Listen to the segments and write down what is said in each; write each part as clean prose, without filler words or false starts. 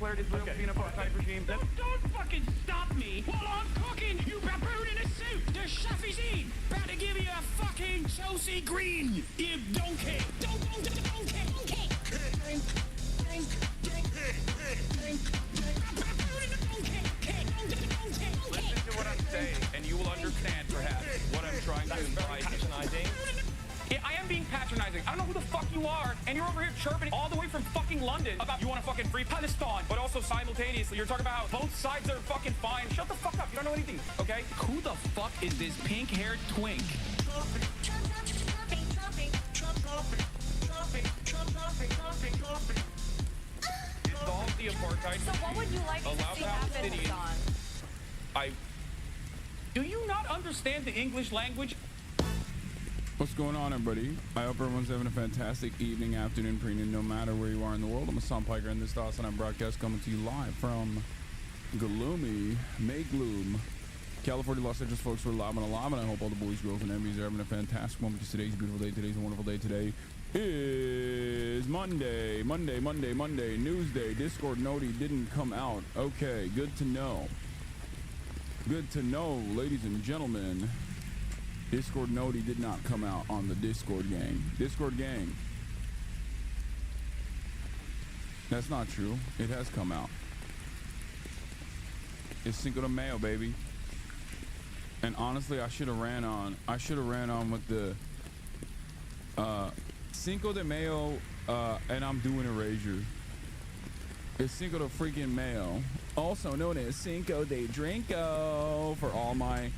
declared Israel to be an apartheid regime. Don't fucking stop me while I'm cooking, you baboon in a suit. The chef is in. About to give you a fucking Chelsea Green, you donkey. Donkey. Listen to what I'm saying, and you will understand, perhaps, what I'm trying to imply. Patronizing. Yeah, I am being patronizing. I don't know who the fuck you are, and you're over here chirping all the way from fucking London about you want to fucking free Palestine, but also simultaneously you're talking about how both sides are fucking fine. Shut the fuck up. You don't know anything, okay? Who the fuck is this pink-haired twink? Dissolve the apartheid. So what would you like to Allow see happen, Hassan? Do you not understand the English language? What's going on, everybody? I hope everyone's having a fantastic evening, afternoon, preening, no matter where you are in the world. I'm Hassan Piker, and this is the Hasanabi broadcast coming to you live from gloomy May Gloom, California, Los Angeles. Folks, we're live and alive, and I hope all the boys, girls, and enemies are having a fantastic moment, because today's a beautiful day. Today's a wonderful day. Today is Monday, news day. Discord Noti didn't come out. Okay, good to know. Good to know, ladies and gentlemen. Discord Noti did not come out on the Discord gang. Discord gang. That's not true. It has come out. It's Cinco de Mayo, baby. And honestly, I should have ran on with the Cinco de Mayo, and I'm doing erasure. It's Cinco de freaking Mayo, also known as Cinco de Drinko, for all my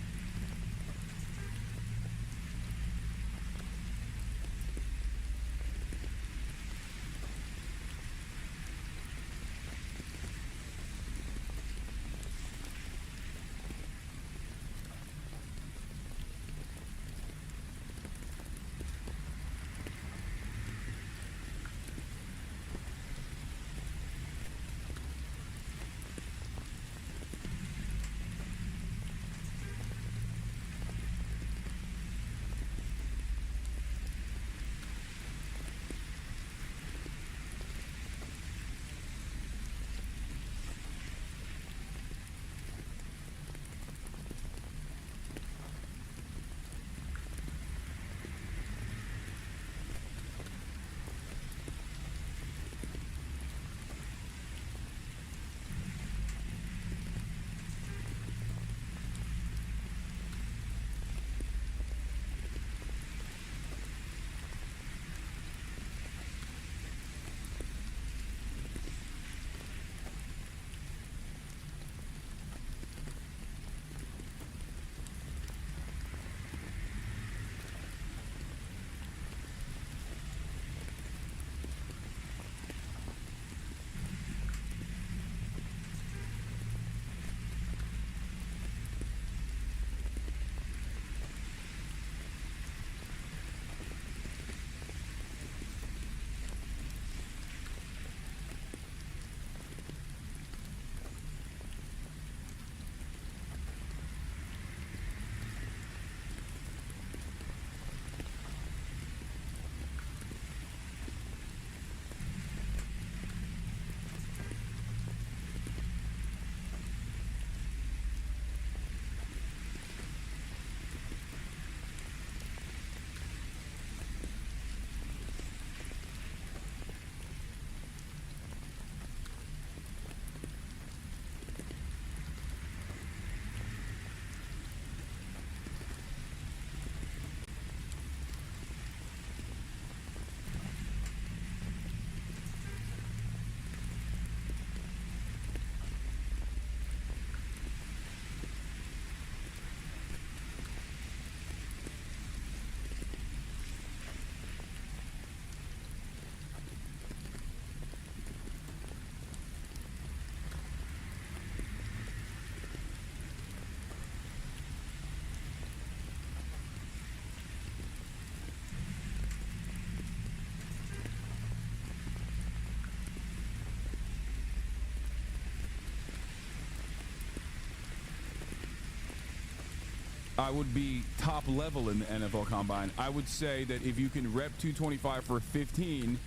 I would be top level in the NFL Combine. I would say that if you can rep 225 for 15,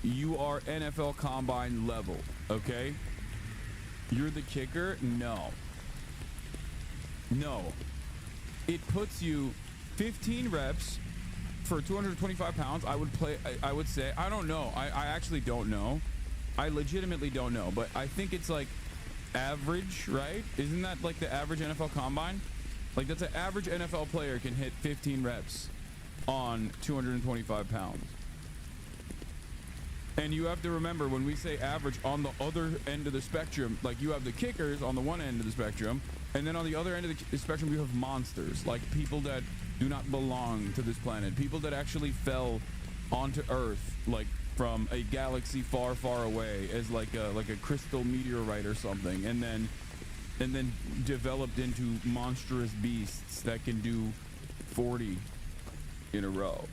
you are NFL Combine level, okay? You're the kicker? No. No. It puts you 15 reps for 225 pounds. I would say, I don't know. I actually don't know. I legitimately don't know, but I think it's like average, right? Isn't that like the average NFL combine? Like that's an average NFL player can hit 15 reps on 225 pounds. And you have to remember when we say average on the other end of the spectrum, like you have the kickers on the one end of the spectrum, and then on the other end of the spectrum, you have monsters, like people that do not belong to this planet, people that actually fell onto Earth, like from a galaxy far, far away as like a crystal meteorite or something, and then developed into monstrous beasts that can do 40 in a row.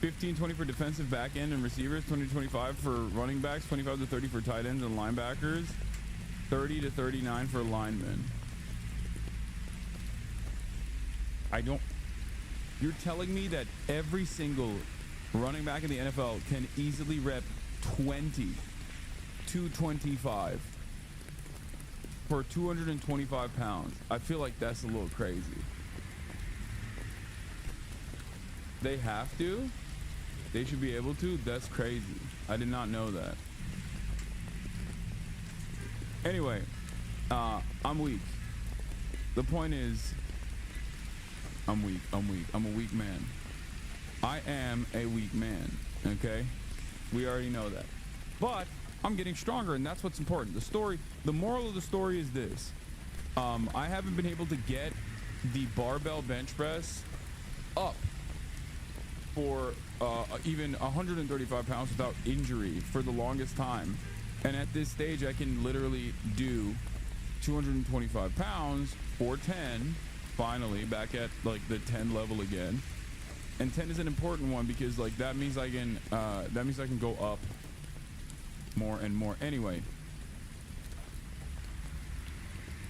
15, 20 for defensive back end and receivers, 20 to 25 for running backs, 25 to 30 for tight ends and linebackers, 30 to 39 for linemen. You're telling me that every single running back in the NFL can easily rep 20 to 25 for 225 pounds? I feel like that's a little crazy. They have to? They should be able to? That's crazy. I did not know that. Anyway, I'm weak. The point is, I'm weak. I'm a weak man. I am a weak man, okay? We already know that. But I'm getting stronger, and that's what's important. The moral of the story is this. I haven't been able to get the barbell bench press up for even 135 pounds without injury for the longest time. And at this stage, I can literally do 225 pounds for 10, finally, back at like the 10 level again. And 10 is an important one because like that means I can go up more and more. Anyway,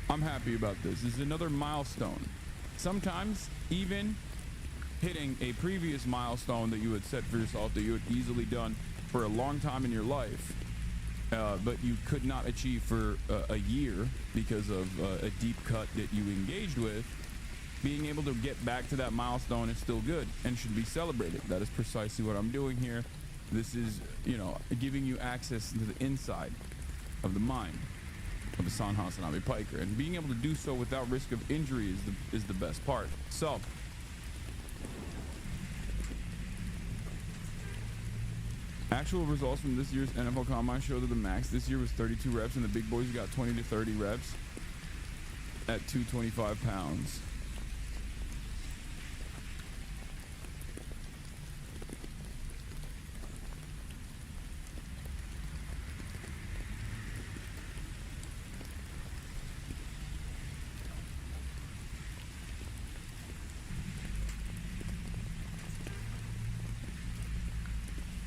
I'm happy about this. This is another milestone. Sometimes even hitting a previous milestone that you had set for yourself that you had easily done for a long time in your life, but you could not achieve for a year because of a deep cut that you engaged with, being able to get back to that milestone is still good and should be celebrated. That is precisely what I'm doing here. This is, giving you access to the inside of the mind of Hasanabi Piker, and being able to do so without risk of injury is the best part. So, actual results from this year's NFL Combine show that the max this year was 32 reps, and the big boys got 20 to 30 reps at 225 pounds.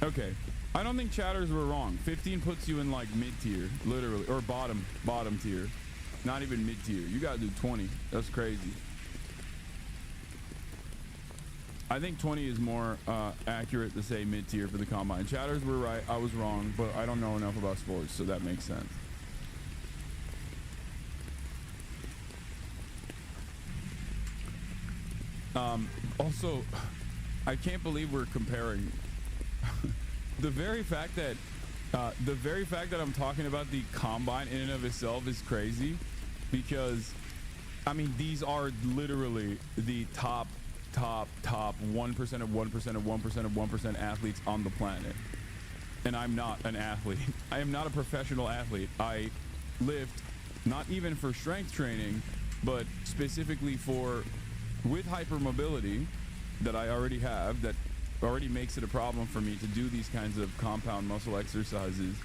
Okay, I don't think chatters were wrong. 15 puts you in like mid-tier, literally, or bottom tier. Not even mid-tier. You gotta do 20. That's crazy. I think 20 is more accurate to say mid-tier for the combine. Chatters were right. I was wrong, but I don't know enough about sports, so that makes sense. Also, I can't believe we're comparing. The very fact that I'm talking about the combine in and of itself is crazy, because I mean these are literally the top 1% of 1% of 1% of 1% athletes on the planet, and I'm not an athlete. I am not a professional athlete. I lift not even for strength training, but specifically with hypermobility that I already have, that already makes it a problem for me to do these kinds of compound muscle exercises.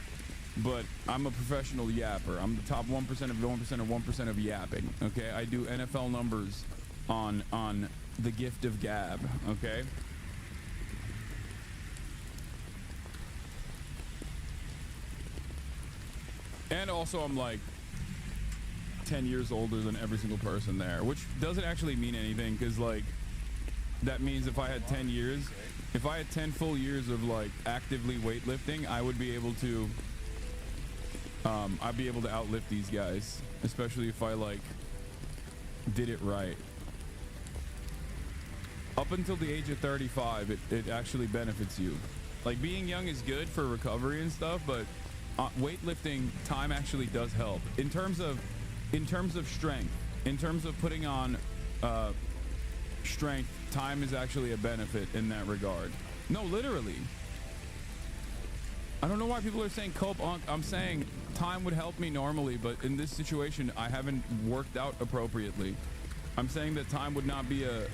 But I'm a professional yapper. I'm the top 1% of 1% of 1% of yapping. Okay, I do NFL numbers on the gift of gab. Okay. And also I'm like 10 years older than every single person there, which doesn't actually mean anything, because like that means if I had 10 years, If I had 10 full years of like actively weightlifting, I would be able to I'd be able to outlift these guys, especially if I like did it right. Up until the age of 35, it actually benefits you. Like being young is good for recovery and stuff, but weightlifting time actually does help in terms of strength, in terms of putting on strength. Time is actually a benefit in that regard. No, literally. I don't know why people are saying cope. I'm saying time would help me normally, but in this situation, I haven't worked out appropriately. I'm saying that time would not be a...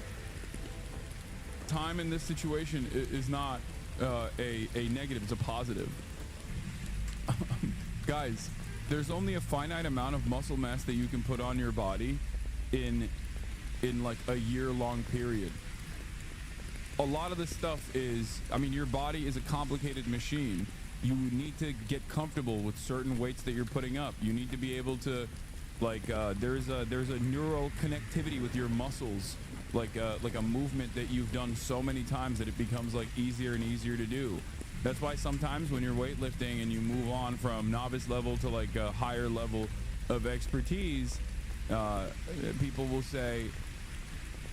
Time in this situation is not a negative, it's a positive. Guys, there's only a finite amount of muscle mass that you can put on your body in like a year-long period. A lot of the stuff is, I mean, your body is a complicated machine. You need to get comfortable with certain weights that you're putting up. You need to be able to, like, there's a neural connectivity with your muscles, like a movement that you've done so many times that it becomes like easier and easier to do. That's why sometimes when you're weightlifting and you move on from novice level to like a higher level of expertise, people will say,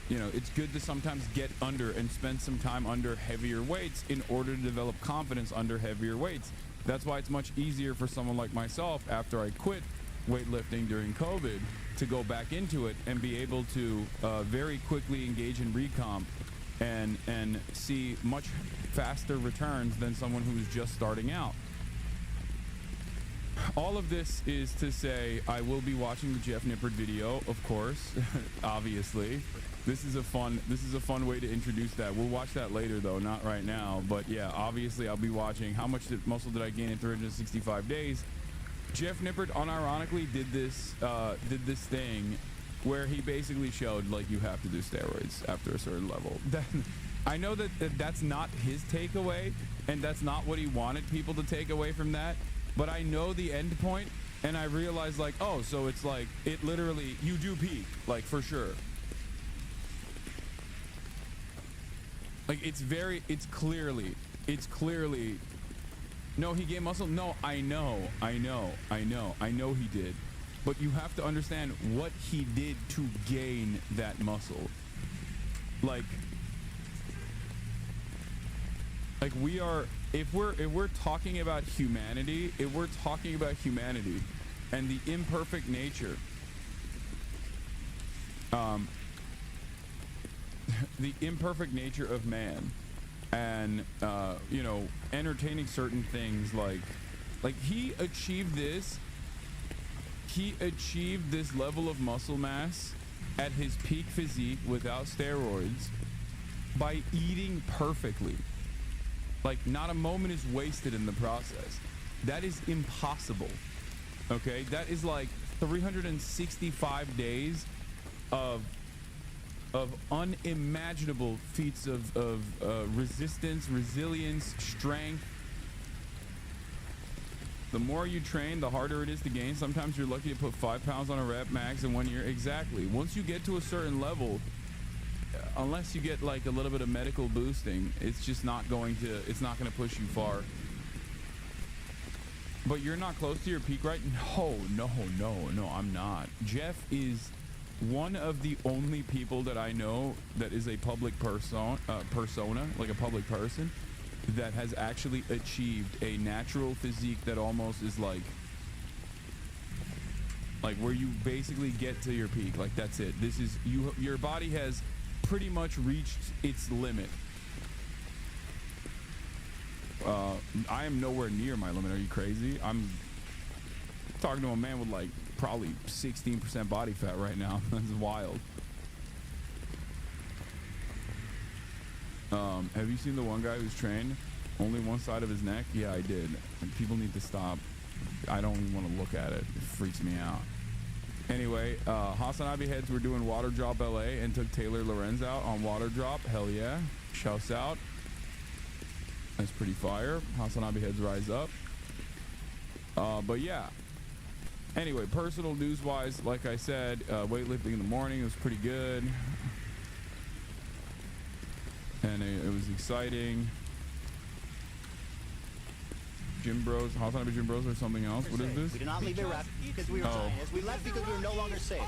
you know, it's good to sometimes get under and spend some time under heavier weights in order to develop confidence under heavier weights. That's why it's much easier for someone like myself after I quit weightlifting during COVID to go back into it and be able to very quickly engage in recomp and see much faster returns than someone who's just starting out. All of this is to say I will be watching the Jeff Nippert video, of course, obviously. This is a fun way to introduce that. We'll watch that later though, not right now. But yeah, obviously I'll be watching how much muscle did I gain in 365 days. Jeff Nippert unironically did this thing where he basically showed like you have to do steroids after a certain level. I know that that's not his takeaway, and that's not what he wanted people to take away from that. But I know the end point, and I realized like, oh, so it's like it literally you do peak, like for sure. Like it's clearly no, he gained muscle. No, I know he did. But you have to understand what he did to gain that muscle. Like we are, if we're talking about humanity, and the imperfect nature, the imperfect nature of man, and you know, entertaining certain things like he achieved this level of muscle mass at his peak physique without steroids by eating perfectly. Like not a moment is wasted in the process. That is impossible. Okay, that is like 365 days of unimaginable feats of resistance, resilience, strength. The more you train, the harder it is to gain. Sometimes you're lucky to put 5 pounds on a rep max in 1 year. Exactly. Once you get to a certain level, unless you get like a little bit of medical boosting, it's just not going to push you far. But you're not close to your peak, right? No, I'm not. Jeff is one of the only people that I know that is a public persona, like a public person, that has actually achieved a natural physique that almost is like where you basically get to your peak. Like that's it. This is your body has pretty much reached its limit. I am nowhere near my limit. Are you crazy? I'm talking to a man with like probably 16% body fat right now. That's wild. Have you seen the one guy who's trained only one side of his neck? Yeah, I did. And people need to stop. I don't even want to look at it. It freaks me out. Anyway, Hasanabi heads were doing water drop LA and took Taylor Lorenz out on water drop. Hell yeah. Shouts out. That's pretty fire. Hasanabi heads rise up. But yeah. Anyway, personal news wise, like I said, weightlifting in the morning was pretty good. and it was exciting. Gym Bros, Hasanabi Gym Bros or something else. What is this? We did not leave Iraq because we were Zionists. We left because we were no longer safe.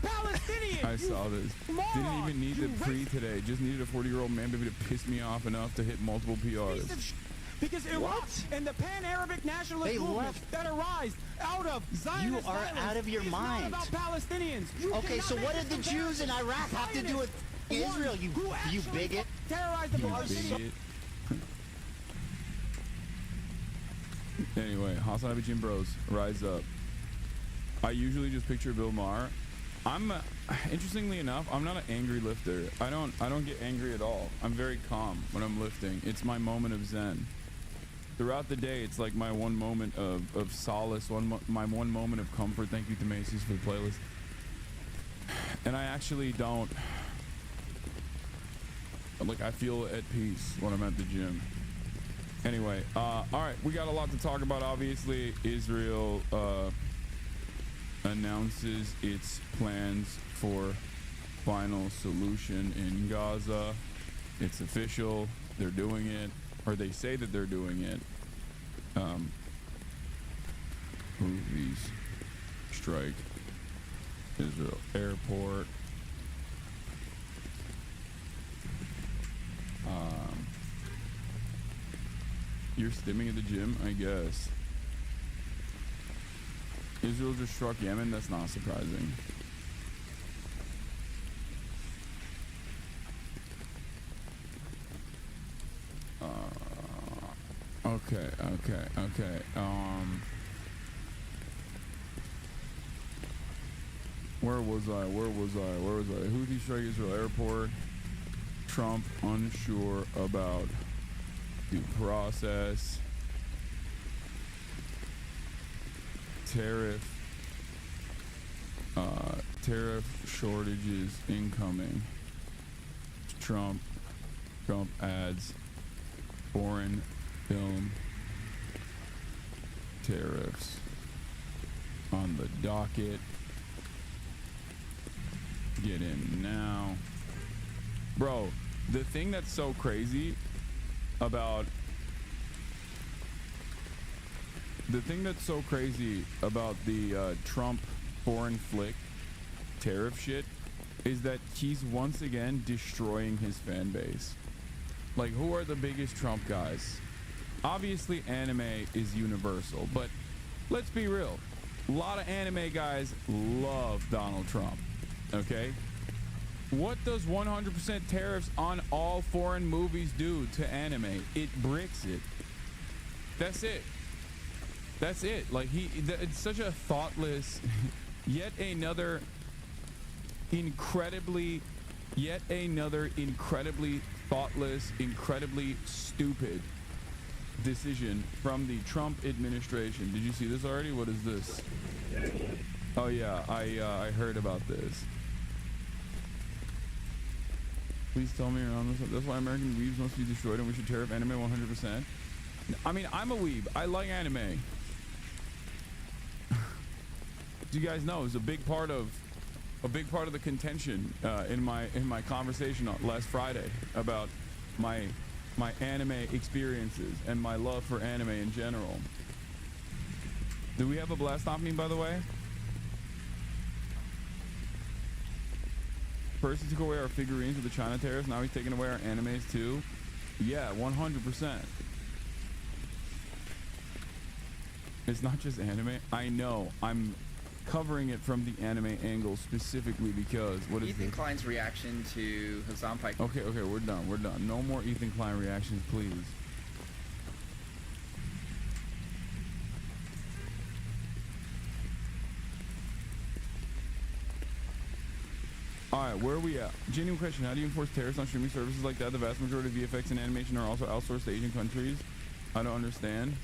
Palestinians. I saw this. Didn't even need the pre today. Just needed a 40-year-old man baby to piss me off enough to hit multiple PRs. Because Iraq and the pan-Arabic nationalist movement that arise out of Zionist You are out of your mind. Not about Palestinians. Okay, so what did the Jews in Iraq have to do with Israel? You bigot. Terrorize the Palestinians. Anyway, Hasanabi Gym Bros, rise up. I usually just picture Bill Maher. I'm interestingly enough, I'm not an angry lifter. I don't get angry at all. I'm very calm when I'm lifting. It's my moment of zen. Throughout the day, it's like my one moment of solace, my one moment of comfort. Thank you to Macy's for the playlist. And I actually don't, like, I feel at peace when I'm at the gym. Anyway, all right, we got a lot to talk about. Obviously, Israel announces its plans for final solution in Gaza. It's official. They're doing it, or they say that they're doing it. Houthis strike Israel airport. You're stimming at the gym, I guess. Israel just struck Yemen. That's not surprising. Okay. Where was I? Houthi strike Israel airport. Trump unsure about due process. Tariff shortages incoming. Trump adds foreign film tariffs on the docket. Get in now. Bro, the thing that's so crazy about the Trump foreign flick tariff shit is that he's once again destroying his fan base. Like, who are the biggest Trump guys? Obviously, anime is universal, but let's be real. A lot of anime guys love Donald Trump, okay? What does 100% tariffs on all foreign movies do to anime? It bricks it. That's it. Like, it's such a thoughtless, yet another incredibly thoughtless, incredibly stupid decision from the Trump administration. Did you see this already? What is this? Oh yeah, I heard about this. Please tell me you're on this. That's why American weebs must be destroyed and we should tariff anime 100%. I mean, I'm a weeb. I like anime. You guys know it's a big part of the contention in my conversation last Friday about my anime experiences and my love for anime in general. Do we have a blast off meme, by the way? First he took away our figurines with the China tariffs. Now he's taking away our animes too. Yeah, 100%. It's not just anime. I know. I'm covering it from the anime angle specifically because what is Ethan Klein's reaction to Hasan Pike. Okay, we're done. No more Ethan Klein reactions, please. Alright, where are we at? Genuine question, how do you enforce tariffs on streaming services like that? The vast majority of VFX and animation are also outsourced to Asian countries. I don't understand.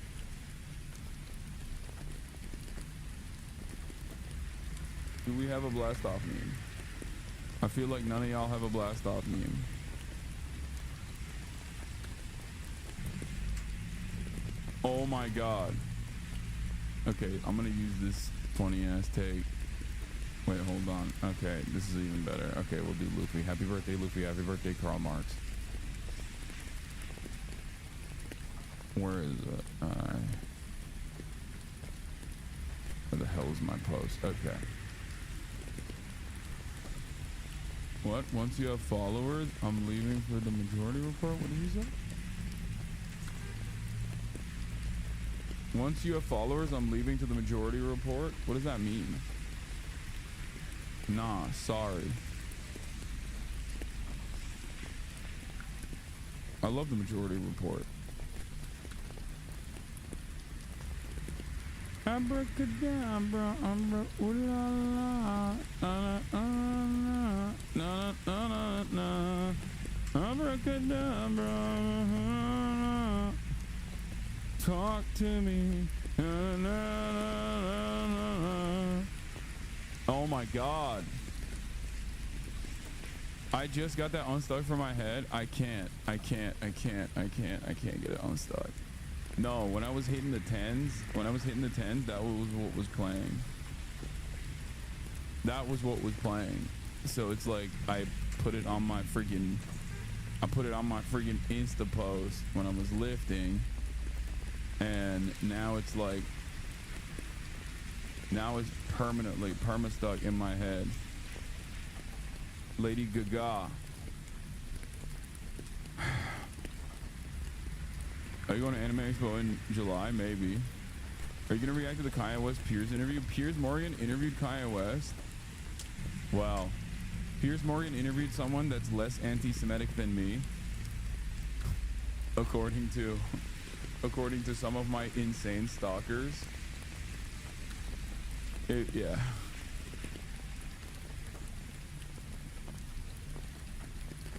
Do we have a blast off meme? I feel like none of y'all have a blast off meme. Oh my god. Okay, I'm gonna use this funny ass take. Wait, hold on. Okay, this is even better. Okay, we'll do Luffy. Happy birthday, Luffy. Happy birthday, Karl Marx. Where is it? Where the hell is my post? Okay. What? Once you have followers, I'm leaving for the majority report? What did he say? Once you have followers, I'm leaving to the majority report? What does that mean? Nah, sorry. I love the majority report. Abracadabra, abra, ooh la la, na na na na na, abracadabra, talk to me. Na, na, na, na, na. Oh my God. I just got that unstuck from my head. I can't get it unstuck. No, when I was hitting the tens, that was what was playing. That was what was playing. So it's like I put it on my freaking Insta post when I was lifting, and now it's like, now it's permanently perma-stuck in my head. Lady Gaga. Are you going to Anime Expo in July? Maybe. Are you going to react to the Kanye West Piers interview? Piers Morgan interviewed Kanye West? Wow. Piers Morgan interviewed someone that's less anti-Semitic than me. According to some of my insane stalkers. Yeah.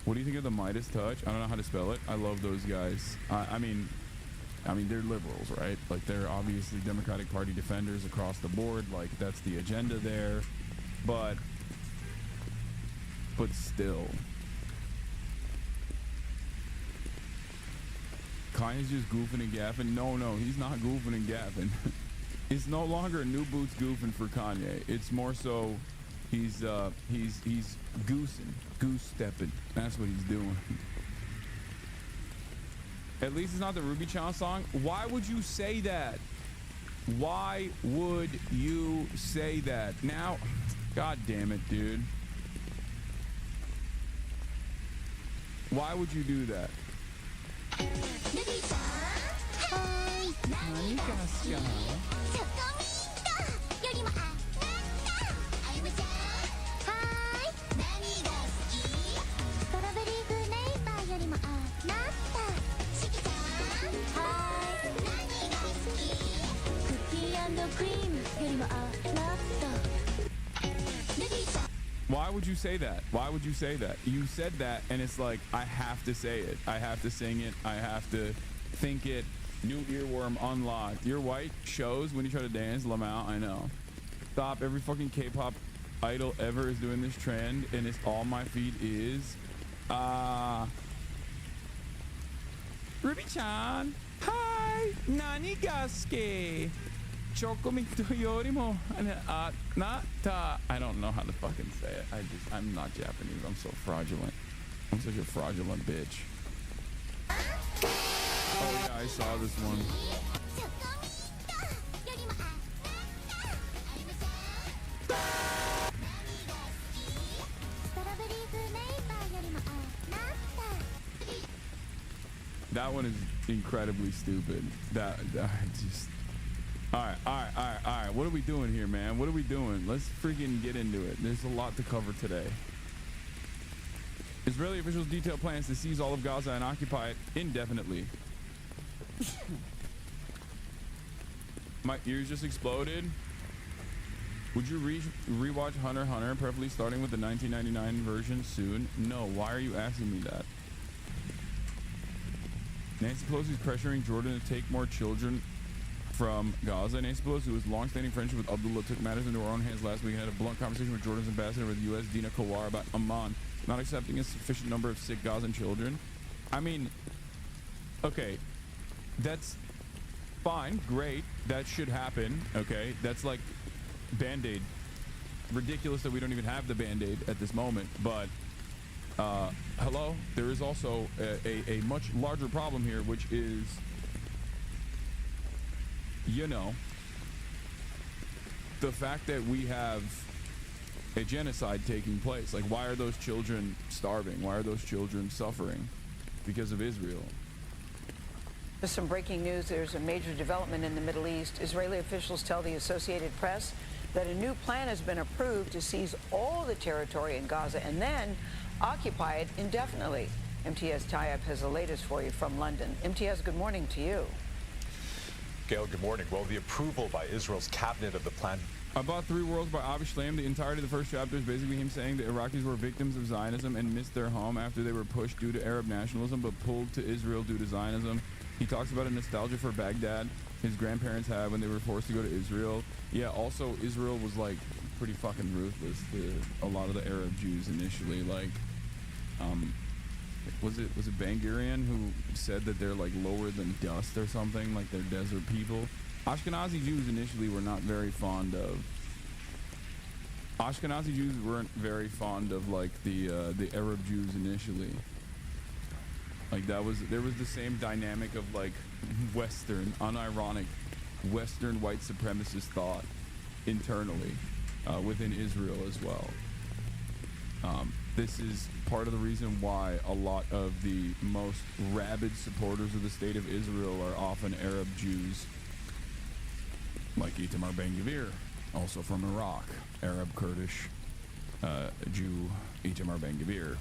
What do you think of the Midas touch? I don't know how to spell it. I love those guys. I mean, they're liberals, right? Like, they're obviously Democratic Party defenders across the board. Like, that's the agenda there. But still. Kanye's just goofing and gaffing. No, he's not goofing and gaffing. It's no longer New Boots goofing for Kanye. It's more so he's goosing, goose stepping. That's what he's doing. At least it's not the Ruby Chan song. Why would you say that? Why would you say that? Now, God damn it, dude. Why would you do that? Why would you say that? Why would you say that? You said that, and it's like, I have to say it. I have to sing it. I have to think it. New earworm unlocked. Your white shows when you try to dance. Lamau, I know. Stop. Every fucking K-pop idol ever is doing this trend, and it's all my feed is. Ruby-chan. Hi. Nani gaske? Chokomito yorimo nata. I don't know how to fucking say it. I'm not Japanese. I'm so fraudulent. I'm such a fraudulent bitch. Oh yeah, I saw this one. That one is incredibly stupid. That just. All right. What are we doing here, man? What are we doing? Let's freaking get into it. There's a lot to cover today. Israeli officials detail plans to seize all of Gaza and occupy it indefinitely. My ears just exploded. Would you rewatch Hunter x Hunter, preferably starting with the 1999 version soon? No. Why are you asking me that? Nancy Pelosi is pressuring Jordan to take more children from Gaza. Nancy Pelosi, who has long-standing friendship with Abdullah, took matters into her own hands last week and had a blunt conversation with Jordan's ambassador with the U.S., Dina Kawar, about Amman not accepting a sufficient number of sick Gazan children. I mean, okay, that's fine, great, that should happen, okay? That's like Band-Aid. Ridiculous that we don't even have the Band-Aid at this moment, but hello, there is also a much larger problem here, which is you know, the fact that we have a genocide taking place. Like, why are those children starving? Why are those children suffering? Because of Israel. There's some breaking news. There's a major development in the Middle East. Israeli officials tell the Associated Press that a new plan has been approved to seize all the territory in Gaza and then occupy it indefinitely. MTS Tayyab has the latest for you from London. MTS, good morning to you. Gail, good morning. Well, the approval by Israel's cabinet of the plan. About 3 Worlds by Avi Shlaim, the entirety of the first chapter is basically him saying the Iraqis were victims of Zionism and missed their home after they were pushed due to Arab nationalism but pulled to Israel due to Zionism. He talks about a nostalgia for Baghdad his grandparents had when they were forced to go to Israel. Yeah, also Israel was like pretty fucking ruthless to a lot of the Arab Jews initially. Like, was it Ben Gurion who said that they're like lower than dust or something, like they're desert people? Ashkenazi Jews initially were not very fond of. Ashkenazi Jews weren't very fond of like the Arab Jews initially. Like there was the same dynamic of like Western, unironic, Western white supremacist thought internally within Israel as well. This is part of the reason why a lot of the most rabid supporters of the state of Israel are often Arab Jews, like Itamar Ben-Gvir, also from Iraq, Arab Kurdish Jew Itamar Ben-Gvir.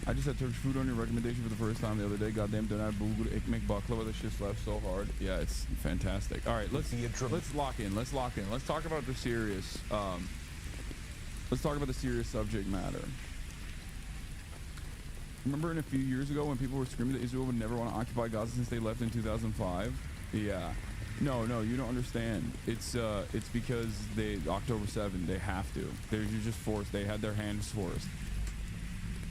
I just had Turkish food on your recommendation for the first time the other day. Goddamn, döner bulgur ekmek baklava. That shit slaps so hard. Yeah, it's fantastic. All right, let's lock in. Let's talk about the serious. Let's talk about the serious subject matter. Remember in a few years ago when people were screaming that Israel would never want to occupy Gaza since they left in 2005? Yeah. No, you don't understand. It's because they October 7, they have to. You're just forced. They had their hands forced.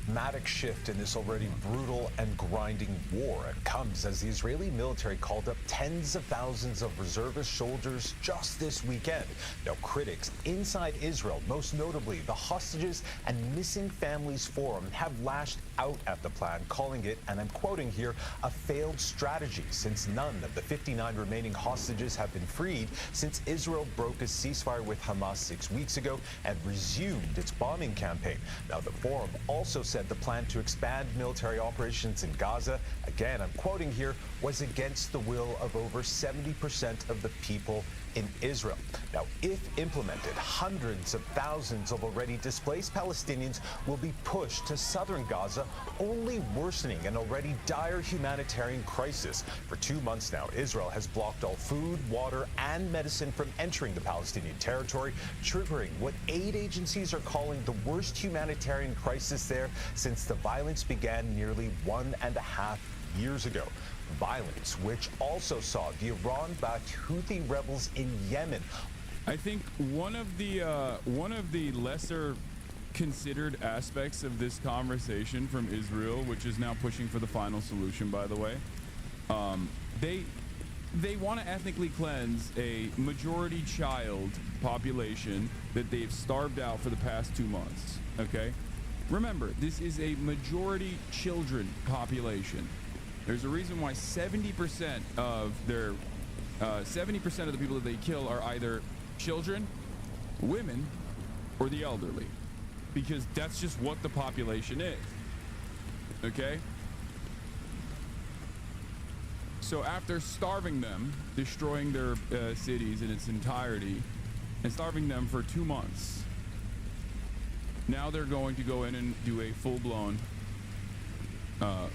Dramatic shift in this already brutal and grinding war. It comes as the Israeli military called up tens of thousands of reservist soldiers just this weekend. Now, critics inside Israel, most notably the Hostages and Missing Families Forum, have lashed out at the plan, calling it, and I'm quoting here, a failed strategy, since none of the 59 remaining hostages have been freed since Israel broke a ceasefire with Hamas 6 weeks ago and resumed its bombing campaign. Now, the forum also said the plan to expand military operations in Gaza, again, I'm quoting here, was against the will of over 70% of the people in Israel. Now, if implemented, hundreds of thousands of already displaced Palestinians will be pushed to southern Gaza, only worsening an already dire humanitarian crisis. For 2 months now, Israel has blocked all food, water, and medicine from entering the Palestinian territory, triggering what aid agencies are calling the worst humanitarian crisis there since the violence began nearly 1.5 years ago. Violence, which also saw the Iran-backed Houthi rebels in Yemen. I think one of the lesser considered aspects of this conversation from Israel, which is now pushing for the final solution, by the way, they want to ethnically cleanse a majority child population that they've starved out for the past 2 months. Okay, remember, this is a majority children population. There's a reason why 70% of their 70% of the people that they kill are either children, women, or the elderly, because that's just what the population is. Okay? So after starving them, destroying their cities in its entirety, and starving them for 2 months, now they're going to go in and do a full-blown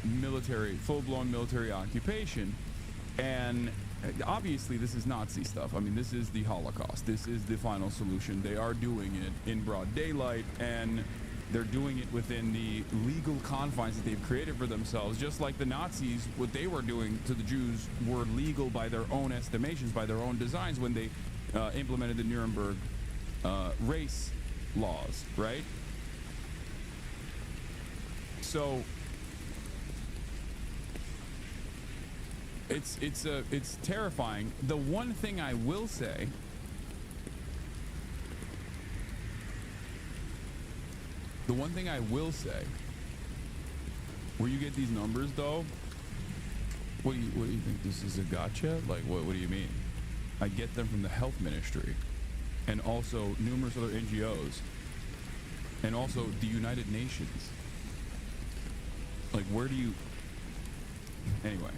military occupation. And obviously this is Nazi stuff. I mean, this is the Holocaust. This is the final solution. They are doing it in broad daylight, and they're doing it within the legal confines that they've created for themselves. Just like the Nazis, what they were doing to the Jews were legal by their own estimations, by their own designs, when they implemented the Nuremberg race laws, right? So it's terrifying. The one thing I will say The one thing I will say, where you get these numbers though, what do you think, this is a gotcha? Like, what do you mean? I get them from the health ministry and also numerous other NGOs and also the United Nations. Like, where do you, anyway.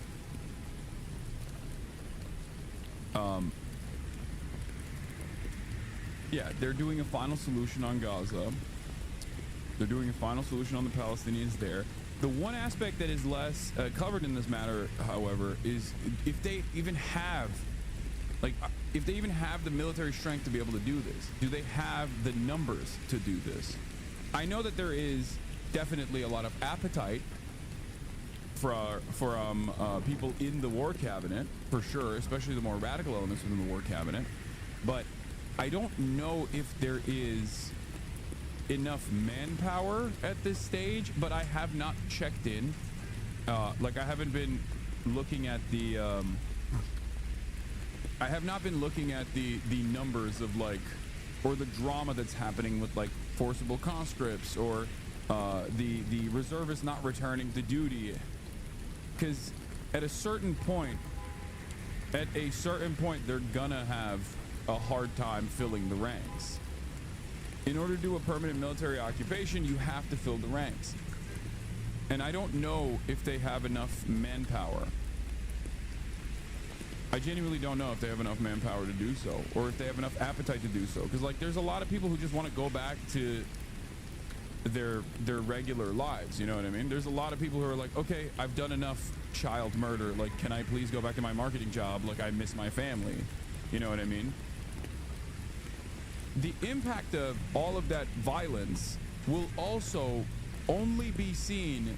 Yeah, they're doing a final solution on Gaza. They're doing a final solution on the Palestinians there. The one aspect that is less covered in this matter, however, is if they even have, like, if they even have the military strength to be able to do this. Do they have the numbers to do this? I know that there is definitely a lot of appetite for people in the war cabinet, for sure, especially the more radical elements within the war cabinet. But I don't know if there is enough manpower at this stage, but I have not checked in. Like, I haven't been looking at the I have not been looking at the numbers of, like, or the drama that's happening with, like, forcible conscripts or the reservists not returning to duty, because at a certain point they're gonna have a hard time filling the ranks. In order to do a permanent military occupation, you have to fill the ranks. And I don't know if they have enough manpower. I genuinely don't know if they have enough manpower to do so, or if they have enough appetite to do so. Because, like, there's a lot of people who just want to go back to their regular lives, you know what I mean? There's a lot of people who are like, okay, I've done enough child murder. Like, can I please go back to my marketing job? Like, I miss my family. You know what I mean? The impact of all of that violence will also only be seen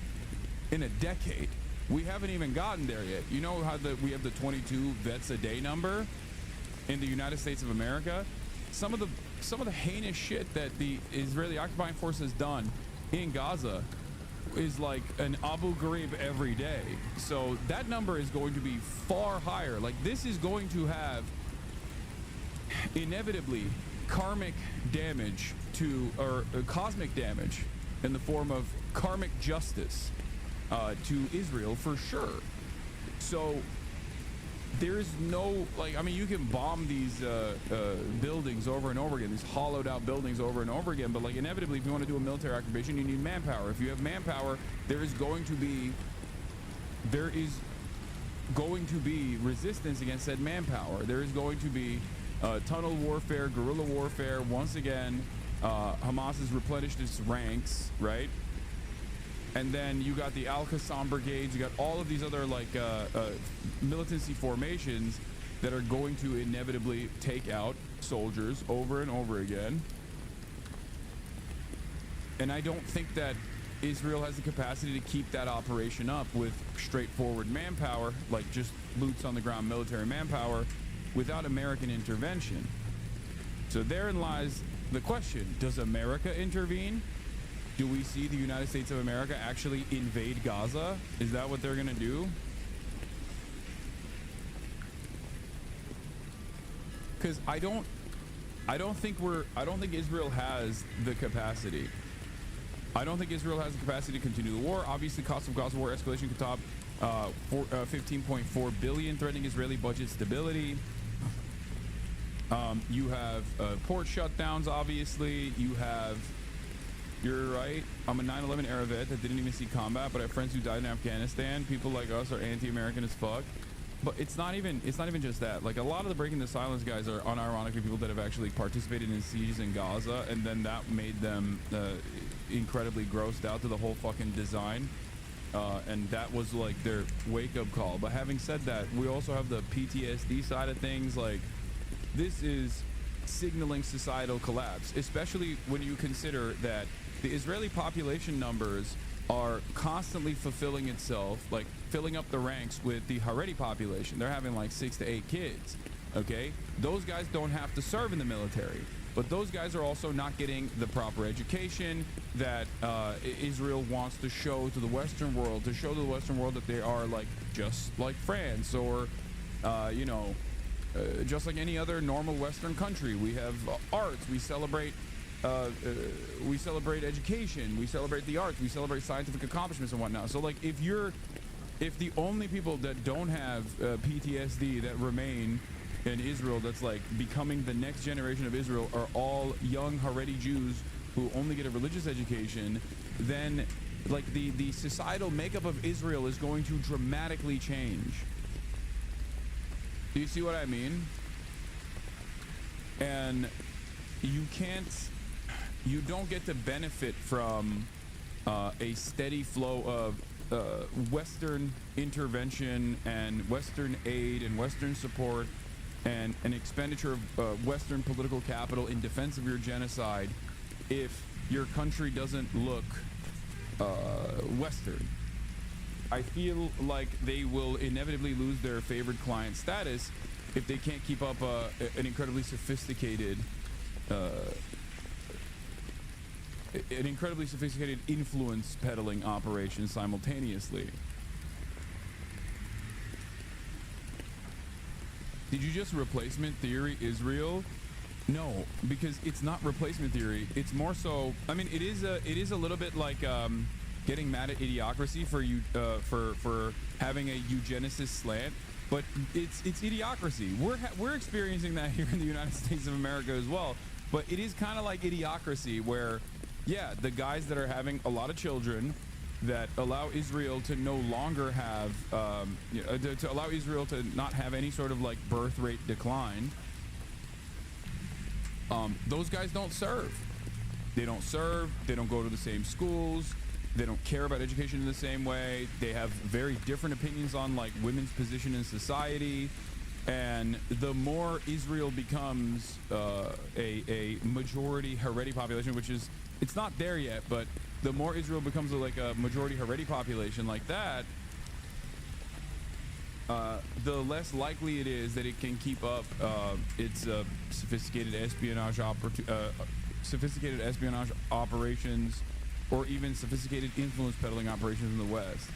in a decade. We haven't even gotten there yet. You know how we have the 22 vets a day number in the United States of America? Some of the heinous shit that the Israeli occupying force has done in Gaza is like an Abu Ghraib every day. So that number is going to be far higher. Like, this is going to have inevitably karmic damage or cosmic damage in the form of karmic justice to Israel for sure. So there's no, like, I mean, you can bomb these buildings over and over again, these hollowed out buildings over and over again, but, like, inevitably, if you want to do a military occupation, you need manpower. If you have manpower, there is going to be resistance against said manpower. There is going to be tunnel warfare, guerrilla warfare. Once again, Hamas has replenished its ranks, right? And then you got the Al-Qassam brigades. You got all of these other, like, militancy formations that are going to inevitably take out soldiers over and over again. And I don't think that Israel has the capacity to keep that operation up with straightforward manpower, like just boots on the ground military manpower, without American intervention. So therein lies the question. Does America intervene? Do we see the United States of America actually invade Gaza? Is that what they're gonna do? Because I don't think Israel has the capacity. I don't think Israel has the capacity to continue the war. Obviously, cost of Gaza war escalation could top 15.4 billion, threatening Israeli budget stability. You have port shutdowns, obviously. You're right. I'm a 9/11 era vet that didn't even see combat, but I have friends who died in Afghanistan. People like us are anti-American as fuck. But it's not even just that. Like, a lot of the Breaking the Silence guys are unironically people that have actually participated in sieges in Gaza, and then that made them incredibly grossed out to the whole fucking design. And that was like their wake-up call. But having said that, we also have the PTSD side of things. Like, this is signaling societal collapse, especially when you consider that the Israeli population numbers are constantly fulfilling itself, like filling up the ranks with the Haredi population. They're having like 6 to 8 kids. Okay, those guys don't have to serve in the military, but those guys are also not getting the proper education that Israel wants to show to the Western world, that they are like just like France or just like any other normal Western country. We have arts, we celebrate we celebrate education, we celebrate the arts, we celebrate scientific accomplishments and whatnot. So like if the only people that don't have PTSD that remain in Israel, that's like becoming the next generation of Israel, are all young Haredi Jews who only get a religious education, then like the societal makeup of Israel is going to dramatically change. Do you see what I mean? And you don't get to benefit from a steady flow of Western intervention and Western aid and Western support and an expenditure of Western political capital in defense of your genocide if your country doesn't look Western. I feel like they will inevitably lose their favorite client status if they can't keep up an incredibly sophisticated influence peddling operation simultaneously. Did you just replacement theory Israel? No, because it's not replacement theory. It's more so. I mean, it is a little bit like getting mad at idiocracy for having a eugenicist slant, but it's idiocracy. We're experiencing that here in the United States of America as well. But it is kind of like idiocracy, where yeah, the guys that are having a lot of children that allow Israel to no longer have to allow Israel to not have any sort of like birth rate decline. Those guys don't serve. They don't serve. They don't go to the same schools. They don't care about education in the same way. They have very different opinions on like women's position in society. And the more Israel becomes a majority Haredi population, which is, it's not there yet, but the more Israel becomes like a majority Haredi population like that, the less likely it is that it can keep up its sophisticated espionage operations, or even sophisticated influence peddling operations in the West.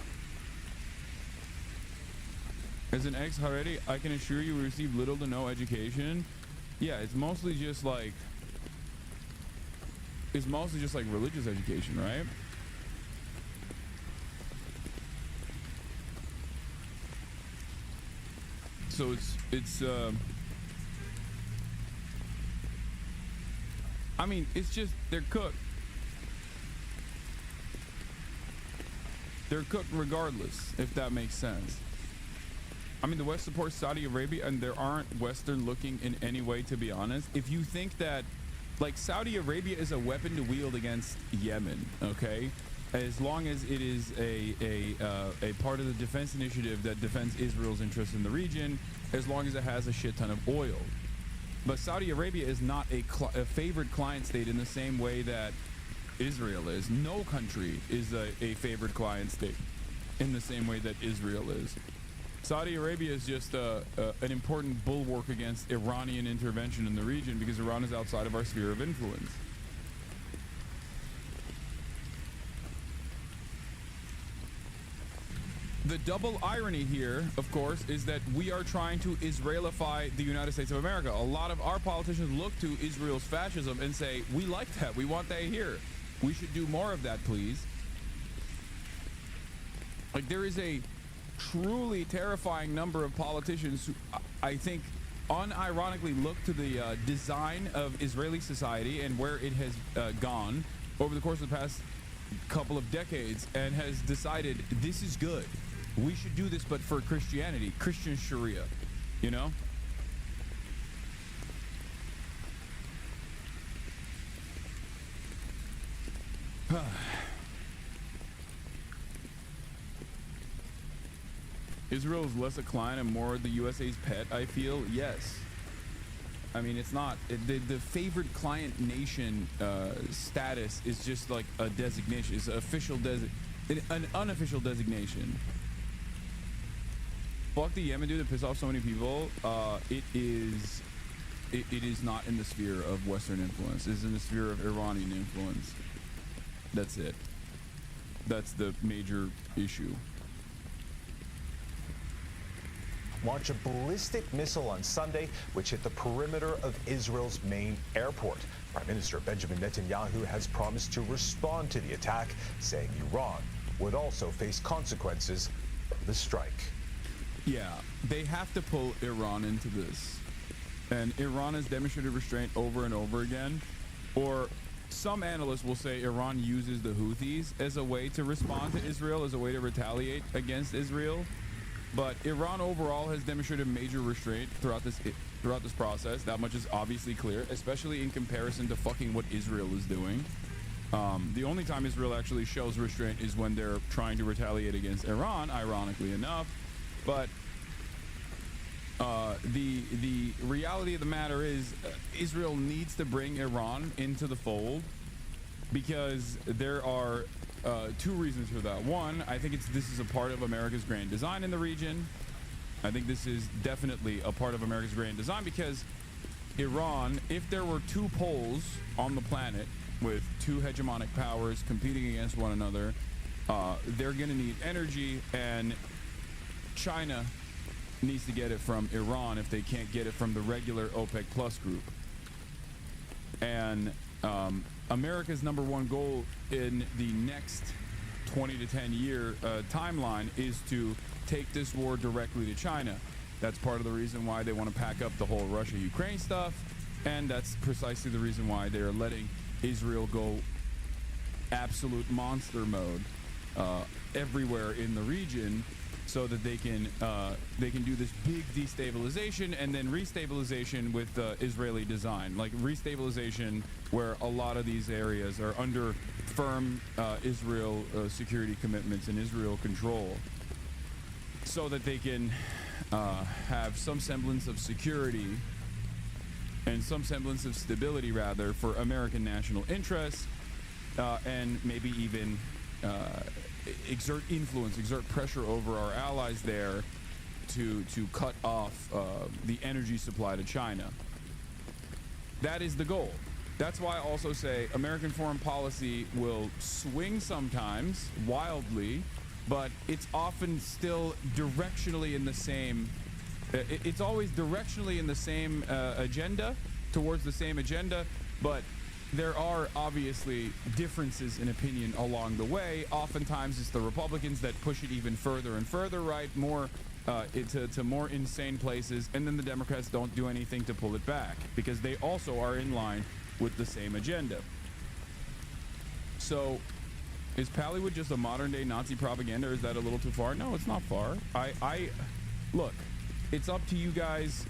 As an ex-Haredi, I can assure you we receive little to no education. Yeah, it's mostly just like religious education, right? So it's I mean, it's just they're cooked. They're cooked regardless, if that makes sense. I mean, the West supports Saudi Arabia, and there aren't Western looking in any way, to be honest. If you think that, like, Saudi Arabia is a weapon to wield against Yemen, okay? As long as it is a part of the defense initiative that defends Israel's interests in the region, as long as it has a shit ton of oil. But Saudi Arabia is not a favored client state in the same way that Israel is. No country is a favored client state in the same way that Israel is. Saudi Arabia is just an important bulwark against Iranian intervention in the region because Iran is outside of our sphere of influence. The double irony here, of course, is that we are trying to Israelify the United States of America. A lot of our politicians look to Israel's fascism and say, we like that, we want that here. We should do more of that, please. Like, there is a truly terrifying number of politicians who I think unironically look to the design of Israeli society and where it has gone over the course of the past couple of decades and has decided this is good. We should do this, but for Christianity, Christian Sharia, you know? Israel is less a client and more the USA's pet, I feel. Yes. I mean, it's not. The favored client nation status is just like a designation. It's an official an unofficial designation. Fuck the Yemen dude that pissed off so many people. It is not in the sphere of Western influence. It's in the sphere of Iranian influence. That's it. That's the major issue. Launched a ballistic missile on Sunday, which hit the perimeter of Israel's main airport. Prime Minister Benjamin Netanyahu has promised to respond to the attack, saying Iran would also face consequences from the strike. Yeah, they have to pull Iran into this. And Iran has demonstrated restraint over and over again. Or some analysts will say Iran uses the Houthis as a way to respond to Israel, as a way to retaliate against Israel. But Iran overall has demonstrated major restraint throughout this process. That much is obviously clear, especially in comparison to fucking what Israel is doing. The only time Israel actually shows restraint is when they're trying to retaliate against Iran, ironically enough. But the reality of the matter is Israel needs to bring Iran into the fold, because there are two reasons for that. One, I think this is a part of America's grand design in the region. I think this is definitely a part of America's grand design, because Iran, if there were two poles on the planet with two hegemonic powers competing against one another, they're going to need energy, and China needs to get it from Iran if they can't get it from the regular OPEC Plus group. And America's number one goal in the next 20 to 10 year timeline is to take this war directly to China. That's part of the reason why they want to pack up the whole Russia-Ukraine stuff, and that's precisely the reason why they're letting Israel go absolute monster mode everywhere in the region, so that they can do this big destabilization and then restabilization with Israeli design, like restabilization where a lot of these areas are under firm Israel security commitments and Israel control, so that they can have some semblance of security and some semblance of stability, rather, for American national interests, and maybe even exert influence, exert pressure over our allies there to cut off the energy supply to China. That is the goal. That's why I also say American foreign policy will swing sometimes wildly, but it's often still directionally in the same, it's always directionally in the same agenda, towards the same agenda, but there are obviously differences in opinion along the way. Oftentimes it's the Republicans that push it even further and further right, more to more insane places, and then the Democrats don't do anything to pull it back, because they also are in line with the same agenda. So is Pallywood just a modern day Nazi propaganda, or is that a little too far? No, it's not far. I look, it's up to you guys.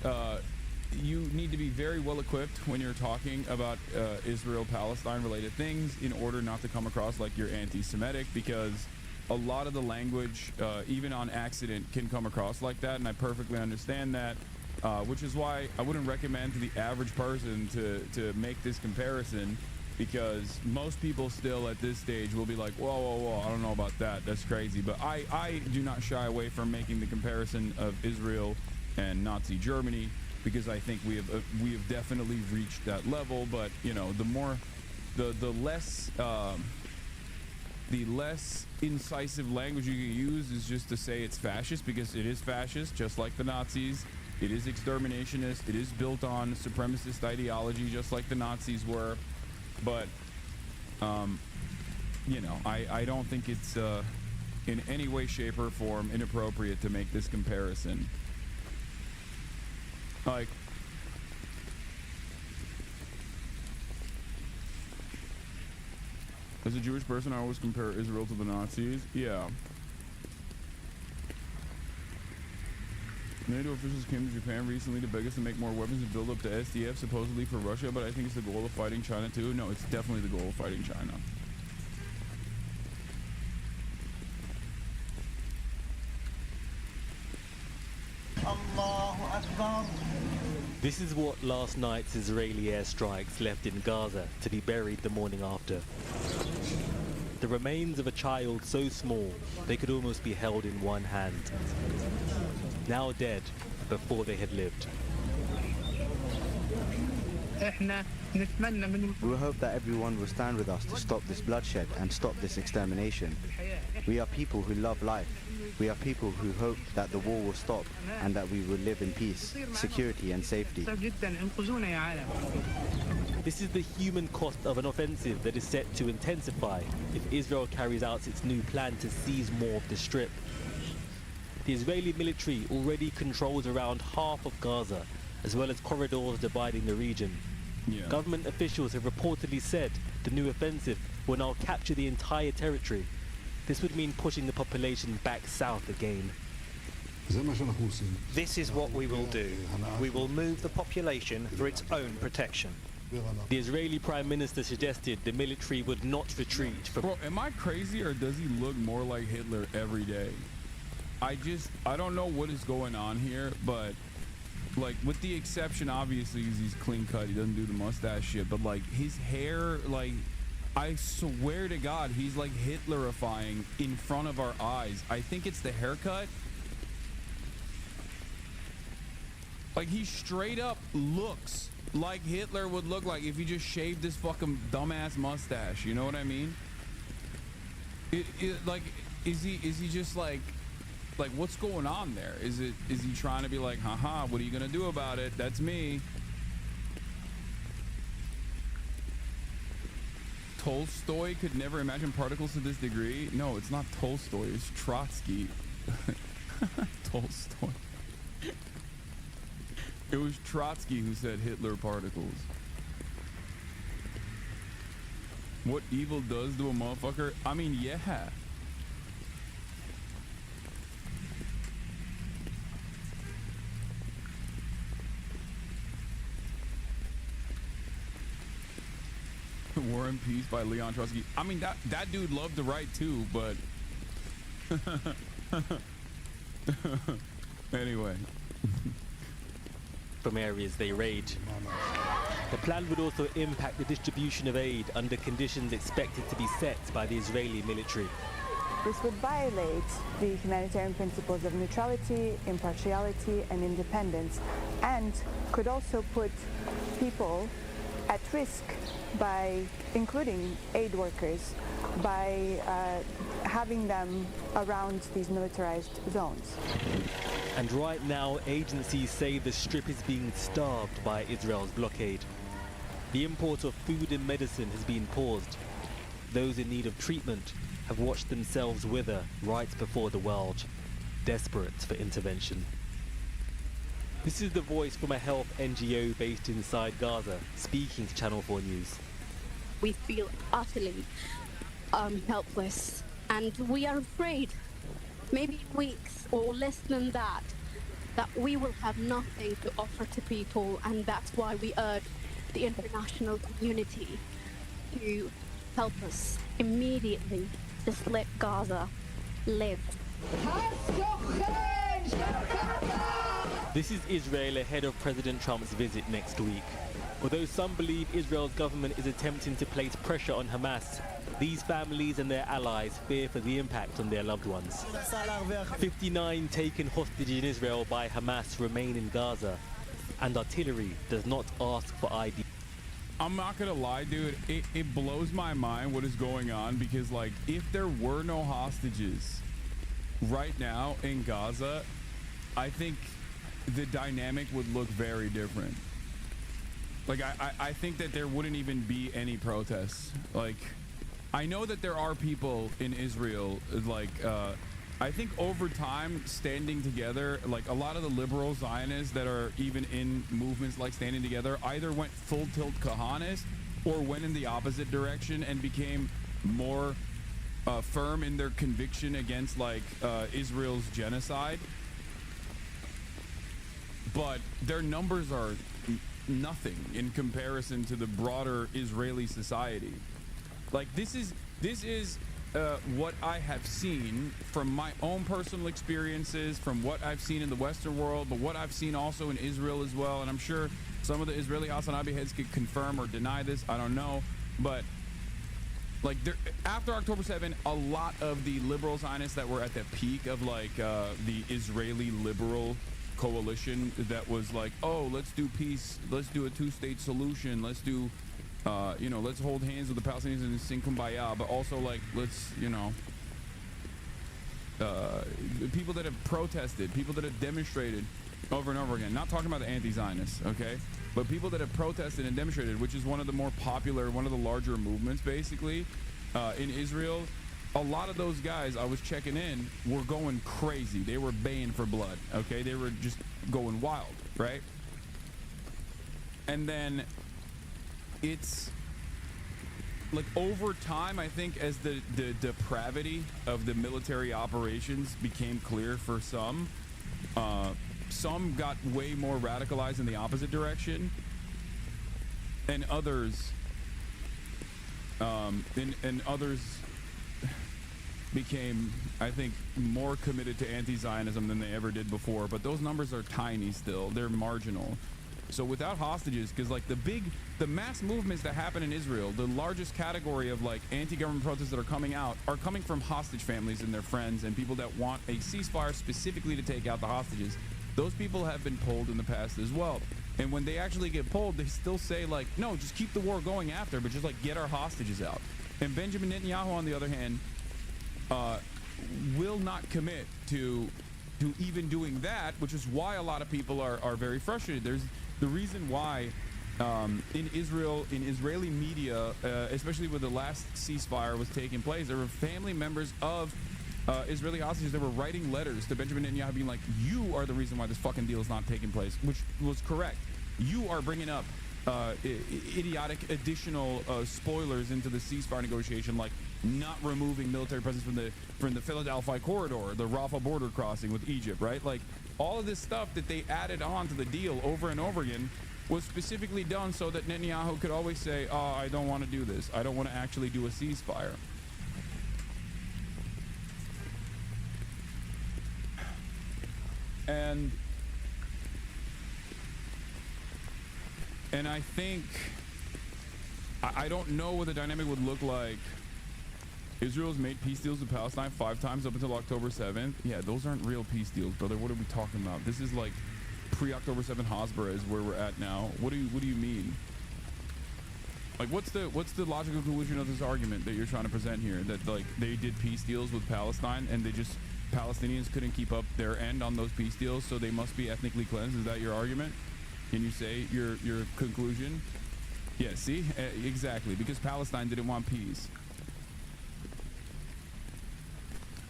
You need to be very well equipped when you're talking about Israel-Palestine related things, in order not to come across like you're anti-Semitic, because a lot of the language, even on accident, can come across like that, and I perfectly understand that, which is why I wouldn't recommend to the average person to make this comparison, because most people still at this stage will be like, whoa, I don't know about that, that's crazy. But I do not shy away from making the comparison of Israel and Nazi Germany, because I think we have definitely reached that level. But you know, the less incisive language you can use is just to say it's fascist, because it is fascist, just like the Nazis. It is exterminationist. It is built on supremacist ideology, just like the Nazis were. But you know, I don't think it's in any way, shape, or form inappropriate to make this comparison. Like, as a Jewish person, I always compare Israel to the Nazis. Yeah. NATO officials came to Japan recently to beg us to make more weapons and build up the SDF, supposedly for Russia, but I think it's the goal of fighting China too. No, it's definitely the goal of fighting China. Allahu Akbar. This is what last night's Israeli airstrikes left in Gaza to be buried the morning after. The remains of a child so small they could almost be held in one hand. Now dead before they had lived. We hope that everyone will stand with us to stop this bloodshed and stop this extermination. We are people who love life. We are people who hope that the war will stop and that we will live in peace, security and safety. This is the human cost of an offensive that is set to intensify if Israel carries out its new plan to seize more of the Strip. The Israeli military already controls around half of Gaza, as well as corridors dividing the region. Yeah. Government officials have reportedly said the new offensive will now capture the entire territory. This would mean pushing the population back south again. This is what we will do. We will move the population for its own protection. The Israeli Prime Minister suggested the military would not retreat from... Bro, am I crazy or does he look more like Hitler every day? I don't know what is going on here, but like with the exception, obviously he's clean cut, he doesn't do the mustache shit, but like his hair, like I swear to God, he's like Hitlerifying in front of our eyes. I think it's the haircut. Like he straight up looks like Hitler would look like if he just shaved his fucking dumbass mustache. You know what I mean? Like, is he just like what's going on there? Is he trying to be like, haha, what are you gonna do about it? That's me. Tolstoy could never imagine particles to this degree. No, it's not Tolstoy, it's Trotsky. Tolstoy. It was Trotsky who said Hitler particles. What evil does to a motherfucker? I mean, yeah. War and Peace by Leon Trotsky. I mean, that dude loved to write too, but anyway. From areas they raid. The plan would also impact the distribution of aid under conditions expected to be set by the Israeli military. This would violate the humanitarian principles of neutrality, impartiality, and independence, and could also put people at risk by including aid workers, by having them around these militarized zones. And right now, agencies say the Strip is being starved by Israel's blockade. The import of food and medicine has been paused. Those in need of treatment have watched themselves wither right before the world, desperate for intervention. This is the voice from a health NGO based inside Gaza, speaking to Channel 4 News. We feel utterly helpless, and we are afraid, maybe in weeks or less than that we will have nothing to offer to people, and that's why we urge the international community to help us immediately. Just let Gaza live. This is Israel ahead of President Trump's visit next week. Although some believe Israel's government is attempting to place pressure on Hamas, these families and their allies fear for the impact on their loved ones. 59 taken hostage in Israel by Hamas remain in Gaza, and artillery does not ask for ID. I'm not gonna lie, dude, it blows my mind what is going on, because like if there were no hostages right now in Gaza, I think the dynamic would look very different. Like I think that there wouldn't even be any protests. Like I know that there are people in Israel, like I think over time standing together, like a lot of the liberal Zionists that are even in movements like Standing Together either went full tilt Kahanist or went in the opposite direction and became more firm in their conviction against like Israel's genocide. But their numbers are nothing in comparison to the broader Israeli society. Like this is what I have seen from my own personal experiences, from what I've seen in the Western world, but what I've seen also in Israel as well. And I'm sure some of the Israeli Hasanabi heads could confirm or deny this. I don't know. But like after October 7, a lot of the liberal Zionists that were at the peak of like the Israeli liberal coalition that was like, oh, let's do peace, let's do a two-state solution, let's do let's hold hands with the Palestinians and sing Kumbaya, but also like let's people that have protested, people that have demonstrated, over and over again. Not talking about the anti-Zionists, okay? But people that have protested and demonstrated, which is one of the more popular, one of the larger movements, basically, in Israel. A lot of those guys, I was checking in, were going crazy. They were baying for blood, okay? They were just going wild, right? And then it's like over time, I think, as the depravity of the military operations became clear for some got way more radicalized in the opposite direction, and others and others became, I think, more committed to anti-Zionism than they ever did before. But those numbers are tiny still. They're marginal. So without hostages, because like the mass movements that happen in Israel, the largest category of like anti-government protests that are coming out are coming from hostage families and their friends and people that want a ceasefire specifically to take out the hostages. Those people have been polled in the past as well. And when they actually get polled, they still say like, no, just keep the war going after, but just like get our hostages out. And Benjamin Netanyahu, on the other hand, will not commit to even doing that, which is why a lot of people are very frustrated. There's the reason why in Israel, in Israeli media, especially when the last ceasefire was taking place, there were family members of Israeli hostages that were writing letters to Benjamin Netanyahu being like, you are the reason why this fucking deal is not taking place, which was correct. You are bringing up idiotic additional spoilers into the ceasefire negotiation, like not removing military presence from the Philadelphia corridor, the Rafah border crossing with Egypt, right? Like all of this stuff that they added on to the deal over and over again was specifically done so that Netanyahu could always say, oh, I don't want to do this. I don't want to actually do a ceasefire. And I think, I don't know what the dynamic would look like. Israel's made peace deals with Palestine 5 times up until October 7th. Yeah, those aren't real peace deals, brother. What are we talking about? This is like pre-October 7th Hasbara is where we're at now. What do you mean? Like, what's the logical conclusion of this argument that you're trying to present here? That like they did peace deals with Palestine and Palestinians couldn't keep up their end on those peace deals, so they must be ethnically cleansed. Is that your argument? Can you say your conclusion? Yeah, see? Exactly, because Palestine didn't want peace.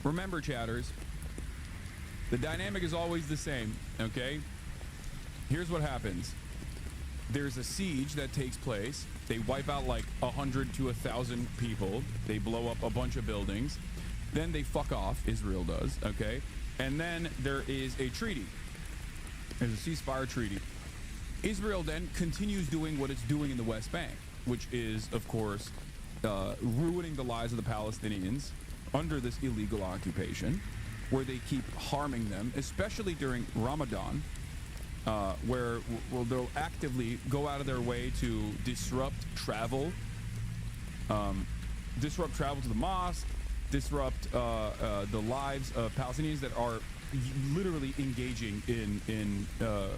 Remember, chatters, the dynamic is always the same, okay? Here's what happens. There's a siege that takes place. They wipe out like 100 to 1,000 people. They blow up a bunch of buildings. Then they fuck off, Israel does, okay? And then there is a treaty. There's a ceasefire treaty. Israel then continues doing what it's doing in the West Bank, which is, of course, ruining the lives of the Palestinians under this illegal occupation, where they keep harming them, especially during Ramadan, where they'll actively go out of their way to disrupt travel to the mosque, disrupt the lives of Palestinians that are literally engaging in the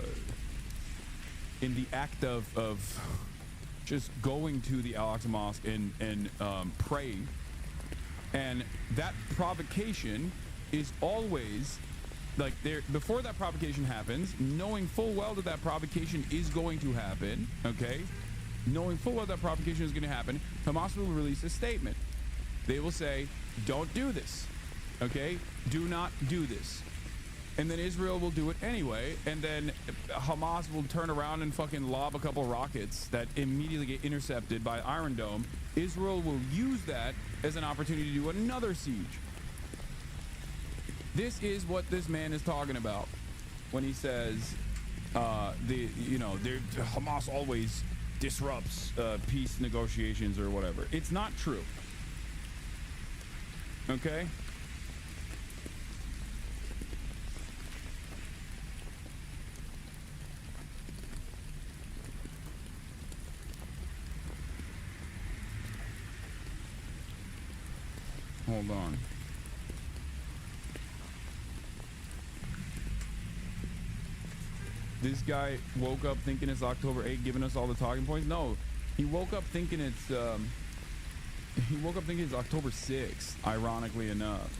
act of just going to the Al-Aqsa Mosque and praying. And that provocation is always like before that provocation happens, knowing full well that provocation is going to happen, okay? Knowing full well that provocation is going to happen, Hamas will release a statement. They will say, don't do this, okay? Do not do this. And then Israel will do it anyway, and then Hamas will turn around and fucking lob a couple rockets that immediately get intercepted by Iron Dome. Israel will use that as an opportunity to do another siege. This is what this man is talking about when he says, Hamas always disrupts peace negotiations or whatever. It's not true. Okay? Hold on. This guy woke up thinking it's October 8th, giving us all the talking points. No, he woke up thinking it's October 6th, ironically enough.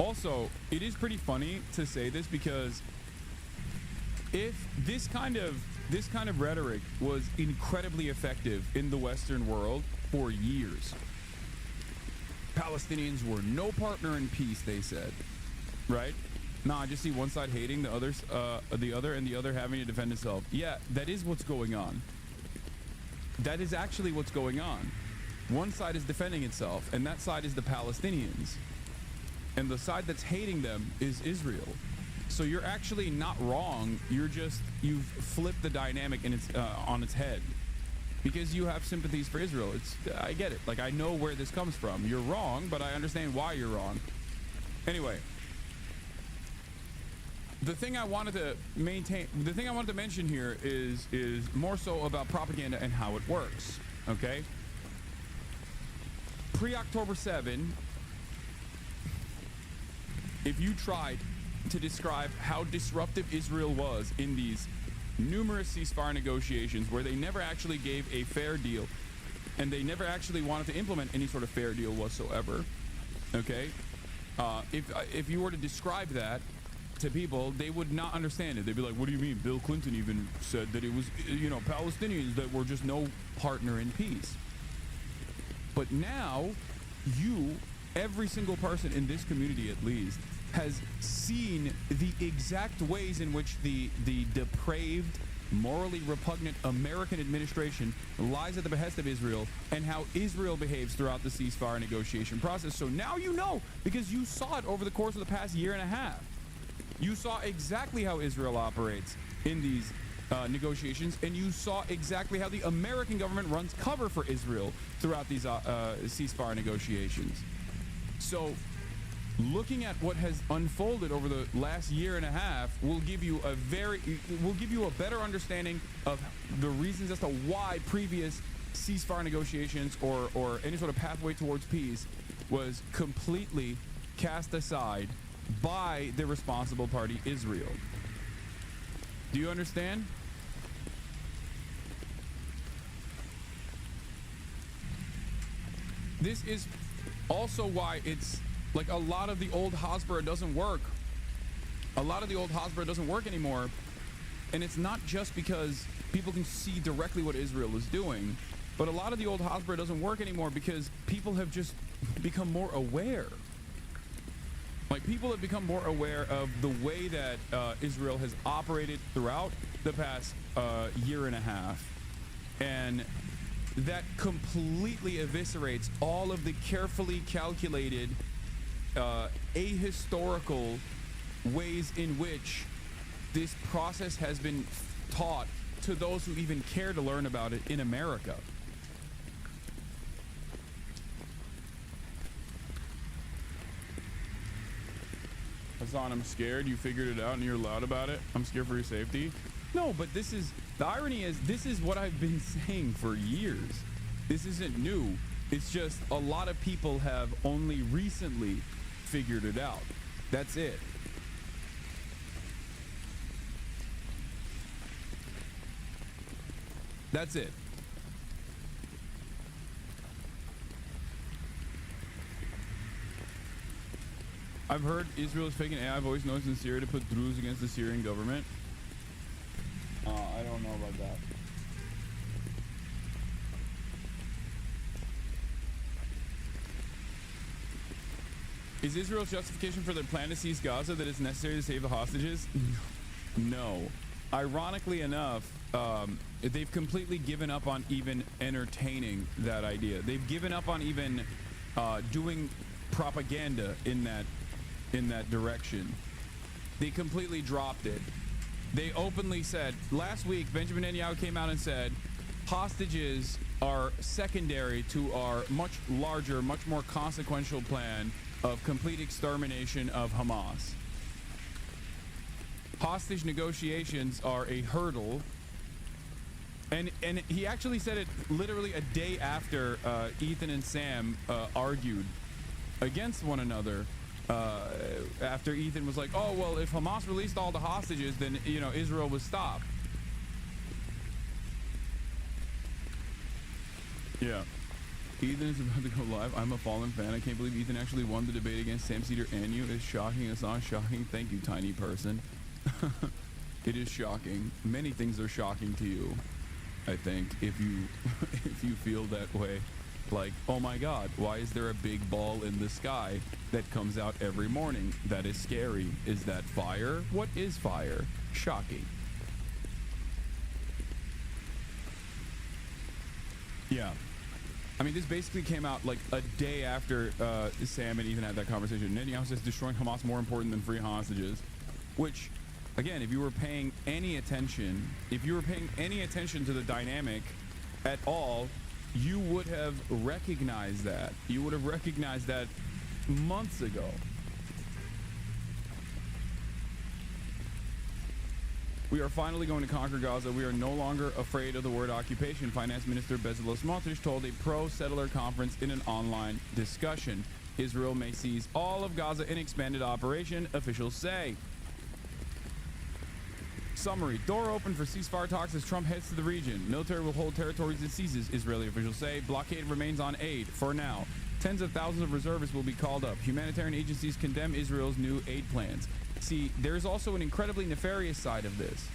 Also, it is pretty funny to say this because if this kind of rhetoric was incredibly effective in the Western world for years, Palestinians were no partner in peace, they said, right? Nah, I just see one side hating the other and the other having to defend itself. Yeah, that is what's going on. That is actually what's going on. One side is defending itself, and that side is the Palestinians. And the side that's hating them is Israel. So you're actually not wrong. You've flipped the dynamic and it's on its head. Because you have sympathies for Israel. I get it. Like, I know where this comes from. You're wrong, but I understand why you're wrong. Anyway, the thing I wanted to mention here is more so about propaganda and how it works. Okay? Pre-October 7, if you tried to describe how disruptive Israel was in these numerous ceasefire negotiations where they never actually gave a fair deal and they never actually wanted to implement any sort of fair deal whatsoever, okay? If you were to describe that to people, they would not understand it. They'd be like, what do you mean? Bill Clinton even said that it was, Palestinians that were just no partner in peace. But now, every single person in this community at least, has seen the exact ways in which the depraved, morally repugnant American administration lies at the behest of Israel and how Israel behaves throughout the ceasefire negotiation process. So now you know, because you saw it over the course of the past year and a half. You saw exactly how Israel operates in these negotiations, and you saw exactly how the American government runs cover for Israel throughout these ceasefire negotiations. So looking at what has unfolded over the last year and a half will give you a better understanding of the reasons as to why previous ceasefire negotiations or any sort of pathway towards peace was completely cast aside by the responsible party, Israel. Do you understand? This is also why it's like a lot of the old Hasbara doesn't work. A lot of the old Hasbara doesn't work anymore. And it's not just because people can see directly what Israel is doing, but a lot of the old Hasbara doesn't work anymore because people have just become more aware. Like, people have become more aware of the way that Israel has operated throughout the past year and a half. And that completely eviscerates all of the carefully calculated ahistorical ways in which this process has been taught to those who even care to learn about it in America. Hasan, I'm scared. You figured it out and you're loud about it. I'm scared for your safety. No, but the irony is, this is what I've been saying for years. This isn't new. It's just a lot of people have only recently figured it out. That's it. That's it. I've heard Israel is faking AI voice notes in Syria to put Druze against the Syrian government. I don't know about that. Is Israel's justification for their plan to seize Gaza that it's necessary to save the hostages? No. Ironically enough, they've completely given up on even entertaining that idea. They've given up on even doing propaganda in that direction. They completely dropped it. They openly said, last week, Benjamin Netanyahu came out and said, hostages are secondary to our much larger, much more consequential plan of complete extermination of Hamas. Hostage negotiations are a hurdle. And he actually said it literally a day after Ethan and Sam argued against one another. After Ethan was like, oh, well, if Hamas released all the hostages, then, Israel would stop. Yeah. Ethan is about to go live. I'm a Fallen fan. I can't believe Ethan actually won the debate against Sam Cedar and you. It's shocking. It's not shocking. Thank you, tiny person. It is shocking. Many things are shocking to you, I think, if you if you feel that way. Like, oh my god, why is there a big ball in the sky that comes out every morning? That is scary. Is that fire? What is fire? Shocking. Yeah. I mean, this basically came out like a day after Sam and Ethan had that conversation. Netanyahu says destroying Hamas more important than free hostages, which, again, if you were paying any attention, to the dynamic at all, you would have recognized that. You would have recognized that months ago. We are finally going to conquer Gaza. We are no longer afraid of the word occupation, Finance Minister Bezalel Smotrich told a pro-settler conference in an online discussion. Israel may seize all of Gaza in expanded operation, officials say. Summary. Door open for ceasefire talks as Trump heads to the region. Military will hold territories it seizes, Israeli officials say. Blockade remains on aid for now. Tens of thousands of reservists will be called up. Humanitarian agencies condemn Israel's new aid plans. See, there's also an incredibly nefarious side of this,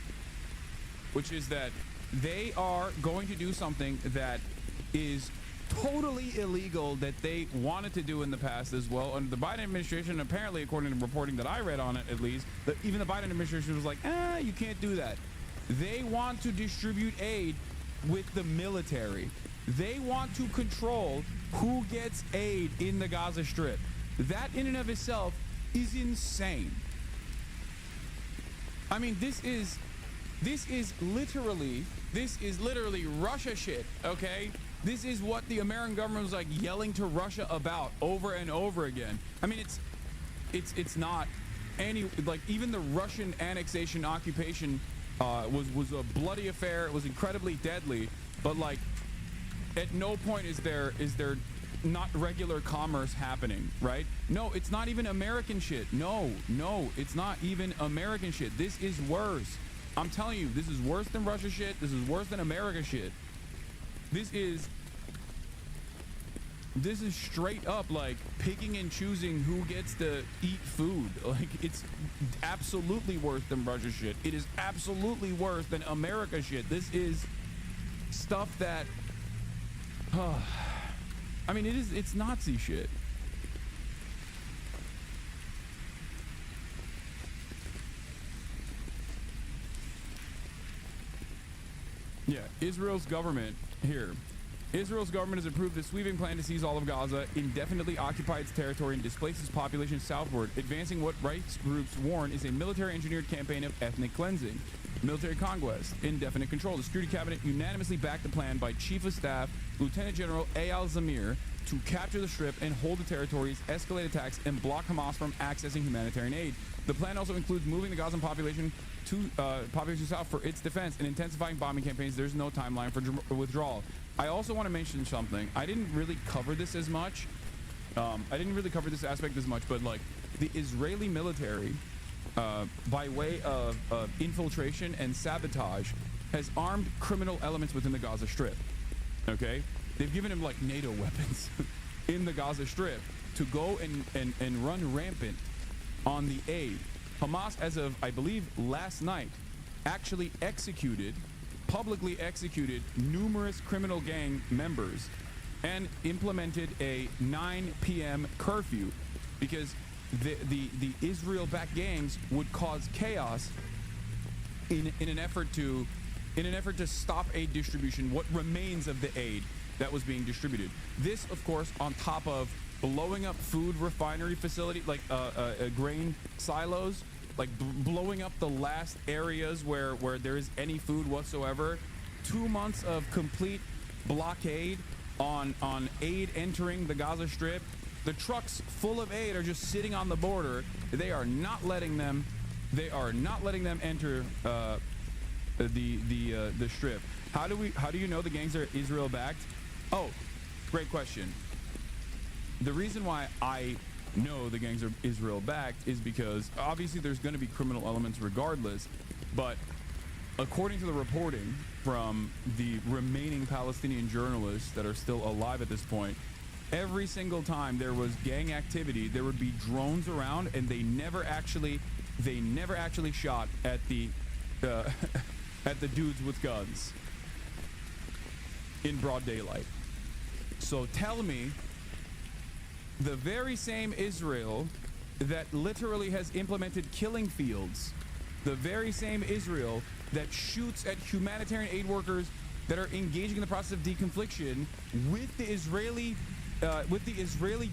which is that they are going to do something that is totally illegal that they wanted to do in the past as well under the Biden administration. Apparently, according to reporting that I read on it, at least, even the Biden administration was like, you can't do that. They want to distribute aid with the military. They want to control who gets aid in the Gaza Strip. That in and of itself is insane. I mean, this is literally Russia shit, okay? This is what the American government was like yelling to Russia about over and over again. I mean, it's not any, like, even the Russian annexation occupation was a bloody affair. It was incredibly deadly, but like at no point is there not regular commerce happening, right? No, it's not even American shit. No, it's not even American shit. This is worse. I'm telling you, this is worse than Russia shit. This is worse than America shit. This is straight up like picking and choosing who gets to eat food. Like, it's absolutely worse than Russia shit. It is absolutely worse than America shit. This is stuff that, I mean, it's Nazi shit. Yeah, Israel's government has approved a sweeping plan to seize all of Gaza, indefinitely occupy its territory, and displace its population southward, advancing what rights groups warn is a military-engineered campaign of ethnic cleansing. Military conquest, indefinite control. The Security Cabinet unanimously backed the plan by Chief of Staff Lieutenant General Eyal Zamir to capture the Strip and hold the territories, escalate attacks, and block Hamas from accessing humanitarian aid. The plan also includes moving the Gazan population to south for its defense and intensifying bombing campaigns. There's no timeline for withdrawal. I also want to mention something. I didn't really cover this as much. I didn't really cover this aspect as much, but like the Israeli military, by way of infiltration and sabotage, has armed criminal elements within the Gaza Strip. Okay? They've given him like NATO weapons in the Gaza Strip to go and run rampant on the aid. Hamas, as of, I believe, last night, actually publicly executed numerous criminal gang members and implemented a 9 p.m. curfew because the Israel-backed gangs would cause chaos in an effort to stop aid distribution, what remains of the aid that was being distributed. This, of course, on top of blowing up food refinery facility, like grain silos, like blowing up the last areas where there is any food whatsoever. 2 months of complete blockade on aid entering the Gaza Strip. The trucks full of aid are just sitting on the border. They are not letting them enter the Strip. How do you know the gangs are Israel backed? Oh, great question. The reason why I know the gangs are Israel backed is because obviously there's going to be criminal elements regardless, but according to the reporting from the remaining Palestinian journalists that are still alive at this point, every single time there was gang activity, there would be drones around, and they never actually shot at the at the dudes with guns in broad daylight. So tell me, the very same Israel that literally has implemented killing fields, the very same Israel that shoots at humanitarian aid workers that are engaging in the process of deconfliction with the Israeli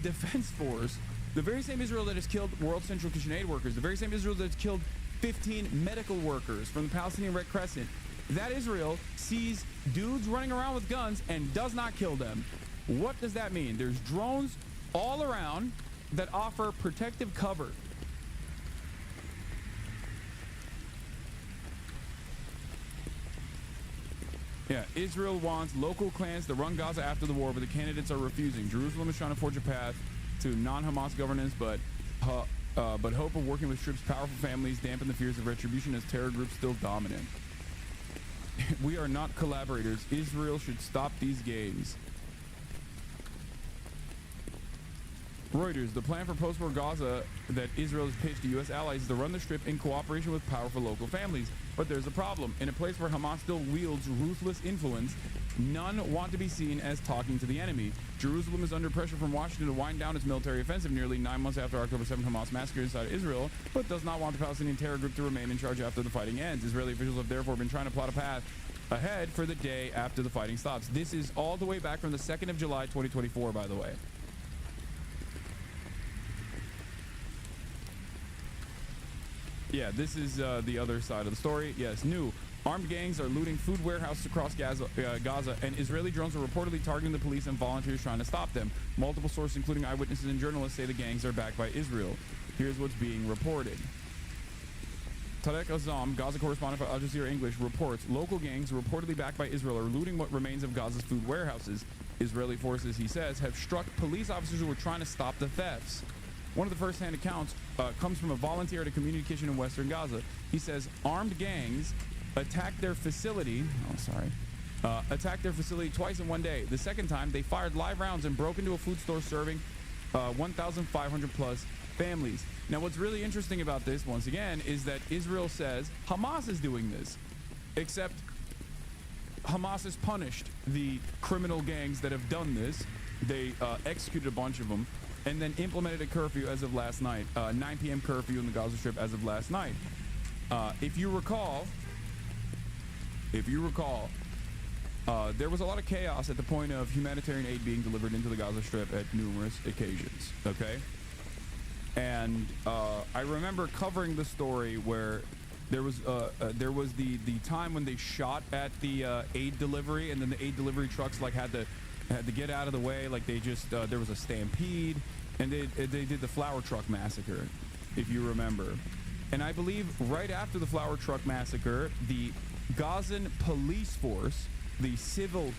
Defense Force, the very same Israel that has killed World Central Kitchen aid workers, the very same Israel that's killed 15 medical workers from the Palestinian Red Crescent, that Israel sees dudes running around with guns and does not kill them. What does that mean? There's drones all around that offer protective cover. Yeah, Israel wants local clans to run Gaza after the war, but the candidates are refusing. Jerusalem is trying to forge a path to non-Hamas governance, but hope of working with Strips' powerful families dampen the fears of retribution as terror groups still dominant. We are not collaborators. Israel should stop these games. Reuters, the plan for post-war Gaza that Israel has pitched to U.S. allies is to run the Strip in cooperation with powerful local families. But there's a problem. In a place where Hamas still wields ruthless influence, none want to be seen as talking to the enemy. Jerusalem is under pressure from Washington to wind down its military offensive nearly 9 months after October 7th Hamas massacre inside Israel, but does not want the Palestinian terror group to remain in charge after the fighting ends. Israeli officials have therefore been trying to plot a path ahead for the day after the fighting stops. This is all the way back from the 2nd of July, 2024, by the way. Yeah, this is the other side of the story. Yes, new. Armed gangs are looting food warehouses across Gaza, and Israeli drones are reportedly targeting the police and volunteers trying to stop them. Multiple sources, including eyewitnesses and journalists, say the gangs are backed by Israel. Here's what's being reported. Tarek Azam, Gaza correspondent for Al Jazeera English, reports local gangs reportedly backed by Israel are looting what remains of Gaza's food warehouses. Israeli forces, he says, have struck police officers who were trying to stop the thefts. One of the first-hand accounts comes from a volunteer at a community kitchen in western Gaza. He says armed gangs attacked their facility. Attacked their facility twice in one day. The second time, they fired live rounds and broke into a food store serving 1,500 plus families. Now, what's really interesting about this, once again, is that Israel says Hamas is doing this, except Hamas has punished the criminal gangs that have done this. They executed a bunch of them, and then implemented a curfew as of last night, 9 p.m. curfew in the Gaza Strip as of last night. If you recall, there was a lot of chaos at the point of humanitarian aid being delivered into the Gaza Strip at numerous occasions, okay? And I remember covering the story where there was the time when they shot at the aid delivery, and then the aid delivery trucks like had to get out of the way, like they just there was a stampede, and they did the flour truck massacre, if you remember. And I believe right after the flour truck massacre, the Gazan police force, the civil,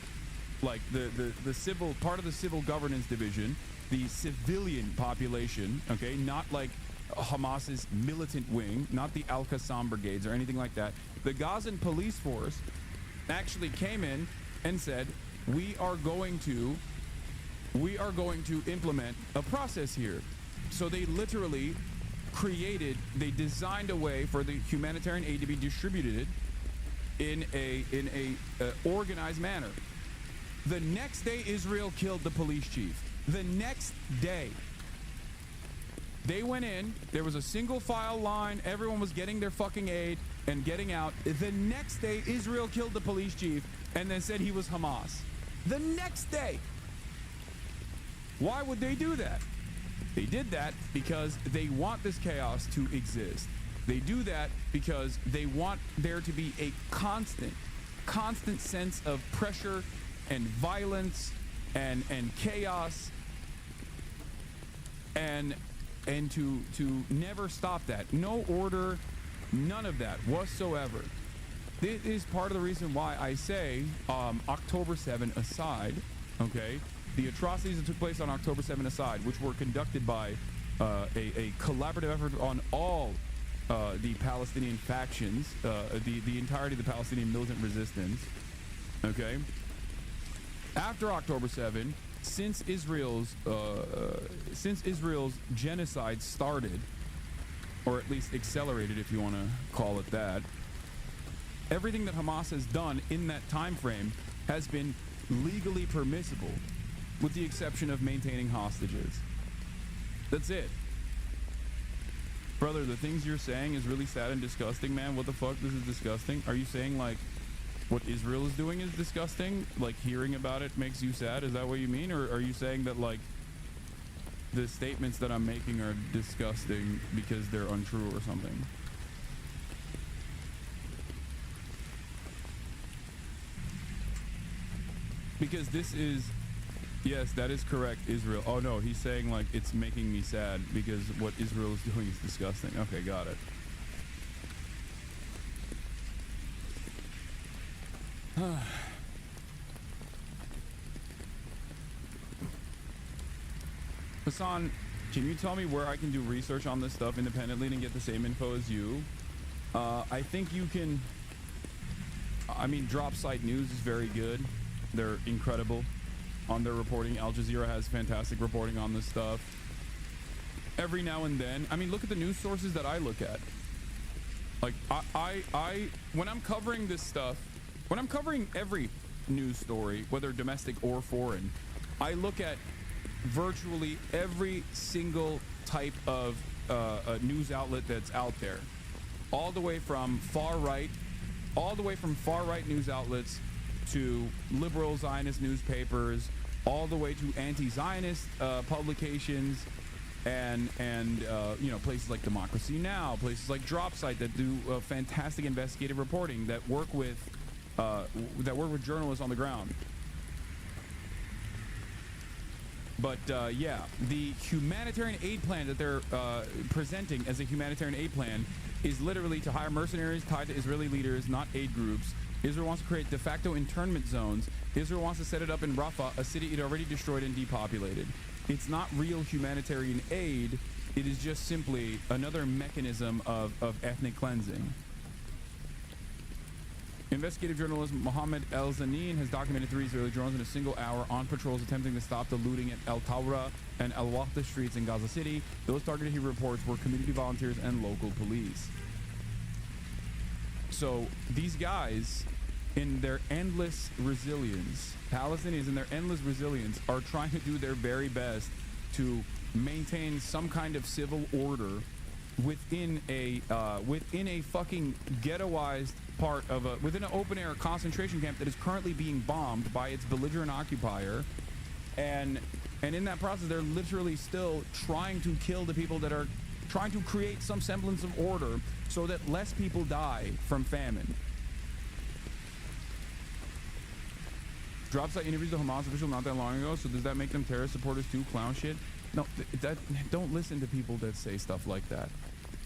like the civil part of the civil governance division, the civilian population, okay, not like Hamas's militant wing, not the Al-Qassam brigades or anything like that. The Gazan police force actually came in and said, we are going to implement a process here. So they literally they designed a way for the humanitarian aid to be distributed in a organized manner. The next day, Israel killed the police chief. The next day, they went in, there was a single file line, everyone was getting their fucking aid and getting out. The next day, Israel killed the police chief and then said he was Hamas. The next day. Why would they do that? They did that because they want this chaos to exist. They do that because they want there to be a constant sense of pressure and violence and chaos and to never stop that. No order, none of that whatsoever. This is part of the reason why I say October 7 aside, okay, the atrocities that took place on October 7 aside, which were conducted by a collaborative effort on all the Palestinian factions, the entirety of the Palestinian militant resistance. Okay. After October 7, since Israel's genocide started, or at least accelerated, if you want to call it that, everything that Hamas has done in that time frame has been legally permissible, with the exception of maintaining hostages. That's it. Brother, the things you're saying is really sad and disgusting, man. What the fuck? This is disgusting. Are you saying, like, what Israel is doing is disgusting? Like, hearing about it makes you sad? Is that what you mean? Or are you saying that, like, the statements that I'm making are disgusting because they're untrue or something? Because this is... Yes, that is correct, Israel. Oh, no, he's saying, like, it's making me sad because what Israel is doing is disgusting. Okay, got it. Hasan, can you tell me where I can do research on this stuff independently and get the same info as you? I think you can... I mean, Drop Site News is very good. They're incredible on their reporting. Al Jazeera has fantastic reporting on this stuff. Every now and then, I mean, look at the news sources that I look at. Like, I when I'm covering this stuff, when I'm covering every news story, whether domestic or foreign, I look at virtually every single type of news outlet that's out there, all the way from far right news outlets to liberal Zionist newspapers, all the way to anti-Zionist publications, and you know, places like Democracy Now!, places like Drop Site that do fantastic investigative reporting, that work with journalists on the ground. But yeah, the humanitarian aid plan that they're presenting as a humanitarian aid plan is literally to hire mercenaries tied to Israeli leaders, not aid groups. Israel wants to create de facto internment zones. Israel wants to set it up in Rafah, a city it already destroyed and depopulated. It's not real humanitarian aid. It is just simply another mechanism of ethnic cleansing. Investigative journalist Mohammed El-Zanin has documented 3 Israeli drones in a single hour on patrols attempting to stop the looting at El Tawra and El Waqta streets in Gaza City. Those targeted, he reports, were community volunteers and local police. So these guys, in their endless resilience, Palestinians in their endless resilience, are trying to do their very best to maintain some kind of civil order within a fucking ghettoized part of within an open air concentration camp that is currently being bombed by its belligerent occupier, and in that process they're literally still trying to kill the people that are trying to create some semblance of order so that less people die from famine. Drop Site interviews the Hamas official not that long ago, so does that make them terrorist supporters too? Clown shit? No, don't listen to people that say stuff like that,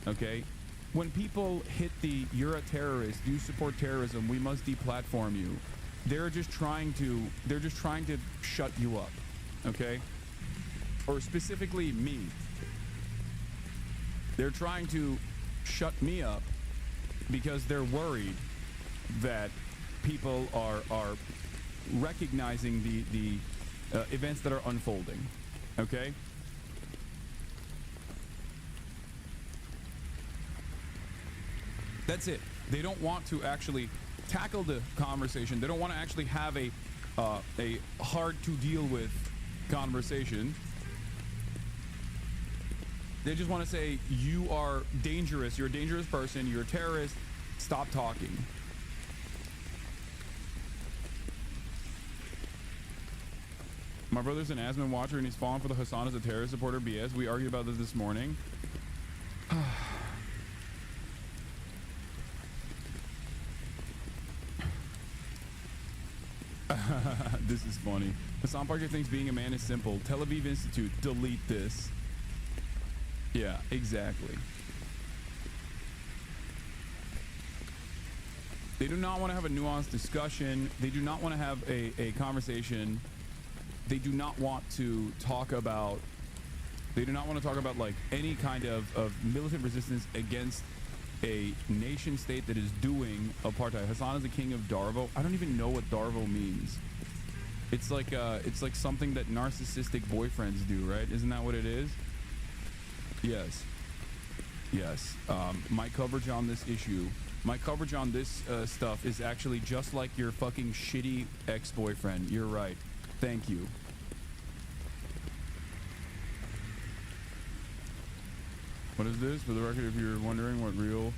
okay? When people hit the "you're a terrorist, you support terrorism, we must deplatform you," they're just trying to shut you up, okay? Or specifically me. They're trying to shut me up because they're worried that people are recognizing the events that are unfolding, okay? That's it. They don't want to actually tackle the conversation. They don't want to actually have a hard to deal with conversation. They just want to say, you are dangerous, you're a dangerous person, you're a terrorist, stop talking. My brother's an asthma watcher and he's fallen for the Hasan as a terrorist supporter BS. We argued about this morning. This is funny. Hasan Parker thinks being a man is simple. Tel Aviv Institute, delete this. Yeah, exactly. They do not want to have a nuanced discussion. They do not want to have a conversation. They do not want to talk about like any kind of militant resistance against a nation state that is doing apartheid. Hasan is the king of Darvo. I don't even know what Darvo means. It's like something that narcissistic boyfriends do, right? Isn't that what it is? Yes. Yes. My coverage on this issue, my coverage on this stuff is actually just like your fucking shitty ex-boyfriend. You're right. Thank you. What is this? For the record, if you're wondering what real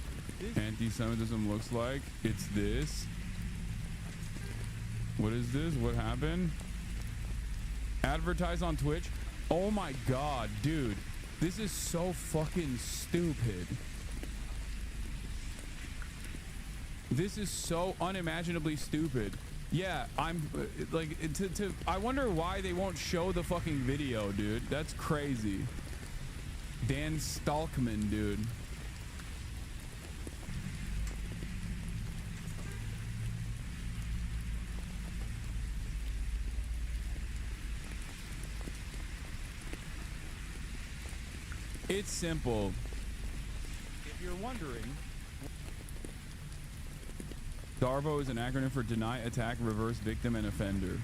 anti-Semitism looks like, it's this. What is this? What happened? Advertise on Twitch? Oh my god, dude. This is so fucking stupid. This is so unimaginably stupid. Yeah, I'm like, I wonder why they won't show the fucking video, dude. That's crazy. Dan Stalkman, dude. It's simple. If you're wondering, DARVO is an acronym for Deny, Attack, Reverse, Victim, and Offender.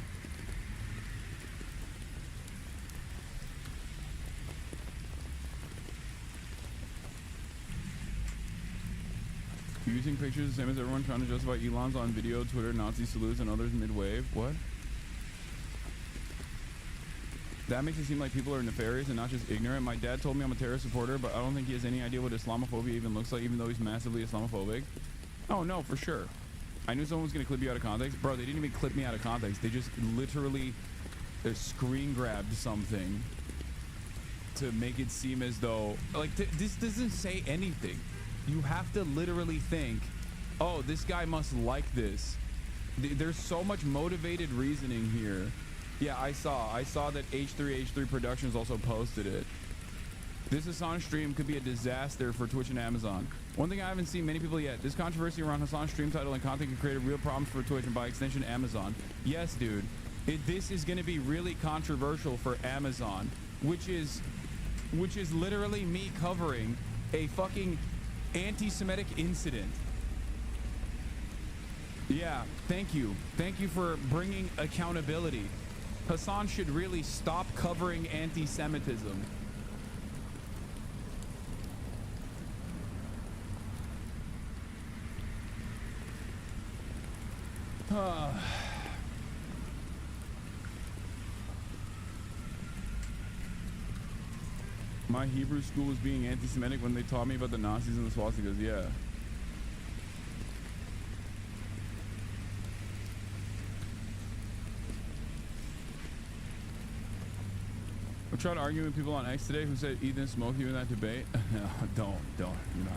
Using pictures the same as everyone trying to justify Elon's on video, Twitter, Nazi salutes, and others mid-wave. What? That makes it seem like people are nefarious and not just ignorant. My dad told me I'm a terrorist supporter, but I don't think he has any idea what Islamophobia even looks like, even though he's massively Islamophobic. Oh, no, for sure. I knew someone was going to clip you out of context. Bro, they didn't even clip me out of context. They just literally screen grabbed something to make it seem as though, like, this doesn't say anything. You have to literally think, oh, this guy must like this. There's so much motivated reasoning here. Yeah, I saw that H3 Productions also posted it. This Hasan stream could be a disaster for Twitch and Amazon. One thing I haven't seen many people yet, this controversy around Hasan's stream title and content could create a real problem for Twitch and by extension Amazon. Yes, dude. This is going to be really controversial for Amazon, which is literally me covering a fucking anti-Semitic incident. Yeah, thank you. Thank you for bringing accountability. Hasan should really stop covering anti-Semitism. My Hebrew school was being anti-Semitic when they taught me about the Nazis and the swastikas. Yeah. I tried arguing with people on X today who said Ethan smoked you in that debate. No, don't. You're not.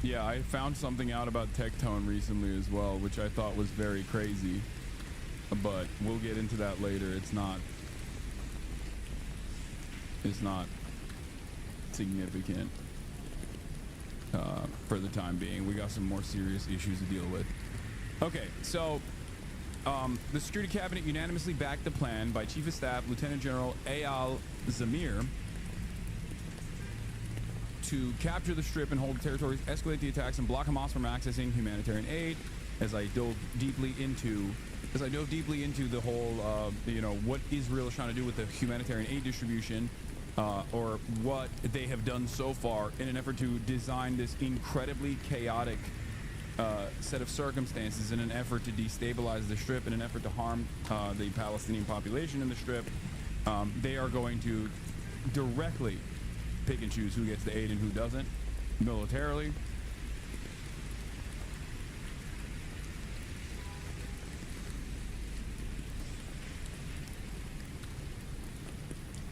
Yeah, I found something out about Tectone recently as well, which I thought was very crazy, but we'll get into that later. It's not significant for the time being. We got some more serious issues to deal with. Okay, so the Security Cabinet unanimously backed the plan by Chief of Staff Lieutenant General Eyal Zamir to capture the Strip and hold the territories, escalate the attacks, and block Hamas from accessing humanitarian aid. As I dove deeply into the whole, what Israel is trying to do with the humanitarian aid distribution, or what they have done so far in an effort to design this incredibly chaotic set of circumstances in an effort to destabilize the Strip, in an effort to harm the Palestinian population in the Strip. They are going to directly pick and choose who gets the aid and who doesn't, militarily.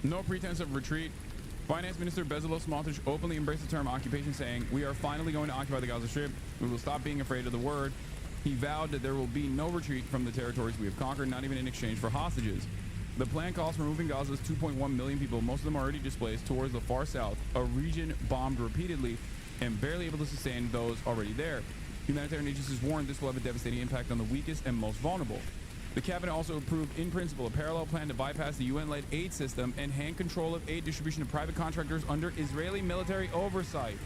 No pretense of retreat. Finance Minister Bezalel Smotrich openly embraced the term occupation, saying, "We are finally going to occupy the Gaza Strip. We will stop being afraid of the word." He vowed that there will be no retreat from the territories we have conquered, not even in exchange for hostages. The plan calls for moving Gaza's 2.1 million people, most of them already displaced, towards the far south, a region bombed repeatedly and barely able to sustain those already there. Humanitarian agencies warned this will have a devastating impact on the weakest and most vulnerable. The cabinet also approved, in principle, a parallel plan to bypass the UN-led aid system and hand control of aid distribution to private contractors under Israeli military oversight.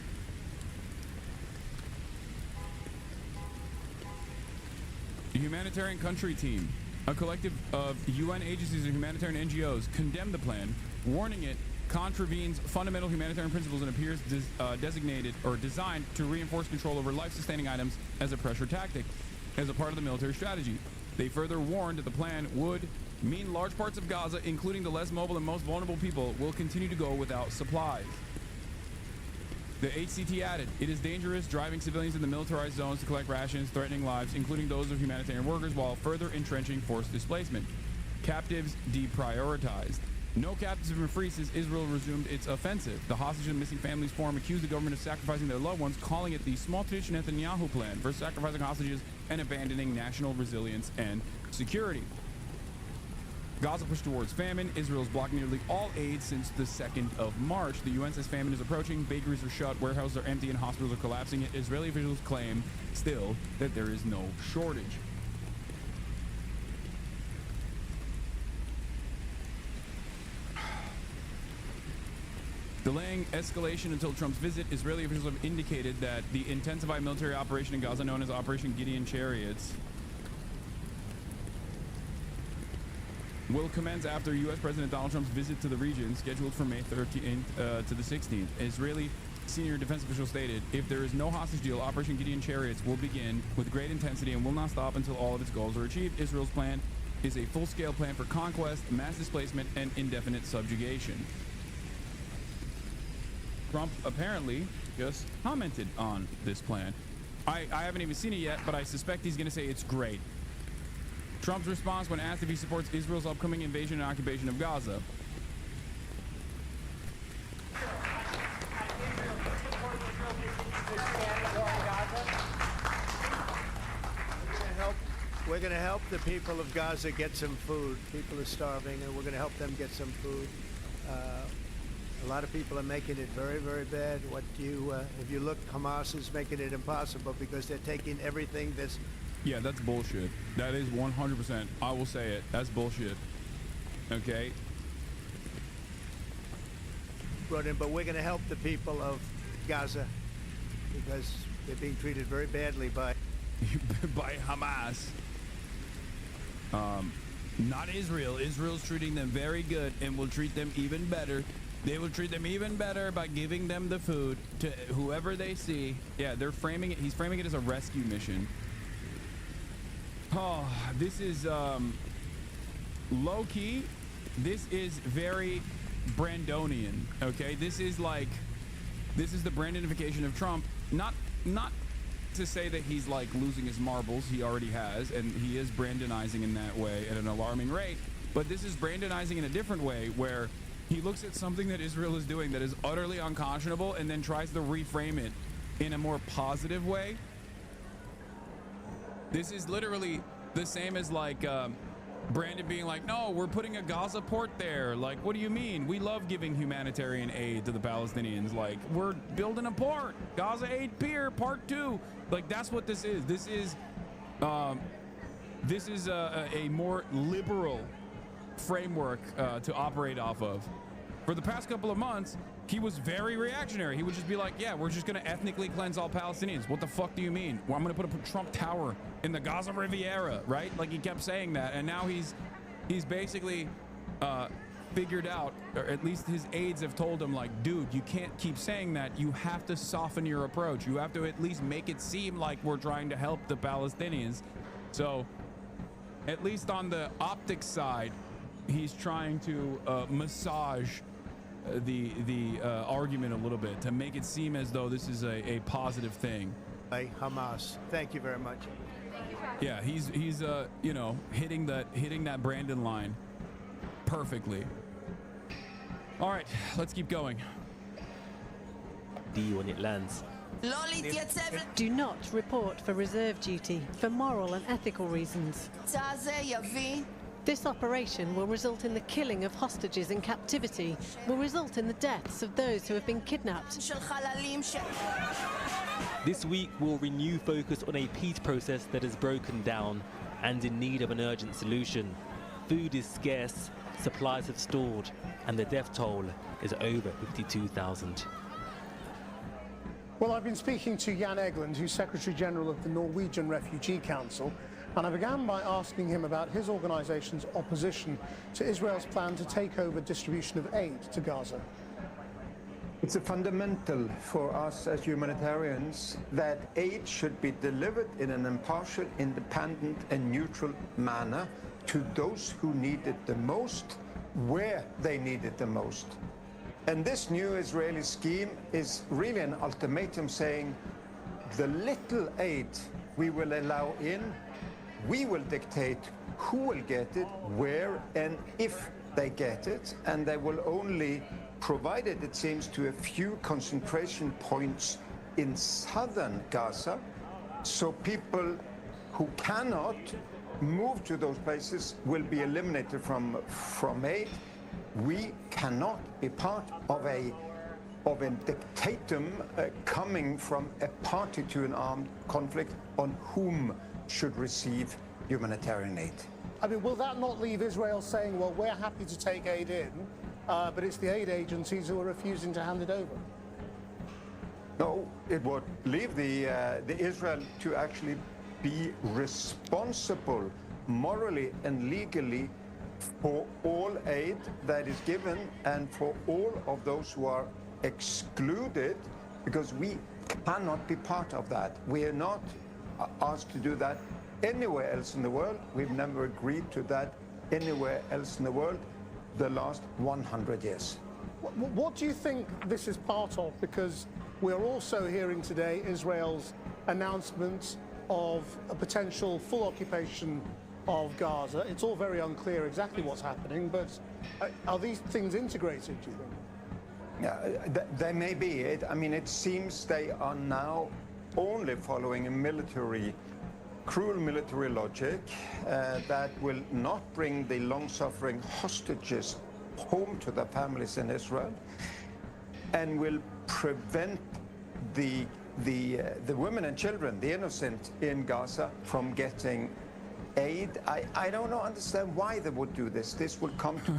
The Humanitarian Country Team, a collective of UN agencies and humanitarian NGOs, condemned the plan, warning it contravenes fundamental humanitarian principles and appears designated or designed to reinforce control over life-sustaining items as a pressure tactic as a part of the military strategy. They further warned that the plan would mean large parts of Gaza, including the less mobile and most vulnerable people, will continue to go without supplies. The HCT added, it is dangerous driving civilians in the militarized zones to collect rations, threatening lives, including those of humanitarian workers, while further entrenching forced displacement. Captives deprioritized. No captives have been free since Israel resumed its offensive. The Hostage and Missing Families Forum accused the government of sacrificing their loved ones, calling it the Smotrich Netanyahu plan for sacrificing hostages and abandoning national resilience and security. Gaza pushed towards famine. Israel is blocking nearly all aid since the 2nd of March. The UN says famine is approaching. Bakeries are shut, warehouses are empty, and hospitals are collapsing. Israeli officials claim still that there is no shortage. Delaying escalation until Trump's visit, Israeli officials have indicated that the intensified military operation in Gaza, known as Operation Gideon Chariots, will commence after U.S. President Donald Trump's visit to the region, scheduled for May 13th to the 16th. Israeli senior defense officials stated, if there is no hostage deal, Operation Gideon Chariots will begin with great intensity and will not stop until all of its goals are achieved. Israel's plan is a full-scale plan for conquest, mass displacement, and indefinite subjugation. Trump apparently just commented on this plan. I haven't even seen it yet, but I suspect he's going to say it's great. Trump's response when asked if he supports Israel's upcoming invasion and occupation of Gaza. We're going to help the people of Gaza get some food. People are starving, and we're going to help them get some food. A lot of people are making it very, very bad. If you look, Hamas is making it impossible because they're taking everything that's... Yeah, that's bullshit. That is 100%. I will say it. That's bullshit. Okay? Brought in, but we're going to help the people of Gaza because they're being treated very badly by... by Hamas. Not Israel. Israel's treating them very good and will treat them even better. They will treat them even better by giving them the food to whoever they see. Yeah, they're framing it. He's framing it as a rescue mission. Oh, this is low-key. This is very Brandonian. Okay, this is the Brandonification of Trump. Not to say that he's like losing his marbles. He already has, and he is Brandonizing in that way at an alarming rate. But this is Brandonizing in a different way, where he looks at something that Israel is doing that is utterly unconscionable and then tries to reframe it in a more positive way. This is literally the same as like Brandon being like, no, we're putting a Gaza port there. Like, what do you mean? We love giving humanitarian aid to the Palestinians. Like, we're building a port. Gaza Aid Pier Part 2. Like, that's what this is. This is a more liberal framework to operate off of. For the past couple of months, he was very reactionary. He would just be like, yeah, we're just going to ethnically cleanse all Palestinians. What the fuck do you mean? Well, I'm going to put a Trump Tower in the Gaza Riviera, right? Like, he kept saying that, and now he's basically figured out, or at least his aides have told him, like, dude, you can't keep saying that. You have to soften your approach. You have to at least make it seem like we're trying to help the Palestinians. So, at least on the optics side, he's trying to massage the argument a little bit to make it seem as though this is a positive thing. By Hamas. Thank you very much. Yeah, he's you know, hitting that Brandon line perfectly. All right, let's keep going. D when it lands. Do not report for reserve duty for moral and ethical reasons. This operation will result in the killing of hostages in captivity, will result in the deaths of those who have been kidnapped. This week will renew focus on a peace process that has broken down and in need of an urgent solution. Food is scarce, supplies have stalled, and the death toll is over 52,000. Well, I've been speaking to Jan Egeland, who's Secretary General of the Norwegian Refugee Council, and I began by asking him about his organisation's opposition to Israel's plan to take over distribution of aid to Gaza. It's a fundamental for us as humanitarians that aid should be delivered in an impartial, independent and neutral manner to those who need it the most, where they need it the most. And this new Israeli scheme is really an ultimatum saying the little aid we will allow in, we will dictate who will get it, where and if they get it, and they will only provide it, it seems, to a few concentration points in southern Gaza, so people who cannot move to those places will be eliminated from aid. We cannot be part of a dictatum coming from a party to an armed conflict on whom should receive humanitarian aid. I mean, will that not leave Israel saying, well, we're happy to take aid in, but it's the aid agencies who are refusing to hand it over? No, it would leave the Israel to actually be responsible morally and legally for all aid that is given and for all of those who are excluded, because we cannot be part of that. We are not asked to do that anywhere else in the world. We've never agreed to that anywhere else in the world the last 100 years. What do you think this is part of? Because we're also hearing today Israel's announcement of a potential full occupation of Gaza. It's all very unclear exactly what's happening, but are these things integrated, do you think? Yeah, they may be. I mean, it seems they are now only following a cruel military logic that will not bring the long-suffering hostages home to their families in Israel, and will prevent the women and children, the innocent in Gaza, from getting aid. I don't understand why they would do this. This would come to...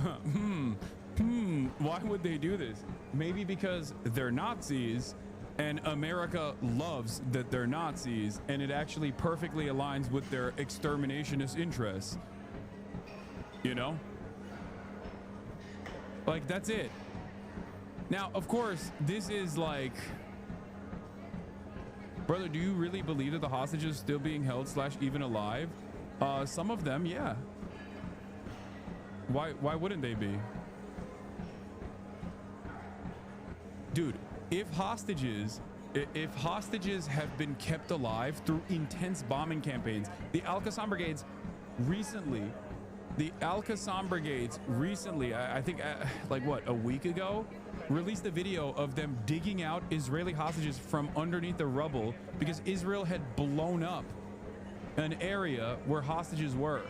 Why would they do this? Maybe because they're Nazis and America loves that they're Nazis, and it actually perfectly aligns with their exterminationist interests. You know? Like, that's it. Now, of course, this is like... Brother, do you really believe that the hostages still being held / even alive? Some of them, yeah. Why wouldn't they be? Dude, if hostages have been kept alive through intense bombing campaigns, the Al-Qassam brigades recently, I think like what, a week ago, released a video of them digging out Israeli hostages from underneath the rubble because Israel had blown up an area where hostages were.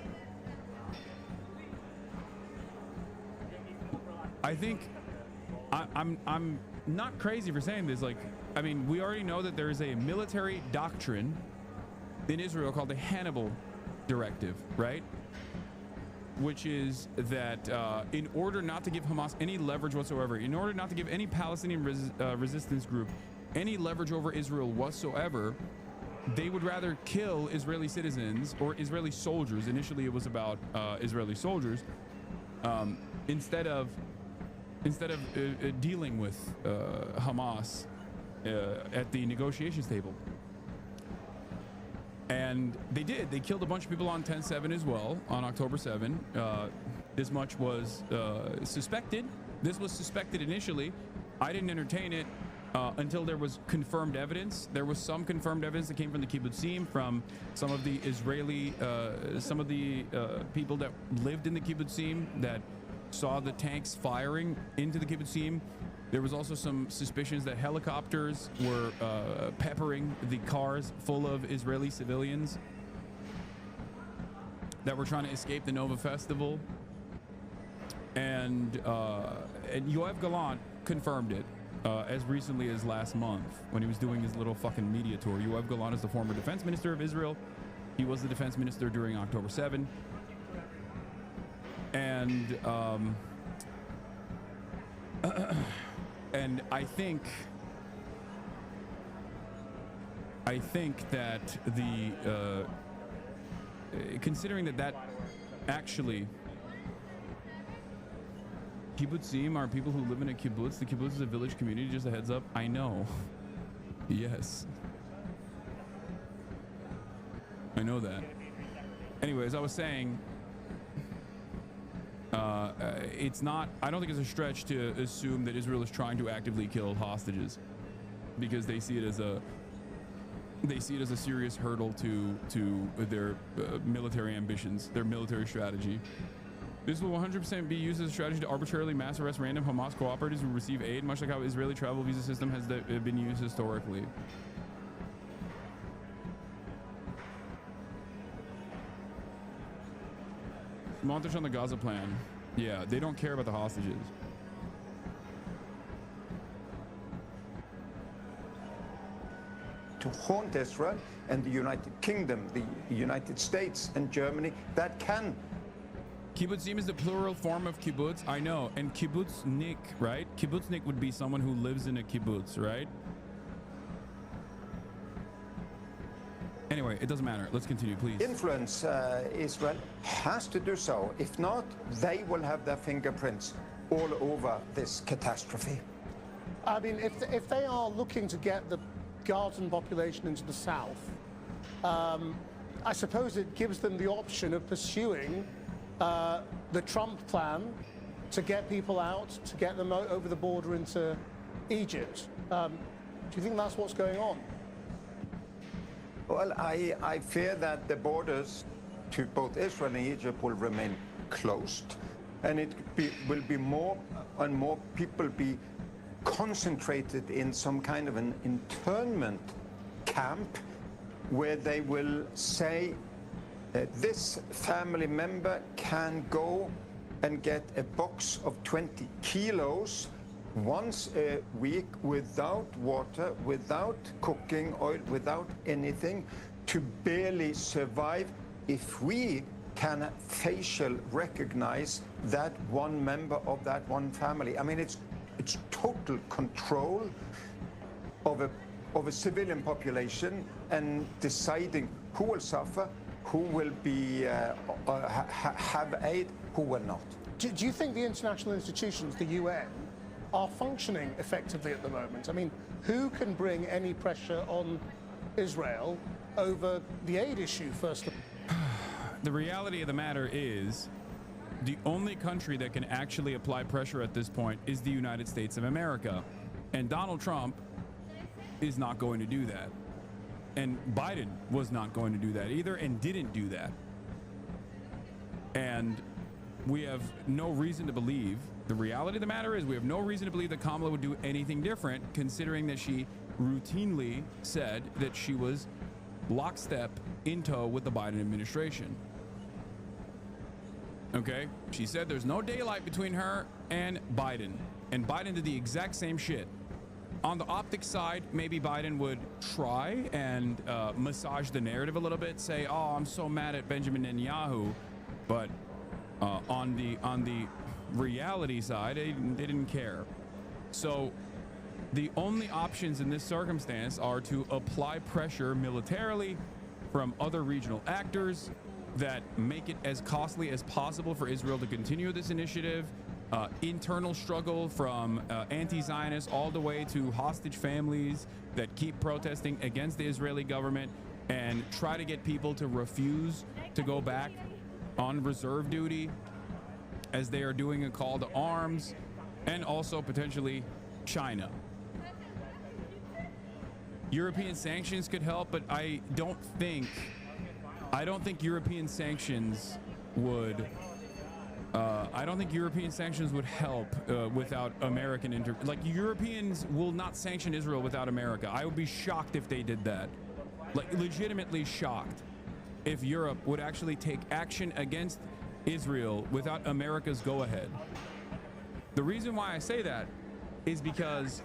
I think I'm not crazy for saying this. Like, I mean, we already know that there is a military doctrine in Israel called the Hannibal Directive, right? Which is that in order not to give Hamas any leverage whatsoever, in order not to give any Palestinian resistance group any leverage over Israel whatsoever, they would rather kill Israeli citizens or Israeli soldiers. Initially, it was about Israeli soldiers instead of dealing with Hamas at the negotiations table. And they did. They killed a bunch of people on 10/7 as well, on October 7. This much was suspected. This was suspected initially. I didn't entertain it until there was confirmed evidence. There was some confirmed evidence that came from the kibbutzim, from some of the Israeli, people that lived in the kibbutzim that saw the tanks firing into the kibbutzim. There was also some suspicions that helicopters were peppering the cars full of Israeli civilians that were trying to escape the Nova Festival. And Yoav Gallant confirmed it. as recently as last month when he was doing his little fucking media tour. Yoav Gallant is the former defense minister of Israel. He was the defense minister during October 7. And and I think that the considering that actually kibbutzim are people who live in a kibbutz. The kibbutz is a village community, just a heads up. I know. Yes. I know that. Anyways, I was saying, it's not, I don't think it's a stretch to assume that Israel is trying to actively kill hostages, because they see it as a serious hurdle to their military ambitions, their military strategy. This will 100% be used as a strategy to arbitrarily mass arrest random Hamas cooperators who receive aid, much like how Israeli travel visa system has been used historically. Montage on the Gaza plan. Yeah, they don't care about the hostages. To haunt Israel and the United Kingdom, the United States and Germany, that can. Kibbutzim is the plural form of kibbutz. I know. And kibbutznik, right? Kibbutznik would be someone who lives in a kibbutz, right? Anyway, it doesn't matter. Let's continue, please. Influence Israel has to do so. If not, they will have their fingerprints all over this catastrophe. I mean, if they are looking to get the Gazan population into the south, I suppose it gives them the option of pursuing the Trump plan to get people out, to get them over the border into Egypt. Do you think that's what's going on? Well, I fear that the borders to both Israel and Egypt will remain closed, and will be more and more people be concentrated in some kind of an internment camp where they will say this family member can go and get a box of 20 kilos once a week without water, without cooking oil, without anything, to barely survive if we can facial recognize that one member of that one family. I mean, it's total control of a civilian population and deciding who will suffer, who will be have aid, who will not. Do you think the international institutions, the UN, are functioning effectively at the moment? I mean, who can bring any pressure on Israel over the aid issue, first of all? The reality of the matter is, the only country that can actually apply pressure at this point is the United States of America. And Donald Trump is not going to do that. And Biden was not going to do that either, and didn't do that. And we have no reason to believe, the reality of the matter is we have no reason to believe that Kamala would do anything different, considering that she routinely said that she was lockstep in tow with the Biden administration. Okay? She said there's no daylight between her and Biden. And Biden did the exact same shit. On the optics side, maybe Biden would try and massage the narrative a little bit, say, oh, I'm so mad at Benjamin Netanyahu. But on the reality side, they didn't care. So the only options in this circumstance are to apply pressure militarily from other regional actors that make it as costly as possible for Israel to continue this initiative. Internal struggle from anti-Zionists all the way to hostage families that keep protesting against the Israeli government, and try to get people to refuse to go back on reserve duty as they are doing a call to arms, and also potentially China. European sanctions could help, but I don't think European sanctions would help without American Europeans will not sanction Israel without America. I would be shocked if they did that. Like, legitimately shocked if Europe would actually take action against Israel without America's go-ahead. The reason why I say that is because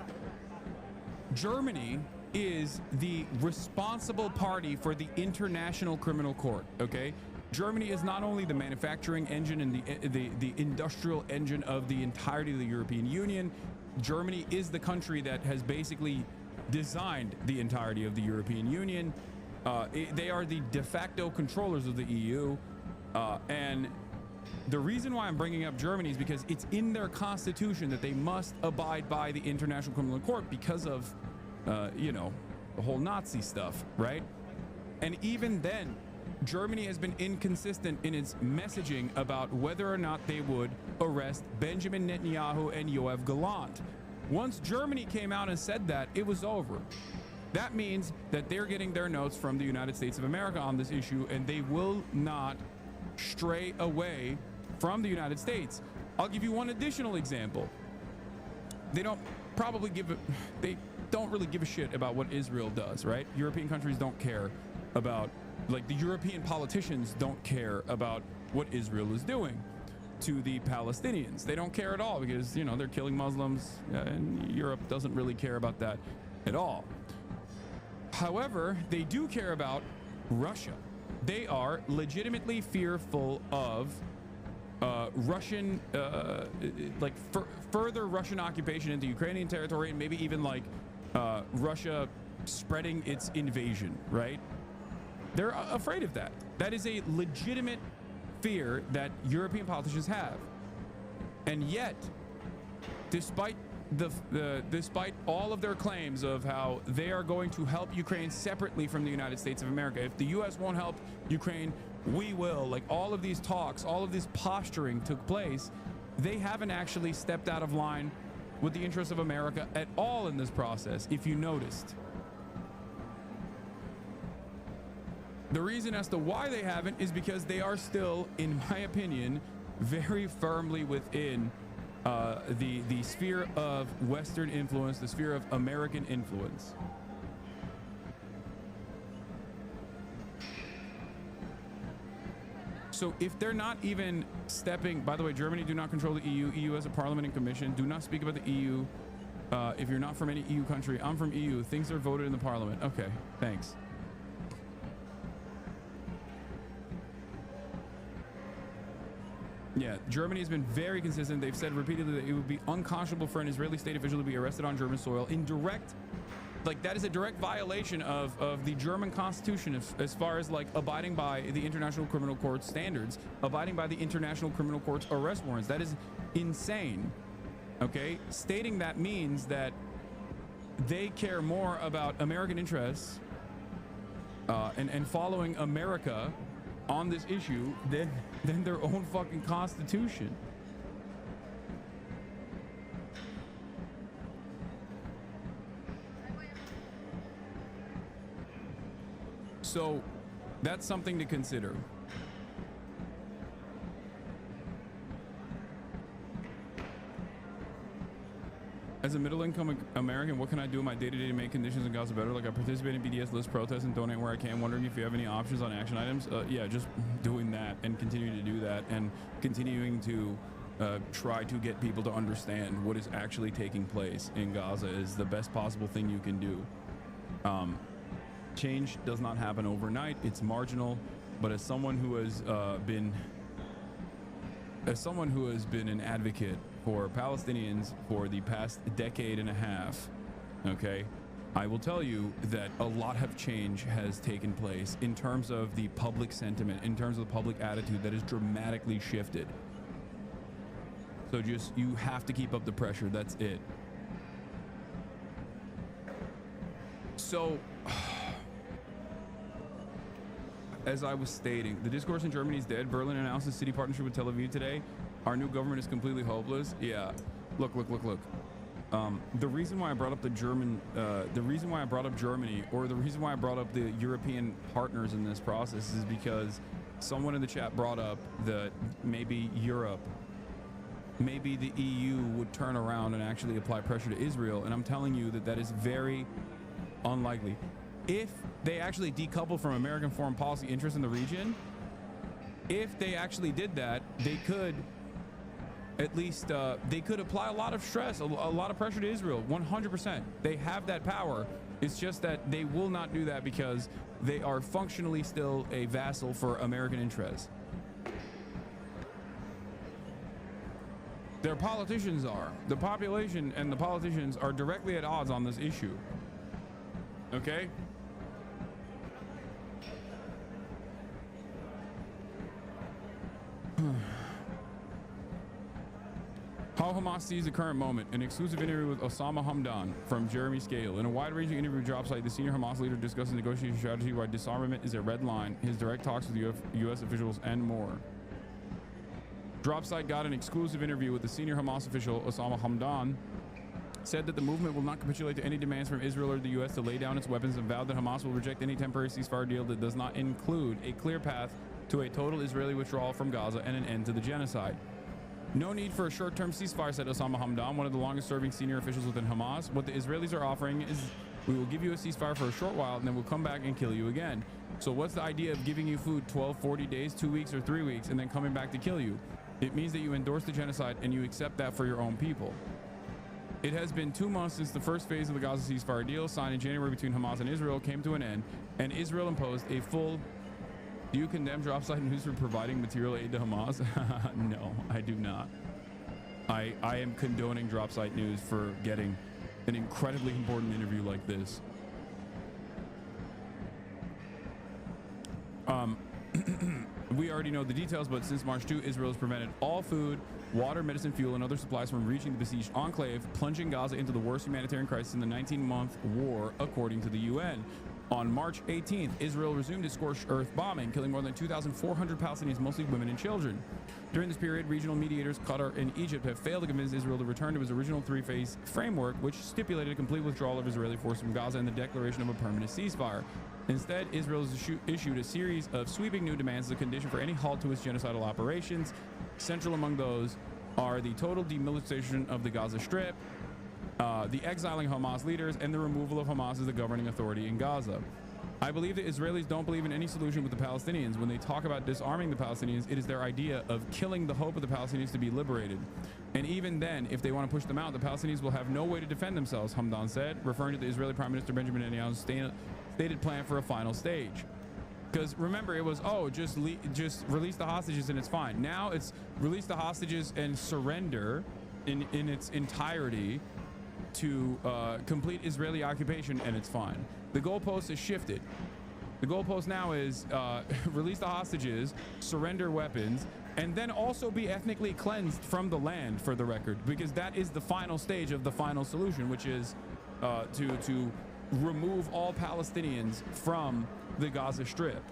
Germany is the responsible party for the International Criminal Court, okay? Germany is not only the manufacturing engine and the industrial engine of the entirety of the European Union. Germany is the country that has basically designed the entirety of the European Union. They are the de facto controllers of the EU, and the reason why I'm bringing up Germany is because it's in their constitution that they must abide by the International Criminal Court because of, you know, the whole Nazi stuff, right? And even then, Germany has been inconsistent in its messaging about whether or not they would arrest Benjamin Netanyahu and Yoav Gallant. Once Germany came out and said that, it was over. That means that they're getting their notes from the United States of America on this issue, and they will not stray away from the United States. I'll give you one additional example. They don't really give a shit about what Israel does, right? European countries don't care about, like, the European politicians don't care about what Israel is doing to the Palestinians. They don't care at all because, you know, they're killing Muslims, and Europe doesn't really care about that at all. However, they do care about Russia. They are legitimately fearful of Russian, further Russian occupation into Ukrainian territory, and maybe even like Russia spreading its invasion, right? They're afraid of that. That is a legitimate fear that European politicians have. And yet, despite despite all of their claims of how they are going to help Ukraine separately from the United States of America, if the US won't help Ukraine, we will. Like, all of these talks, all of this posturing took place. They haven't actually stepped out of line with the interests of America at all in this process, if you noticed. The reason as to why they haven't is because they are still, in my opinion, very firmly within the sphere of Western influence, the sphere of American influence. So if they're not even stepping, by the way, Germany do not control the EU. EU has a parliament and commission. Do not speak about the EU. If you're not from any EU country, I'm from EU. Things are voted in the parliament. Okay, thanks. Yeah, Germany has been very consistent. They've said repeatedly that it would be unconscionable for an Israeli state official to be arrested on German soil in direct, like, that is a direct violation of the German constitution as far as, like, abiding by the International Criminal Court standards, abiding by the International Criminal Court's arrest warrants. That is insane. Okay, stating that means that they care more about American interests and following America on this issue than their own fucking constitution. So that's something to consider. As a middle-income American, what can I do in my day-to-day to make conditions in Gaza better? Like, I participate in BDS list protests and donate where I can. Wondering if you have any options on action items. Yeah, just doing that and continuing to do that and continuing to try to get people to understand what is actually taking place in Gaza is the best possible thing you can do. Change does not happen overnight. It's marginal. But as someone who has been an advocate for Palestinians for the past decade and a half, okay, I will tell you that a lot of change has taken place in terms of the public sentiment, in terms of the public attitude that has dramatically shifted. So just, you have to keep up the pressure. That's it. So, as I was stating, the discourse in Germany is dead. Berlin announced a city partnership with Tel Aviv today. Our new government is completely hopeless. Yeah. Look. The reason why I brought up Germany, or the reason why I brought up the European partners in this process is because someone in the chat brought up that maybe Europe, maybe the EU would turn around and actually apply pressure to Israel. And I'm telling you that is very unlikely. If they actually decouple from American foreign policy interests in the region, if they actually did that, they could at least they could apply a lot of stress, a lot of pressure to Israel. 100%. They have that power. It's just that they will not do that because they are functionally still a vassal for American interests. Their politicians are. The population and the politicians are directly at odds on this issue. Okay? How Hamas sees the current moment. An exclusive interview with Osama Hamdan from Jeremy Scale. In a wide-ranging interview drop site, the senior Hamas leader discusses negotiation strategy, why disarmament is a red line, his direct talks with U.S. officials, and more. Drop site got an exclusive interview with the senior Hamas official, Osama Hamdan, said that the movement will not capitulate to any demands from Israel or the U.S. to lay down its weapons, and vowed that Hamas will reject any temporary ceasefire deal that does not include a clear path to a total Israeli withdrawal from Gaza and an end to the genocide. No need for a short-term ceasefire, said Osama Hamdan, one of the longest-serving senior officials within Hamas. What the Israelis are offering is, we will give you a ceasefire for a short while, and then we'll come back and kill you again. So what's the idea of giving you food 12, 40 days, 2 weeks, or 3 weeks, and then coming back to kill you? It means that you endorse the genocide and you accept that for your own people. It has been 2 months since the first phase of the Gaza ceasefire deal, signed in January between Hamas and Israel, came to an end, and Israel imposed a full... Do you condemn Dropside News for providing material aid to Hamas? No, I do not. I am condoning Dropsite News for getting an incredibly important interview like this. We already know the details, but since March 2, Israel has prevented all food, water, medicine, fuel, and other supplies from reaching the besieged enclave, plunging Gaza into the worst humanitarian crisis in the 19-month war, according to the UN. On March 18th, Israel resumed its scorched earth bombing, killing more than 2,400 Palestinians, mostly women and children. During this period, regional mediators, Qatar and Egypt, have failed to convince Israel to return to its original three-phase framework, which stipulated a complete withdrawal of Israeli forces from Gaza and the declaration of a permanent ceasefire. Instead, Israel has issued a series of sweeping new demands as a condition for any halt to its genocidal operations. Central among those are the total demilitarization of the Gaza Strip, the exiling Hamas leaders, and the removal of Hamas as the governing authority in Gaza. I believe that Israelis don't believe in any solution with the Palestinians. When they talk about disarming the Palestinians, it is their idea of killing the hope of the Palestinians to be liberated. And even then, if they want to push them out, the Palestinians will have no way to defend themselves, Hamdan said, referring to the Israeli Prime Minister Benjamin Netanyahu's stated plan for a final stage. Because remember, it was, oh, just release the hostages and it's fine. Now it's release the hostages and surrender in its entirety to complete Israeli occupation, and it's fine. The goalpost has shifted. The goalpost now is release the hostages, surrender weapons, and then also be ethnically cleansed from the land, for the record, because that is the final stage of the final solution, which is to remove all Palestinians from the Gaza Strip.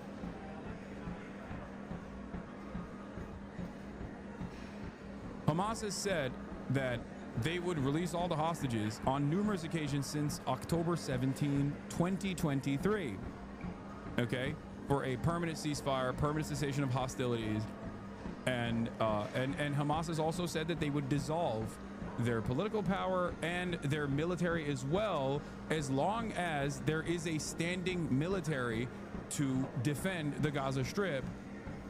Hamas has said that they would release all the hostages on numerous occasions since October 17, 2023. Okay, for a permanent ceasefire, permanent cessation of hostilities, and Hamas has also said that they would dissolve their political power and their military as well, as long as there is a standing military to defend the Gaza Strip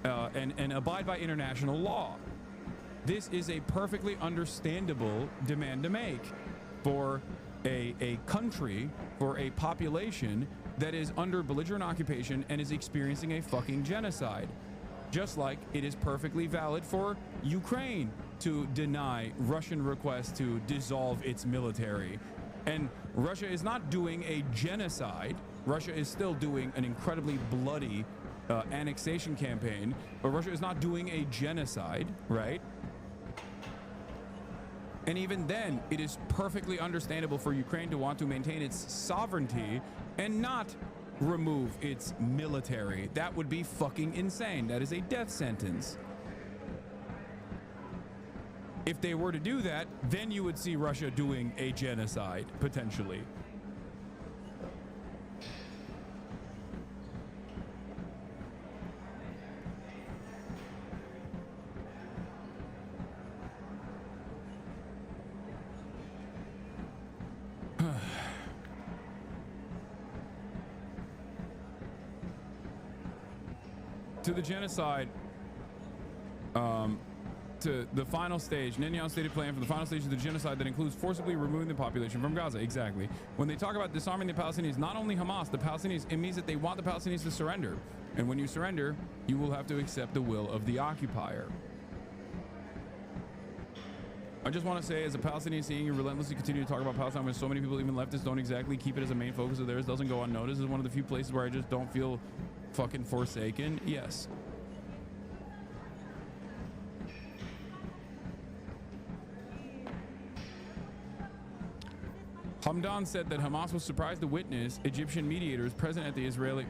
and abide by international law. This is a perfectly understandable demand to make for a country, for a population that is under belligerent occupation and is experiencing a fucking genocide. Just like it is perfectly valid for Ukraine to deny Russian requests to dissolve its military. And Russia is not doing a genocide. Russia is still doing an incredibly bloody annexation campaign, but Russia is not doing a genocide, right? And even then, it is perfectly understandable for Ukraine to want to maintain its sovereignty and not remove its military. That would be fucking insane. That is a death sentence. If they were to do that, then you would see Russia doing a genocide, potentially. To the genocide, to the final stage. Netanyahu's stated plan for the final stage of the genocide that includes forcibly removing the population from Gaza. Exactly. When they talk about disarming the Palestinians, not only Hamas, the Palestinians, it means that they want the Palestinians to surrender. And when you surrender, you will have to accept the will of the occupier. I just want to say, as a Palestinian, seeing you relentlessly continue to talk about Palestine when so many people, even leftists, don't exactly keep it as a main focus of theirs, doesn't go unnoticed, is one of the few places where I just don't feel fucking forsaken. Yes. Hamdan said that Hamas was surprised to witness Egyptian mediators present an Israeli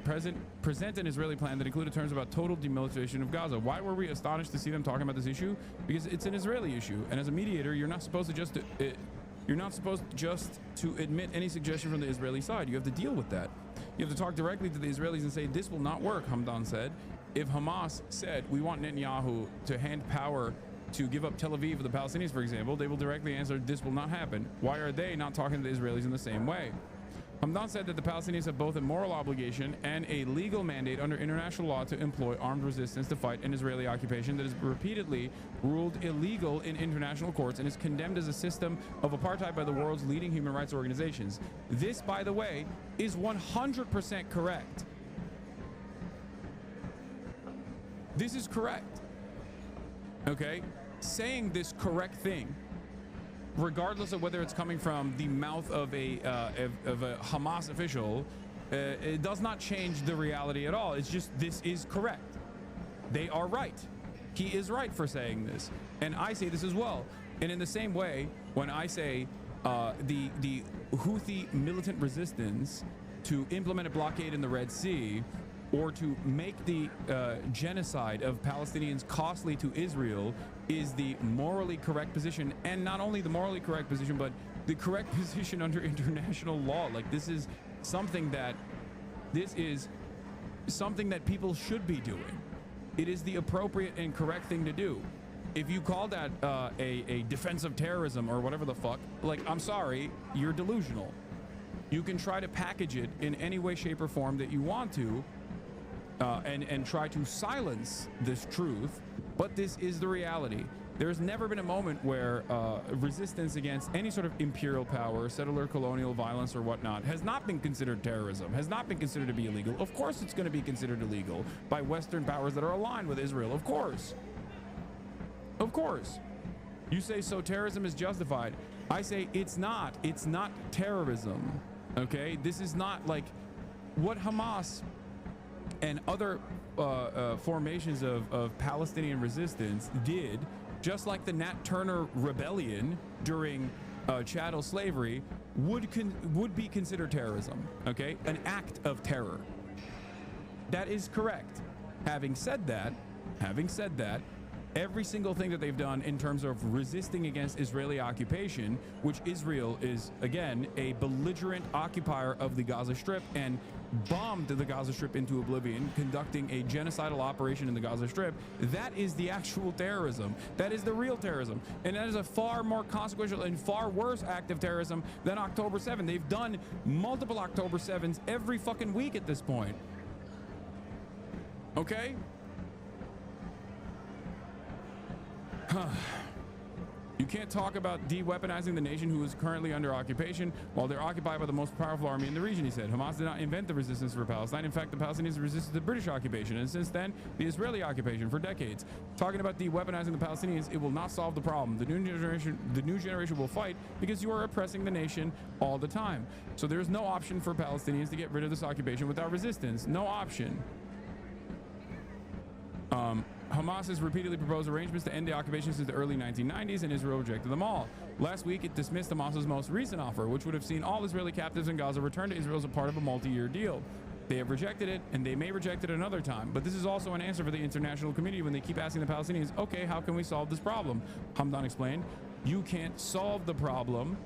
plan that included terms about total demilitarization of Gaza. Why were we astonished to see them talking about this issue? Because it's an Israeli issue, and as a mediator, you're not supposed to just admit any suggestion from the Israeli side. You have to deal with that. You have to talk directly to the Israelis and say this will not work. Hamdan said, if Hamas said we want Netanyahu to hand power to give up Tel Aviv for the Palestinians, for example, they will directly answer, this will not happen. Why are they not talking to the Israelis in the same way? Hamdan said that the Palestinians have both a moral obligation and a legal mandate under international law to employ armed resistance to fight an Israeli occupation that is repeatedly ruled illegal in international courts and is condemned as a system of apartheid by the world's leading human rights organizations. This, by the way, is 100% correct. This is correct. Okay? Saying this correct thing, regardless of whether it's coming from the mouth of a Hamas official, it does not change the reality at all. It's just, this is correct. They are right. He is right for saying this, and I say this as well. And in the same way, when I say the Houthi militant resistance to implement a blockade in the Red Sea, or to make the genocide of Palestinians costly to Israel, is the morally correct position. And not only the morally correct position, but the correct position under international law. Like, this is something that people should be doing. It is the appropriate and correct thing to do. If you call that a defense of terrorism or whatever the fuck, like, I'm sorry, you're delusional. You can try to package it in any way, shape, or form that you want to, and try to silence this truth, but this is the reality. There's never been a moment where resistance against any sort of imperial power, settler colonial violence or whatnot has not been considered terrorism, has not been considered to be illegal. Of course it's going to be considered illegal by Western powers that are aligned with Israel. Of course. Of course. You say, so terrorism is justified. I say it's not. It's not terrorism. Okay? This is not like what Hamas and other formations of Palestinian resistance did, just like the Nat Turner rebellion during chattel slavery, would be considered terrorism. Okay, an act of terror. That is correct. Having said that, every single thing that they've done in terms of resisting against Israeli occupation, which Israel is, again, a belligerent occupier of the Gaza Strip and bombed the Gaza Strip into oblivion, conducting a genocidal operation in the Gaza Strip, that is the actual terrorism. That is the real terrorism. And that is a far more consequential and far worse act of terrorism than October 7. They've done multiple October 7s every fucking week at this point. Okay? You can't talk about de-weaponizing the nation who is currently under occupation while they're occupied by the most powerful army in the region, he said. Hamas did not invent the resistance for Palestine. In fact, the Palestinians resisted the British occupation, and since then, the Israeli occupation for decades. Talking about de-weaponizing the Palestinians, it will not solve the problem. The new generation will fight because you are oppressing the nation all the time. So there's no option for Palestinians to get rid of this occupation without resistance. No option. Hamas has repeatedly proposed arrangements to end the occupation since the early 1990s, and Israel rejected them all. Last week, it dismissed Hamas's most recent offer, which would have seen all Israeli captives in Gaza returned to Israel as a part of a multi-year deal. They have rejected it, and they may reject it another time. But this is also an answer for the international community when they keep asking the Palestinians, okay, how can we solve this problem? Hamdan explained, you can't solve the problem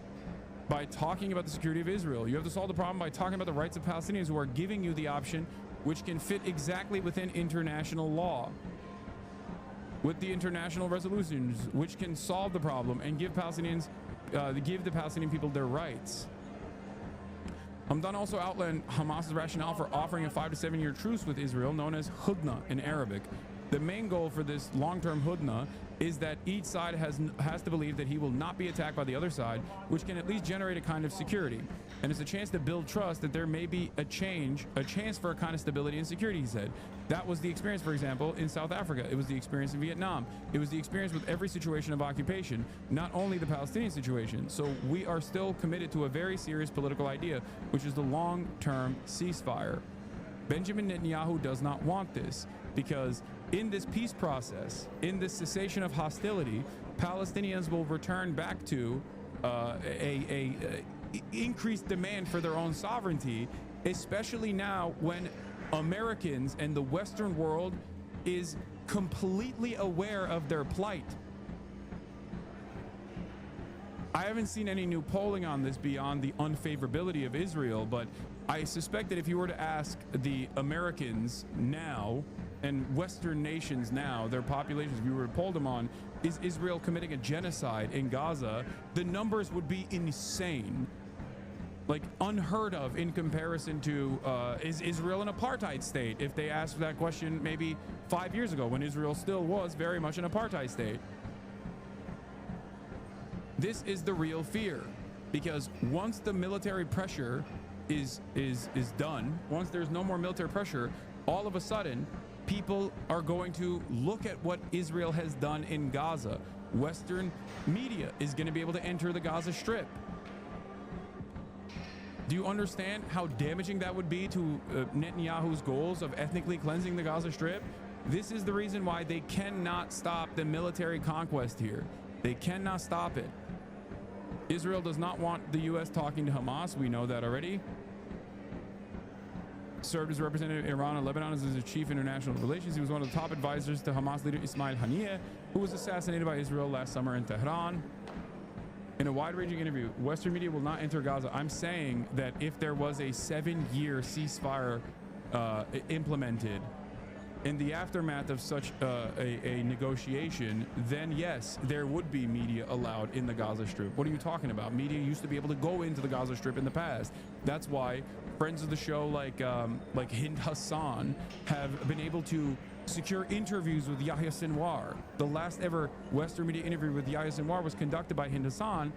by talking about the security of Israel. You have to solve the problem by talking about the rights of Palestinians who are giving you the option which can fit exactly within international law, with the international resolutions, which can solve the problem and give Palestinians, give the Palestinian people their rights. Hamdan also outlined Hamas's rationale for offering a 5 to 7 year truce with Israel, known as Hudna in Arabic. The main goal for this long-term hudna is that each side has to believe that he will not be attacked by the other side, which can at least generate a kind of security. And it's a chance to build trust that there may be a chance for a kind of stability and security, he said. That was the experience, for example, in South Africa. It was the experience in Vietnam. It was the experience with every situation of occupation, not only the Palestinian situation. So we are still committed to a very serious political idea, which is the long-term ceasefire. Benjamin Netanyahu does not want this because in this peace process, in this cessation of hostility, Palestinians will return back to increased demand for their own sovereignty, especially now when Americans and the Western world is completely aware of their plight. I haven't seen any new polling on this beyond the unfavorability of Israel, but I suspect that if you were to ask the Americans now and Western nations now, their populations, if you were to poll them on, is Israel committing a genocide in Gaza, the numbers would be insane. Like unheard of in comparison to, is Israel an apartheid state? If they asked that question maybe 5 years ago when Israel still was very much an apartheid state. This is the real fear, because once the military pressure is done, once there's no more military pressure, all of a sudden people are going to look at what Israel has done in Gaza. Western media is going to be able to enter the Gaza Strip. Do you understand how damaging that would be to Netanyahu's goals of ethnically cleansing the Gaza Strip? This is the reason why they cannot stop the military conquest here. They cannot stop it. Israel does not want the U.S. talking to Hamas. We know that already. Served as representative in Iran and Lebanon as his chief international relations. He was one of the top advisors to Hamas leader Ismail Haniyeh, who was assassinated by Israel last summer in Tehran. In a wide-ranging interview, Western media will not enter Gaza. I'm saying that if there was a 7-year ceasefire implemented in the aftermath of such a negotiation, then yes, there would be media allowed in the Gaza Strip. What are you talking about? Media used to be able to go into the Gaza Strip in the past. That's why friends of the show like Hind Hasan have been able to secure interviews with Yahya Sinwar. The last ever Western media interview with Yahya Sinwar was conducted by Hind Hasan.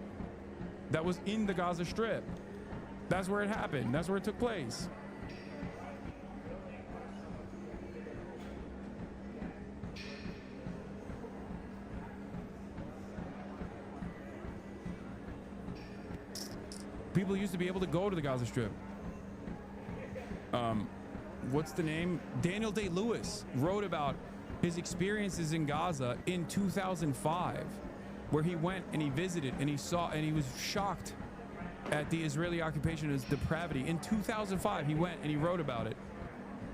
That was in the Gaza Strip. That's where it happened. That's where it took place. People used to be able to go to the Gaza Strip. What's the name? Daniel Day-Lewis wrote about his experiences in Gaza in 2005, where he went and he visited and he saw and he was shocked at the Israeli occupation and its depravity. In 2005, he went and he wrote about it.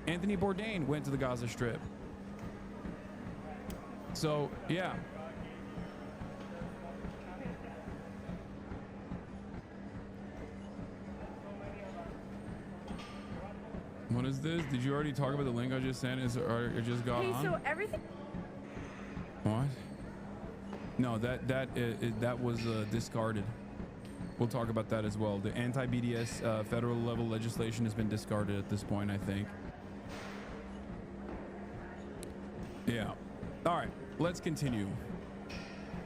Anthony Bourdain went to the Gaza Strip. So, yeah. What is this? Did you already talk about the link I just sent? Is it just got on? So everything. What? No, that was discarded. We'll talk about that as well. The anti-BDS federal level legislation has been discarded at this point, I think. Yeah. All right. Let's continue.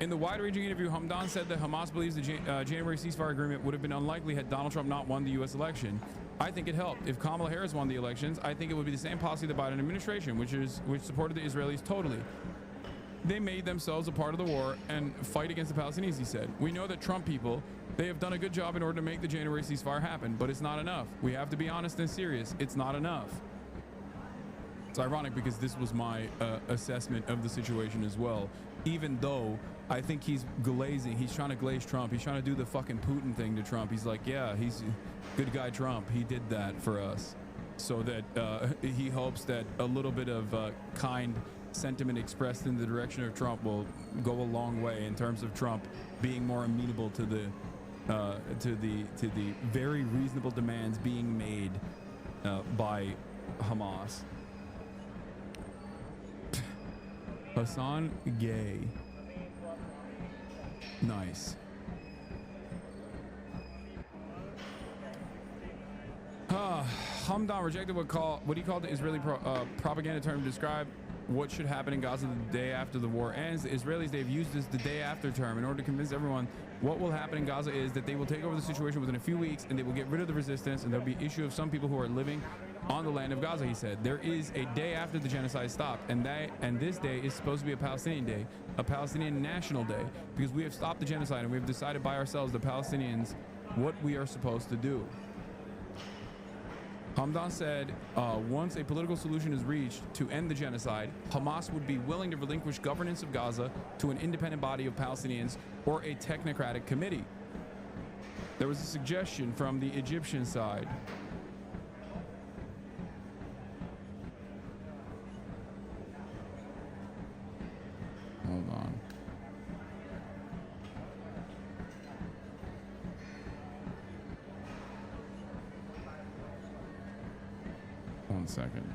In the wide-ranging interview, Hamdan said that Hamas believes the January ceasefire agreement would have been unlikely had Donald Trump not won the U.S. election. I think it helped. If Kamala Harris won the elections, I think it would be the same policy of the Biden administration, which supported the Israelis totally. They made themselves a part of the war and fight against the Palestinians, he said. We know that Trump people, they have done a good job in order to make the January ceasefire happen, but it's not enough. We have to be honest and serious. It's not enough. It's ironic because this was my assessment of the situation as well. Even though I think he's glazing, he's trying to glaze Trump. He's trying to do the fucking Putin thing to Trump. He's like, yeah, he's good guy Trump. He did that for us. So that he hopes that a little bit of kind sentiment expressed in the direction of Trump will go a long way in terms of Trump being more amenable to the very reasonable demands being made by Hamas. Hasan gay. Nice. Hamdan rejected what he called the Israeli propaganda term to describe what should happen in Gaza the day after the war ends. The Israelis, they've used this the day after term in order to convince everyone what will happen in Gaza is that they will take over the situation within a few weeks and they will get rid of the resistance, and there'll be issue of some people who are living on the land of Gaza. He said there is a day after the genocide stopped, and this day is supposed to be a Palestinian day, a Palestinian national day, because we have stopped the genocide and we have decided by ourselves, the Palestinians, what we are supposed to do. Hamdan said once a political solution is reached to end the genocide, Hamas would be willing to relinquish governance of Gaza to an independent body of Palestinians or a technocratic committee. There was a suggestion from the Egyptian side. Hold on. One second.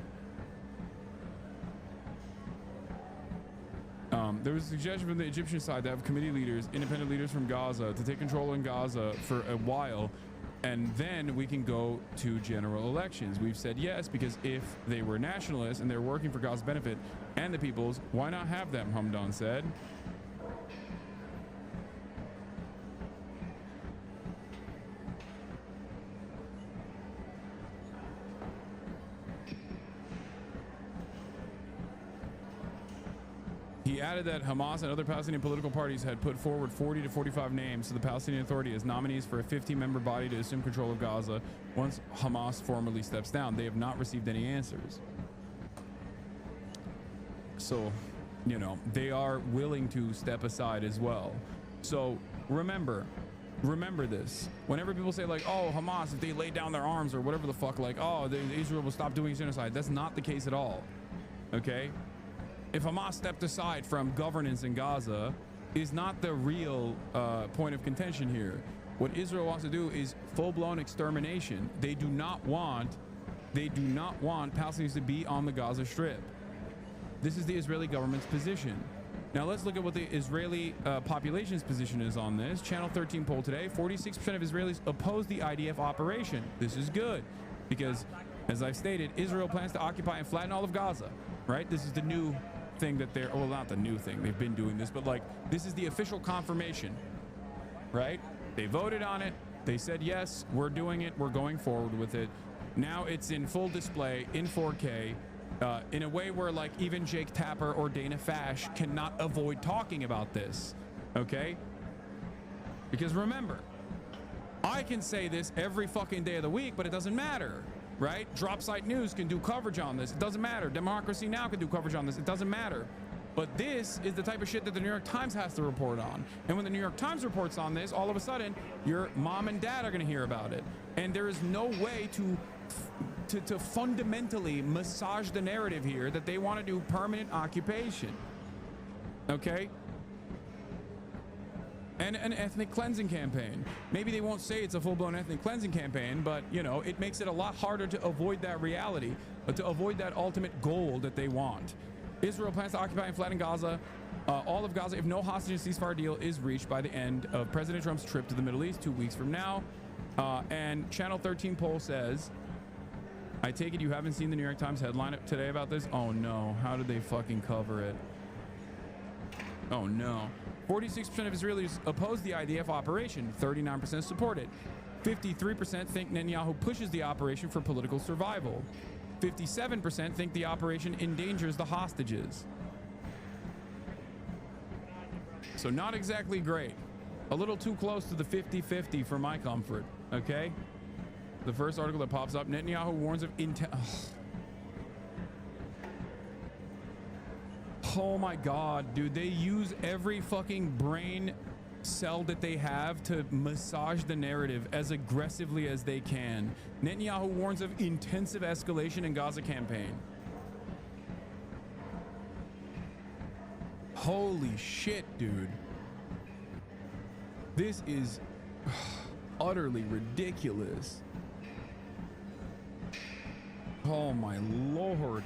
There was a suggestion from the Egyptian side to have committee leaders, independent leaders from Gaza, to take control in Gaza for a while, and then we can go to general elections. We've said yes, because if they were nationalists and they're working for Gaza's benefit and the people's, why not have them, Hamdan said. He added that Hamas and other Palestinian political parties had put forward 40 to 45 names to the Palestinian Authority as nominees for a 15-member body to assume control of Gaza once Hamas formally steps down. They have not received any answers. So, you know, they are willing to step aside as well. So remember this. Whenever people say like, oh, Hamas, if they lay down their arms or whatever the fuck, like, oh, Israel will stop doing genocide. That's not the case at all. Okay? If Hamas stepped aside from governance in Gaza is not the real point of contention here. What Israel wants to do is full-blown extermination. They do not want Palestinians to be on the Gaza Strip. This is the Israeli government's position. Now let's look at what the Israeli population's position is on this. Channel 13 poll today, 46% of Israelis oppose the IDF operation. This is good because, as I've stated, Israel plans to occupy and flatten all of Gaza, right? This is the new thing that they're, well, not the new thing, they've been doing this, but like, this is the official confirmation, right? They voted on it, they said, yes, we're doing it, we're going forward with it. Now it's in full display, in 4K, in a way where like even Jake Tapper or Dana Fash cannot avoid talking about this, okay? Because remember, I can say this every fucking day of the week, but it doesn't matter. Right? Dropsite News can do coverage on this. It doesn't matter. Democracy Now! Can do coverage on this. It doesn't matter. But this is the type of shit that the New York Times has to report on. And when the New York Times reports on this, all of a sudden, your mom and dad are going to hear about it. And there is no way to fundamentally massage the narrative here that they want to do permanent occupation. Okay? And an ethnic cleansing campaign. Maybe they won't say it's a full-blown ethnic cleansing campaign, but, you know, it makes it a lot harder to avoid that reality, to avoid that ultimate goal that they want. Israel plans to occupy and flatten Gaza, all of Gaza, if no hostage ceasefire deal is reached by the end of President Trump's trip to the Middle East 2 weeks from now. And Channel 13 poll says, I take it you haven't seen the New York Times headline today about this? Oh, no. How did they fucking cover it? Oh, no. 46% of Israelis oppose the IDF operation, 39% support it. 53% think Netanyahu pushes the operation for political survival. 57% think the operation endangers the hostages. So not exactly great. A little too close to the 50-50 for my comfort, okay? The first article that pops up, Netanyahu warns of Oh my God, dude, they use every fucking brain cell that they have to massage the narrative as aggressively as they can. Netanyahu warns of intensive escalation in Gaza campaign. Holy shit, dude. This is utterly ridiculous. Oh my Lord.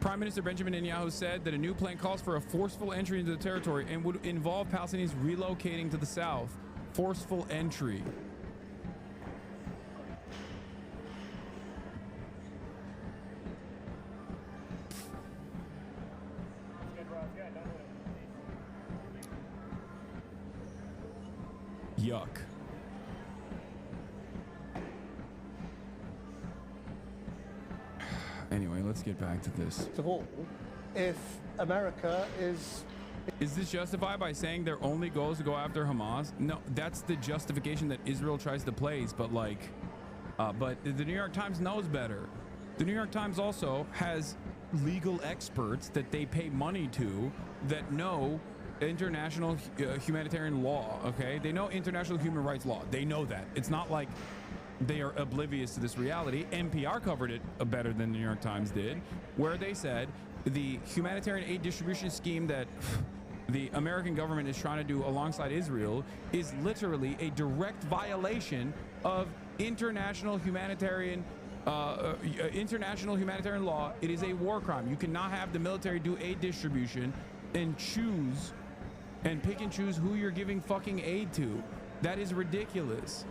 Prime Minister Benjamin Netanyahu said that a new plan calls for a forceful entry into the territory and would involve Palestinians relocating to the south. Forceful entry. Yuck. Anyway, let's get back to this. Of all, if America is this justified by saying their only goal is to go after Hamas? No, that's the justification that Israel tries to place, but like, but the New York Times knows better. The New York Times also has legal experts that they pay money to that know international humanitarian law, okay? They know international human rights law. They know that. It's not like they are oblivious to this reality. NPR covered it better than the New York Times did, where they said the humanitarian aid distribution scheme that the American government is trying to do alongside Israel is literally a direct violation of international humanitarian law. It is a war crime. You cannot have the military do aid distribution and choose and pick and choose who you're giving fucking aid to. That is ridiculous.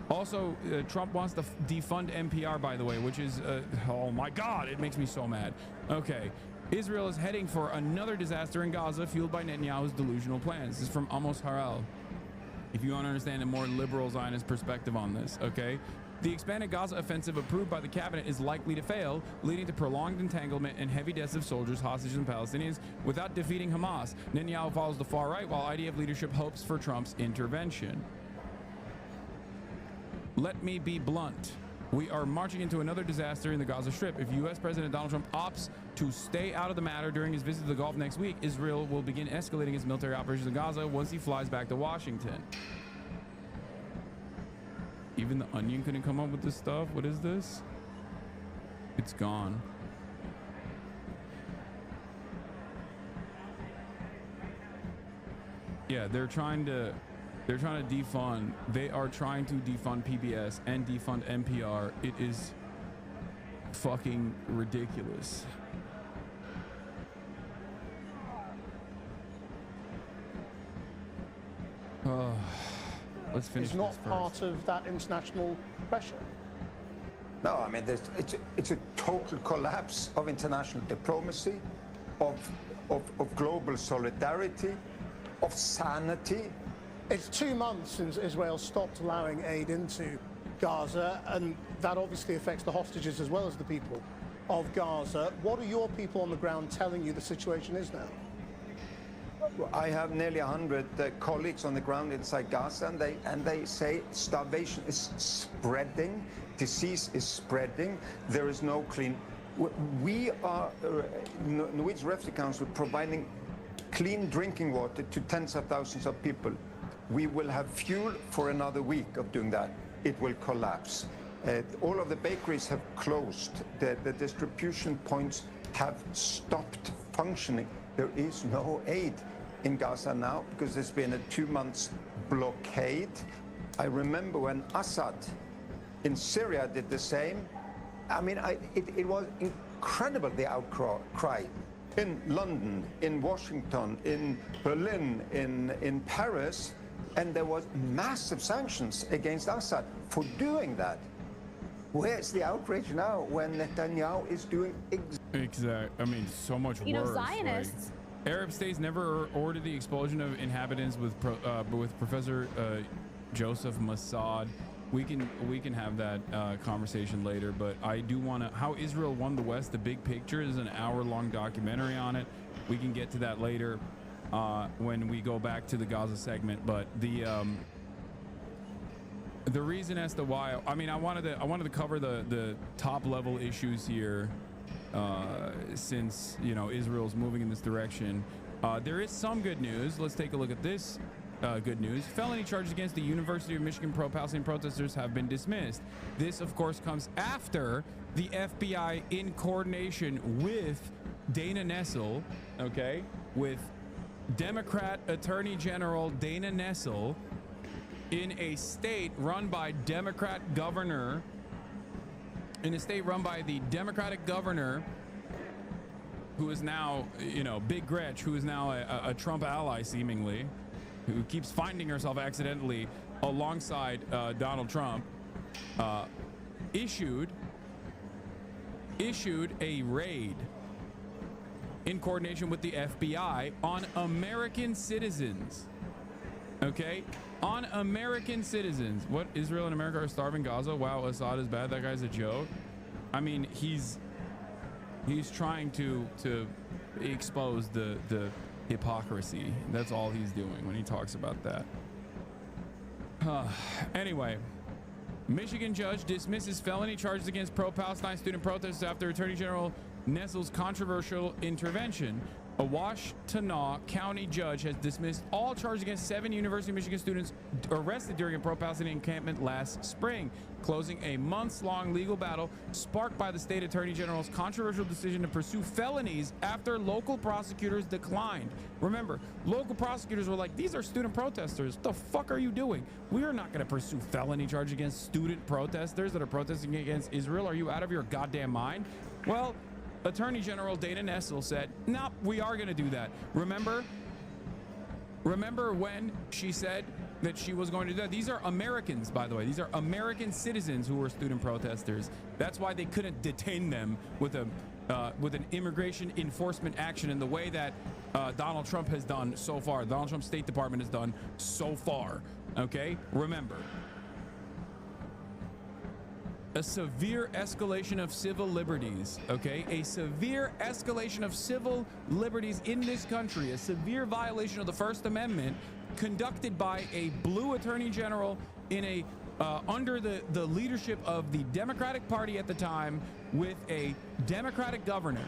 Also, Trump wants to defund NPR, by the way, which is, oh my God, it makes me so mad. Okay, Israel is heading for another disaster in Gaza fueled by Netanyahu's delusional plans. This is from Amos Harel. If you want to understand a more liberal Zionist perspective on this, okay? The expanded Gaza offensive approved by the cabinet is likely to fail, leading to prolonged entanglement and heavy deaths of soldiers, hostages, and Palestinians without defeating Hamas. Netanyahu follows the far right, while IDF leadership hopes for Trump's intervention. Let me be blunt. We are marching into another disaster in the Gaza Strip. If U.S. President Donald Trump opts to stay out of the matter during his visit to the Gulf next week, Israel will begin escalating its military operations in Gaza once he flies back to Washington. Even the Onion couldn't come up with this stuff. What is this? It's gone. Yeah, they're trying to defund. They are trying to defund PBS and defund NPR. It is fucking ridiculous. Let's finish. Is not part of that international pressure. No, I mean, it's a total collapse of international diplomacy, of global solidarity, of sanity. It's 2 months since Israel stopped allowing aid into Gaza, and that obviously affects the hostages as well as the people of Gaza. What are your people on the ground telling you the situation is now? I have nearly 100 colleagues on the ground inside Gaza, and they say starvation is spreading, disease is spreading, there is no clean. We are, Norwegian Refugee Council, providing clean drinking water to tens of thousands of people. We will have fuel for another week of doing that. It will collapse. All of the bakeries have closed. The distribution points have stopped functioning. There is no aid in Gaza now because there's been a 2 months blockade. I remember when Assad in Syria did the same. I mean, it was incredible, the outcry. In London, in Washington, in Berlin, in Paris, and there was massive sanctions against Assad for doing that. Where's the outrage now when Netanyahu is doing exactly? I mean, so much worse. You know, Zionists. Like, Arab states never ordered the expulsion of inhabitants with Professor Joseph Mossad. We can have that conversation later, but I do want to. How Israel won the West, the big picture, is an hour-long documentary on it. We can get to that later when we go back to the Gaza segment. But the reason as to why, I mean, I wanted to cover the top level issues here, since Israel's moving in this direction. There is some good news. Let's take a look at this. Good news. Felony charges against the University of Michigan pro-Palestinian protesters have been dismissed. This, of course, comes after the FBI, in coordination with Dana Nessel, okay, with Democrat Attorney General Dana Nessel, in a state run by Democrat governor, in a state run by the Democratic governor, who is now, Big Gretch, who is now a Trump ally, seemingly, who keeps finding herself accidentally alongside Donald Trump, issued a raid in coordination with the FBI on American citizens. Okay, on American citizens. What? Israel and America are starving Gaza? Wow, Assad is bad. That guy's a joke. I mean, he's trying to expose the hypocrisy. That's all he's doing when he talks about that. Anyway, Michigan judge dismisses felony charges against pro-Palestine student protesters after Attorney General Nessel's controversial intervention. A Washtenaw County judge has dismissed all charges against 7 University of Michigan students arrested during a pro-Palestinian encampment last spring, closing a months-long legal battle sparked by the state attorney general's controversial decision to pursue felonies after local prosecutors declined. Remember, local prosecutors were like, these are student protesters. What the fuck are you doing? We are not going to pursue felony charge against student protesters that are protesting against Israel. Are you out of your goddamn mind? Well, Attorney General Dana Nessel said, nope, we are going to do that. Remember when she said that she was going to do that? These are Americans, by the way. These are American citizens who were student protesters. That's why they couldn't detain them with an immigration enforcement action in the way that Donald Trump has done so far. Donald Trump's State Department has done so far. Okay? Remember. A severe escalation of civil liberties, okay? A severe escalation of civil liberties in this country, a severe violation of the First Amendment conducted by a blue attorney general in a under the leadership of the Democratic Party at the time with a Democratic governor.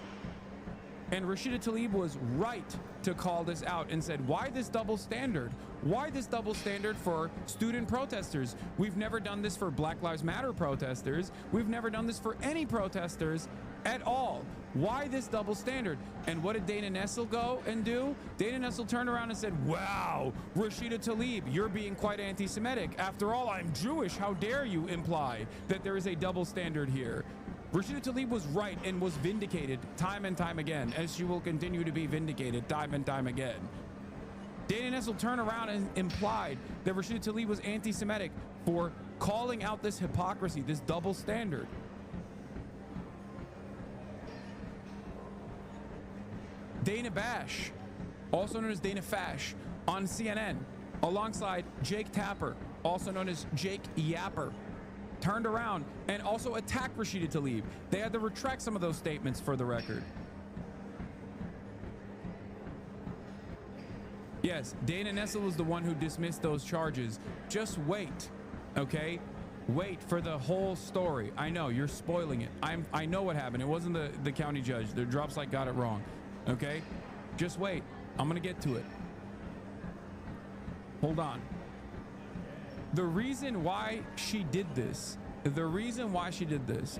And Rashida Tlaib was right to call this out and said, why this double standard? Why this double standard for student protesters? We've never done this for Black Lives Matter protesters. We've never done this for any protesters at all. Why this double standard? And what did Dana Nessel go and do? Dana Nessel turned around and said, wow, Rashida Tlaib, you're being quite anti-Semitic. After all, I'm Jewish. How dare you imply that there is a double standard here? Rashida Tlaib was right and was vindicated time and time again, as she will continue to be vindicated time and time again. Dana Nessel turned around and implied that Rashida Tlaib was anti-Semitic for calling out this hypocrisy, this double standard. Dana Bash, also known as Dana Fash, on CNN, alongside Jake Tapper, also known as Jake Yapper, turned around and also attacked Rashida Tlaib. They had to retract some of those statements for the record. Yes, Dana Nessel was the one who dismissed those charges. Just wait, okay? Wait for the whole story. I know, you're spoiling it. I know what happened. It wasn't the county judge. The Dropsite got it wrong, okay? Just wait. I'm gonna get to it. Hold on. The reason why she did this,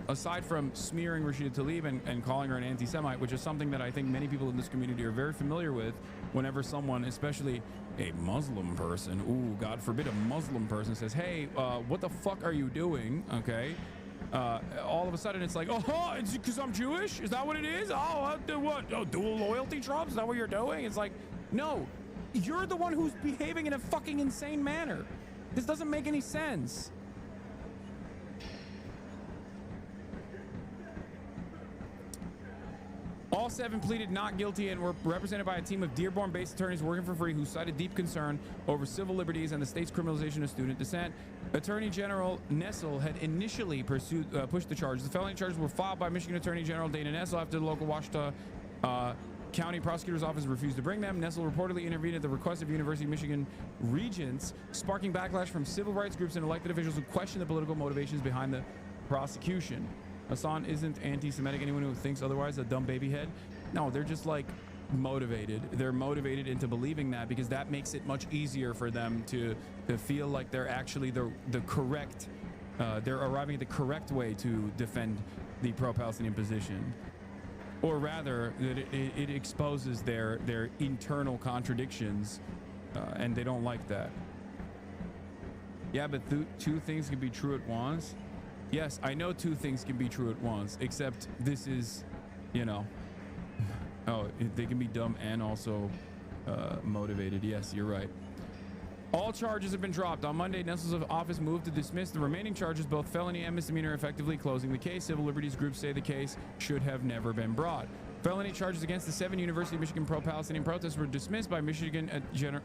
aside from smearing Rashida Tlaib and calling her an anti-Semite, which is something that I think many people in this community are very familiar with whenever someone, especially a Muslim person, ooh, God forbid a Muslim person says, hey, what the fuck are you doing? Okay. All of a sudden it's like, oh, it's because I'm Jewish? Is that what it is? Oh, what? Oh, dual loyalty, Trump? Is that what you're doing? It's like, no, you're the one who's behaving in a fucking insane manner. This doesn't make any sense. All 7 pleaded not guilty and were represented by a team of Dearborn-based attorneys working for free who cited deep concern over civil liberties and the state's criminalization of student dissent. Attorney General Nessel had initially pushed the charges. The felony charges were filed by Michigan Attorney General Dana Nessel after the local Ouachita County Prosecutor's Office refused to bring them. Nessel reportedly intervened at the request of University of Michigan regents, sparking backlash from civil rights groups and elected officials who questioned the political motivations behind the prosecution. Hasan isn't anti-Semitic. Anyone who thinks otherwise, a dumb baby head. No, they're just like motivated. They're motivated into believing that because that makes it much easier for them to feel like they're actually the correct, they're arriving at the correct way to defend the pro-Palestinian position. Or rather, that it exposes their internal contradictions, and they don't like that. Yeah, but two things can be true at once. Yes, I know 2 things can be true at once, except this is, you know, oh, they can be dumb and also motivated. Yes, you're right. All charges have been dropped. On Monday, Nessel's office moved to dismiss the remaining charges, both felony and misdemeanor, effectively closing the case. Civil liberties groups say the case should have never been brought. Felony charges against the 7 University of Michigan pro-Palestinian protests were dismissed by Michigan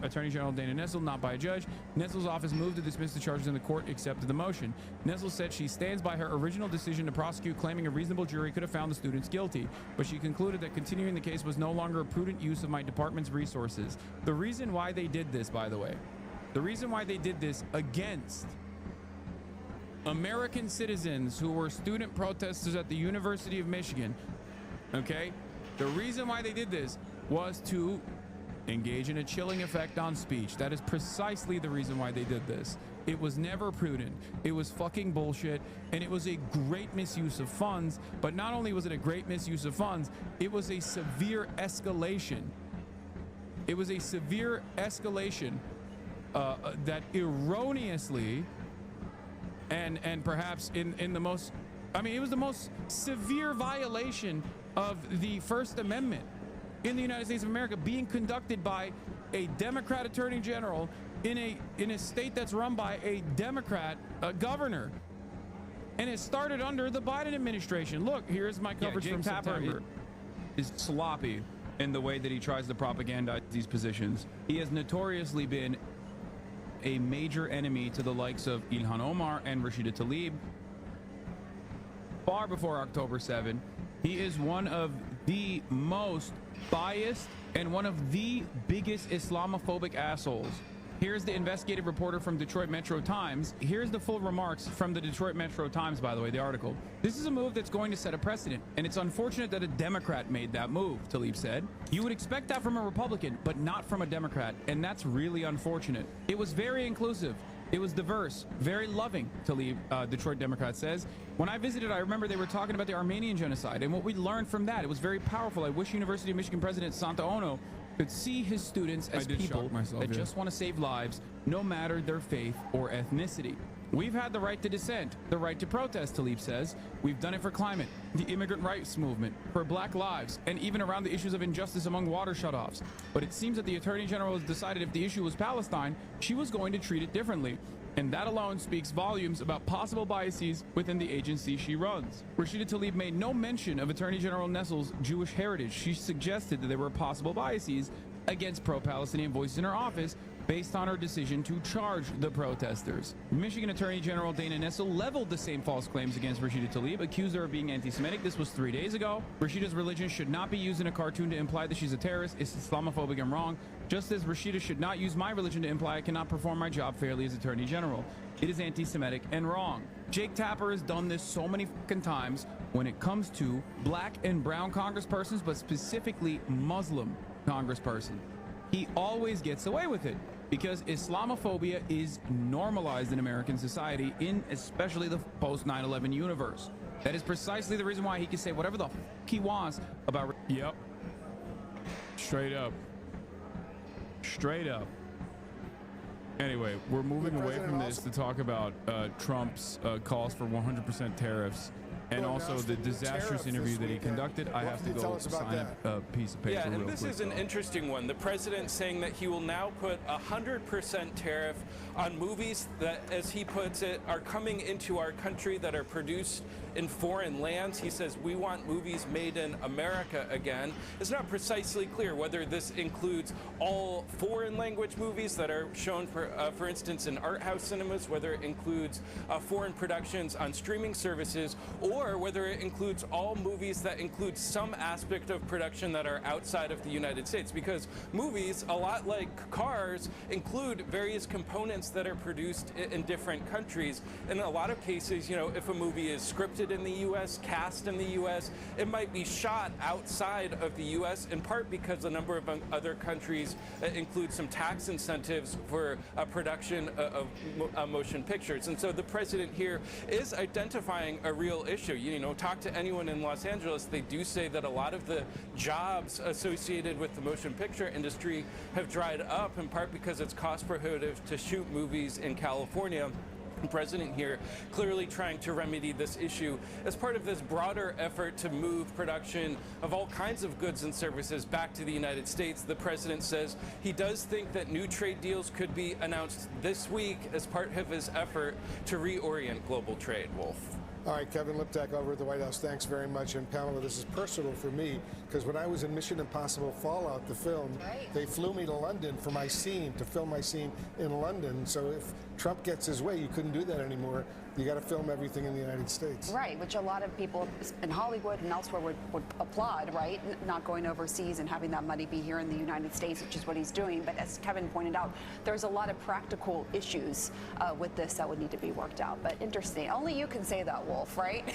Attorney General Dana Nessel, not by a judge. Nessel's office moved to dismiss the charges and the court accepted the motion. Nessel said she stands by her original decision to prosecute, claiming a reasonable jury could have found the students guilty, but she concluded that continuing the case was no longer a prudent use of my department's resources. The reason why they did this, by the way, the reason why they did this against American citizens who were student protesters at the University of Michigan, okay? The reason why they did this was to engage in a chilling effect on speech. That is precisely the reason why they did this. It was never prudent. It was fucking bullshit, and it was a great misuse of funds. But not only was it a great misuse of funds, it was a severe escalation. It was a severe escalation that erroneously and perhaps in the most, I mean, it was the most severe violation of the First Amendment in the United States of America, being conducted by a Democrat Attorney General in a state that's run by a Democrat governor. And it started under the Biden administration. Look, here's my coverage from September. Is sloppy in the way that he tries to propagandize these positions. He has notoriously been a major enemy to the likes of Ilhan Omar and Rashida Tlaib far before October 7. He is one of the most biased and one of the biggest Islamophobic assholes. Here's the investigative reporter from Detroit Metro Times. Here's the full remarks from the Detroit Metro Times, by the way, the article. This is a move that's going to set a precedent, and it's unfortunate that a Democrat made that move, Tlaib said. You would expect that from a Republican, but not from a Democrat, and that's really unfortunate. It was very inclusive. It was diverse, very loving, Tlaib, Detroit Democrat says. When I visited, I remember they were talking about the Armenian genocide and what we learned from that. It was very powerful. I wish University of Michigan President Santa Ono could see his students as people that just want to save lives, no matter their faith or ethnicity. We've had the right to dissent, the right to protest, Tlaib says. We've done it for climate, the immigrant rights movement, for black lives, and even around the issues of injustice among water shutoffs. But it seems that the Attorney General has decided if the issue was Palestine, she was going to treat it differently. And that alone speaks volumes about possible biases within the agency she runs. Rashida Tlaib made no mention of Attorney General Nessel's Jewish heritage. She suggested that there were possible biases against pro-Palestinian voices in her office based on her decision to charge the protesters. Michigan Attorney General Dana Nessel leveled the same false claims against Rashida Tlaib, accused her of being anti-Semitic. This was 3 days ago. Rashida's religion should not be used in a cartoon to imply that she's a terrorist. It's Islamophobic and wrong. Just as Rashida should not use my religion to imply I cannot perform my job fairly as Attorney General. It is anti-Semitic and wrong. Jake Tapper has done this so many fucking times when it comes to black and brown congresspersons, but specifically Muslim congressperson. He always gets away with it because Islamophobia is normalized in American society, in especially the post 9/11 universe. That is precisely the reason why he can say whatever the fuck he wants about. Yep. Straight up. Straight up. Anyway, we're moving away from this to talk about Trump's calls for 100% tariffs. And also the disastrous interview that he conducted. I have to go sign a piece of paper real quick. Yeah, and this is an interesting one. The president saying that he will now put 100% tariff on movies that, as he puts it, are coming into our country that are produced in foreign lands. He says we want movies made in America again. It's not precisely clear whether this includes all foreign language movies that are shown, for instance, in art house cinemas, whether it includes foreign productions on streaming services, or whether it includes all movies that include some aspect of production that are outside of the United States. Because movies, a lot like cars, include various components that are produced in different countries. In a lot of cases, you know, if a movie is scripted in the U.S., cast in the U.S., it might be shot outside of the U.S., in part because a number of other countries include some tax incentives for production of motion pictures. And so the president here is identifying a real issue. You know, talk to anyone in Los Angeles, they do say that a lot of the jobs associated with the motion picture industry have dried up, in part because it's cost prohibitive to shoot movies in California. The president here clearly trying to remedy this issue as part of this broader effort to move production of all kinds of goods and services back to the United States. The president says he does think that new trade deals could be announced this week as part of his effort to reorient global trade. Wolf. All right, Kevin Liptak over at the White House. Thanks very much. And Pamela, this is personal for me because when I was in Mission Impossible Fallout, the film, they flew me to London for my scene, to film my scene in London. So if Trump gets his way, you couldn't do that anymore. You got to film everything in the United States. Right, which a lot of people in Hollywood and elsewhere would applaud, right? Not going overseas and having that money be here in the United States, which is what he's doing. But as Kevin pointed out, there's a lot of practical issues with this that would need to be worked out. But interesting. Only you can say that, Wolf, right?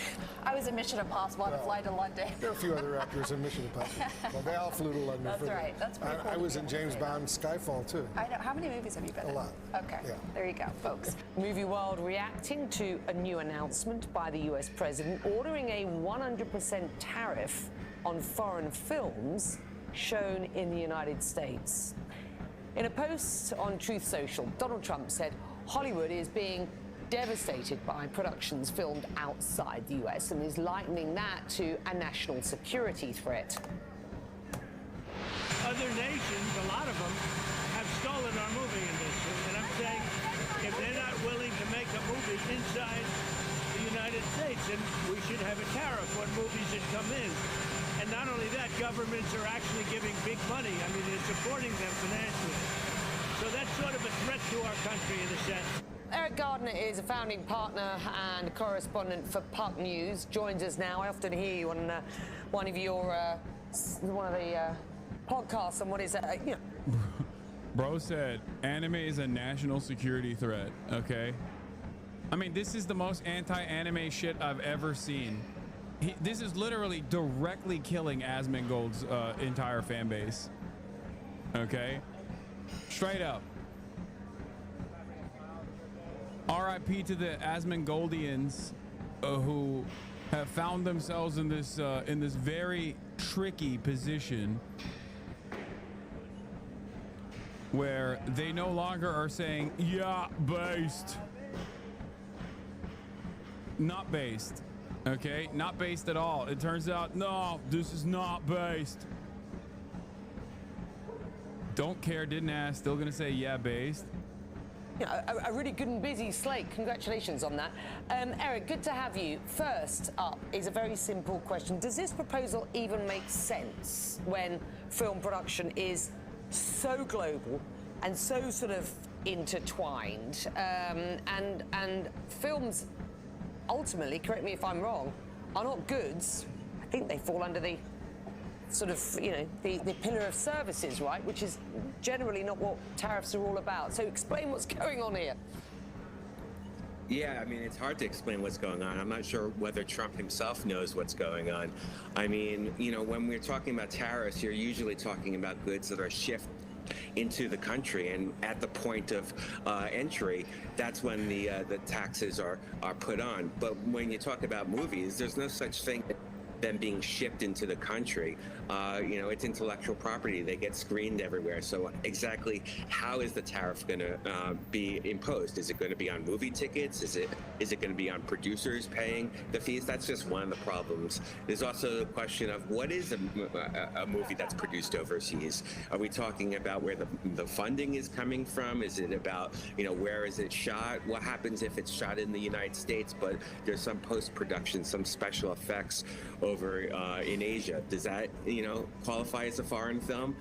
I was in Mission Impossible on a flight to London. There are a few other actors in Mission Impossible. Well, they all flew to London. That's right. That's pretty cool. I was in James Bond Skyfall, too. I know. How many movies have you been in? A lot. Okay. Yeah. There you go, folks. Movie world reacting to a new announcement by the US president ordering a 100% tariff on foreign films shown in the United States. In a post on Truth Social, Donald Trump said Hollywood is being devastated by productions filmed outside the US and is likening that to a national security threat. Other nations, a lot of them, have stolen our movie industry. And I'm saying, if they're not willing to make a movie inside the United States, then we should have a tariff on movies that come in. And not only that, governments are actually giving big money. I mean, they're supporting them financially. So that's sort of a threat to our country in a sense. Eric Gardner is a founding partner and correspondent for Puck News. Joins us now. I often hear you on one of the podcasts on what is you know. Bro said anime is a national security threat. Okay, I mean, this is the most anti-anime shit I've ever seen. This is literally directly killing Asmongold's entire fan base. Okay, straight up. R.I.P. to the Asmongoldians who have found themselves in this very tricky position where they no longer are saying, yeah, based. Not based. Okay? Not based at all. It turns out, no, this is not based. Don't care, didn't ask. Still gonna say, yeah, based. Yeah, a really good and busy slate. Congratulations on that. Eric, good to have you. First up is a very simple question. Does this proposal even make sense when film production is so global and so sort of intertwined? And films, ultimately, correct me if I'm wrong, are not goods. I think they fall under the sort of, you know, the pillar of services, right? Which is generally not what tariffs are all about. So explain what's going on here. Yeah, I mean, it's hard to explain what's going on. I'm not sure whether Trump himself knows what's going on. I mean, you know, when we're talking about tariffs, you're usually talking about goods that are shipped into the country, and at the point of entry, that's when the taxes are put on. But when you talk about movies, there's no such thing them being shipped into the country. You know, it's intellectual property. They get screened everywhere. So exactly how is the tariff going to be imposed? Is it going to be on movie tickets? Is it going to be on producers paying the fees? That's just one of the problems. There's also the question of what is a movie that's produced overseas? Are we talking about where the funding is coming from? Is it about, you know, where is it shot? What happens if it's shot in the United States, but there's some post-production, some special effects over in Asia? Does that, you know, qualify as a foreign film?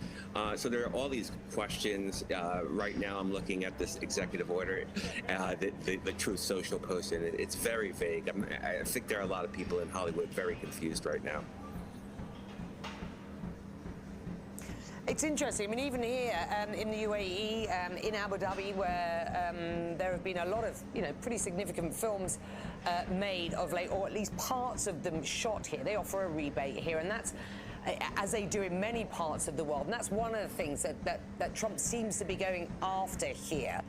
So there are all these questions. Right now I'm looking at this executive order, the Truth Social post, and it's very vague. I think there are a lot of people in Hollywood very confused right now. It's interesting. I mean, even here in the UAE, in Abu Dhabi, where there have been a lot of, you know, pretty significant films made of late, or at least parts of them shot here. They offer a rebate here, and that's as they do in many parts of the world. And that's one of the things that Trump seems to be going after here,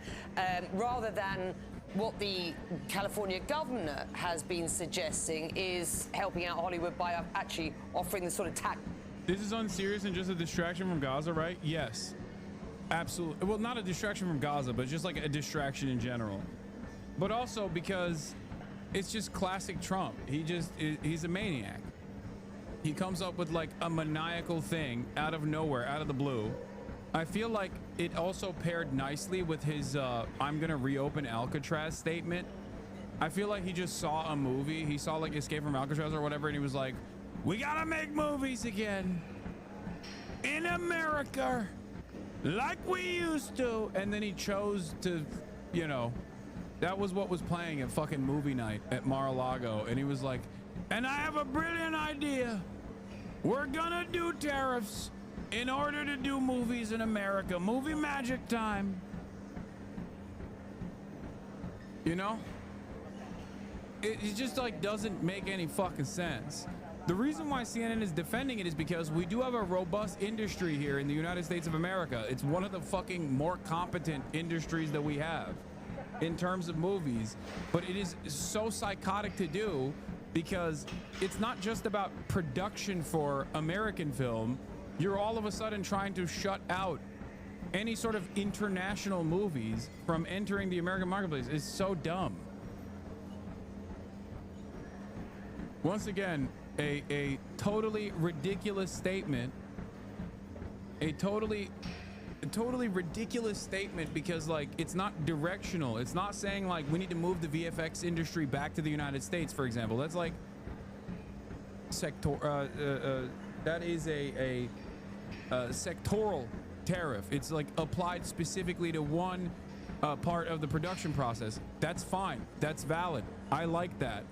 rather than what the California governor has been suggesting is helping out Hollywood by actually offering the sort of tax. This is unserious and just a distraction from Gaza, right? Yes, absolutely. Well, not a distraction from Gaza, but just like a distraction in general. But also because it's just classic Trump. He's a maniac. He comes up with like a maniacal thing out of nowhere, out of the blue. I feel like it also paired nicely with his I'm gonna reopen Alcatraz statement, I feel like he just saw a movie. He saw like Escape from Alcatraz or whatever, and he was like, we gotta make movies again in America like we used to. And then he chose to, you know, that was what was playing at fucking movie night at Mar-a-Lago. And he was like, and I have a brilliant idea. We're gonna do tariffs in order to do movies in America. Movie magic time. You know? It just like doesn't make any fucking sense. The reason why CNN is defending it is because we do have a robust industry here in the United States of America. It's one of the fucking more competent industries that we have in terms of movies, but it is so psychotic to do because it's not just about production for American film. You're all of a sudden trying to shut out any sort of international movies from entering the American marketplace. It's so dumb. Once again, a totally ridiculous statement. A totally ridiculous statement because like it's not directional. It's not saying like we need to move the VFX industry back to the United States, for example. That's like that is a sectoral tariff. It's like applied specifically to one part of the production process. That's fine. That's valid. I like that.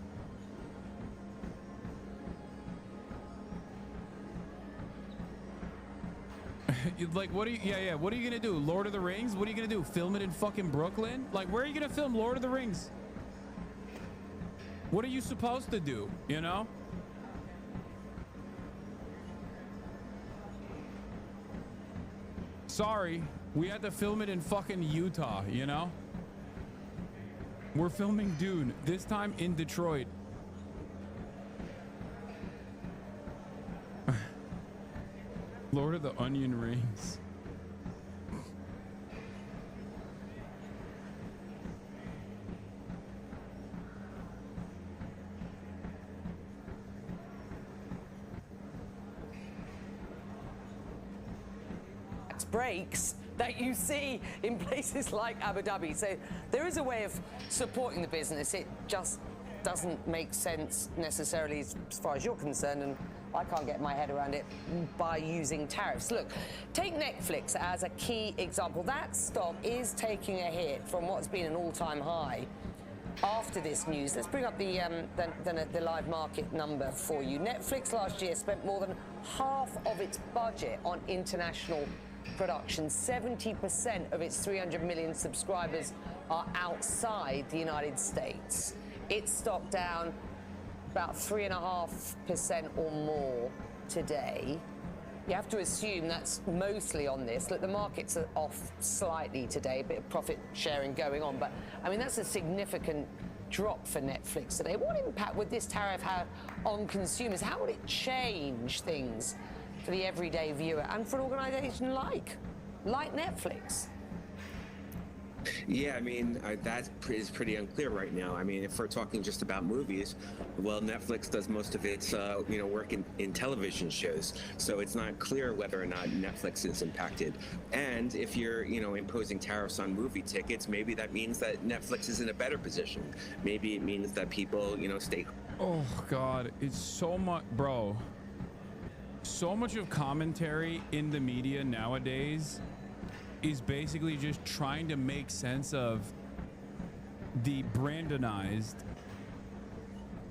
Like, what are you, what are you gonna do? Lord of the Rings? What are you gonna do? Film it in fucking Brooklyn? Like, where are you gonna film Lord of the Rings? What are you supposed to do, you know? Sorry, we had to film it in fucking Utah, you know? We're filming Dune, this time in Detroit. Lord of the Onion Rings. Breaks that you see in places like Abu Dhabi. So there is a way of supporting the business. It just doesn't make sense necessarily as far as you're concerned, and I can't get my head around it by using tariffs. Look, take Netflix as a key example. That stock is taking a hit from what's been an all-time high after this news. Let's bring up the live market number for you. Netflix last year spent more than half of its budget on international production. 70% of its 300 million subscribers are outside the United States. Its stock down about 3.5% or more today. You have to assume that's mostly on this. Look, the markets are off slightly today, a bit of profit sharing going on, but I mean, that's a significant drop for Netflix today. What impact would this tariff have on consumers? How would it change things for the everyday viewer and for an organization like Netflix? Yeah, I mean, that is pretty unclear right now. I mean, if we're talking just about movies, well, Netflix does most of its, work in television shows. So it's not clear whether or not Netflix is impacted. And if you're, imposing tariffs on movie tickets, maybe that means that Netflix is in a better position. Maybe it means that people, stay. Oh, God, it's so much, bro. So much of commentary in the media nowadays is basically just trying to make sense of the Brandonized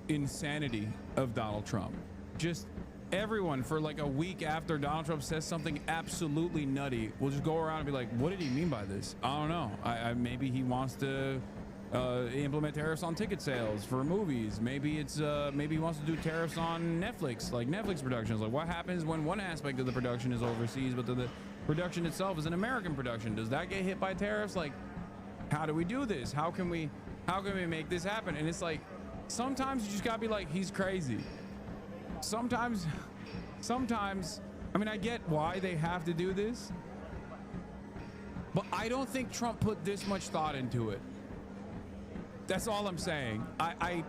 insanity of Donald Trump. Just everyone for like a week after Donald Trump says something absolutely nutty will just go around and be like, what did he mean by this? I don't know. Maybe he wants to implement tariffs on ticket sales for movies. Maybe it's maybe he wants to do tariffs on Netflix, like Netflix productions. Like, what happens when one aspect of the production is overseas but the production itself is an American production? Does that get hit by tariffs? Like, how do we do this? How can we make this happen? And it's like, sometimes you just gotta be like, he's crazy. Sometimes, I mean, I get why they have to do this, but I don't think Trump put this much thought into it. That's all I'm saying. I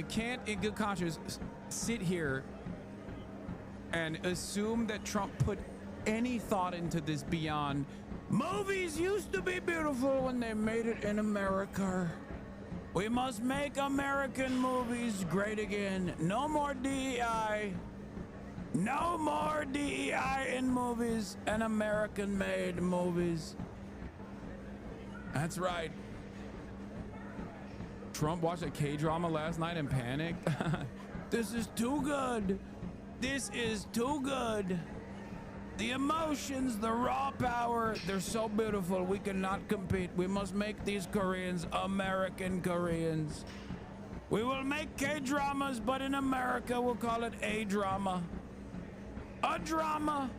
can't in good conscience sit here and assume that Trump put any thought into this beyond movies used to be beautiful when they made it in America. We must make American movies great again. No more DEI. No more DEI in movies and American-made movies. That's right. Trump watched a K-drama last night and panicked. This is too good. This is too good. The emotions, the raw power, they're so beautiful. We cannot compete. We must make these Koreans American Koreans. We will make K-dramas, but in America, we'll call it a drama. A drama.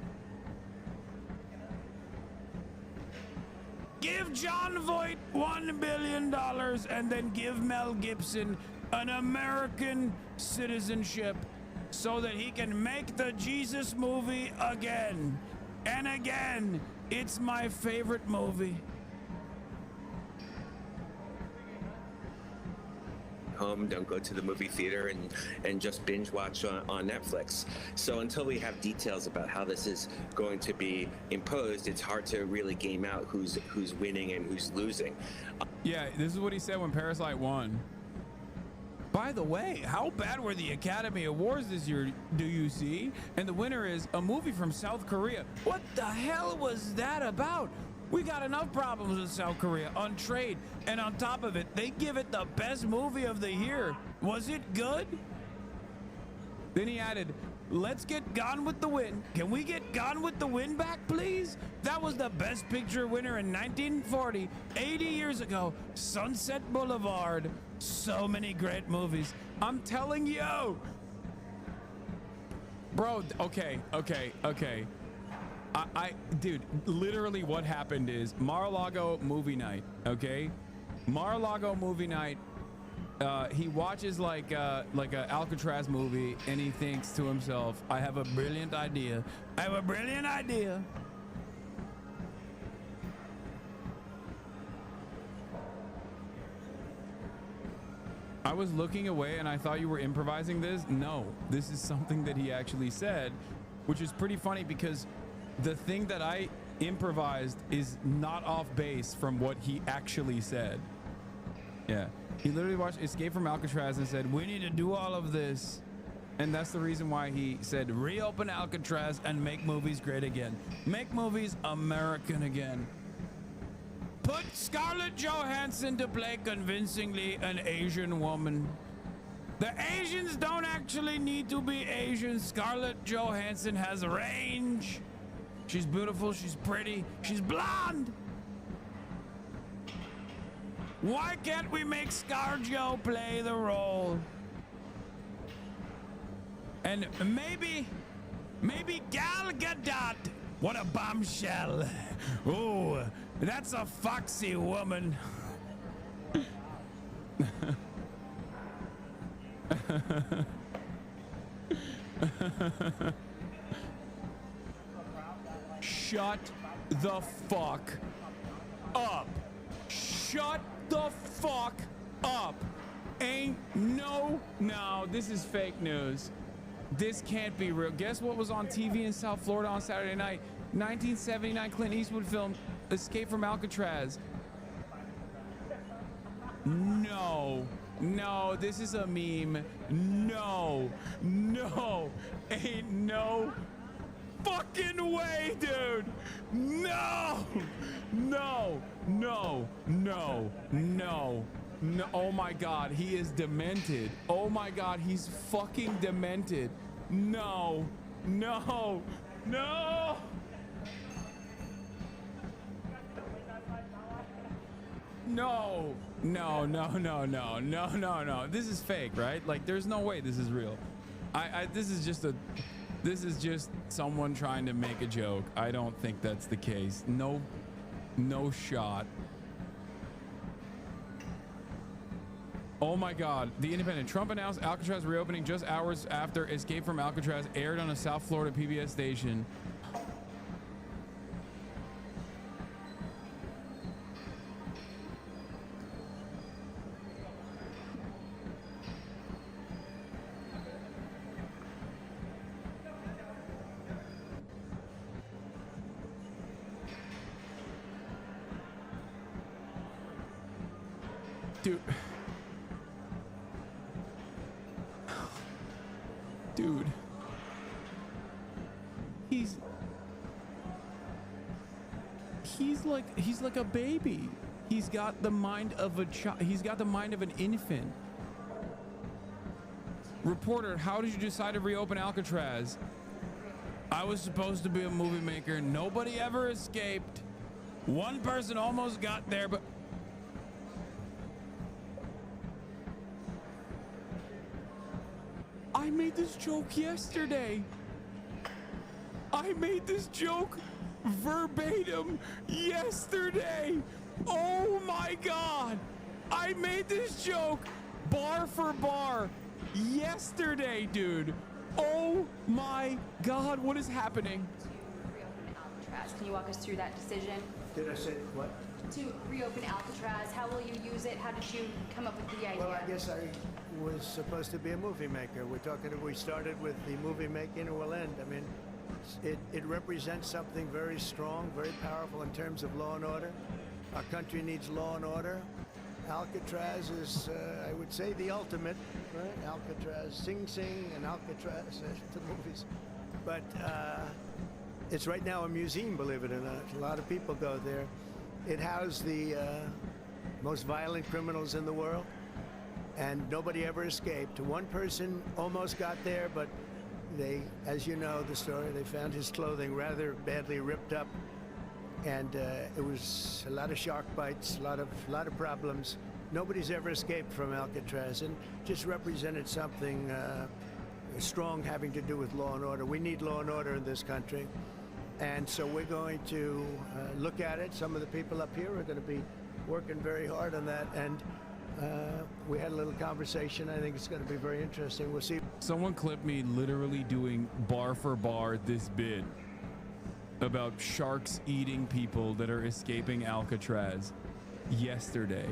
Give John Voight $1 billion and then give Mel Gibson an American citizenship so that he can make the Jesus movie again and again. It's my favorite movie. Home, don't go to the movie theater and just binge watch on Netflix. So until we have details about how this is going to be imposed, it's hard to really game out who's winning and who's losing. Yeah, this is what he said when Parasite won. By the way, how bad were the Academy Awards this year, do you see? And the winner is a movie from South Korea. What the hell was that about? We got enough problems with South Korea on trade, and on top of it, they give it the best movie of the year. Was it good? Then he added, let's get Gone with the Wind. Can we get Gone with the Wind back, please? That was the best picture winner in 1940, 80 years ago. Sunset Boulevard. So many great movies. I'm telling you. Bro, okay. Dude, literally what happened is Mar-a-Lago movie night, okay? Mar-a-Lago movie night, he watches like a Alcatraz movie and he thinks to himself, I have a brilliant idea. I have a brilliant idea. I was looking away and I thought you were improvising this. No, this is something that he actually said, which is pretty funny because the thing that I improvised is not off base from what he actually said. Yeah, he literally watched Escape from Alcatraz and said, we need to do all of this. And that's the reason why he said, reopen Alcatraz and make movies great again. Make movies American again. Put Scarlett Johansson to play convincingly an Asian woman. The Asians don't actually need to be Asian. Scarlett Johansson has range. She's beautiful, she's pretty, she's blonde. Why can't we make ScarJo play the role? And maybe Gal Gadot. What a bombshell. Oh, that's a foxy woman. Shut the fuck up. Shut the fuck up. Ain't no, this is fake news. This can't be real. Guess what was on TV in South Florida on Saturday night? 1979 Clint Eastwood film, Escape from Alcatraz. No, this is a meme. No, ain't no fucking way, dude. No. Oh my God, he is demented. Oh my God, he's fucking demented. No. This is fake, right? Like, there's no way this is real. This is just someone trying to make a joke. I don't think that's the case. No shot. Oh my God. The Independent. Trump announced Alcatraz reopening just hours after Escape from Alcatraz aired on a South Florida PBS station. Dude, Dude. He's like a baby. He's got the mind of a child. He's got the mind of an infant. Reporter, how did you decide to reopen Alcatraz? I was supposed to be a movie maker. Nobody ever escaped. One person almost got there, but I made this joke yesterday. I made this joke verbatim yesterday. Oh my God. I made this joke bar for bar yesterday, dude. Oh my God, what is happening? Reopen Alcatraz. Can you walk us through that decision? Did I say what? To reopen Alcatraz, how will you use it? How did you come up with the idea? Well, I guess I was supposed to be a movie maker. We started with the movie making and we'll end. I mean, it represents something very strong, very powerful in terms of law and order. Our country needs law and order. Alcatraz is, I would say, the ultimate, right? Alcatraz, Sing Sing and Alcatraz, the movies. But it's right now a museum, believe it or not. A lot of people go there. It housed the most violent criminals in the world, and nobody ever escaped. One person almost got there, but they, as you know the story, they found his clothing rather badly ripped up. And it was a lot of shark bites, a lot of problems. Nobody's ever escaped from Alcatraz, and just represented something strong having to do with law and order. We need law and order in this country, and so we're going to look at it. Some of the people up here are going to be working very hard on that, and we had a little conversation. I think it's going to be very interesting. We'll see. Someone clipped me literally doing bar for bar this bit about sharks eating people that are escaping Alcatraz yesterday.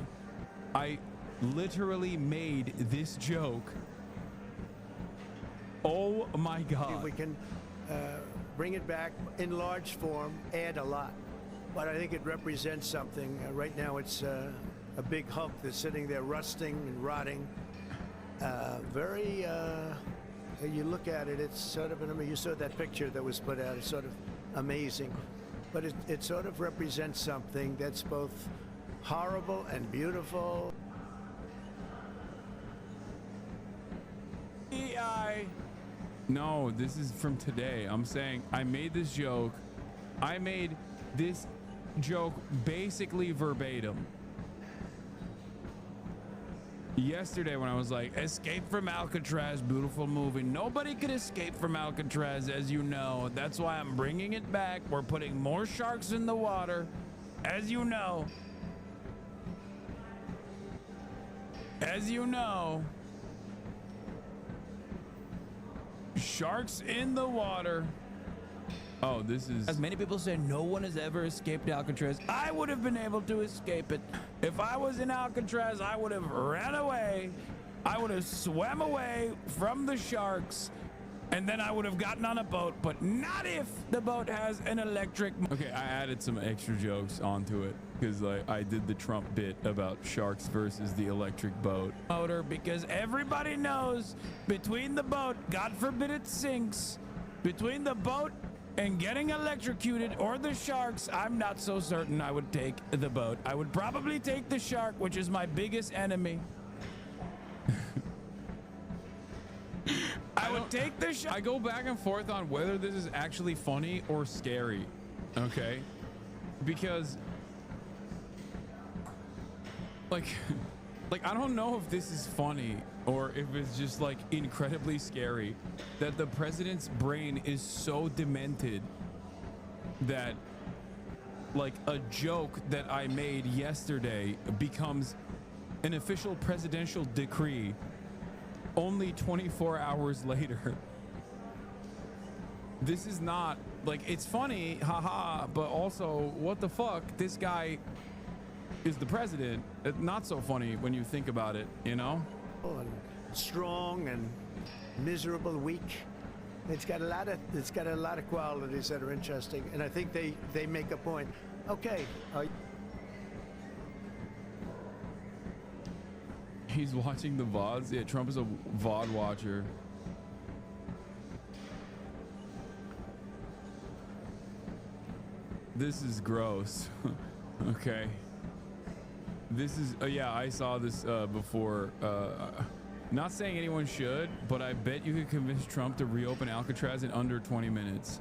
I literally made this joke. Oh my God. If we can bring it back in large form, add a lot. But I think it represents something. Right now it's a big hulk that's sitting there rusting and rotting. You look at it, it's sort of, you saw that picture that was put out, it's sort of amazing, but it sort of represents something that's both horrible and beautiful. No, this is from today. I'm saying I made this joke. I made this joke basically verbatim yesterday when I was like, escape from Alcatraz, beautiful movie. Nobody could escape from Alcatraz, as you know. That's why I'm bringing it back. We're putting more sharks in the water, as you know. As you know, sharks in the water. Oh, this is, as many people say, no one has ever escaped Alcatraz. I would have been able to escape it. If I was in Alcatraz, I would have ran away. I would have swam away from the sharks, and then I would have gotten on a boat, but not if the boat has an electric. Okay, I added some extra jokes onto it because I did the Trump bit about sharks versus the electric boat motor, because everybody knows between the boat, God forbid it sinks, between the boat and getting electrocuted or the sharks, I'm not so certain I would take the boat. I would probably take the shark, which is my biggest enemy. I would take the shark. I go back and forth on whether this is actually funny or scary, okay? Because like I don't know if this is funny or if it's just like incredibly scary that the president's brain is so demented that like a joke that I made yesterday becomes an official presidential decree only 24 hours later. This is not like, it's funny, haha, but also what the fuck, this guy is the president. Not so funny when you think about it, you know? And strong and miserable, weak. It's got a lot of qualities that are interesting, and I think they make a point. Okay. He's watching the VODs. Yeah, Trump is a VOD watcher. this is gross. Okay. This is yeah, I saw this before. Not saying anyone should, but I bet you could convince Trump to reopen Alcatraz in under 20 minutes.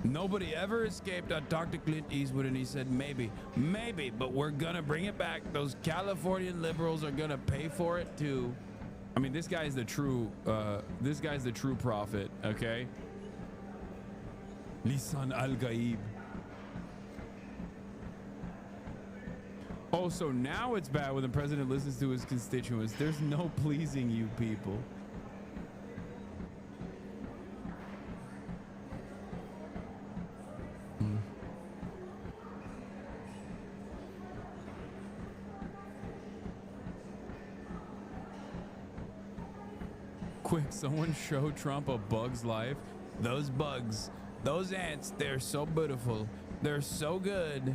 Nobody ever escaped. I talked to Clint Eastwood and he said maybe, but we're gonna bring it back. Those Californian liberals are gonna pay for it too. I mean, this guy's the true prophet, okay? Lisan al-Gaib. Oh, so now it's bad when the president listens to his constituents. There's no pleasing you people. Quick, someone show Trump a bug's life. Those bugs, those ants, they're so beautiful. They're so good.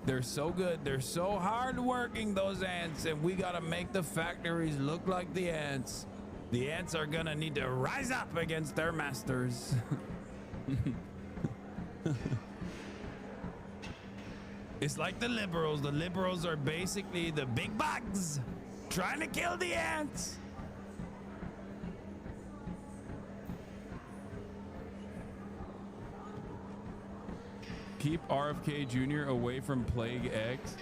They're so good. They're so hardworking, those ants, and we gotta make the factories look like the ants. The ants are gonna need to rise up against their masters. It's like the liberals. The liberals are basically the big bugs trying to kill the ants. Keep RFK Jr. away from Plague X.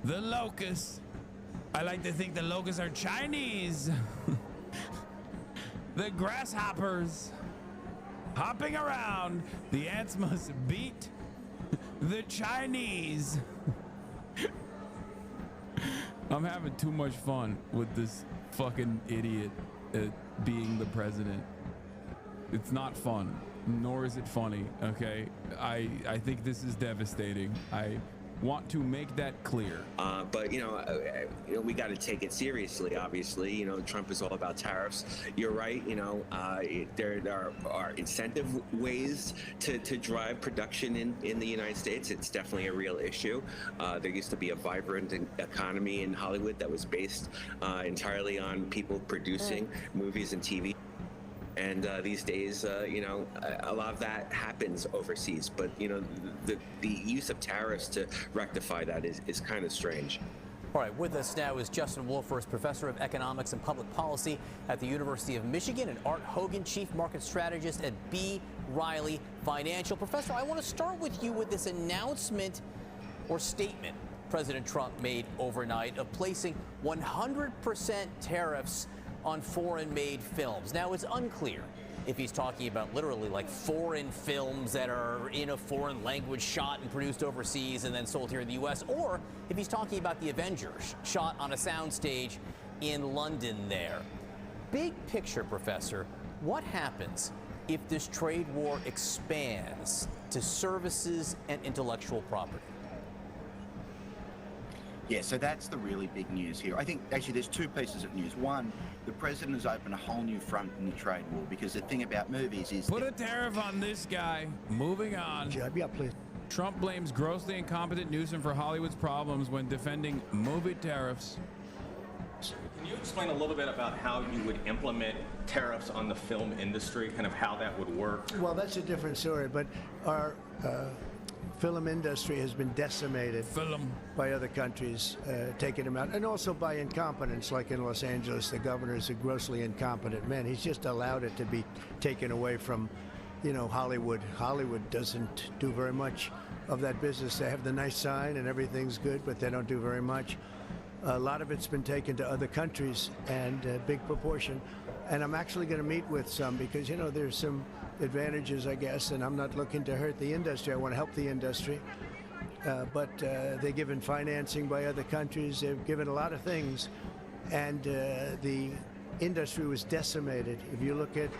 The locusts. I like to think the locusts are Chinese. The grasshoppers hopping around. The ants must beat the Chinese. I'm having too much fun with this fucking idiot being the president. It's not fun. Nor is it funny, okay? I think this is devastating. I want to make that clear. But we got to take it seriously. Obviously, Trump is all about tariffs. You're right. There are incentive ways to drive production in the United States. It's definitely a real issue. There used to be a vibrant economy in Hollywood that was based entirely on people producing movies and TV. And these days, a lot of that happens overseas. But, the use of tariffs to rectify that is kind of strange. All right, with us now is Justin Wolfers, professor of economics and public policy at the University of Michigan, and Art Hogan, chief market strategist at B. Riley Financial. Professor, I want to start with you with this announcement or statement President Trump made overnight of placing 100% tariffs on foreign-made films. Now, it's unclear if he's talking about literally like foreign films that are in a foreign language, shot and produced overseas and then sold here in the U.S., or if he's talking about The Avengers, shot on a soundstage in London there. Big picture, Professor, what happens if this trade war expands to services and intellectual property? Yeah, so that's the really big news here. I think actually there's two pieces of news. One, the president has opened a whole new front in the trade war, because the thing about movies is... Put a tariff on this guy. Moving on. Yeah, please. Trump blames grossly incompetent Newsom for Hollywood's problems when defending movie tariffs. Can you explain a little bit about how you would implement tariffs on the film industry, kind of how that would work? Well, that's a different story, but our film industry has been decimated by other countries taking them out, and also by incompetence, like in Los Angeles. The governor is a grossly incompetent man. He's just allowed it to be taken away from, Hollywood. Hollywood doesn't do very much of that business. They have the nice sign and everything's good, but they don't do very much. A lot of it's been taken to other countries, and a big proportion. And I'm actually going to meet with some, because, there's some advantages, I guess, and I'm not looking to hurt the industry. I want to help the industry. But they're given financing by other countries. They've given a lot of things. And the industry was decimated. If you look at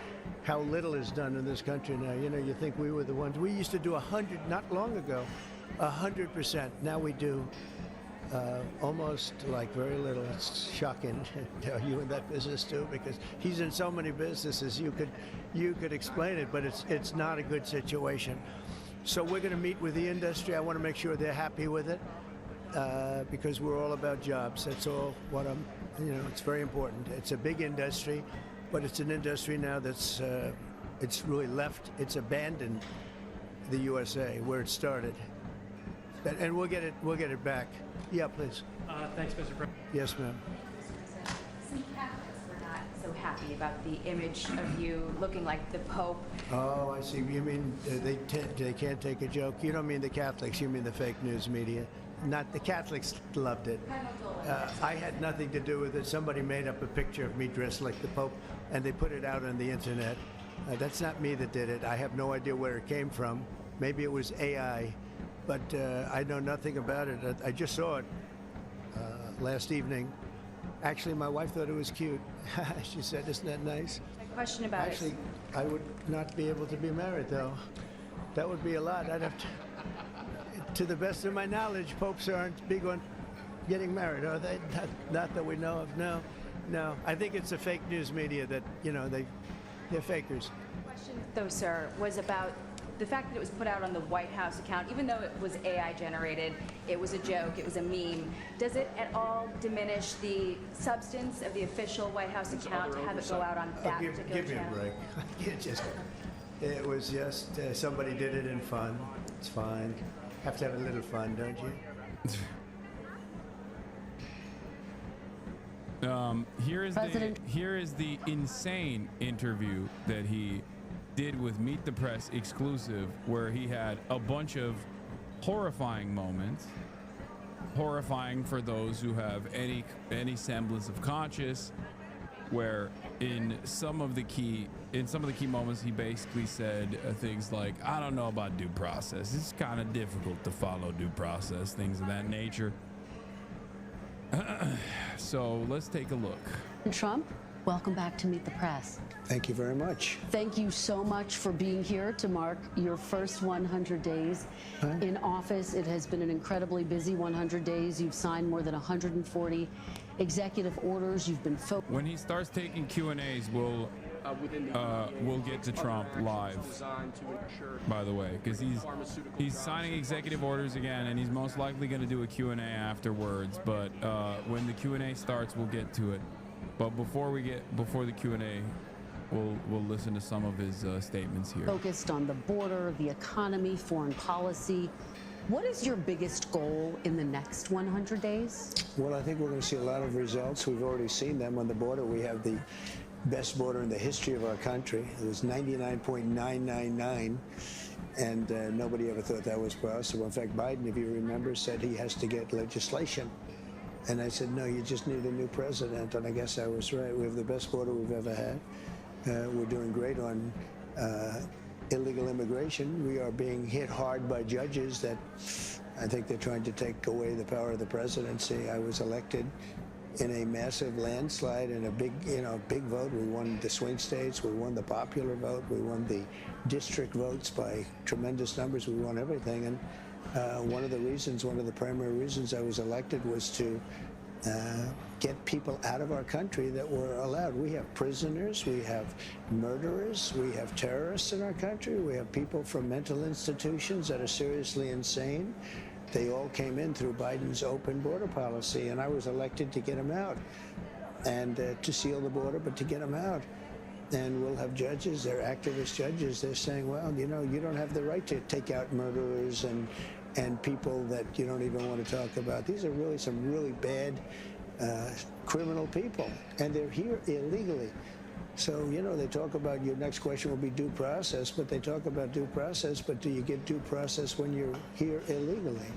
how little is done in this country now, you think we were the ones. We used to do 100, not long ago, 100%. Now we do almost like very little. It's shocking. Are you in that business too? Because he's in so many businesses. You could explain it, but it's not a good situation. So we're going to meet with the industry. I want to make sure they're happy with it, because we're all about jobs. That's all what it's very important. It's a big industry, but it's an industry now that's it's really left. It's abandoned the USA, where it started. And we'll get it back. Yeah, please. Thanks, Mr. President. Yes, ma'am. Some Catholics were not so happy about the image of you looking like the Pope. Oh, I see. You mean they can't take a joke? You don't mean the Catholics, you mean the fake news media. Not the Catholics loved it. I had nothing to do with it. Somebody made up a picture of me dressed like the Pope, and they put it out on the internet. That's not me that did it. I have no idea where it came from. Maybe it was AI, but I know nothing about it. I just saw it last evening. Actually, my wife thought it was cute. She said, "Isn't that nice?" A question about Actually, I would not be able to be married, though. That would be a lot. I'd have to the best of my knowledge, popes aren't big on getting married, are they? Not that we know of. No. I think it's the fake news media that, they're fakers. The question, though, sir, was about the fact that it was put out on the White House account. Even though it was AI generated, it was a joke, it was a meme. Does it at all diminish the substance of the official White House account to have it go out on that particular Give me a channel? break. It was just somebody did it in fun. It's fine. Have to have a little fun, don't you? Here is the insane interview that he did with Meet the Press exclusive, where he had a bunch of horrifying moments. Horrifying for those who have any semblance of conscience, where in some of the key moments he basically said things like, "I don't know about due process. It's kind of difficult to follow due process," things of that nature. So let's take a look. Trump, welcome back to Meet the Press. Thank you very much. Thank you so much for being here to mark your first 100 days in office. It has been an incredibly busy 100 days. You've signed more than 140 executive orders. You've been focused. When he starts taking Q&As, we'll get to Trump live, by the way, because he's signing executive orders again, and he's most likely going to do a Q&A afterwards. But when the Q&A starts, we'll get to it. But before the Q&A, we'll listen to some of his statements here. Focused on the border, the economy, foreign policy. What is your biggest goal in the next 100 days? Well, I think we're going to see a lot of results. We've already seen them on the border. We have the best border in the history of our country. It was 99.999, and nobody ever thought that was possible. In fact, Biden, if you remember, said he has to get legislation. And I said, no, you just need a new president. And I guess I was right. We have the best border we've ever had. We're doing great on illegal immigration. We are being hit hard by judges that I think they're trying to take away the power of the presidency. I was elected in a massive landslide and a big vote. We won the swing states. We won the popular vote. We won the district votes by tremendous numbers. We won everything. And one of the primary reasons I was elected was to get people out of our country that were allowed. We have prisoners, we have murderers, we have terrorists in our country, we have people from mental institutions that are seriously insane. They all came in through Biden's open border policy, and I was elected to get them out and to seal the border, but to get them out. And we'll have judges, they're activist judges, they're saying, well, you don't have the right to take out murderers and people that you don't even want to talk about. These are really some really bad criminal people, and they're here illegally. So, they talk about your next question will be due process, but they talk about due process, but do you get due process when you're here illegally?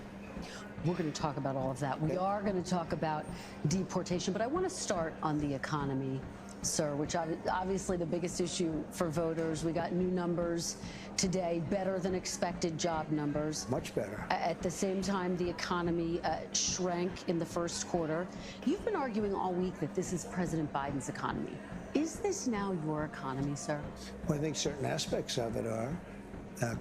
We're going to talk about all of that. We are going to talk about deportation, but I want to start on the economy, sir, which obviously the biggest issue for voters. We got new numbers today, better than expected job numbers. Much better. At the same time, the economy shrank in the first quarter. You've been arguing all week that this is President Biden's economy. Is this now your economy, sir? Well, I think certain aspects of it are.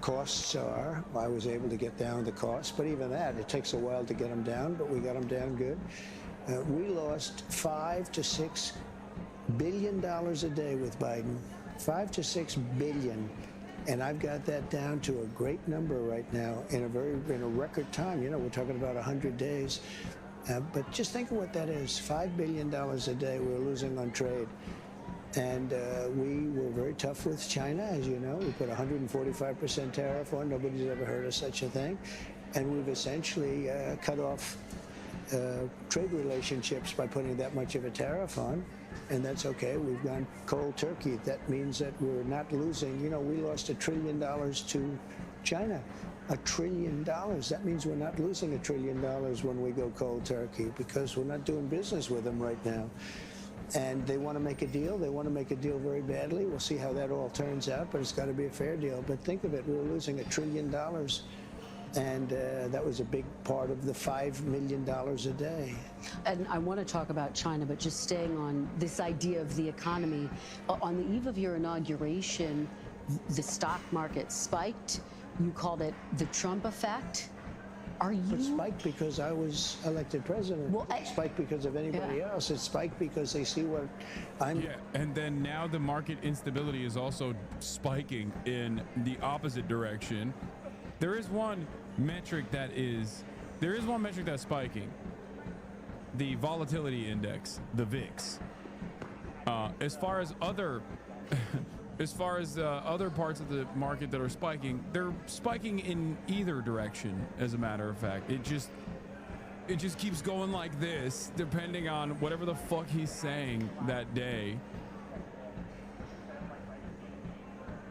Costs are. I was able to get down the costs, but even that, it takes a while to get them down, but we got them down good. We lost $5 to $6 billion a day with Biden. $5 to $6 billion. And I've got that down to a great number right now in a record time. We're talking about 100 days. But just think of what that is. $5 billion a day we're losing on trade. And we were very tough with China, as you know. We put 145% tariff on. Nobody's ever heard of such a thing. And we've essentially cut off trade relationships by putting that much of a tariff on. And that's okay. We've gone cold turkey. That means that we're not losing. You know, we lost $1 trillion to China. $1 trillion. That means we're not losing $1 trillion when we go cold turkey, because we're not doing business with them right now. And they want to make a deal. They want to make a deal very badly. We'll see how that all turns out, but it's got to be a fair deal. But think of it, we were losing $1 trillion, and that was a big part of the $5 million a day. And I want to talk about China, but just staying on this idea of the economy. On the eve of your inauguration, the stock market spiked. You called it the Trump effect. Are you? It spiked because I was elected president. Well, it spiked because of anybody else. It spiked because they see what I'm. Yeah, and then now the market instability is also spiking in the opposite direction. There is one metric that's spiking. The volatility index, the VIX. As far as other other parts of the market that are spiking, they're spiking in either direction, as a matter of fact. It just keeps going like this, depending on whatever the fuck he's saying that day.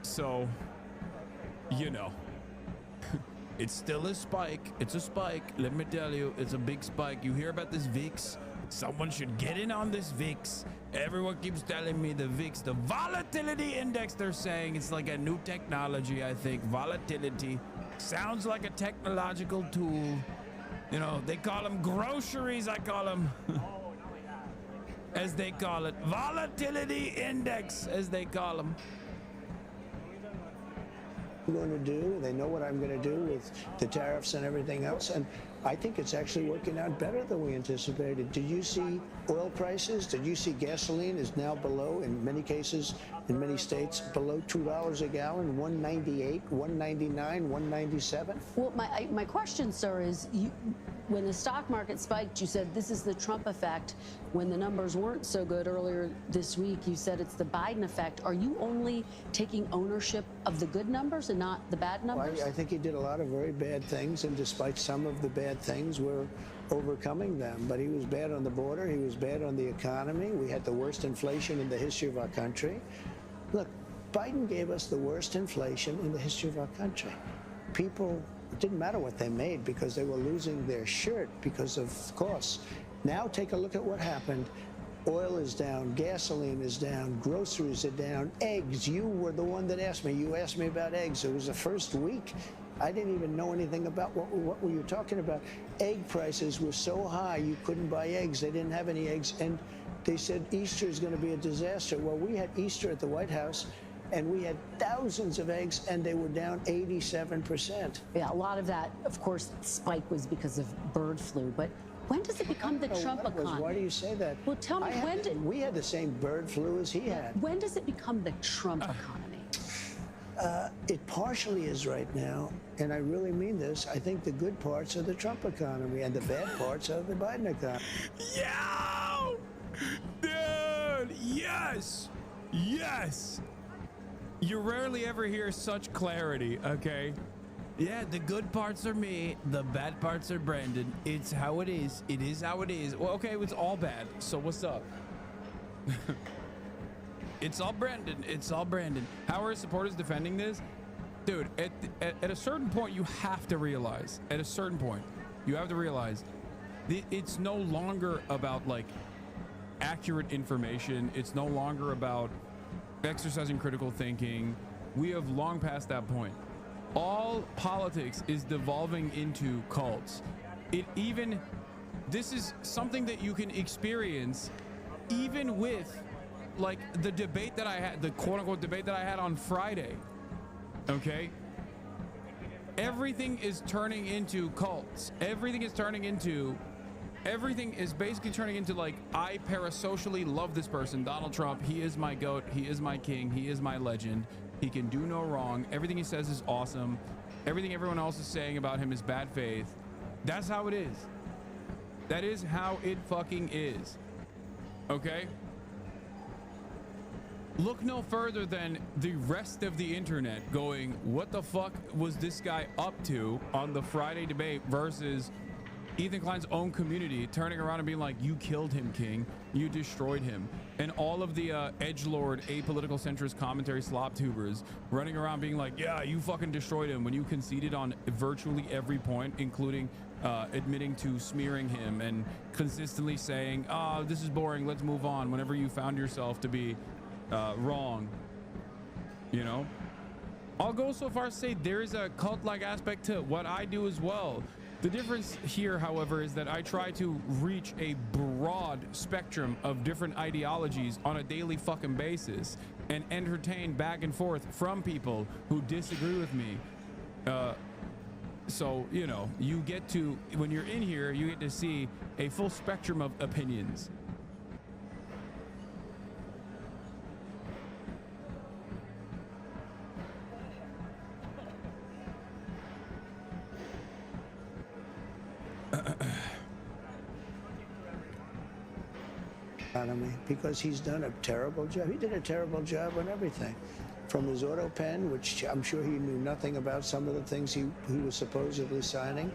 So, you know, it's still a spike. It's a spike. Let me tell you, it's a big spike. You hear about this VIX? Someone should get in on this VIX. Everyone keeps telling me the VIX, the volatility index, they're saying it's like a new technology, I think. Volatility sounds like a technological tool. You know, they call them groceries, I call them. As they call it. Volatility index, as they call them. Going to do. They know what I'm going to do with the tariffs and everything else, and I think it's actually working out better than we anticipated. Did you see oil prices? Did you see gasoline is now below, in many cases, in many states, below $2 a gallon, $1.98, $1.99, $1.97? Well, my question, sir, is when the stock market spiked, you said this is the Trump effect. When the numbers weren't so good earlier this week, you said it's the Biden effect. Are you only taking ownership of the good numbers and not the bad numbers? Well, I think he did a lot of very bad things, and despite some of the bad things, we're overcoming them. But he was bad on the border. He was bad on the economy. We had the worst inflation in the history of our country. Look, Biden gave us the worst inflation in the history of our country. People, it didn't matter what they made because they were losing their shirt because of costs. Now take a look at what happened. Oil is down, gasoline is down, groceries are down, eggs. You were the one that asked me. You asked me about eggs. It was the first week. I didn't even know anything about what were you talking about. Egg prices were so high you couldn't buy eggs. They didn't have any eggs, and they said Easter is going to be a disaster. Well, we had Easter at the White House, and we had thousands of eggs, and they were down 87%. Yeah, a lot of that, of course, spike was because of bird flu, but when does it become the Trump economy? Why do you say that? Well, tell me, we had the same bird flu as he had. When does it become the Trump economy? It partially is right now, and I really mean this. I think the good parts are the Trump economy, and the bad parts are the Biden economy. Yo! Dude, yes! Yes! You rarely ever hear such clarity, okay? Yeah, the good parts are me, the bad parts are Brandon. It's how it is. It is how it is. Well, okay, it's all bad. So what's up? It's all Brandon. It's all Brandon. How are his supporters defending this? Dude, at a certain point, you have to realize, it's no longer about, like, accurate information. It's no longer about exercising critical thinking. We have long passed that point. All politics is devolving into cults. This is something that you can experience even with, like, the debate that I had, the quote-unquote debate that I had on Friday, okay? Everything is turning into cults. Everything is basically turning into, like, I parasocially love this person, Donald Trump. He is my GOAT. He is my king. He is my legend. He can do no wrong. Everything he says is awesome. Everything everyone else is saying about him is bad faith. That's how it is. That is how it fucking is. Okay? look no further than the rest of the internet going, what the fuck was this guy up to on the Friday debate, versus Ethan Klein's own community turning around and being like, you killed him, King, you destroyed him. And all of the edgelord, apolitical centrist commentary slop tubers running around being like, yeah, you fucking destroyed him, when you conceded on virtually every point, including admitting to smearing him and consistently saying, oh, this is boring, let's move on, whenever you found yourself to be wrong. You know, I'll go so far as to say there is a cult-like aspect to what I do as well. The difference here, however, is that I try to reach a broad spectrum of different ideologies on a daily fucking basis and entertain back and forth from people who disagree with me. So, you know, you get to, when you're in here, you get to see a full spectrum of opinions. Because he's done a terrible job. He did a terrible job on everything. From his auto pen, which I'm sure he knew nothing about some of the things he was supposedly signing,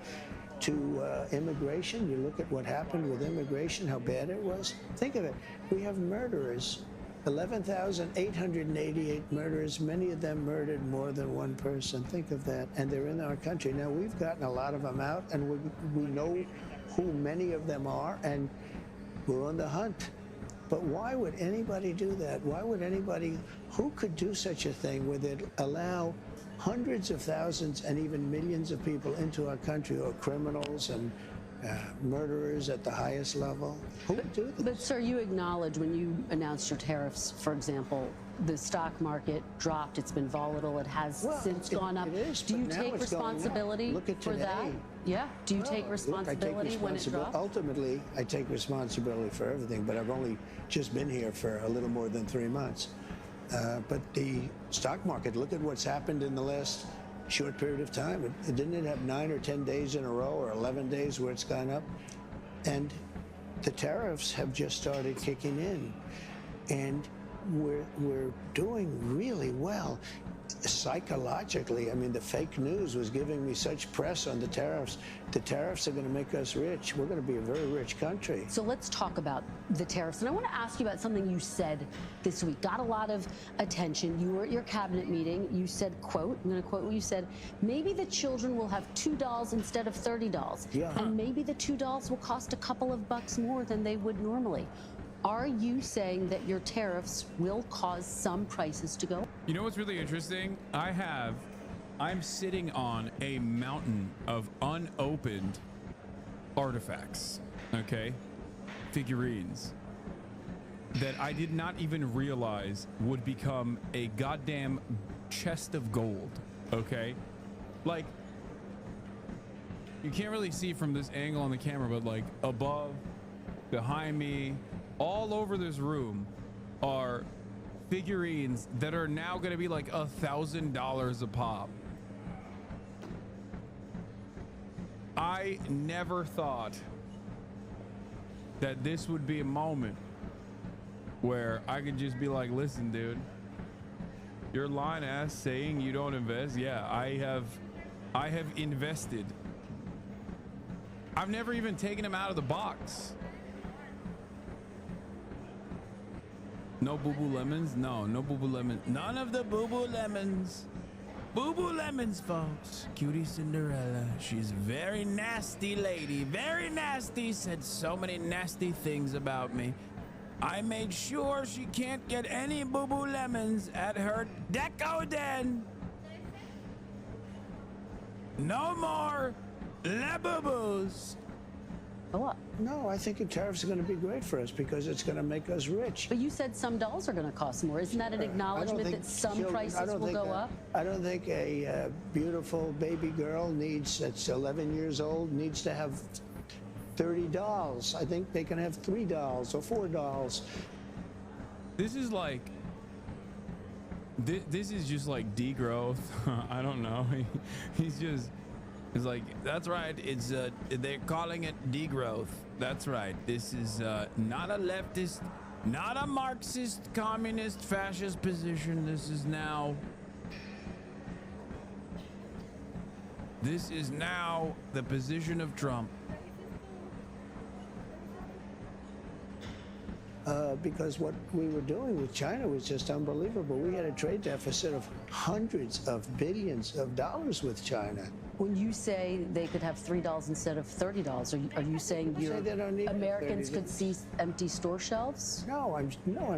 to immigration. You look at what happened with immigration, how bad it was. Think of it. We have murderers, 11,888 murderers. Many of them murdered more than one person. Think of that. And they're in our country. Now, we've gotten a lot of them out, and we know who many of them are, and we're on the hunt. But why would anybody do that? Why would anybody, who could do such a thing where they'd allow hundreds of thousands and even millions of people into our country who are criminals and murderers at the highest level? Who would do this? But, sir, you acknowledge when you announced your tariffs, for example, the stock market dropped. It's been volatile. It has since gone up. Do you take responsibility for that? Yeah. Do you take responsibility when it dropped? Ultimately, I take responsibility for everything, but I've only just been here for a little more than 3 months. But the stock market, look at what's happened in the last short period of time. Didn't it have 9 or 10 days in a row, or 11 days where it's gone up? And the tariffs have just started kicking in. And we're doing really well psychologically. I mean, the fake news was giving me such press on the tariffs. The tariffs are going to make us rich. We're going to be a very rich country. So let's talk about the tariffs. And I want to ask you about something you said this week. Got a lot of attention. You were at your cabinet meeting. You said, quote, I'm going to quote what you said, maybe the children will have 2 dolls instead of 30 dolls. Yeah. And maybe the 2 dolls will cost a couple of bucks more than they would normally. Are you saying that your tariffs will cause some prices to go? You know what's really interesting? I'm sitting on a mountain of unopened artifacts, okay? Figurines that I did not even realize would become a goddamn chest of gold, okay? Like, you can't really see from this angle on the camera, but like above, behind me, all over this room are figurines that are now going to be like $1,000 a pop. I never thought that this would be a moment where I could just be like, listen, dude, your line ass saying you don't invest. Yeah, I have invested. I've never even taken them out of the box. No boo-boo lemons? No boo-boo lemons. None of the boo-boo lemons. Boo-boo lemons, folks. Cutie Cinderella. She's a very nasty lady. Very nasty. Said so many nasty things about me. I made sure she can't get any boo-boo lemons at her deco den. No more la boo-boos. What? No, I think the tariffs are going to be great for us because it's going to make us rich. But you said some dolls are going to cost more. Isn't that an acknowledgement that some prices will go up? I don't think a beautiful baby girl that's 11 years old needs to have 30 dolls. I think they can have 3 dolls or 4 dolls. This is like, this is just like degrowth. I don't know. It's like, that's right. It's they're calling it degrowth. That's right. This is not a leftist Not a Marxist, communist, fascist position. This is now the position of Trump. Because what we were doing with China was just unbelievable. We had a trade deficit of hundreds of billions of dollars with China. When you say they could have $3 instead of $30, are you saying Americans could see empty store shelves? No, I'm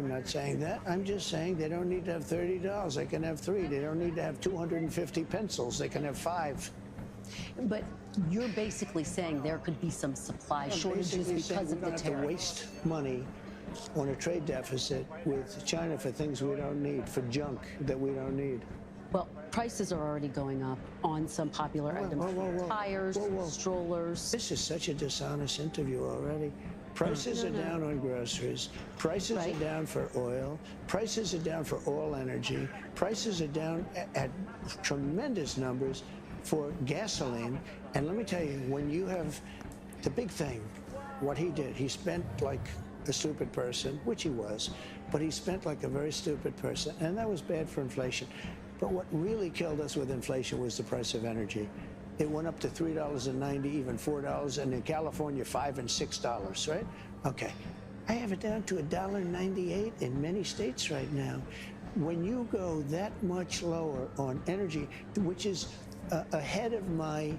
not saying that. I'm just saying they don't need to have $30. They can have 3. They don't need to have 250 pencils. They can have 5. But you're basically saying there could be some supply shortages because of the tariffs. We don't have to waste money on a trade deficit with China for things we don't need, for junk that we don't need. Well, prices are already going up on some popular items. Tires, strollers. This is such a dishonest interview already. Prices are down on groceries. Prices are down for oil. Prices are down for all energy. Prices are down at tremendous numbers for gasoline. And let me tell you, when you have the big thing, what he did, he spent like a stupid person, which he was, but he spent like a very stupid person, and that was bad for inflation. But what really killed us with inflation was the price of energy. It went up to $3.90, even $4, and in California, $5 and $6, right? Okay. I have it down to $1.98 in many states right now. When you go that much lower on energy, which is ahead of my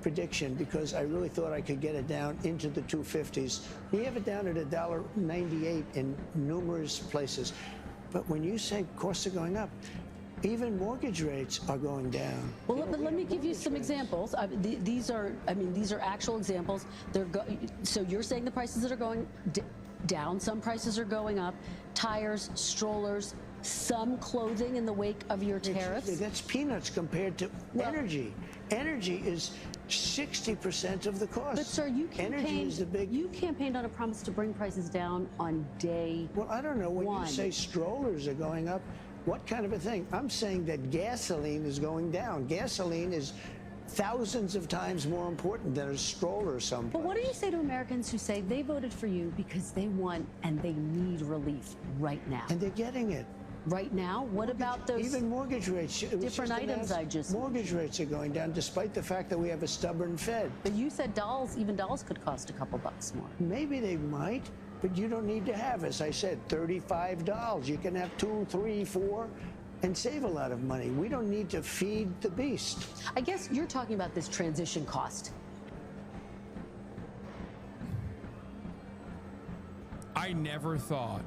prediction, because I really thought I could get it down into the 250s. We have it down at $1.98 in numerous places. But when you say costs are going up, even mortgage rates are going down. Well, but let me give you some examples. These are actual examples. So you're saying the prices that are going down, some prices are going up. Tires, strollers, some clothing in the wake of your tariffs. That's peanuts compared to energy. Energy is 60% of the cost. But sir, you campaigned on a promise to bring prices down on day Well, I don't know. When you say strollers are going up, what kind of a thing? I'm saying that gasoline is going down. Gasoline is thousands of times more important than a stroller someplace. But what do you say to Americans who say they voted for you because they want and they need relief right now? And they're getting it. Right now? What about those even mortgage rates? different items I just Mortgage rates are going down despite the fact that we have a stubborn Fed. But you said even dolls could cost a couple bucks more. Maybe they might, but you don't need to have, as I said, $35. You can have 2, 3, 4 and save a lot of money. We don't need to feed the beast. I guess you're talking about this transition cost. I never thought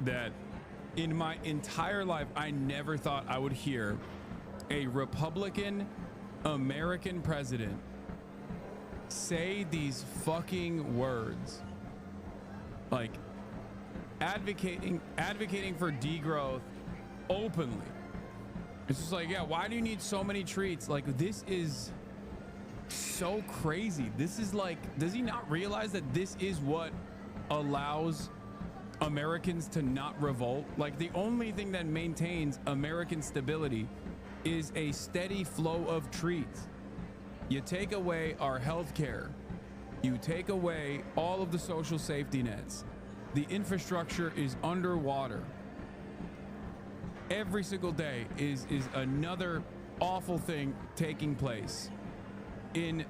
that in my entire life, I never thought I would hear a Republican American president say these fucking words. Like advocating for degrowth openly. It's just like, yeah, why do you need so many treats? Like, this is so crazy. This is like, does he not realize that this is what allows Americans to not revolt? Like, the only thing that maintains American stability is a steady flow of treats. You take away our health care, you take away all of the social safety nets, the infrastructure is underwater. Every single day is another awful thing taking place in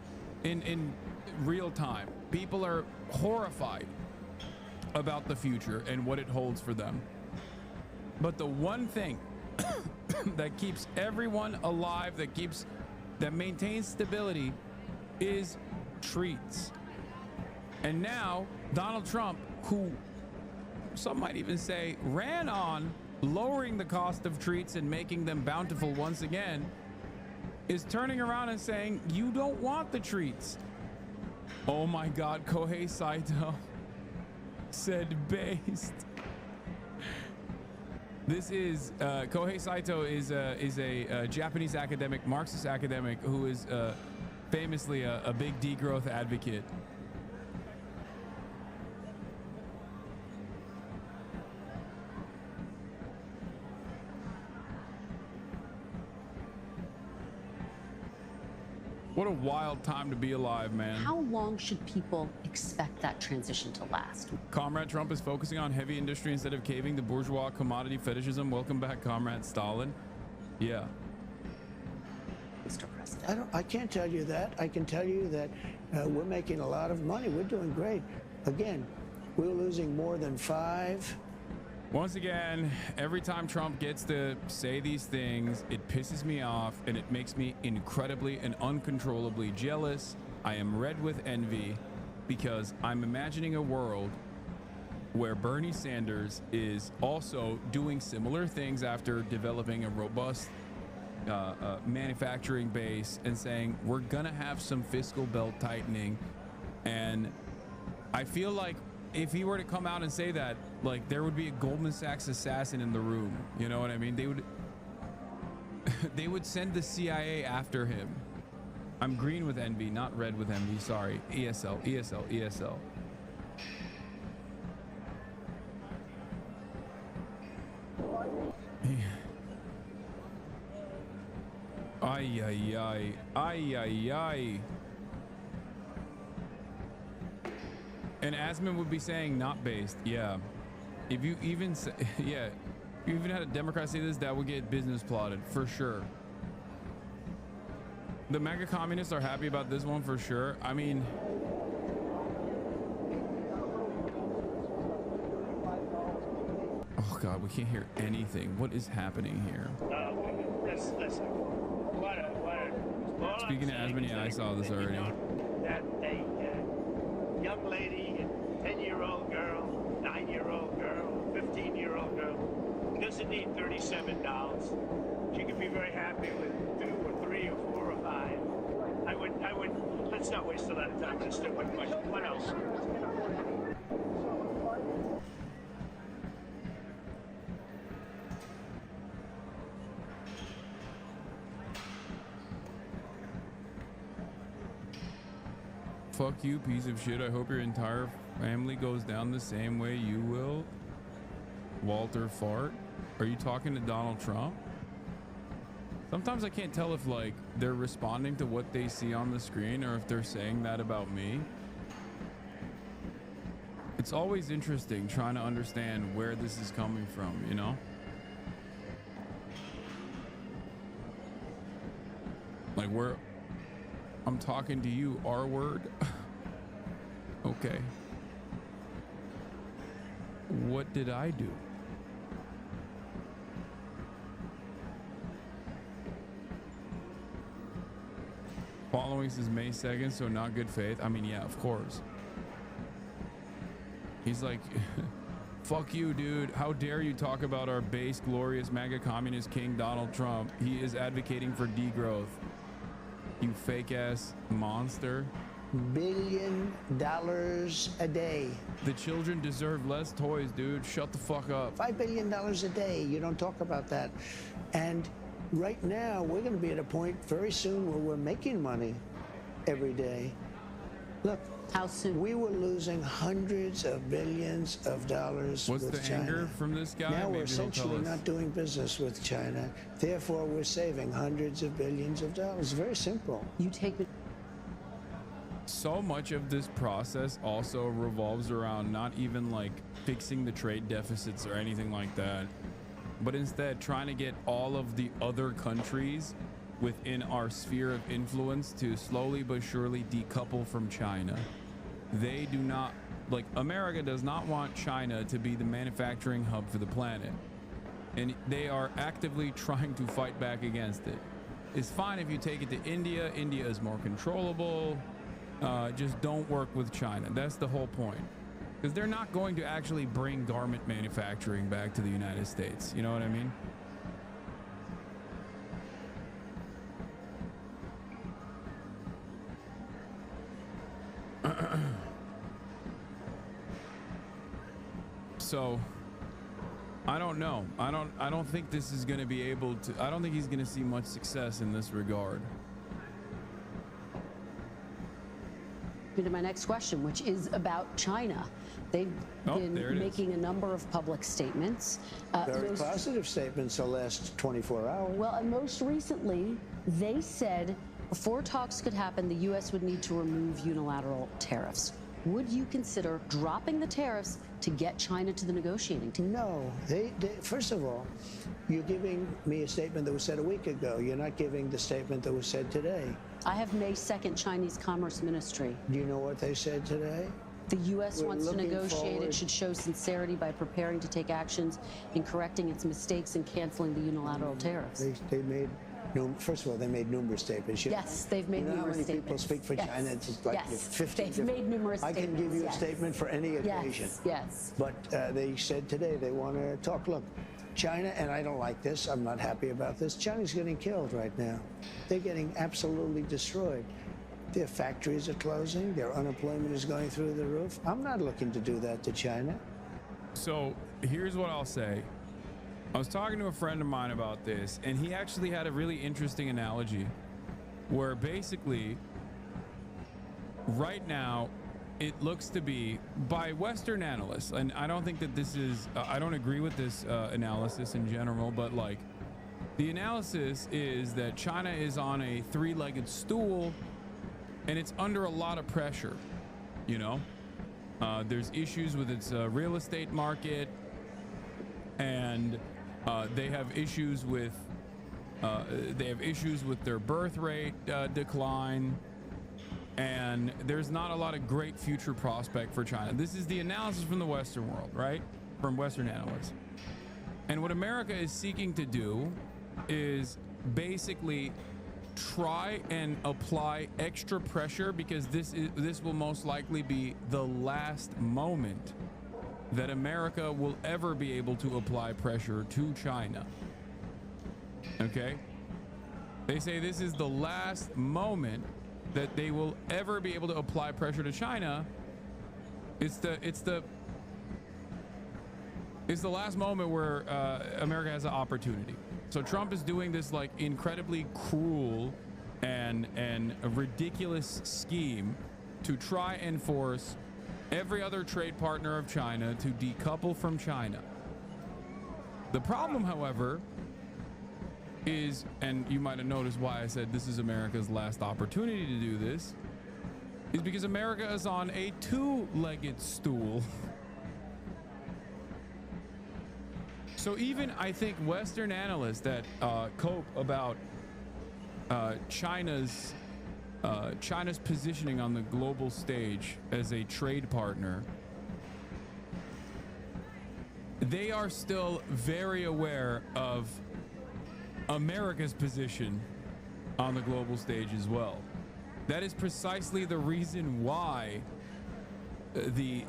real time. People are horrified about the future and what it holds for them. But the one thing that keeps everyone alive, that maintains stability, is treats. And now Donald Trump, who some might even say ran on lowering the cost of treats and making them bountiful once again, is turning around and saying, you don't want the treats. Oh my God, Kohei Saito said based. This is Kohei Saito is a Japanese academic, Marxist academic, who is famously a big degrowth advocate. What a wild time to be alive, man. How long should people expect that transition to last? Comrade Trump is focusing on heavy industry instead of caving to bourgeois commodity fetishism. Welcome back, Comrade Stalin. Yeah. Mr. President. I can't tell you that. I can tell you that we're making a lot of money. We're doing great. Again, we're losing more than 5. Once again, every time Trump gets to say these things, it pisses me off and it makes me incredibly and uncontrollably jealous. I am red with envy because I'm imagining a world where Bernie Sanders is also doing similar things after developing a robust manufacturing base and saying we're gonna have some fiscal belt tightening. And I feel like if he were to come out and say that, like, there would be a Goldman Sachs assassin in the room. You know what I mean? They would send the CIA after him. I'm green with envy, not red with envy. Sorry. ESL, ESL, ESL. Ay, ay, ay. Ay, ay, ay. And Asman would be saying not based. Yeah. If you even say, yeah, if you even had a Democrat say this, that would get business plotted for sure. The MAGA communists are happy about this one for sure. I mean, oh God, we can't hear anything. What is happening here? Listen. Speaking of Asman, yeah, I saw this already. That a young lady, a 10-year-old girl, 9-year-old girl, 15-year-old girl doesn't need $37. She could be very happy with 2 or 3 or 4 or 5. I would. Let's not waste a lot of time. Let's do one question. What else? Fuck you, piece of shit. I hope your entire family goes down the same way you will. Walter Fart. Are you talking to Donald Trump? Sometimes I can't tell if, like, they're responding to what they see on the screen or if they're saying that about me. It's always interesting trying to understand where this is coming from, you know? Like, where I'm talking to you, R word. Okay. What did I do? Following says May 2nd, so not good faith. I mean, yeah, of course. He's like, fuck you, dude. How dare you talk about our base, glorious MAGA communist king, Donald Trump? He is advocating for degrowth. You fake ass monster. $1 billion a day. The children deserve less toys, dude. Shut the fuck up. $5 billion a day. You don't talk about that. And right now, we're going to be at a point very soon where we're making money every day. Look, how soon? We were losing hundreds of billions of dollars What's with the China. anger from this guy? Now Maybe we're essentially not doing business with China. Therefore, we're saving hundreds of billions of dollars. Very simple. You take it. So much of this process also revolves around not even like fixing the trade deficits or anything like that, but instead trying to get all of the other countries within our sphere of influence to slowly but surely decouple from China. They do not, like, America does not want China to be the manufacturing hub for the planet. And they are actively trying to fight back against it. It's fine if you take it to India. India is more controllable. Just don't work with China. That's the whole point. Because they're not going to actually bring garment manufacturing back to the United States. You know what I mean? So I don't know. I don't think this is going to be able to. I don't think he's going to see much success in this regard. To my next question, which is about China. They've been making a number of public statements. Very positive statements the last 24 hours. Well, and most recently, they said Before talks could happen, the U.S. would need to remove unilateral tariffs. Would you consider dropping the tariffs to get China to the negotiating table? No. First of all, you're giving me a statement that was said a week ago. You're not giving the statement that was said today. I have May 2nd Chinese Commerce Ministry. Do you know what they said today? The U.S. wants to negotiate. Forward. It should show sincerity by preparing to take actions in correcting its mistakes and canceling the unilateral tariffs. They made, first of all, they made numerous statements. Yes, they've made numerous statements. How many people speak for China? It's just like 50 they've made numerous statements. I can give you a statement for any occasion. Yes. But they said today they want to talk. Look, China, and I don't like this, I'm not happy about this, China's getting killed right now. They're getting absolutely destroyed. Their factories are closing, their unemployment is going through the roof. I'm not looking to do that to China. So here's what I'll say. I was talking to a friend of mine about this, and he actually had a really interesting analogy where basically right now it looks to be, by Western analysts, and I don't think that this is, I don't agree with this analysis in general, but like the analysis is that China is on a three-legged stool and it's under a lot of pressure, you know? There's issues with its real estate market, and they have issues with their birth rate decline, and there's not a lot of great future prospect for China. This is the analysis from the Western world, right? From Western analysts. And what America is seeking to do is basically try and apply extra pressure, because this will most likely be the last moment that America will ever be able to apply pressure to China. Okay? They say this is the last moment that they will ever be able to apply pressure to China. It's the last moment where America has an opportunity. So Trump is doing this like incredibly cruel and a ridiculous scheme to try and force every other trade partner of China to decouple from China. The problem, however, is, and you might have noticed why I said this is America's last opportunity to do this, is because America is on a two-legged stool. So even I think Western analysts that cope about China's positioning on the global stage as a trade partner, they are still very aware of America's position on the global stage as well. That is precisely the reason why this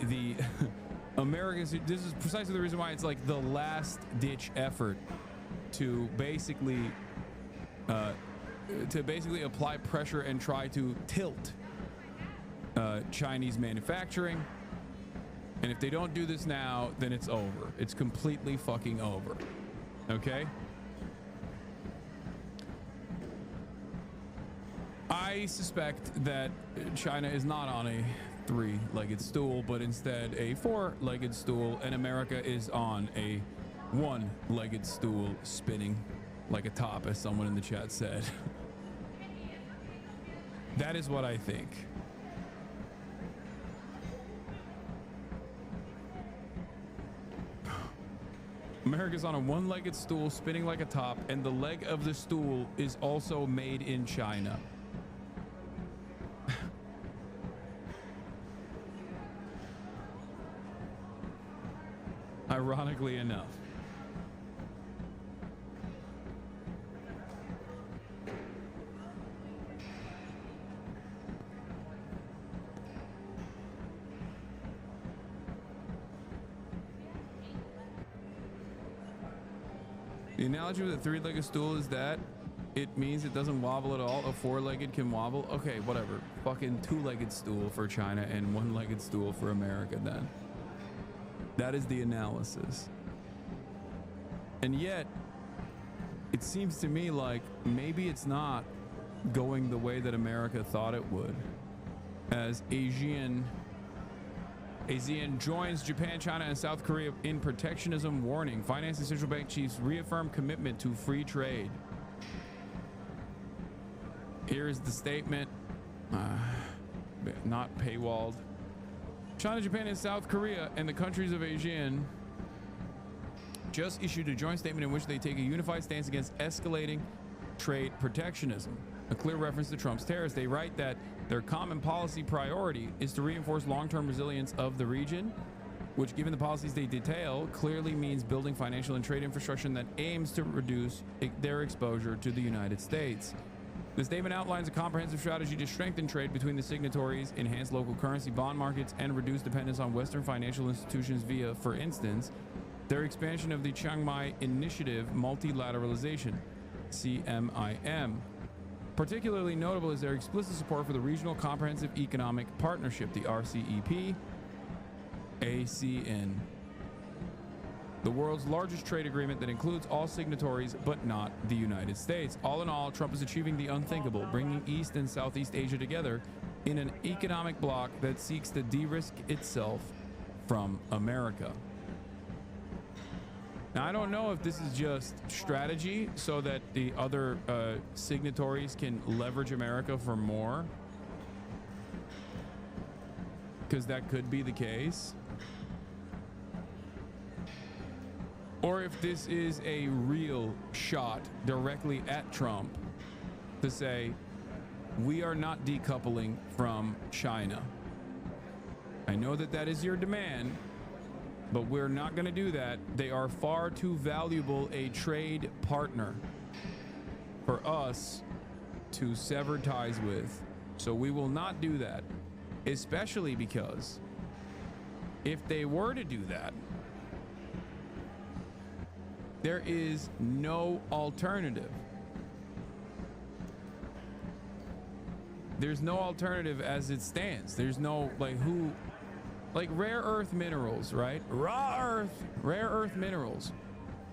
is precisely the reason why it's like the last ditch effort to basically apply pressure and try to tilt Chinese manufacturing. And if they don't do this now, then it's over. It's completely fucking over. Okay? I suspect that China is not on a three-legged stool, but instead a four-legged stool, and America is on a one-legged stool spinning like a top, as someone in the chat said. That is what I think. America's on a one-legged stool spinning like a top, and the leg of the stool is also made in China. Ironically enough. The analogy with a three-legged stool is that it means it doesn't wobble at all. A four-legged can wobble. Okay, whatever. Fucking two-legged stool for China and one-legged stool for America then. That is the analysis. And yet, it seems to me like maybe it's not going the way that America thought it would. As ASEAN joins Japan, China, and South Korea in protectionism warning. Finance and central bank chiefs reaffirm commitment to free trade. Here is the statement, not paywalled. China, Japan, and South Korea and the countries of ASEAN just issued a joint statement in which they take a unified stance against escalating trade protectionism. A clear reference to Trump's tariffs. They write that their common policy priority is to reinforce long-term resilience of the region, which, given the policies they detail, clearly means building financial and trade infrastructure that aims to reduce their exposure to the United States. The statement outlines a comprehensive strategy to strengthen trade between the signatories, enhance local currency bond markets, and reduce dependence on Western financial institutions via, for instance, their expansion of the Chiang Mai Initiative Multilateralization, CMIM. Particularly notable is their explicit support for the Regional Comprehensive Economic Partnership, the RCEP, ACN, the world's largest trade agreement that includes all signatories but not the United States. All in all, Trump is achieving the unthinkable, bringing East and Southeast Asia together in an economic bloc that seeks to de-risk itself from America. Now, I don't know if this is just strategy so that the other signatories can leverage America for more, because that could be the case. Or if this is a real shot directly at Trump to say, we are not decoupling from China. I know that that is your demand, but we're not going to do that. They are far too valuable a trade partner for us to sever ties with. So we will not do that, especially because if they were to do that, there is no alternative. There's no alternative as it stands. There's no, like rare earth minerals, right? Rare earth minerals.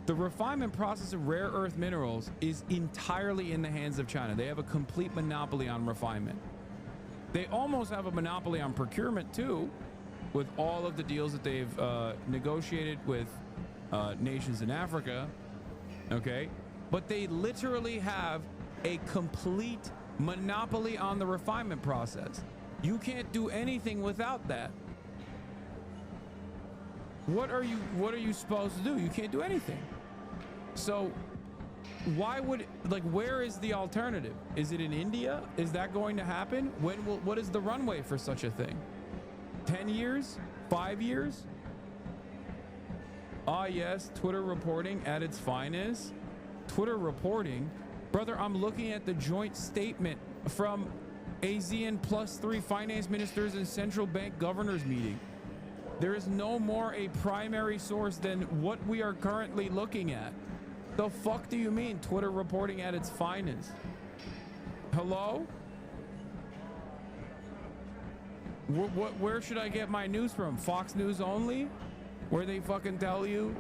The refinement process of rare earth minerals is entirely in the hands of China. They have a complete monopoly on refinement. They almost have a monopoly on procurement too, with all of the deals that they've negotiated with nations in Africa, okay? But they literally have a complete monopoly on the refinement process. You can't do anything without that. What are you supposed to do? You can't do anything. So why would, where is the alternative? Is it in India? Is that going to happen? What is the runway for such a thing? 10 years? 5 years? Ah, yes, Twitter reporting at its finest. Twitter reporting? Brother, I'm looking at the joint statement from ASEAN +3 finance ministers and central bank governors meeting. There is no more a primary source than what we are currently looking at. The fuck do you mean Twitter reporting at its finest? Hello? Where should I get my news from? Fox News only? Where they fucking tell you,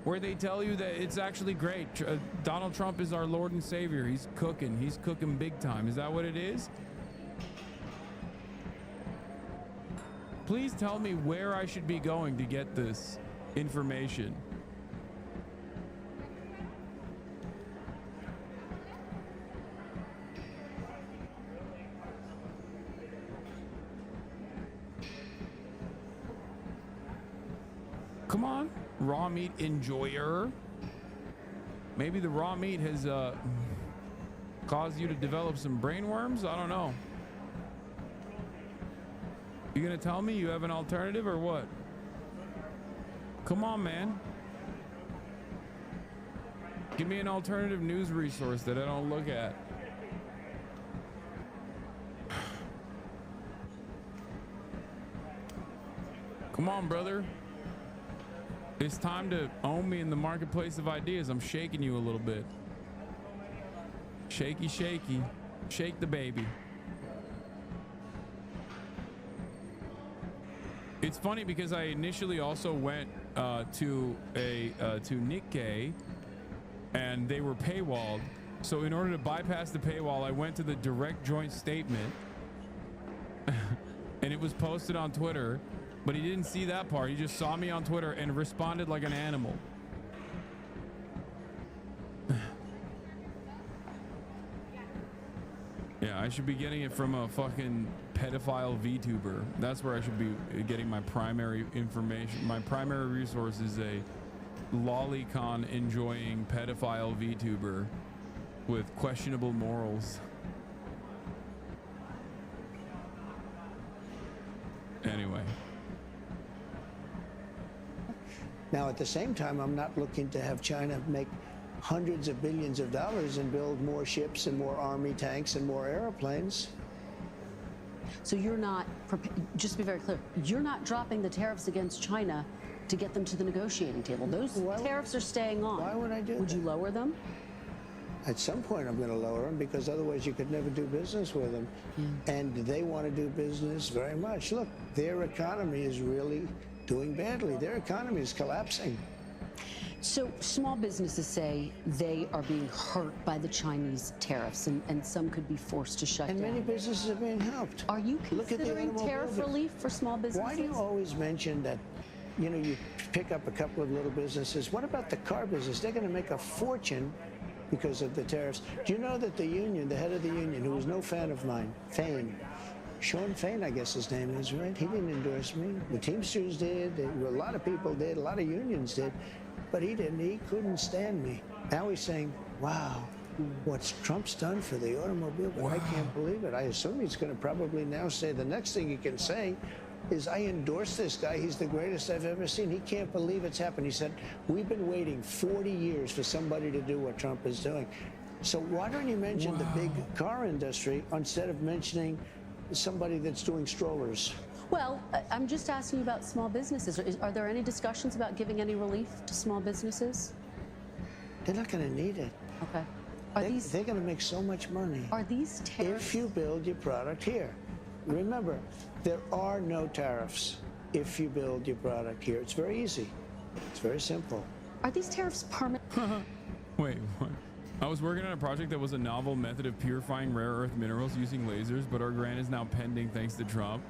that it's actually great. Donald Trump is our Lord and Savior. He's cooking big time. Is that what it is? Please tell me where I should be going to get this information. Come on, raw meat enjoyer. Maybe the raw meat has caused you to develop some brain worms. I don't know. You gonna tell me you have an alternative or what? Come on, man. Give me an alternative news resource that I don't look at. Come on, brother. It's time to own me in the marketplace of ideas. I'm shaking you a little bit. Shaky, shaky. Shake the baby. It's funny because I initially also went to Nikkei, and they were paywalled. So in order to bypass the paywall, I went to the direct joint statement, and it was posted on Twitter. But he didn't see that part. He just saw me on Twitter and responded like an animal. Yeah. Yeah, I should be getting it from a fucking pedophile VTuber. That's where I should be getting my primary information. My primary resource is a lolicon enjoying pedophile VTuber with questionable morals. Anyway. Now, at the same time, I'm not looking to have China make hundreds of billions of dollars and build more ships and more army tanks and more airplanes. So you're not, just to be very clear, you're not dropping the tariffs against China to get them to the negotiating table. Those tariffs are staying on. Why would I do that? Would you lower them? At some point, I'm going to lower them because otherwise you could never do business with them. And they want to do business very much. Look, their economy is really doing badly. Their economy is collapsing. So small businesses say they are being hurt by the Chinese tariffs, and some could be forced to shut down. And many businesses are being helped. Are you considering tariff relief for small businesses? Why do you always mention that, you know, you pick up a couple of little businesses? What about the car business? They're going to make a fortune because of the tariffs. Do you know that the union, the head of the union, who was no fan of mine, Sean Fain, I guess his name is, right? He didn't endorse me. The Teamsters did. A lot of people did. A lot of unions did. But he didn't. He couldn't stand me. Now he's saying, wow, what Trump's done for the automobile, but I can't believe it. I assume he's going to probably now say, the next thing he can say is, I endorse this guy. He's the greatest I've ever seen. He can't believe it's happened. He said, we've been waiting 40 years for somebody to do what Trump is doing. So why don't you mention the big car industry instead of mentioning somebody that's doing strollers? Well, I'm just asking you about small businesses. Are there any discussions about giving any relief to small businesses? They're not going to need it. Okay. They're going to make so much money. Are these tariffs? If you build your product here. Remember, there are no tariffs if you build your product here. It's very easy. It's very simple. Are these tariffs permanent? Wait, what? I was working on a project that was a novel method of purifying rare earth minerals using lasers, but our grant is now pending thanks to Trump.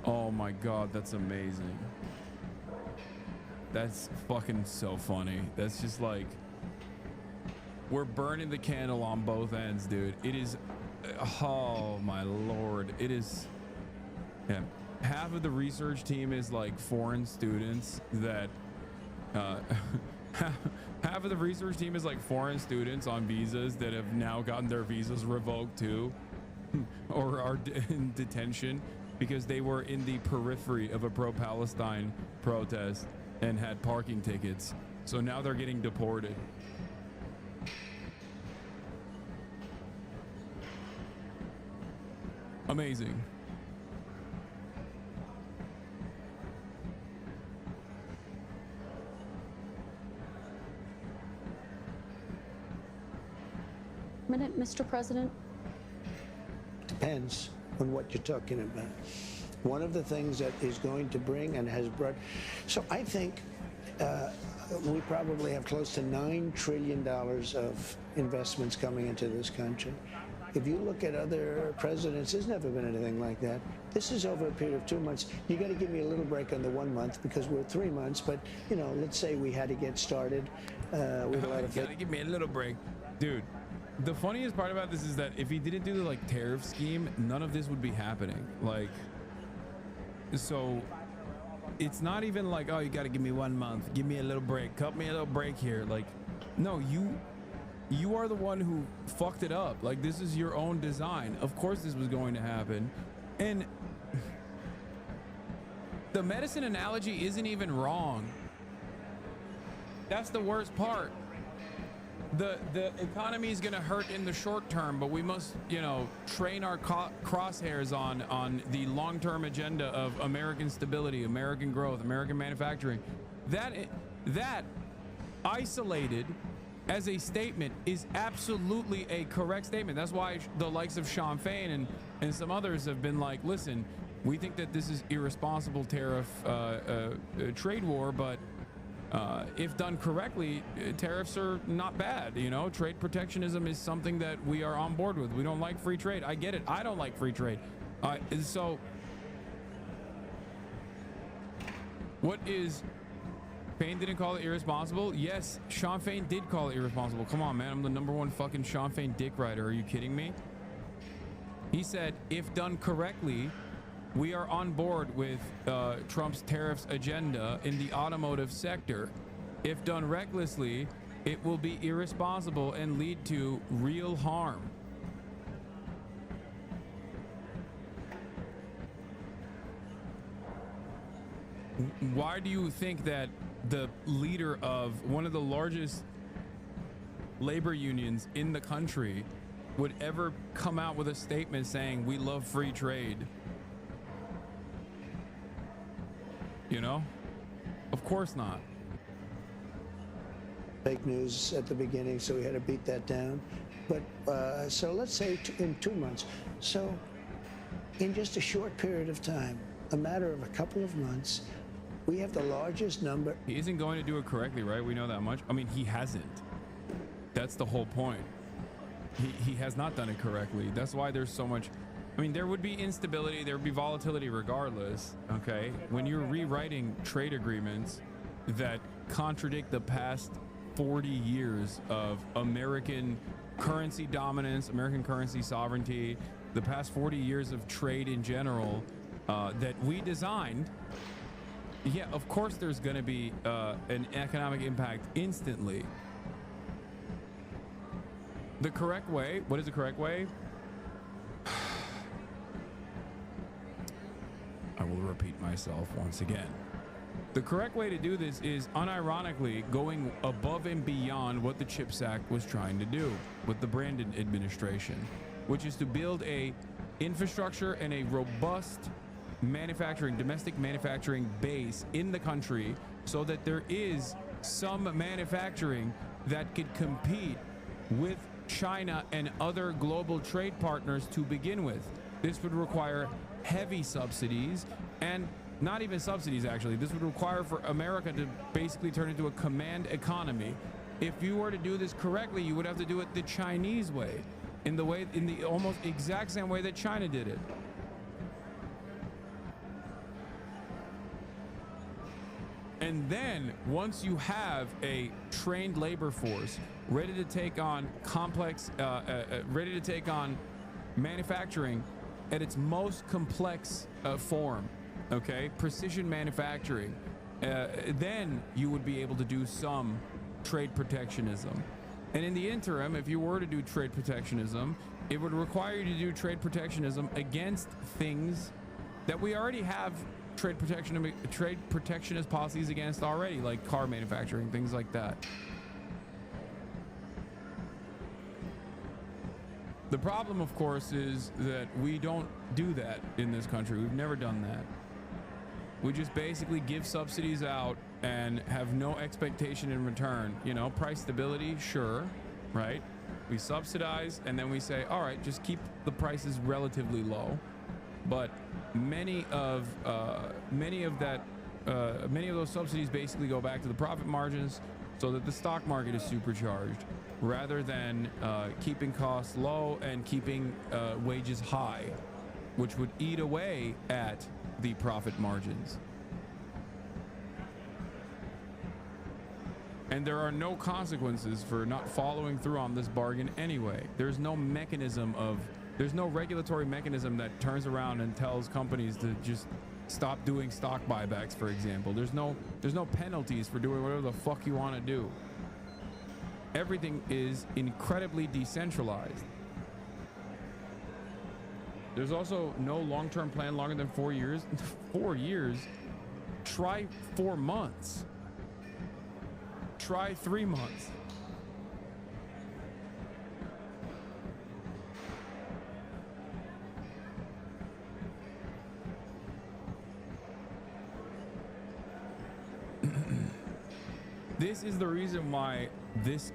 Oh my God, that's amazing. That's fucking so funny. That's just like, we're burning the candle on both ends, dude. It is, oh my Lord. It is, yeah. Half of the research team is like foreign students that, half of the research team is like foreign students on visas that have now gotten their visas revoked too, or are in detention because they were in the periphery of a pro-Palestine protest and had parking tickets. So now they're getting deported. Amazing. Minute, Mr. President? Depends on what you're talking about. One of the things that is going to bring and has brought, so I think we probably have close to $9 trillion of investments coming into this country. If you look at other presidents, there's never been anything like that. This is over a period of 2 months. You got to give me a little break on the 1 month because we're 3 months. But you know, let's say we had to get started with a lot of. You gotta give me a little break, dude. The funniest part about this is that if he didn't do the like tariff scheme, none of this would be happening. Like, so it's not even like, oh, you got to give me 1 month, give me a little break, cut me a little break here. Like, no, you are the one who fucked it up. Like, this is your own design. Of course this was going to happen. And the medicine analogy isn't even wrong. That's the worst part. The economy is going to hurt in the short term, but we must, you know, train our crosshairs on the long-term agenda of American stability, American growth, American manufacturing. That isolated as a statement is absolutely a correct statement. That's why the likes of Sean Fain and some others have been like, listen, we think that this is irresponsible tariff trade war, but if done correctly, tariffs are not bad. You know, trade protectionism is something that we are on board with. We don't like free trade. I get it. I don't like free trade. So what is, Fain didn't call it irresponsible? Yes, Sean Fain did call it irresponsible. Come on, man. I'm the #1 fucking Sean Fain dick rider. Are you kidding me? He said, if done correctly, we are on board with Trump's tariffs agenda in the automotive sector. If done recklessly, it will be irresponsible and lead to real harm. Why do you think that the leader of one of the largest labor unions in the country would ever come out with a statement saying we love free trade? You know, of course not. Fake news at the beginning, so we had to beat that down. But so let's say in 2 months. So in just a short period of time, a matter of a couple of months, we have the largest number. He isn't going to do it correctly, right? We know that much. I mean, he hasn't. That's the whole point. He has not done it correctly. That's why there's so much. I mean, there would be instability, there would be volatility regardless, okay? When you're rewriting trade agreements that contradict the past 40 years of American currency dominance, American currency sovereignty, the past 40 years of trade in general that we designed, yeah, of course there's going to be an economic impact instantly. The correct way, what is the correct way? I will repeat myself once again. The correct way to do this is unironically going above and beyond what the CHIPS Act was trying to do with the Brandon administration, which is to build a infrastructure and a robust manufacturing, domestic manufacturing base in the country so that there is some manufacturing that could compete with China and other global trade partners to begin with. This would require heavy subsidies, and not even subsidies actually. This would require for America to basically turn into a command economy. If you were to do this correctly, you would have to do it the Chinese way, in the almost exact same way that China did it. And then once you have a trained labor force ready to take on complex, ready to take on manufacturing at its most complex form, okay, precision manufacturing, then you would be able to do some trade protectionism. And in the interim, if you were to do trade protectionism, it would require you to do trade protectionism against things that we already have trade protectionist policies against already, like car manufacturing, things like that. The problem, of course, is that we don't do that in this country. We've never done that. We just basically give subsidies out and have no expectation in return. You know, price stability, sure, right? We subsidize and then we say, all right, just keep the prices relatively low. But many of those subsidies basically go back to the profit margins so that the stock market is supercharged rather than keeping costs low and keeping wages high, which would eat away at the profit margins. And there are no consequences for not following through on this bargain anyway. There's no regulatory mechanism that turns around and tells companies to just stop doing stock buybacks, for example. There's no penalties for doing whatever the fuck you want to do. Everything is incredibly decentralized. There's also no long-term plan longer than 4 years. 4 years? Try 4 months. Try 3 months. This is the reason why this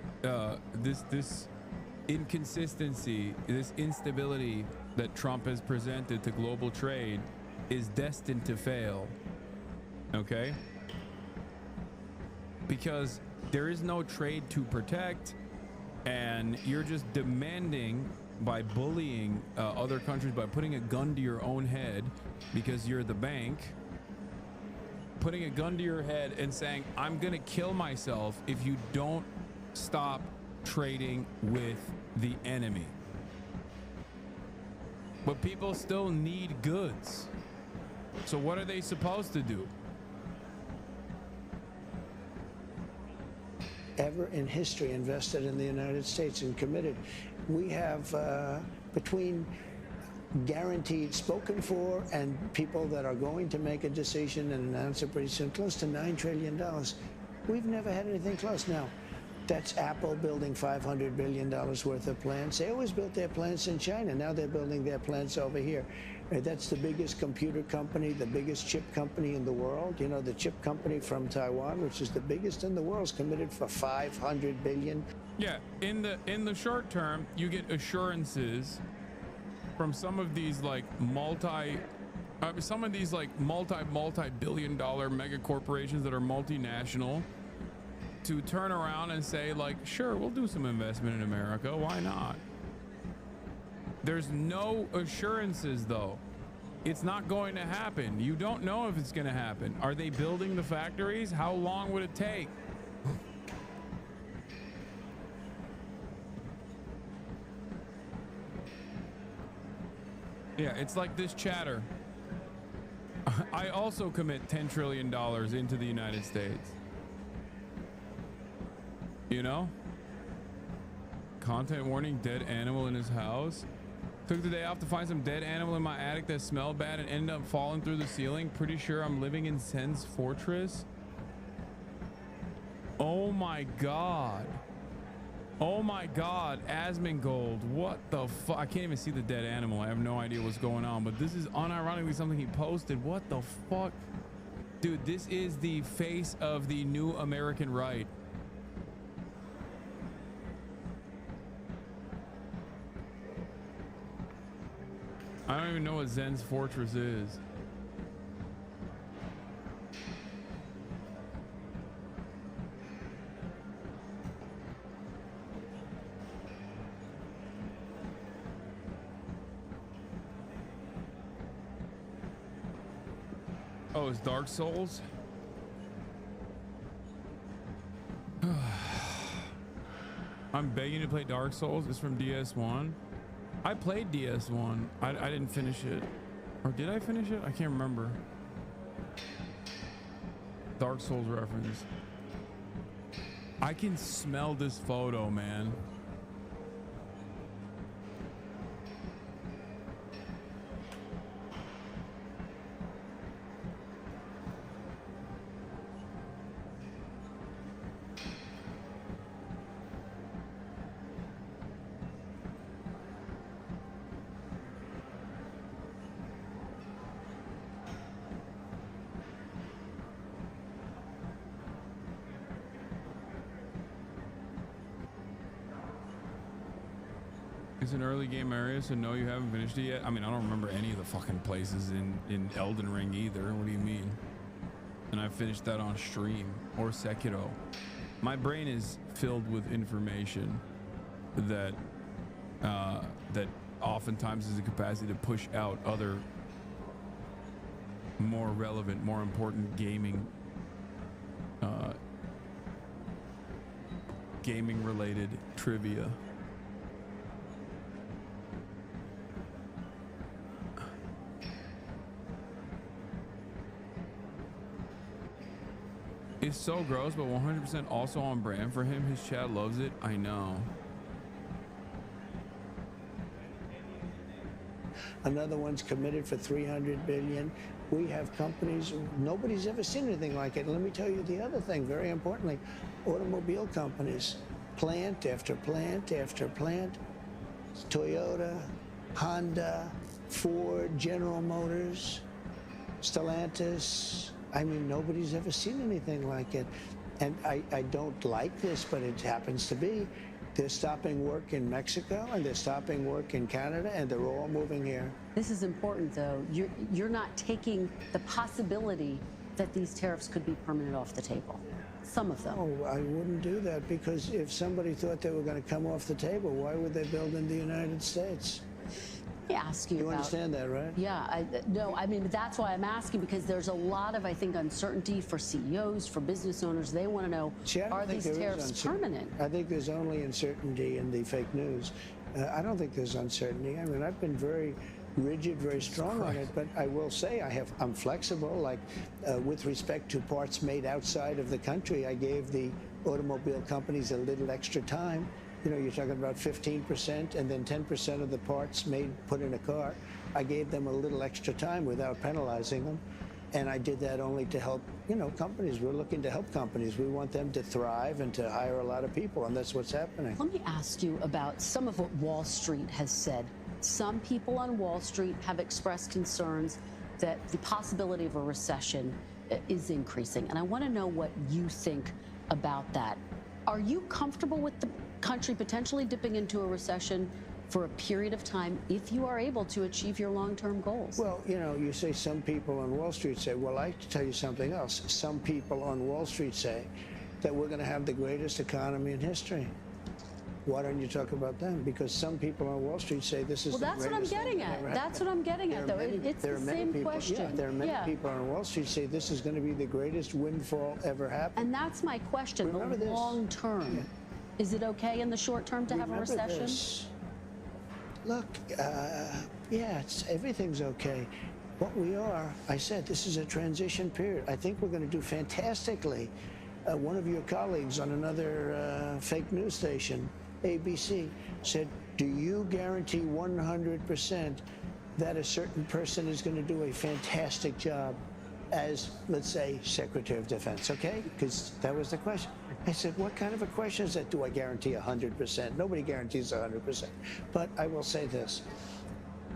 inconsistency, this instability that Trump has presented to global trade is destined to fail. Okay? Because there is no trade to protect, and you're just demanding by bullying other countries, by putting a gun to your own head because you're the bank, putting a gun to your head and saying, I'm gonna kill myself if you don't stop trading with the enemy. But people still need goods. So what are they supposed to do? Ever in history invested in the United States and committed. We have between guaranteed spoken for and people that are going to make a decision and announce it pretty soon, close to $9 trillion. We've never had anything close. Now, that's Apple building $500 billion worth of plants. They always built their plants in China. Now they're building their plants over here. That's the biggest computer company, the biggest chip company in the world. You know, the chip company from Taiwan, which is the biggest in the world, is committed for $500 billion. Yeah, in the short term, you get assurances from some of these like multi-billion dollar mega corporations that are multinational to turn around and say like, sure, we'll do some investment in America. Why not? There's no assurances though. It's not going to happen. You don't know if it's going to happen. Are they building the factories? How long would it take? Yeah, it's like this chatter. I also commit $10 trillion into the United States. You know? Content warning, dead animal in his house. Took the day off to find some dead animal in my attic that smelled bad and ended up falling through the ceiling. Pretty sure I'm living in Sen's Fortress. Oh my God. Oh my God, Asmongold, what the fuck? I can't even see the dead animal. I have no idea what's going on, but this is unironically something he posted. What the fuck? Dude, this is the face of the new American right. I don't even know what Zen's Fortress is. Oh, it's Dark Souls? I'm begging to play Dark Souls. It's from DS1. I played DS1. I didn't finish it. Or did I finish it? I can't remember. Dark Souls reference. I can smell this photo, man. It's an early game area, so no, you haven't finished it yet. I mean, I don't remember any of the fucking places in Elden Ring either. What do you mean? And I finished that on stream or Sekiro. My brain is filled with information that that oftentimes has the capacity to push out other more relevant, more important gaming related trivia. It's so gross, but 100% also on brand for him. His chat loves it. I know. Another one's committed for $300 billion. We have companies, nobody's ever seen anything like it. And let me tell you the other thing, very importantly, automobile companies, plant after plant after plant. Toyota, Honda, Ford, General Motors, Stellantis. I mean, nobody's ever seen anything like it. And I don't like this, but it happens to be. They're stopping work in Mexico, and they're stopping work in Canada, and they're all moving here. This is important, though. You're not taking the possibility that these tariffs could be permanent off the table. Some of them. Oh, I wouldn't do that, because if somebody thought they were going to come off the table, why would they build in the United States? Ask you You about, understand that, right? Yeah, no, I mean, that's why I'm asking, because there's a lot of, I think, uncertainty for CEOs, for business owners. They want to know, are these tariffs permanent? I think there's only uncertainty in the fake news. I don't think there's uncertainty. I mean, I've been very rigid, very strong on it, but I will say I'm flexible. Like with respect to parts made outside of the country, I gave the automobile companies a little extra time. You know, you're talking about 15% and then 10% of the parts put in a car. I gave them a little extra time without penalizing them. And I did that only to help, you know, companies. We're looking to help companies. We want them to thrive and to hire a lot of people, and that's what's happening. Let me ask you about some of what Wall Street has said. Some people on Wall Street have expressed concerns that the possibility of a recession is increasing. And I want to know what you think about that. Are you comfortable with the country potentially dipping into a recession for a period of time if you are able to achieve your long-term goals? Well, you know, you say some people on Wall Street say, well, I tell you something else. Some people on Wall Street say that we're going to have the greatest economy in history. Why don't you talk about them? Because some people on Wall Street say this is the greatest. Well, that's what I'm getting at. That's what I'm getting at, though. It's the same question. Yeah, there are many people on Wall Street say this is going to be the greatest windfall ever happened. And that's my question. Remember the long term. Yeah. Is it okay in the short term to have a recession? This. Look, yeah, everything's okay. What we are, I said, this is a transition period. I think we're going to do fantastically. One of your colleagues on another fake news station, ABC, said, do you guarantee 100% that a certain person is going to do a fantastic job as, let's say, Secretary of Defense, okay? Because that was the question. I said, what kind of a question is that? Do I guarantee 100%? Nobody guarantees 100%. But I will say this.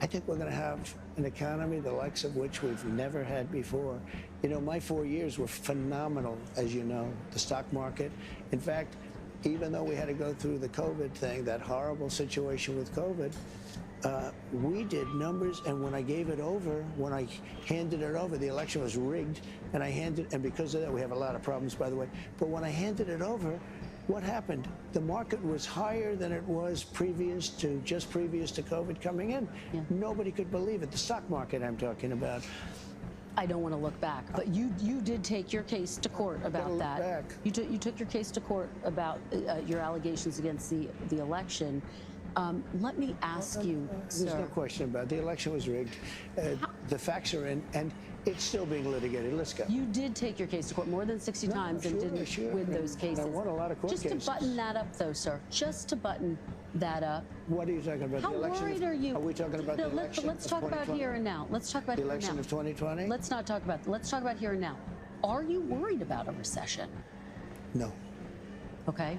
I think we're going to have an economy the likes of which we've never had before. You know, my 4 years were phenomenal, as you know, the stock market. In fact, even though we had to go through the COVID thing, that horrible situation with COVID, we did numbers, and when I gave it over, when I handed it over, the election was rigged, and because of that, we have a lot of problems, by the way. But when I handed it over, what happened? The market was higher than it was just previous to COVID coming in. Yeah. Nobody could believe it. The stock market I'm talking about. I don't want to look back, but you did take your case to court about that. You took your case to court about your allegations against the election. Let me ask you, sir. There's no question about it. The election was rigged. The facts are in, and it's still being litigated. Let's go. You did take your case to court more than 60 times and didn't win those cases. I won a lot of court cases. Just to button that up, though, sir. Just to button that up. What are you talking about? How the election worried are you? Are we talking about the election? Let's talk about here and now. Let's talk about the election of 2020. Let's not talk about. Let's talk about here and now. Are you worried about a recession? No. Okay.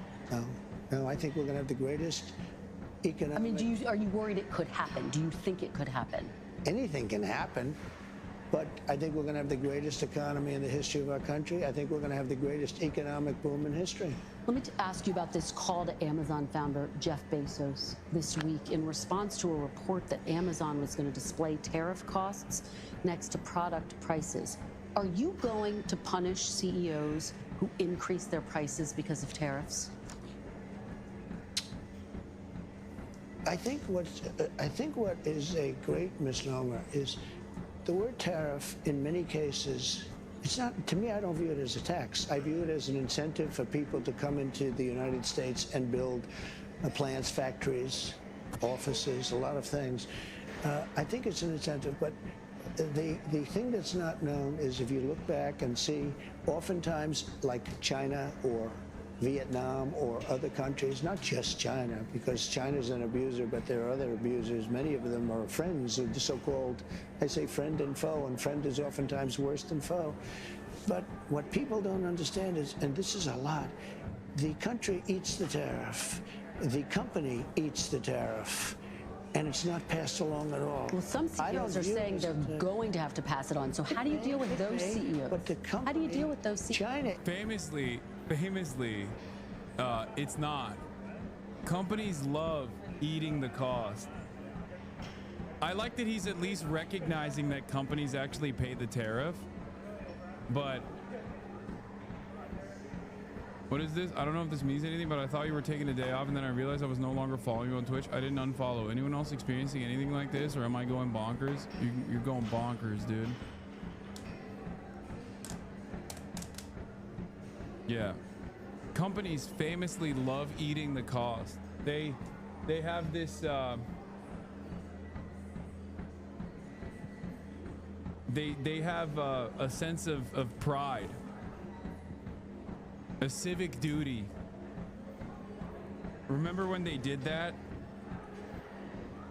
No. I think we're going to have the greatest economic. I mean, are you worried it could happen? Do you think it could happen? Anything can happen. But I think we're going to have the greatest economy in the history of our country. I think we're going to have the greatest economic boom in history. Let me ask you about this call to Amazon founder Jeff Bezos this week in response to a report that Amazon was going to display tariff costs next to product prices. Are you going to punish CEOs who increase their prices because of tariffs? I think what is a great misnomer is the word tariff, in many cases, it's not, to me, I don't view it as a tax. I view it as an incentive for people to come into the United States and build plants, factories, offices, a lot of things. I think it's an incentive, but the thing that's not known is if you look back and see, oftentimes, like China or Vietnam or other countries, not just China, because China's an abuser, but there are other abusers. Many of them are friends, the so-called, I say friend and foe, and friend is oftentimes worse than foe. But what people don't understand is, and this is a lot, the country eats the tariff, the company eats the tariff, and it's not passed along at all. Well, some CEOs are saying they're going to have to pass it on. So how do you deal with those CEOs? But the company, how do you deal with those CEOs? China. Famously, it's not. Companies love eating the cost. I like that he's at least recognizing that companies actually pay the tariff, but what is this? I don't know if this means anything, but I thought you were taking a day off, and then I realized I was no longer following you on Twitch. I didn't unfollow. Anyone else experiencing anything like this, or am I going bonkers? You're going bonkers, dude. Yeah. Companies famously love eating the cost. They have this they have a sense of pride, a civic duty. Remember when they did that?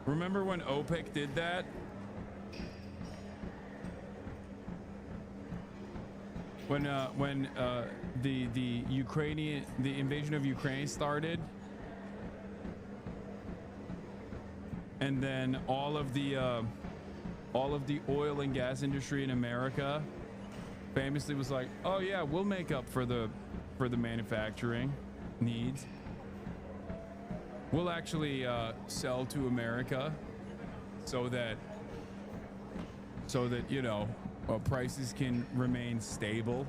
Remember when OPEC did that? When the invasion of Ukraine started, and then all of the oil and gas industry in America famously was like, "Oh yeah, we'll make up for the manufacturing needs. We'll actually sell to America so that you know, prices can remain stable."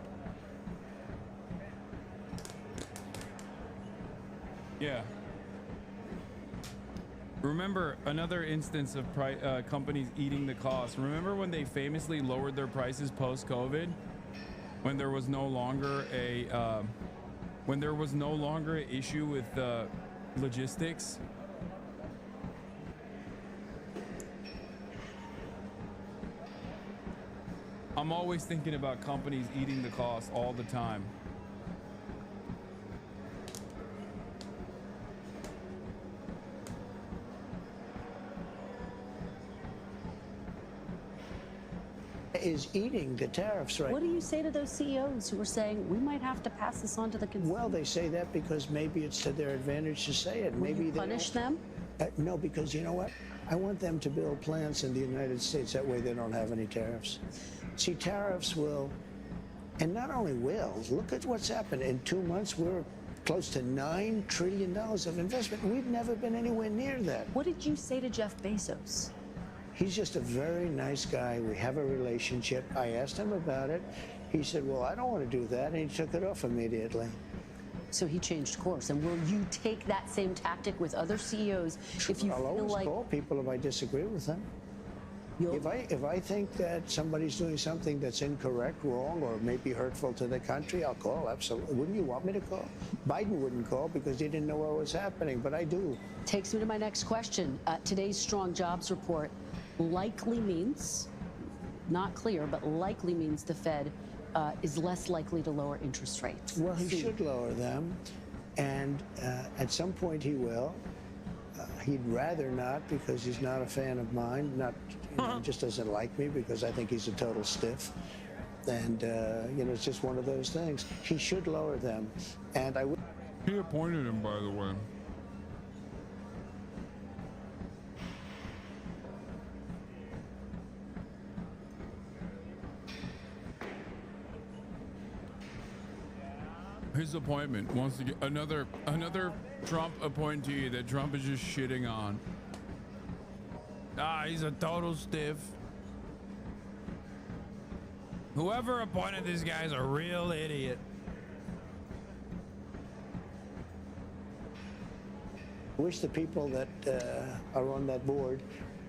Yeah. Remember another instance of companies eating the cost. Remember when they famously lowered their prices post-COVID, when there was no longer an issue with logistics? I'm always thinking about companies eating the cost all the time. Is eating the tariffs right. What do you say to those CEOs who are saying we might have to pass this on to the consumer? Well, they say that because maybe it's to their advantage to say it. Will Maybe you they punish them? No, because you know what? I want them to build plants in the United States. That way they don't have any tariffs. See, tariffs will, and not only will, look at what's happened. In 2 months, we're close to $9 trillion of investment. We've never been anywhere near that. What did you say to Jeff Bezos? He's just a very nice guy. We have a relationship. I asked him about it. He said, well, I don't want to do that. And he took it off immediately. So he changed course. And will you take that same tactic with other CEOs if you I'll feel always like... call people if I disagree with them. If I think that somebody's doing something that's incorrect, wrong, or maybe hurtful to the country, I'll call, absolutely. Wouldn't you want me to call? Biden wouldn't call because he didn't know what was happening, but I do. Takes me to my next question. Today's strong jobs report likely means, not clear, but likely means the Fed is less likely to lower interest rates. Well, he should lower them, and at some point he will. He'd rather not because he's not a fan of mine. He just doesn't like me because I think he's a total stiff. And, you know, it's just one of those things. He should lower them. And I would. He appointed him, by the way. His appointment wants to get another Trump appointee that Trump is just shitting on. He's a total stiff. Whoever appointed this guy is a real idiot. I wish the people that are on that board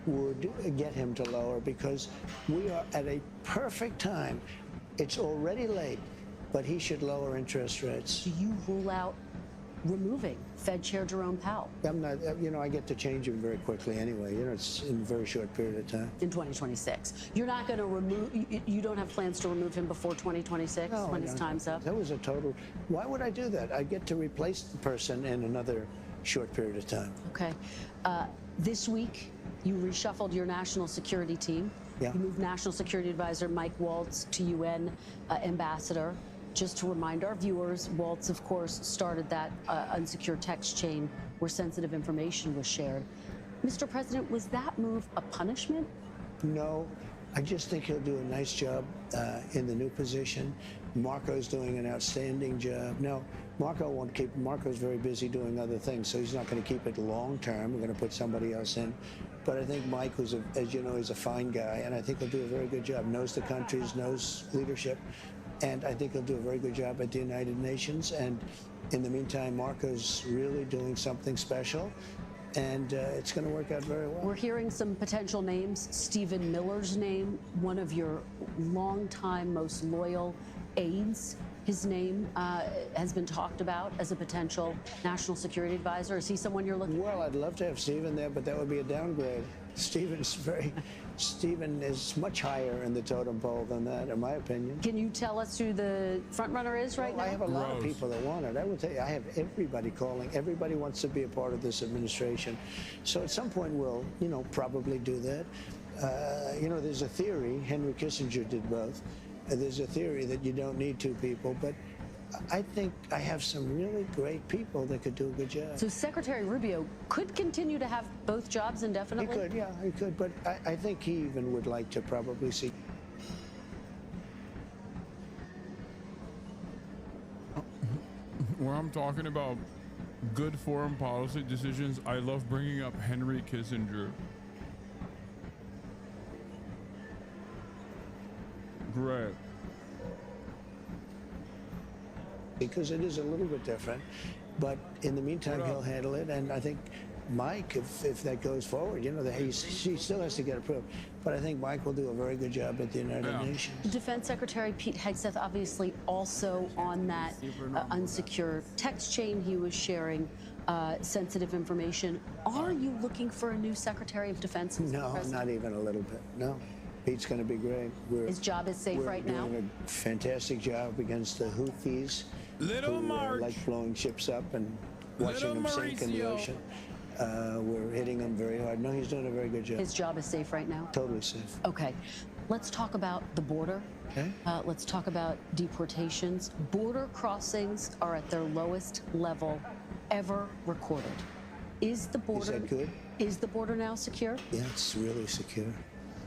would get him to lower, because we are at a perfect time. It's already late, but he should lower interest rates. Do you rule out removing Fed Chair Jerome Powell? I'm not, you know, I get to change him very quickly anyway. You know, it's in a very short period of time. In 2026. You're not going to remove, you don't have plans to remove him before 2026 when his time's up? That was a total, why would I do that? I get to replace the person in another short period of time. Okay. This week, you reshuffled your national security team. Yeah. You moved National Security Advisor Mike Waltz to UN ambassador. Just to remind our viewers, Waltz, of course, started that unsecured text chain where sensitive information was shared. Mr. President, was that move a punishment? No, I just think he'll do a nice job in the new position. Marco's doing an outstanding job. No, Marco won't keep, Marco's very busy doing other things, so he's not going to keep it long term. We're going to put somebody else in. But I think Mike, who's, as you know, he's a fine guy, and I think he'll do a very good job. Knows the countries, knows leadership. And I think he'll do a very good job at the United Nations. And in the meantime, Marco's really doing something special. And it's going to work out very well. We're hearing some potential names. Stephen Miller's name, one of your longtime most loyal aides. His name has been talked about as a potential national security advisor. Is he someone you're looking for? Well, I'd love to have Stephen there, but that would be a downgrade. Stephen is much higher in the totem pole than that, in my opinion. Can you tell us who the front runner is right now? I have a lot of people that want it. I will tell you, I have everybody calling. Everybody wants to be a part of this administration. So at some point we'll, probably do that. There's a theory, Henry Kissinger did both. There's a theory that you don't need two people, but I think I have some really great people that could do a good job. So Secretary Rubio could continue to have both jobs indefinitely? He could, yeah, he could, but I think he even would like to probably see. When I'm talking about good foreign policy decisions, I love bringing up Henry Kissinger. Great. Because it is a little bit different, but in the meantime, he'll handle it. And I think Mike, if that goes forward, he still has to get approved. But I think Mike will do a very good job at the United Nations. Defense Secretary Pete Hegseth, obviously also on that unsecure text chain, he was sharing sensitive information. Are you looking for a new Secretary of Defense? No, not even a little bit. No. Pete's going to be great. His job is safe right now? We're doing a fantastic job against the Houthis, who like blowing ships up and watching them sink in the ocean. We're hitting them very hard. No, he's doing a very good job. His job is safe right now? Totally safe. Okay. Let's talk about the border. Okay. Let's talk about deportations. Border crossings are at their lowest level ever recorded. Is the border... Is that good? Is the border now secure? Yeah, it's really secure.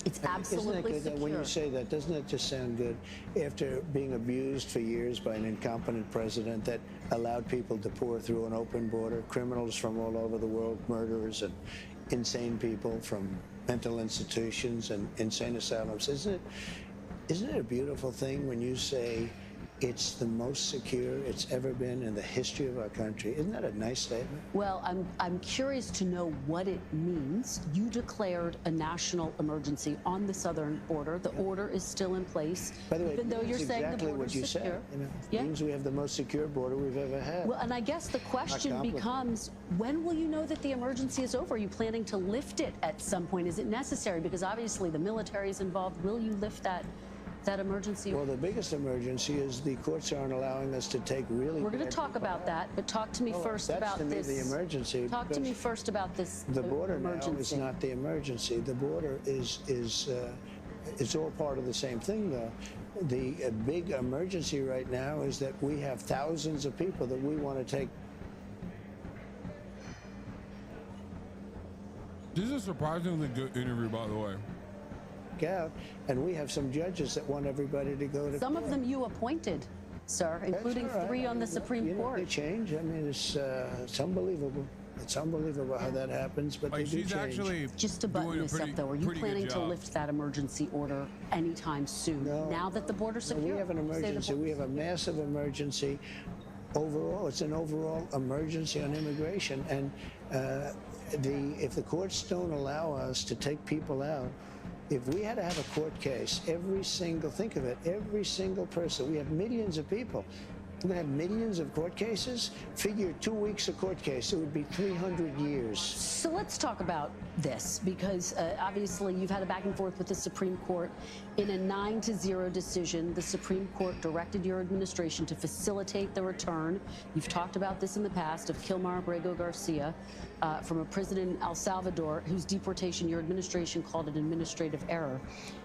It's absolutely Isn't it good secure. that when you say that, doesn't it just sound good? After being abused for years by an incompetent president that allowed people to pour through an open border, criminals from all over the world, murderers and insane people from mental institutions and insane asylums. Isn't it a beautiful thing when you say it's the most secure it's ever been in the history of our country? Isn't that a nice statement? Well, I'm curious to know what it means. You declared a national emergency on the southern border. The order is still in place. By the way, even though you're saying exactly the border's what you secure. said. It means we have the most secure border we've ever had. Well, and I guess the question becomes, when will you know that the emergency is over? Are you planning to lift it at some point? Is it necessary? Because obviously the military is involved. Will you lift that emergency? Well, the biggest emergency is the courts aren't allowing us to take really. We're going to talk about that, but talk to me first about this. That's to me the emergency. Talk to me first about this. The border emergency. now is not the emergency. The border is it's all part of the same thing, though. The big emergency right now is that we have thousands of people that we want to take. This is a surprisingly good interview, by the way. Out, and we have some judges that want everybody to go to Some of them you appointed, sir, including That's all right. 3 on the Supreme Court. They change. I mean, it's unbelievable. It's unbelievable how that happens, but they do change. Actually just to button this up, though, are you planning to lift that emergency order anytime soon? No. Now that the border's secure? We have an emergency. We have a massive emergency. Overall, it's an overall emergency on immigration, and if the courts don't allow us to take people out. If we had to have a court case, every single person, we have millions of people. We're going to have millions of court cases. Figure 2 weeks of court case, it would be 300 years. So let's talk about this, because obviously you've had a back and forth with the Supreme Court. In a 9-0 decision, the Supreme Court directed your administration to facilitate the return. You've talked about this in the past of Kilmar Abrego Garcia from a prison in El Salvador, whose deportation your administration called an administrative error.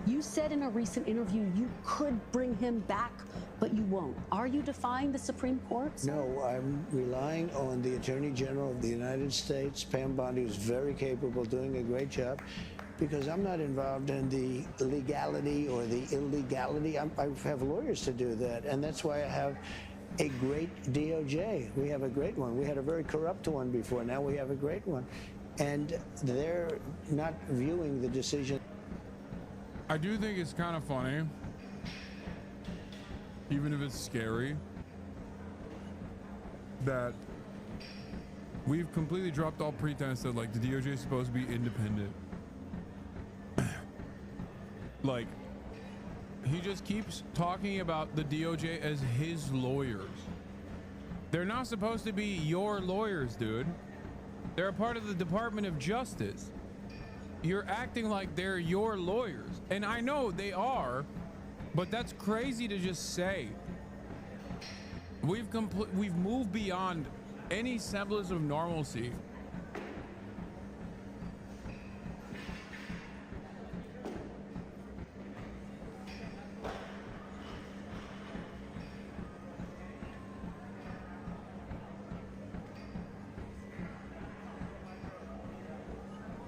You said in a recent interview you could bring him back, but you won't. Are you defying the Supreme Court? No, I'm relying on the Attorney General of the United States, Pam Bondi, who's very capable, doing a great job, because I'm not involved in the legality or the illegality. I have lawyers to do that, and that's why I have a great DOJ. We have a great one. We had a very corrupt one before. Now we have a great one. And they're not viewing the decision. I do think it's kind of funny, even if it's scary, that we've completely dropped all pretense that like the DOJ is supposed to be independent. Like, he just keeps talking about the DOJ as his lawyers. They're not supposed to be your lawyers, dude. They're a part of the Department of Justice. You're acting like they're your lawyers. And I know they are, but that's crazy to just say. We've moved beyond any semblance of normalcy.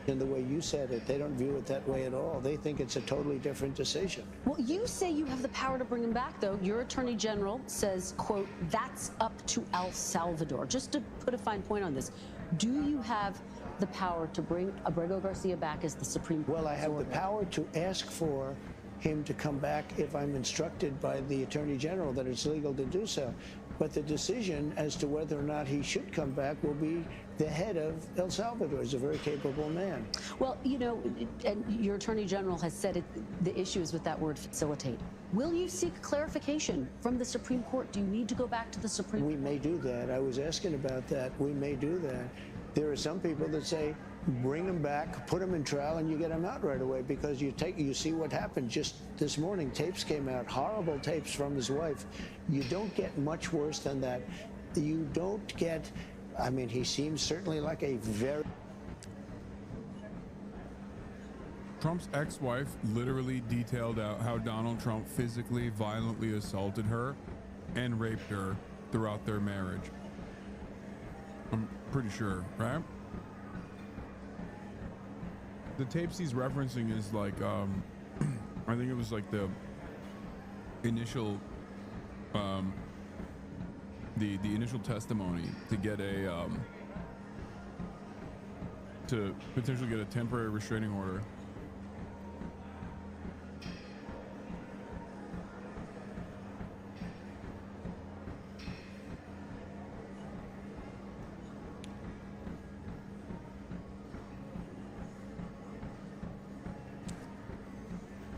In the way you said it, they don't view it that way at all. They think it's a totally different decision. Well, you say you have the power to bring him back, though. Your attorney general says, quote, that's up to El Salvador. Just to put a fine point on this, do you have the power to bring Abrego Garcia back as the Supreme Court? Well, I have the power to ask for him to come back if I'm instructed by the attorney general that it's legal to do so. But the decision as to whether or not he should come back will be the head of El Salvador. He's a very capable man. Well, you know, and your attorney general has said it, the issue is with that word facilitate. Will you seek clarification from the Supreme Court? Do you need to go back to the Supreme Court? We may do that. I was asking about that. We may do that. There are some people that say, bring him back, put him in trial, and you get him out right away, because you see what happened just this morning. Tapes came out, horrible tapes from his wife. You don't get much worse than that. You don't get, I mean, he seems certainly like a very... Trump's ex-wife literally detailed out how Donald Trump physically, violently assaulted her and raped her throughout their marriage. I'm pretty sure, right? The tapes he's referencing is like, I think it was like the initial, the initial testimony to get a, to potentially get a temporary restraining order.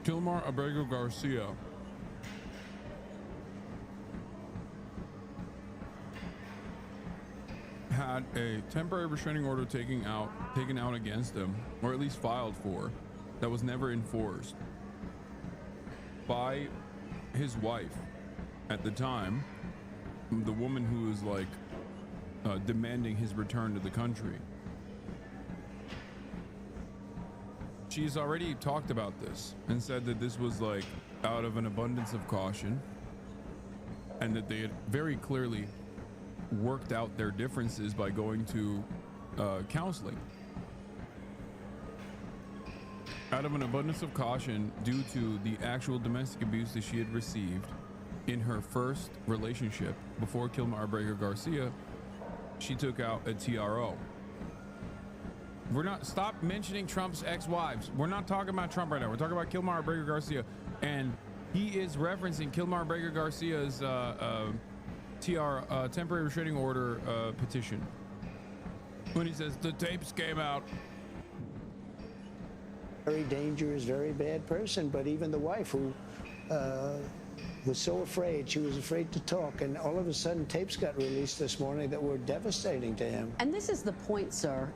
Kilmar Abrego Garcia had a temporary restraining order taken out against him, or at least filed for, that was never enforced by his wife at the time, the woman who was like demanding his return to the country. She's already talked about this and said that this was like out of an abundance of caution, and that they had very clearly worked out their differences by going to counseling. Out of an abundance of caution due to the actual domestic abuse that she had received in her first relationship before Kilmar Abrego Garcia, she took out a TRO. We're not, stop mentioning Trump's ex-wives. We're not talking about Trump right now. We're talking about Kilmar Abrego Garcia, and he is referencing Kilmar Abrego Garcia's temporary restraining order petition when he says the tapes came out. Very dangerous, very bad person, but even the wife, who was so afraid, she was afraid to talk, and all of a sudden tapes got released this morning that were devastating to him. And this is the point, sir,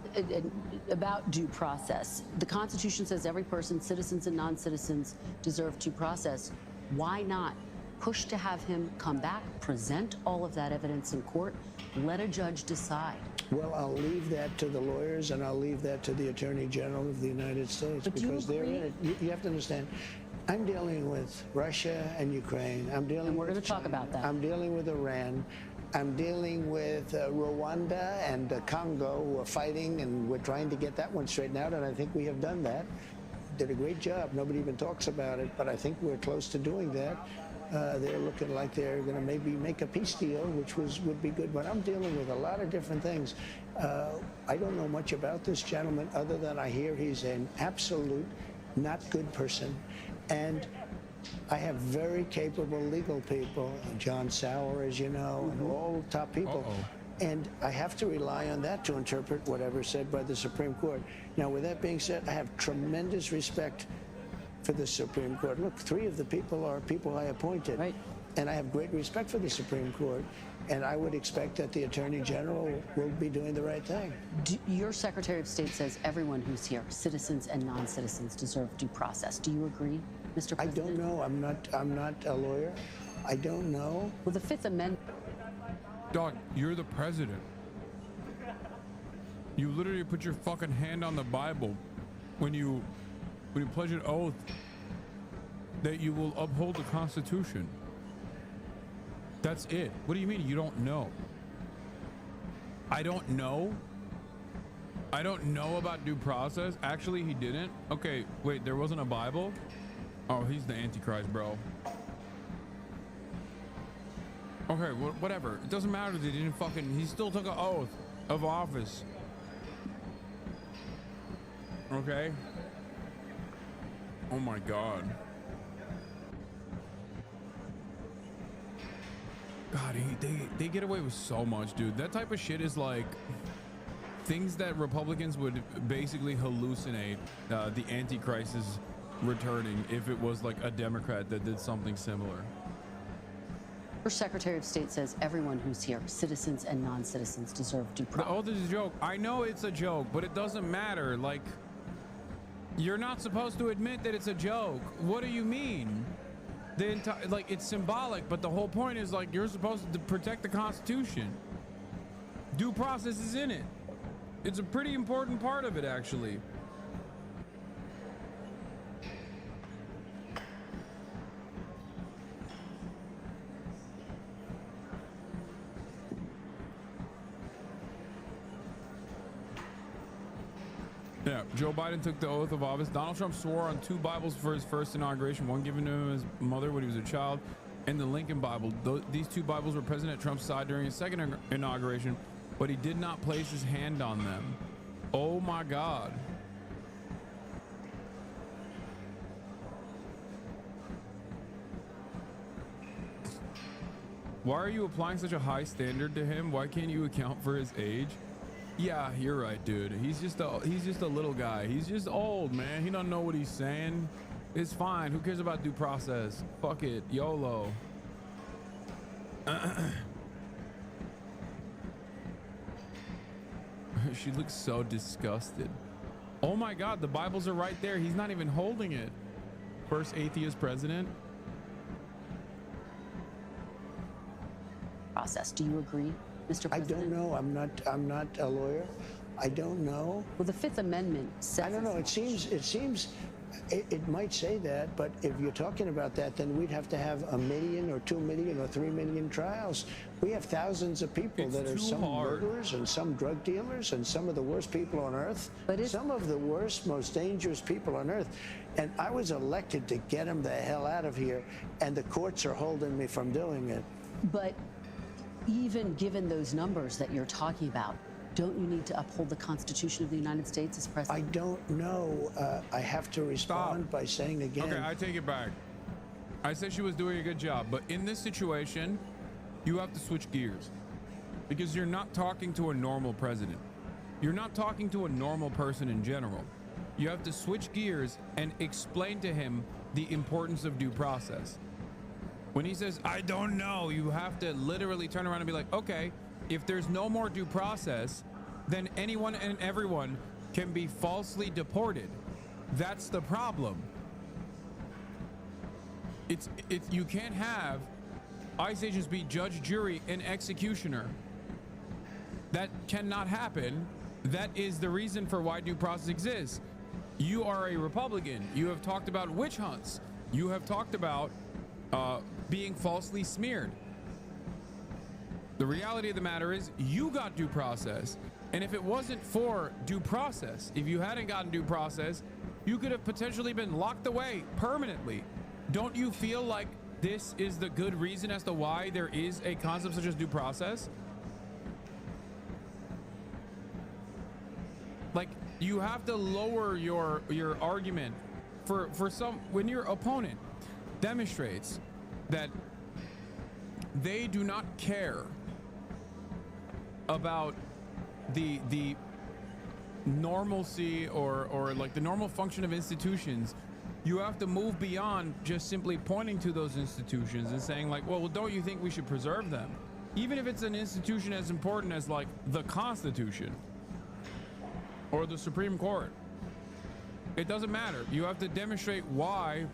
about due process. The Constitution says every person, citizens and non-citizens, deserve due process. Why not push to have him come back, present all of that evidence in court, let a judge decide? Well, I'll leave that to the lawyers, and I'll leave that to the Attorney General of the United States, but because they're in it. You have to understand, I'm dealing with Russia and Ukraine. I'm dealing we're going to talk about that. I'm dealing with Iran. I'm dealing with Rwanda and Congo, who are fighting, and we're trying to get that one straightened out, and I think we have done that. Did a great job. Nobody even talks about it, but I think we're close to doing that. They're looking like they're going to maybe make a peace deal, which would be good. But I'm dealing with a lot of different things. I don't know much about this gentleman other than I hear he's an absolute not good person. And I have very capable legal people, John Sauer, as you know, and all top people. And I have to rely on that to interpret whatever's said by the Supreme Court. Now, with that being said, I have tremendous respect for the Supreme Court. Look, 3 of the people are people I appointed. Right. And I have great respect for the Supreme Court. And I would expect that the Attorney General will be doing the right thing. Your Secretary of State says everyone who's here, citizens and non-citizens, deserve due process. Do you agree, Mr. President? I don't know. I'm not a lawyer. I don't know. Well, the Fifth Amendment. Dog, you're the president. You literally put your fucking hand on the Bible when you pledge an oath that you will uphold the Constitution. That's it. What do you mean you don't know? I don't know? I don't know about due process? Actually, he didn't? Okay, wait, there wasn't a Bible? Oh, he's the Antichrist, bro. Okay, whatever. It doesn't matter that he didn't he still took an oath of office. Okay? Oh my God. God, they get away with so much, dude. That type of shit is like things that Republicans would basically hallucinate the Antichrist is returning if it was like a Democrat that did something similar. Your Secretary of State says everyone who's here, citizens and non-citizens, deserve due process. The oath is a joke. I know it's a joke, but it doesn't matter. Like, you're not supposed to admit that it's a joke. What do you mean? The entire, like, it's symbolic, but the whole point is like you're supposed to protect the Constitution. Due process is in it. It's a pretty important part of it, actually. Yeah, Joe Biden took the oath of office. Donald Trump swore on 2 Bibles for his first inauguration, one given to him his mother when he was a child, and the Lincoln Bible. These 2 Bibles were present at Trump's side during his second inauguration, but he did not place his hand on them. Oh my God. Why are you applying such a high standard to him? Why can't you account for his age? Yeah, you're right, dude. He's just a little guy. He's just old, man. He don't know what he's saying. It's fine. Who cares about due process? Fuck it. YOLO. She looks so disgusted. Oh my God, the Bibles are right there. He's not even holding it. First atheist president. Process. Do you agree, Mr. President? I don't know. I'm not a lawyer. I don't know. Well, the Fifth Amendment says. I don't know. It might say that, but if you're talking about that, then we'd have to have 1 million or 2 million or 3 million trials. We have thousands of people that are some murderers and some drug dealers and some of the worst people on earth. Some of the worst, most dangerous people on earth. And I was elected to get them the hell out of here, and the courts are holding me from doing it. But even given those numbers that you're talking about, don't you need to uphold the Constitution of the United States as president? I don't know. I have to respond by saying again. Okay, I take it back. I said she was doing a good job, but in this situation, you have to switch gears because you're not talking to a normal president. You're not talking to a normal person in general. You have to switch gears and explain to him the importance of due process. When he says, I don't know, you have to literally turn around and be like, okay, if there's no more due process, then anyone and everyone can be falsely deported. That's the problem. It's you can't have ICE agents be judge, jury, and executioner. That cannot happen. That is the reason for why due process exists. You are a Republican. You have talked about witch hunts. You have talked about being falsely smeared. The reality of the matter is you got due process. And if it wasn't for due process, if you hadn't gotten due process, you could have potentially been locked away permanently. Don't you feel like this is the good reason as to why there is a concept such as due process? Like, you have to lower your argument for some when your opponent demonstrates that they do not care about the normalcy or like the normal function of institutions you have to move beyond just simply pointing to those institutions and saying like, well, don't you think we should preserve them? Even if it's an institution as important as like the Constitution or the Supreme Court. It doesn't matter. You have to demonstrate why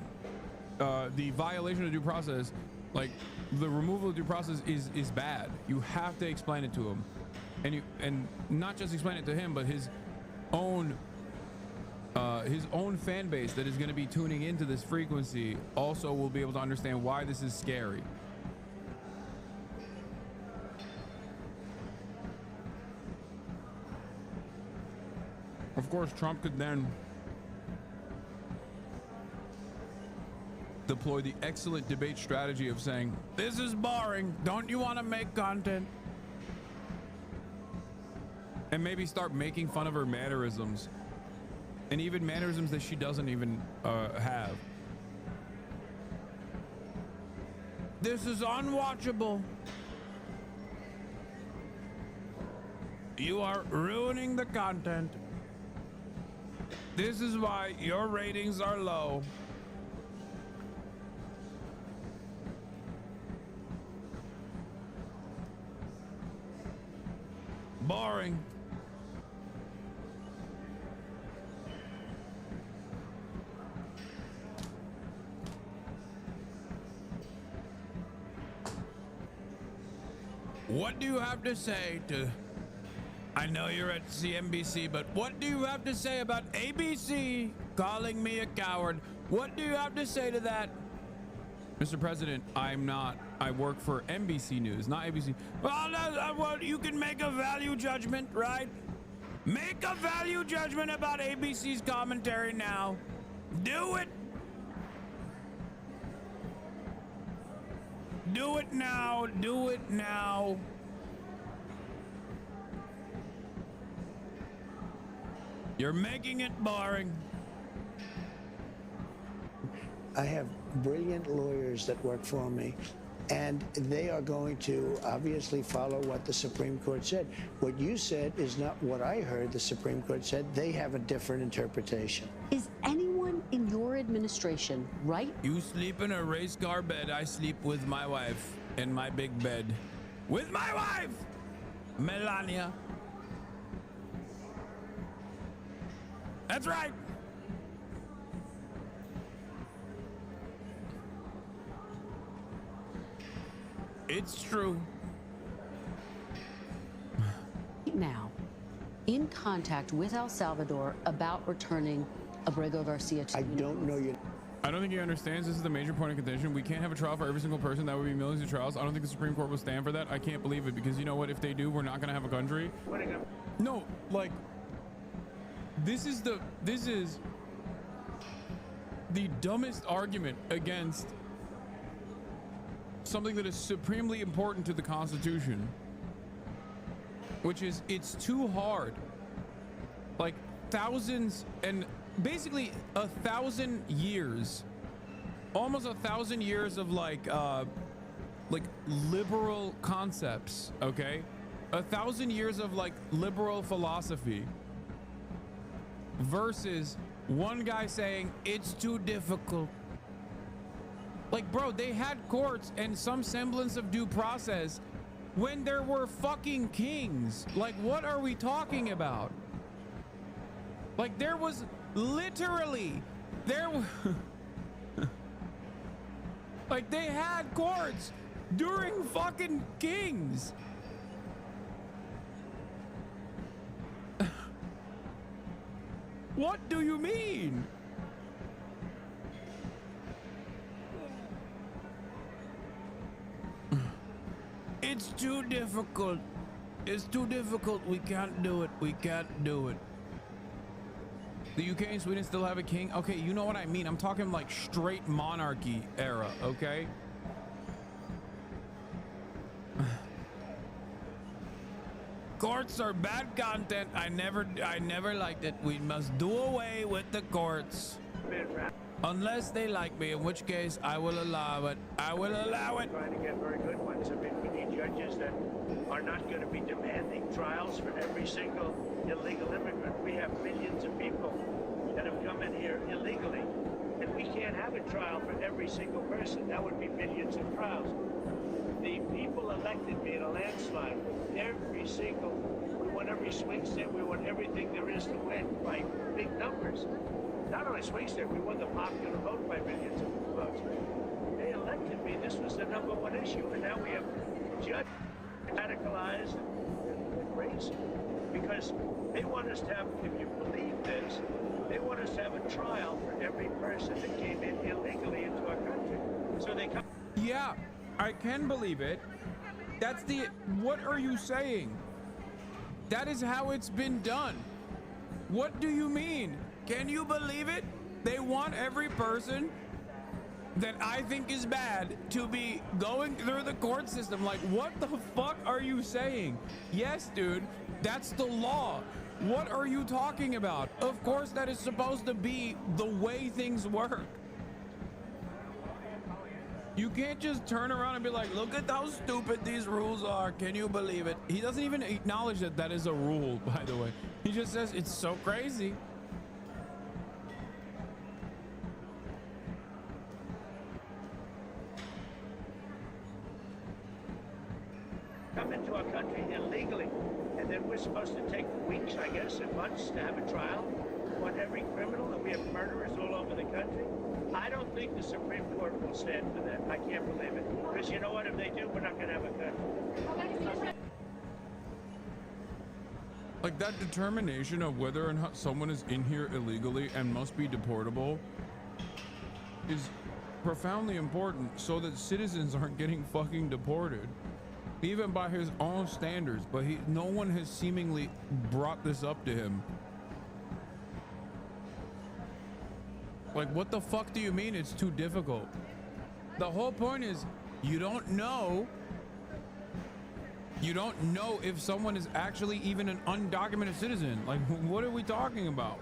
the violation of due process, like the removal of due process, is bad. You have to explain it to him, and not just explain it to him, but his own fan base that is going to be tuning into this frequency also will be able to understand why this is scary. Of course, Trump could then deploy the excellent debate strategy of saying, this is boring, don't you want to make content? And maybe start making fun of her mannerisms, and even mannerisms that she doesn't even have. This is unwatchable. You are ruining the content. This is why your ratings are low. Boring. What do you have to say to, I know you're at CNBC, but what do you have to say about ABC calling me a coward? What do you have to say to that? Mr. President, I'm not. I work for NBC News, not ABC. Well, you can make a value judgment, right? Make a value judgment about ABC's commentary now. Do it. Do it now. Do it now. You're making it boring. I have brilliant lawyers that work for me, and they are going to obviously follow what the Supreme Court said. What you said is not what I heard the Supreme Court said. They have a different interpretation. Is anyone in your administration right? You sleep in a race car bed. I sleep with my wife in my big bed. With my wife, Melania. That's right. It's true. Now, in contact with El Salvador about returning Abrego Garcia to I don't know you. I don't think he understands this is the major point of contention. We can't have a trial for every single person. That would be millions of trials. I don't think the Supreme Court will stand for that. I can't believe it, because you know what? If they do, we're not going to have a country. No, like, this is the dumbest argument against something that is supremely important to the Constitution, which is it's too hard. Like thousands and basically 1,000 years, almost 1,000 years of like liberal concepts, okay? 1,000 years of like liberal philosophy versus one guy saying it's too difficult. Like, bro, they had courts and some semblance of due process when there were fucking kings. Like, what are we talking about? Like, there was literally, like, they had courts during fucking kings. What do you mean? It's too difficult. It's too difficult. We can't do it. We can't do it. The UK and Sweden still have a king? Okay, you know what I mean. I'm talking like straight monarchy era, okay? Courts are bad content. I never liked it. We must do away with the courts. Unless they like me, in which case I will allow it. I will allow it. Trying to get very good ones. I mean, we need judges that are not going to be demanding trials for every single illegal immigrant. We have millions of people that have come in here illegally, and we have a trial for every single person. That would be millions of trials. The people elected me in a landslide. Every single, we won every swing state. We won everything there is to win by big numbers. Not only swing state, we won the popular vote by millions of votes. They elected me. This was the #1 issue, and now we have judged, radicalized, and crazy because they want us to have. If you believe this, they want us to have a trial for every person that came in illegally into our country. So they come. Yeah, I can believe it. That's the. What are you saying? That is how it's been done. What do you mean? Can you believe it? They want every person that I think is bad to be going through the court system. Like, what the fuck are you saying? Yes, dude, that's the law. What are you talking about? Of course, that is supposed to be the way things work. You can't just turn around and be like, look at how stupid these rules are. Can you believe it? He doesn't even acknowledge that that is a rule, by the way. He just says it's so crazy. Come into our country illegally, and then we're supposed to take weeks, I guess, and months to have a trial on every criminal, and we have murderers all over the country. I don't think the Supreme Court will stand for that. I can't believe it. Because you know what? If they do, we're not going to have a country. Like, that determination of whether or not someone is in here illegally and must be deportable is profoundly important so that citizens aren't getting fucking deported, even by his own standards. But no one has seemingly brought this up to him. Like, what the fuck do you mean it's too difficult? The whole point is you don't know if someone is actually even an undocumented citizen. Like, what are we talking about?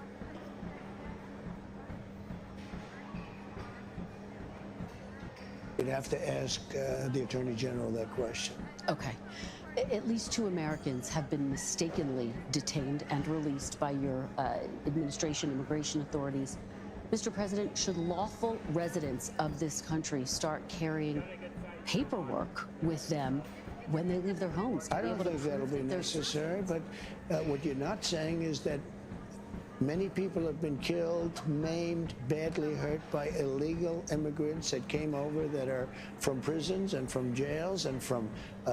You'd have to ask the Attorney General that question. Okay. At least 2 Americans have been mistakenly detained and released by your administration, immigration authorities. Mr. President, should lawful residents of this country start carrying paperwork with them when they leave their homes? I don't think that'll be necessary, but what you're not saying is that many people have been killed, maimed, badly hurt by illegal immigrants that came over that are from prisons and from jails and from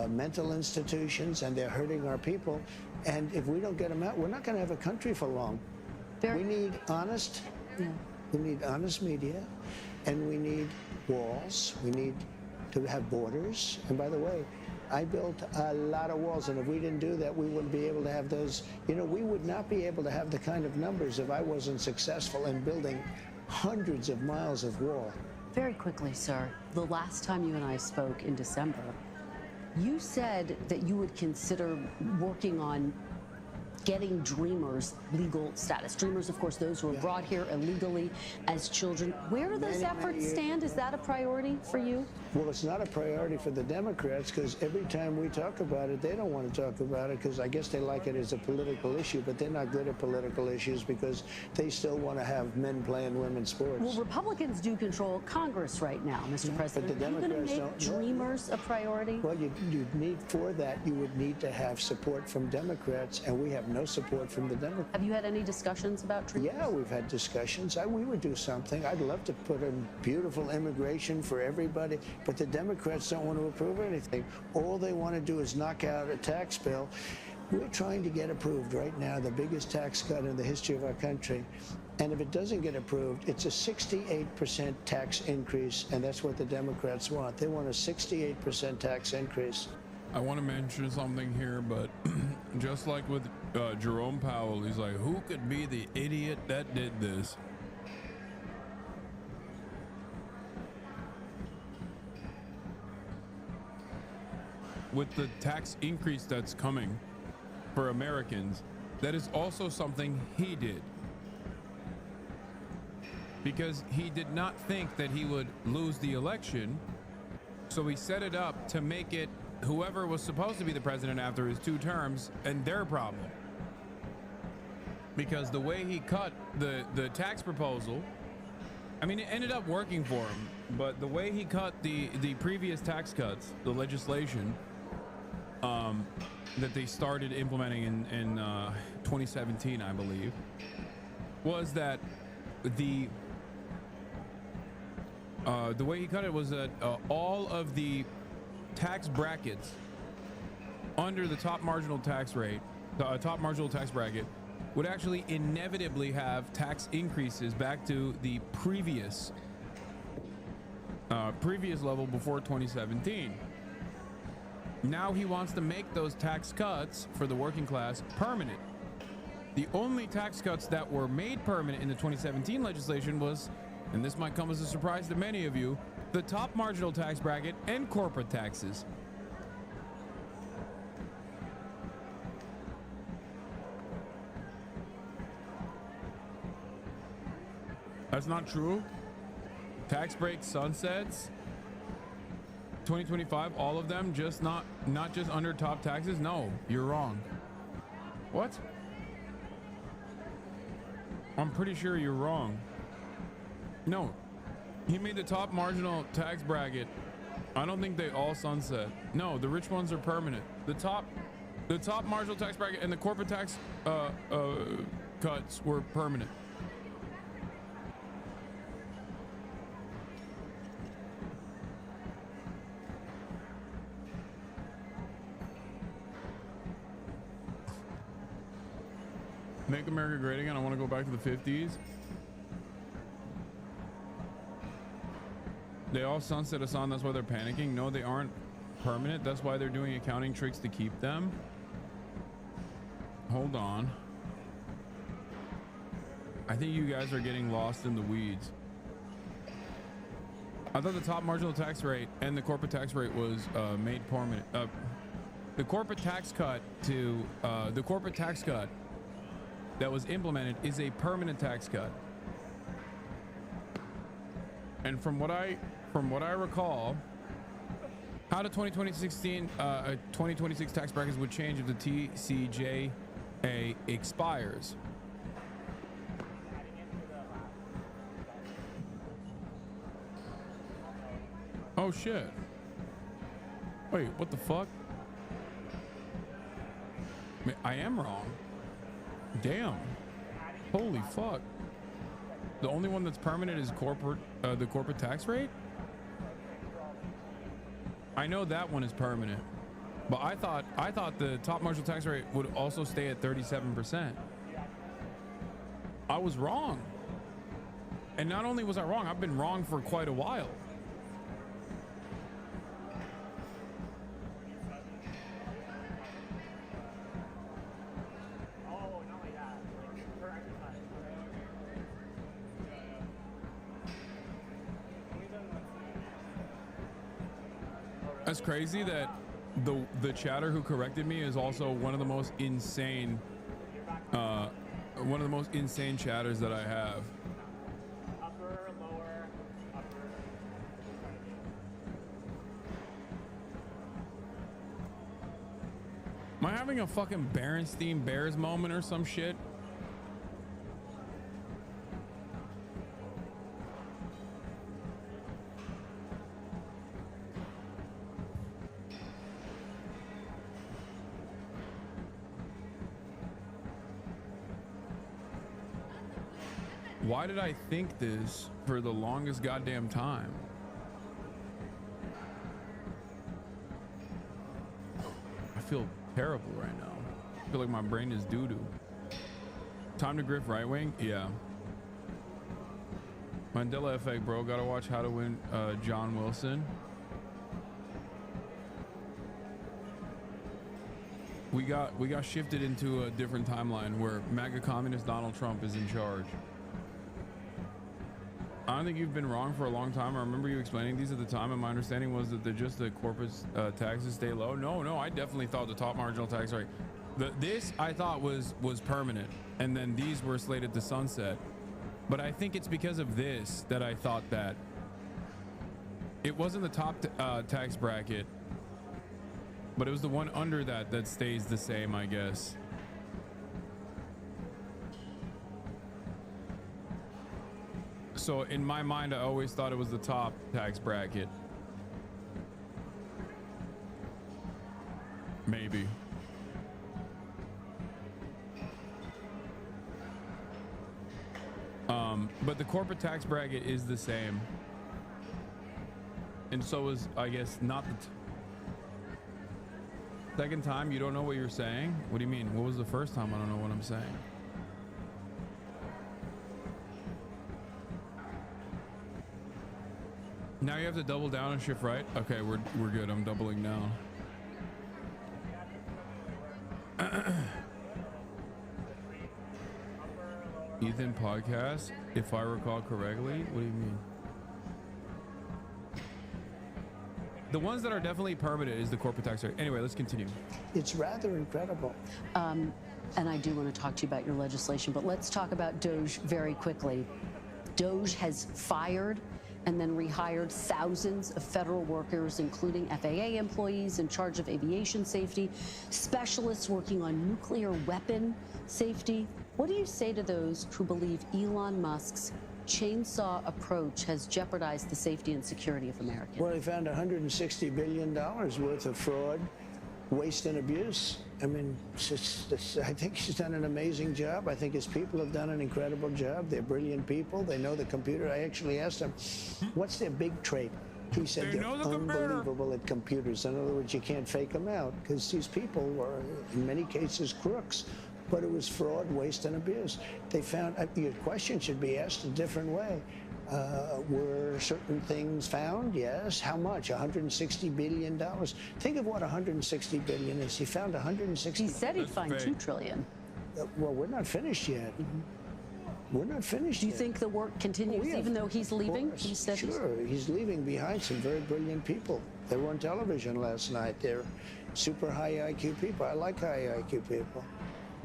mental institutions, and they're hurting our people. And if we don't get them out, we're not going to have a country for long. We need honest... Yeah. We need honest media, and we need walls. We need to have borders. And by the way, I built a lot of walls, and if we didn't do that, we wouldn't be able to have those. You know, we would not be able to have the kind of numbers if I wasn't successful in building hundreds of miles of wall. Very quickly, sir, the last time you and I spoke in December, you said that you would consider working on getting Dreamers legal status. Dreamers, of course, those who were brought here illegally as children. Where do those efforts stand? Is that a priority for you? Well, it's not a priority for the Democrats, because every time we talk about it, they don't want to talk about it because I guess they like it as a political issue, but they're not good at political issues because they still want to have men playing women's sports. Well, Republicans do control Congress right now, Mr. President. But the Democrats are you going to make Dreamers a priority? Well, you'd need, for that, you would need to have support from Democrats, and we have no support from the Democrats. Have you had any discussions about Dreamers? Yeah, we've had discussions. We would do something. I'd love to put in beautiful immigration for everybody, but the Democrats don't want to approve anything. All they want to do is knock out a tax bill. We're trying to get approved right now, the biggest tax cut in the history of our country. And if it doesn't get approved, it's a 68% tax increase, and that's what the Democrats want. They want a 68% tax increase. I want to mention something here, but just like with Jerome Powell, he's like, who could be the idiot that did this? With the tax increase that's coming for Americans, that is also something he did. Because he did not think that he would lose the election, so he set it up to make it whoever was supposed to be the president after his 2 terms and their problem. Because the way he cut the tax proposal I mean, it ended up working for him, but the way he cut the previous tax cuts, the legislation that they started implementing in 2017, I believe, was that the way he cut it was that all of the tax brackets under the top marginal tax rate, the top marginal tax bracket, would actually inevitably have tax increases back to the previous level before 2017. Now he wants to make those tax cuts for the working class permanent. The only tax cuts that were made permanent in the 2017 legislation was, and this might come as a surprise to many of you, the top marginal tax bracket and corporate taxes. That's not true. Tax break sunsets 2025, all of them, just not just under top taxes. No, you're wrong. What? I'm pretty sure you're wrong. No, he made the top marginal tax bracket. I don't think they all sunset. No, the rich ones are permanent. The top marginal tax bracket and the corporate tax cuts were permanent. Make America Great Again. I want to go back to the 50s. They all sunset Hassan. That's why they're panicking. No, they aren't permanent. That's why they're doing accounting tricks to keep them. Hold on. I think you guys are getting lost in the weeds. I thought the top marginal tax rate and the corporate tax rate was made permanent. The corporate tax cut that was implemented is a permanent tax cut. And from what I recall, how the 2026 tax brackets would change if the TCJA expires. Oh shit. Wait, what the fuck? I am wrong. Damn. Holy fuck. The only one that's permanent is the corporate tax rate? I know that one is permanent. But I thought the top marginal tax rate would also stay at 37%. I was wrong. And not only was I wrong, I've been wrong for quite a while. That's crazy that the chatter who corrected me is also one of the most insane chatters that I have. Upper, lower, upper. Am I having a fucking Berenstein Bears moment or some shit? Why did I think this for the longest goddamn time? I feel terrible right now. I feel like my brain is doo-doo. Time to grift right wing? Yeah. Mandela effect, bro. Gotta watch How to Win John Wilson. We got shifted into a different timeline where MAGA communist Donald Trump is in charge. I don't think you've been wrong for a long time. I remember you explaining these at the time, and my understanding was that they're just the corporate taxes stay low. No, I definitely thought the top marginal tax rate. This I thought was permanent, and then these were slated to sunset. But I think it's because of this that I thought that it wasn't the top tax bracket, but it was the one under that stays the same, I guess. So in my mind, I always thought it was the top tax bracket. Maybe. But the corporate tax bracket is the same. And so is, I guess, not the second time. You don't know what you're saying? What do you mean? What was the first time? I don't know what I'm saying. Now you have to double down and shift right? Okay, we're good. I'm doubling down. Ethan podcast, if I recall correctly. What do you mean? The ones that are definitely permanent is the corporate tax rate. Anyway, let's continue. It's rather incredible. And I do want to talk to you about your legislation, but let's talk about DOJ very quickly. DOJ has fired and then rehired thousands of federal workers, including FAA employees in charge of aviation safety, specialists working on nuclear weapon safety. What do you say to those who believe Elon Musk's chainsaw approach has jeopardized the safety and security of Americans? Well, he found $160 billion worth of fraud, waste, and abuse. I mean, I think he's done an amazing job. I think his people have done an incredible job. They're brilliant people. They know the computer. I actually asked him, what's their big trait? He said they're unbelievable at computers. In other words, you can't fake them out because these people were, in many cases, crooks. But it was fraud, waste, and abuse. They found, your question should be asked a different way. Were certain things found? Yes. How much? $160 billion. Think of what $160 billion is. He found $160. He said he'd find $2 trillion. Well, we're not finished yet. We're not finished yet. Do you think the work continues even though he's leaving? He said sure. He's leaving behind some very brilliant people. They were on television last night. They're super high IQ people. I like high IQ people.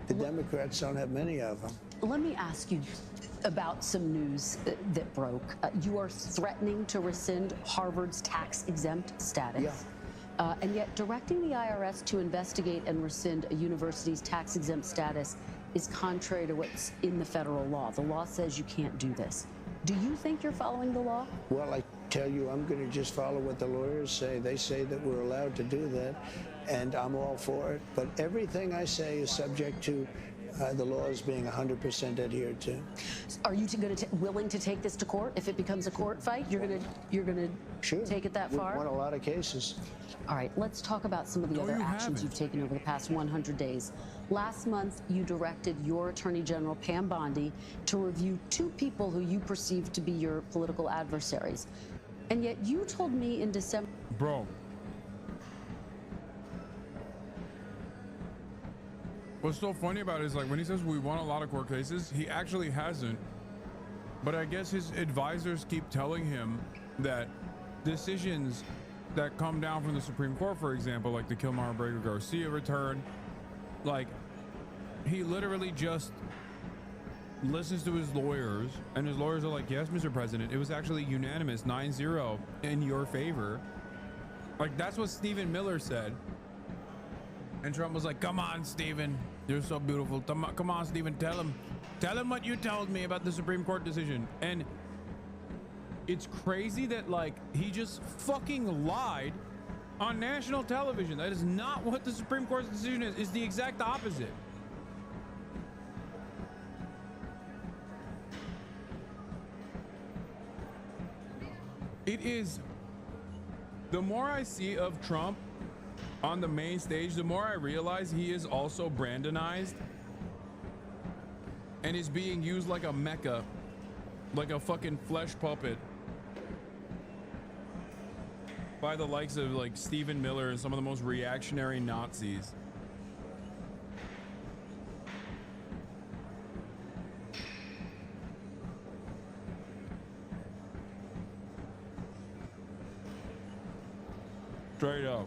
The Democrats don't have many of them. Let me ask you about some news that broke. You are threatening to rescind Harvard's tax-exempt status. Yeah. And yet directing the IRS to investigate and rescind a university's tax-exempt status is contrary to what's in the federal law. The law says you can't do this. Do you think you're following the law? Well, I tell you, I'm going to just follow what the lawyers say. They say that we're allowed to do that, and I'm all for it. But everything I say is subject to the laws being 100% adhered to. Are you willing to take this to court if it becomes a court fight? You're gonna take it that far? We've won a lot of cases. All right, let's talk about some of the other actions you've taken over the past 100 days. Last month, you directed your Attorney General, Pam Bondi, to review 2 people who you perceived to be your political adversaries. And yet you told me in December... Bro. What's so funny about it is, like, when he says we won a lot of court cases, he actually hasn't. But I guess his advisors keep telling him that decisions that come down from the Supreme Court, for example, like the Kilmar-Abrego-Garcia return, like, he literally just listens to his lawyers, and his lawyers are like, yes, Mr. President, it was actually unanimous, 9-0 in your favor. Like, that's what Stephen Miller said. And Trump was like, come on, Stephen, you're so beautiful. Come on, Stephen, tell him what you told me about the Supreme Court decision. And it's crazy that, like, he just fucking lied on national television. That is not what the Supreme Court's decision is. It's the exact opposite. It is, the more I see of Trump on the main stage, the more I realize he is also Brandonized and is being used like a mecha, like a fucking flesh puppet by the likes of, like, Stephen Miller and some of the most reactionary Nazis. Straight up.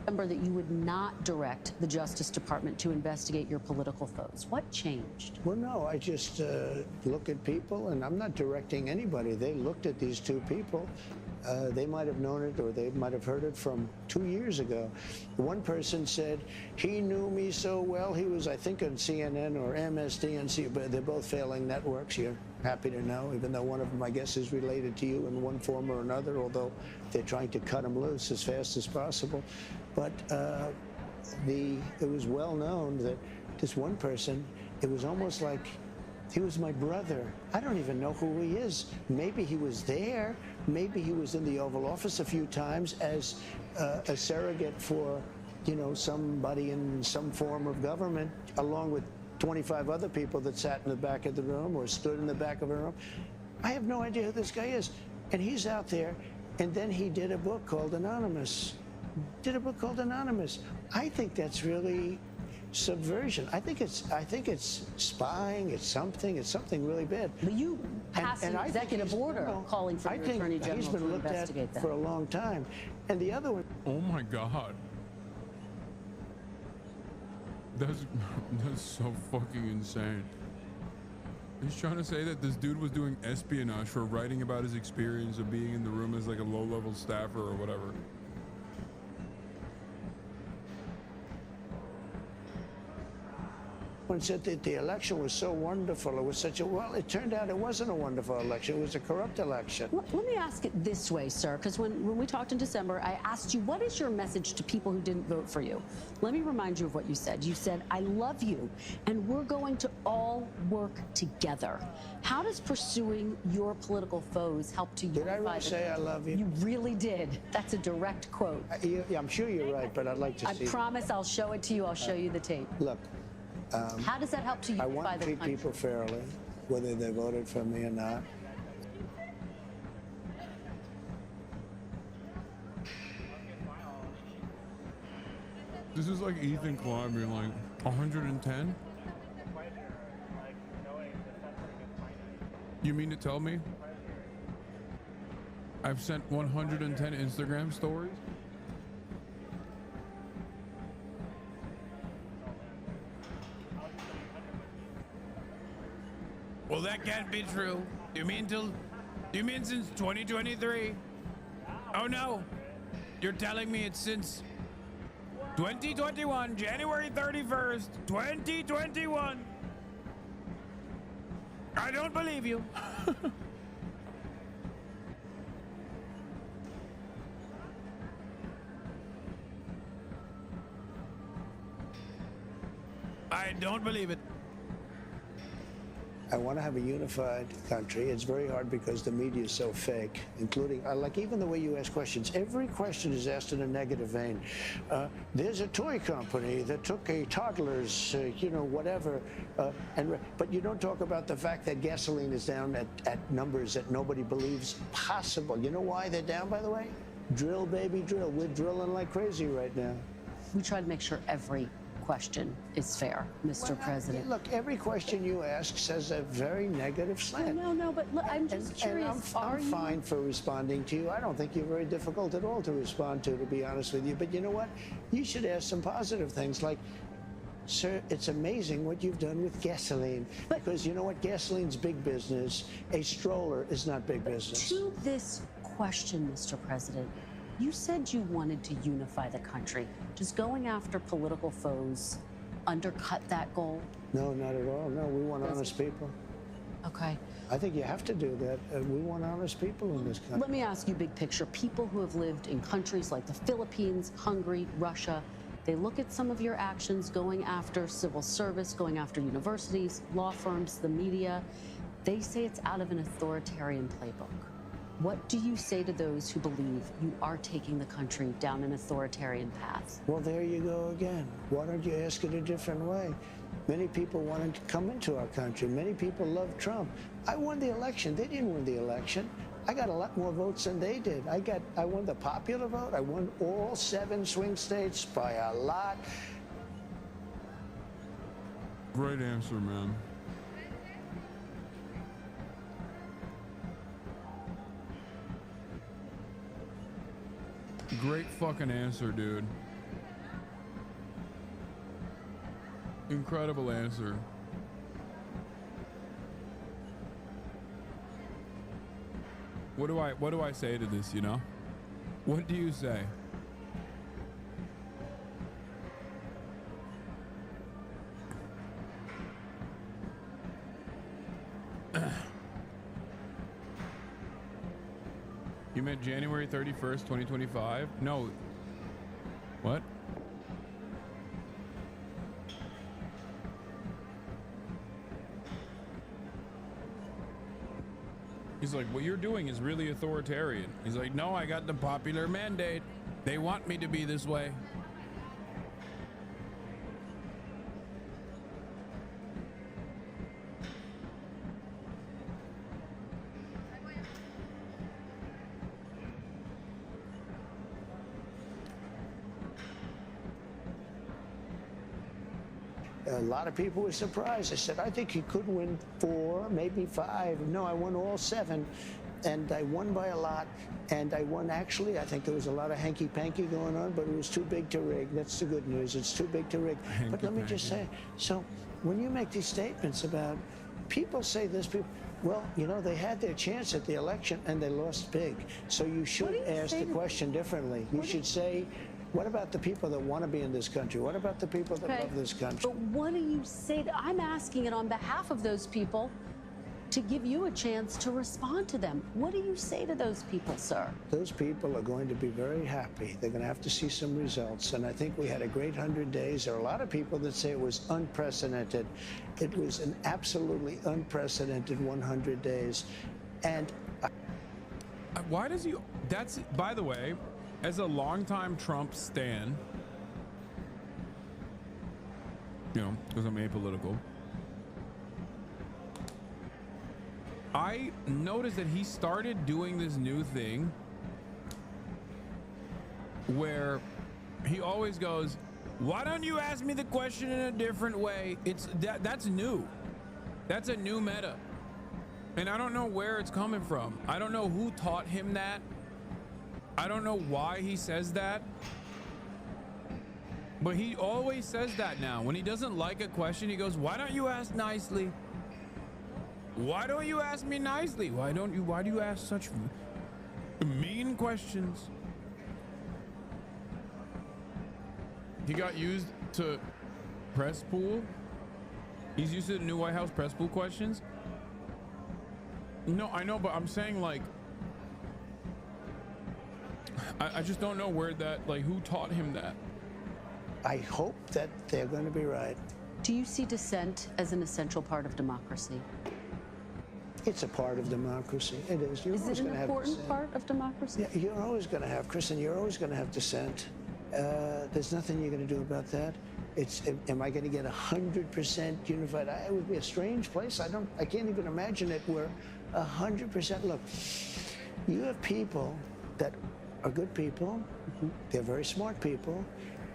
Remember that you would not direct the Justice Department to investigate your political foes. What changed? Well, no, I just look at people, and I'm not directing anybody. They looked at these 2 people, They might have known it or they might have heard it from 2 years ago. One person said, he knew me so well. He was, I think, on CNN or MSDNC, but they're both failing networks. You're happy to know, even though one of them, I guess, is related to you in one form or another, although they're trying to cut him loose as fast as possible. But it was well known that this one person, it was almost like he was my brother. I don't even know who he is. Maybe he was there. Maybe he was in the Oval Office a few times as a surrogate for, you know, somebody in some form of government, along with 25 other people that sat in the back of the room or stood in the back of a room. I have no idea who this guy is. And he's out there. And then he did a book called Anonymous. I think that's really subversion. I think it's spying. It's something really bad. But you passed an executive order calling for the Attorney General he's been to looked at investigate that for a long time. And the other one. Oh my God. That's so fucking insane. He's trying to say that this dude was doing espionage for writing about his experience of being in the room as like a low-level staffer or whatever. Said that the election was so wonderful. It was such a, well, it turned out it wasn't a wonderful election. It was a corrupt election. Let me ask it this way, sir, because when we talked in December, I asked you, what is your message to people who didn't vote for you? Let me remind you of what you said. You said, I love you, and we're going to all work together. How does pursuing your political foes help to unify? Did I really say I love you? You really did. That's a direct quote. Yeah, I'm sure you're right, but I'd like to see. I promise I'll show it to you. I'll show you the tape. Look. How does that help to unify the country? I want to treat people fairly, whether they voted for me or not. This is like Ethan Klein being like 110. You mean to tell me I've sent 110 Instagram stories? Well, that can't be true. You mean since 2023? Oh no. You're telling me it's since 2021, January 31st, 2021. I don't believe you. I don't believe it. I want to have a unified country. It's very hard because the media is so fake, including, like even the way you ask questions. Every question is asked in a negative vein. There's a toy company that took a toddler's, you know, whatever, but you don't talk about the fact that gasoline is down at numbers that nobody believes possible. You know why they're down, by the way? Drill, baby, drill. We're drilling like crazy right now. We try to make sure every question is fair, Mr. President. Look, every question you ask says a very negative slant. No, but look, I'm just curious. I'm fine for responding to you. I don't think you're very difficult at all to respond to be honest with you. But you know what? You should ask some positive things like, sir, it's amazing what you've done with gasoline. Because you know what? Gasoline's big business. A stroller is not big business. To this question, Mr. President, you said you wanted to unify the country. Does going after political foes undercut that goal? No, not at all. No, we want honest people. Okay. I think you have to do that. We want honest people in this country. Let me ask you big picture. People who have lived in countries like the Philippines, Hungary, Russia, they look at some of your actions going after civil service, going after universities, law firms, the media. They say it's out of an authoritarian playbook. What do you say to those who believe you are taking the country down an authoritarian path? Well, there you go again. Why don't you ask it a different way? Many people wanted to come into our country. Many people love Trump. I won the election. They didn't win the election. I got a lot more votes than they did. I won the popular vote. I won all 7 swing states by a lot. Great answer, man. Great fucking answer, dude. Incredible answer. What do I say to this, you know? What do you say? You meant January 31st, 2025? No. What? He's like, what you're doing is really authoritarian. He's like, no, I got the popular mandate. They want me to be this way. A lot of people were surprised. I said, I think he could win 4, maybe 5. No, I won all 7, and I won by a lot. And I won, actually, I think there was a lot of hanky-panky going on, but it was too big to rig. That's the good news. It's too big to rig. But let me just say, so when you make these statements about, people say this, people, well, you know, they had their chance at the election and they lost big. So you should ask the question differently. You should say, what about the people that want to be in this country? What about the people that love this country? But what do you say? I'm asking it on behalf of those people to give you a chance to respond to them. What do you say to those people, sir? Those people are going to be very happy. They're going to have to see some results. And I think we had a great 100 days. There are a lot of people that say it was unprecedented. It was an absolutely unprecedented 100 days. And why does he? That's, by the way, as a longtime Trump stan, you know, because I'm apolitical, I noticed that he started doing this new thing where he always goes, why don't you ask me the question in a different way? It's that's new. That's a new meta. And I don't know where it's coming from. I don't know who taught him that. I don't know why he says that. But he always says that now. When he doesn't like a question, he goes, why don't you ask nicely? Why don't you ask me nicely? Why do you ask such mean questions? He got used to press pool. He's used to the new White House press pool questions. No, I know, but I'm saying, like, I just don't know where that, like, who taught him that? I hope that they're going to be right. Do you see dissent as an essential part of democracy? It's a part of democracy. It is. Is it an important part of democracy? Yeah, you're always going to have, Kristen, you're always going to have dissent. There's nothing you're going to do about that. Am I going to get 100% unified? It would be a strange place. I can't even imagine it where 100%. Look, you have people that are good people. They're very smart people.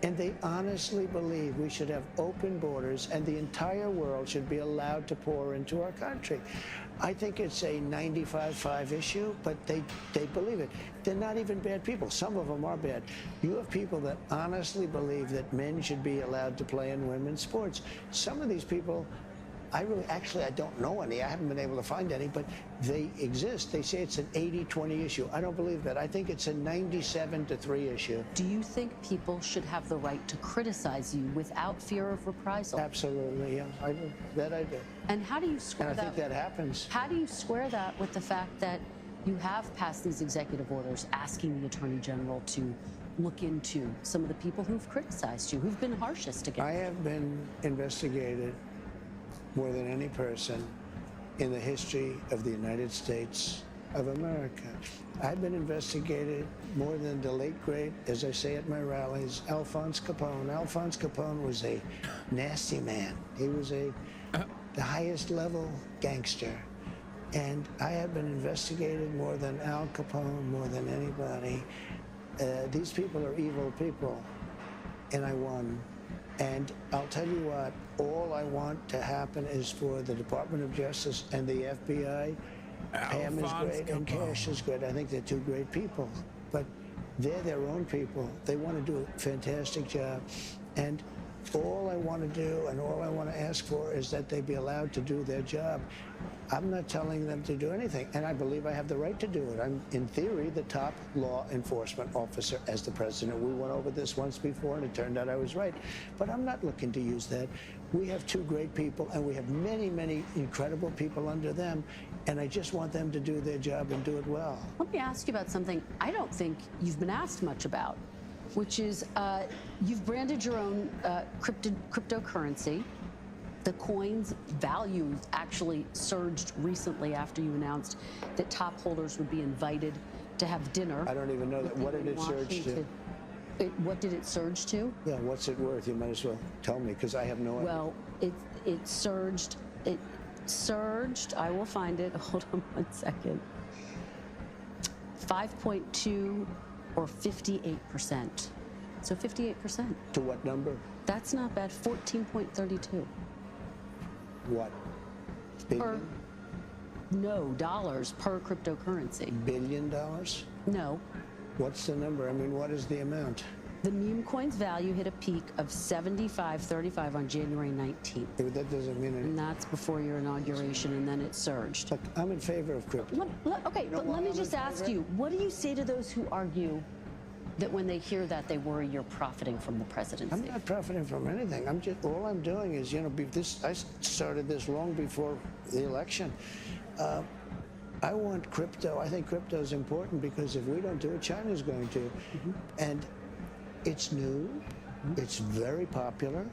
And they honestly believe we should have open borders and the entire world should be allowed to pour into our country. I think it's a 95-5 issue, but they believe it. They're not even bad people. Some of them are bad. You have people that honestly believe that men should be allowed to play in women's sports. Some of these people, I don't know any. I haven't been able to find any, but they exist. They say it's an 80-20 issue. I don't believe that. I think it's a 97-3 issue. Do you think people should have the right to criticize you without fear of reprisal? Absolutely, yeah. I do. That I do. And how do you square that? And I think that happens. How do you square that with the fact that you have passed these executive orders asking the Attorney General to look into some of the people who've criticized you, who've been harshest against you? I have been investigated more than any person in the history of the United States of America. I've been investigated more than the late, great, as I say at my rallies, Alphonse Capone. Alphonse Capone was a nasty man. He was the highest level gangster. And I have been investigated more than Al Capone, more than anybody. These people are evil people, and I won. And I'll tell you what, all I want to happen is for the Department of Justice and the FBI. Pam is great and Cash is great. I think they're two great people, but they're their own people. They want to do a fantastic job. And all I want to do and all I want to ask for is that they be allowed to do their job. I'm not telling them to do anything, and I believe I have the right to do it. I'm, in theory, the top law enforcement officer as the president. We went over this once before, and it turned out I was right. But I'm not looking to use that. We have two great people, and we have many, many incredible people under them, and I just want them to do their job and do it well. Let me ask you about something I don't think you've been asked much about, which is you've branded your own cryptocurrency. The coin's value actually surged recently after you announced that top holders would be invited to have dinner. I don't even know that. What did it surge to? What did it surge to? Yeah, what's it worth? You might as well tell me, because I have no idea. Well, it surged. It surged. I will find it. Hold on 1 second. 5.2 or 58%. So 58%. To what number? That's not bad. 14.32. What? Billion? No, dollars per cryptocurrency. $billion dollars? No. What's the number? I mean, what is the amount? The meme coin's value hit a peak of $75.35 on January 19th. That doesn't mean anything. And that's before your inauguration, and then it surged. Look, I'm in favor of crypto. Okay, but let me just ask you, what do you say to those who argue that when they hear that, they worry you're profiting from the presidency? I'm not profiting from anything. all I'm doing is, you know, I started this long before the election. I want crypto. I think crypto is important because if we don't do it, China's going to. And it's new. It's very popular.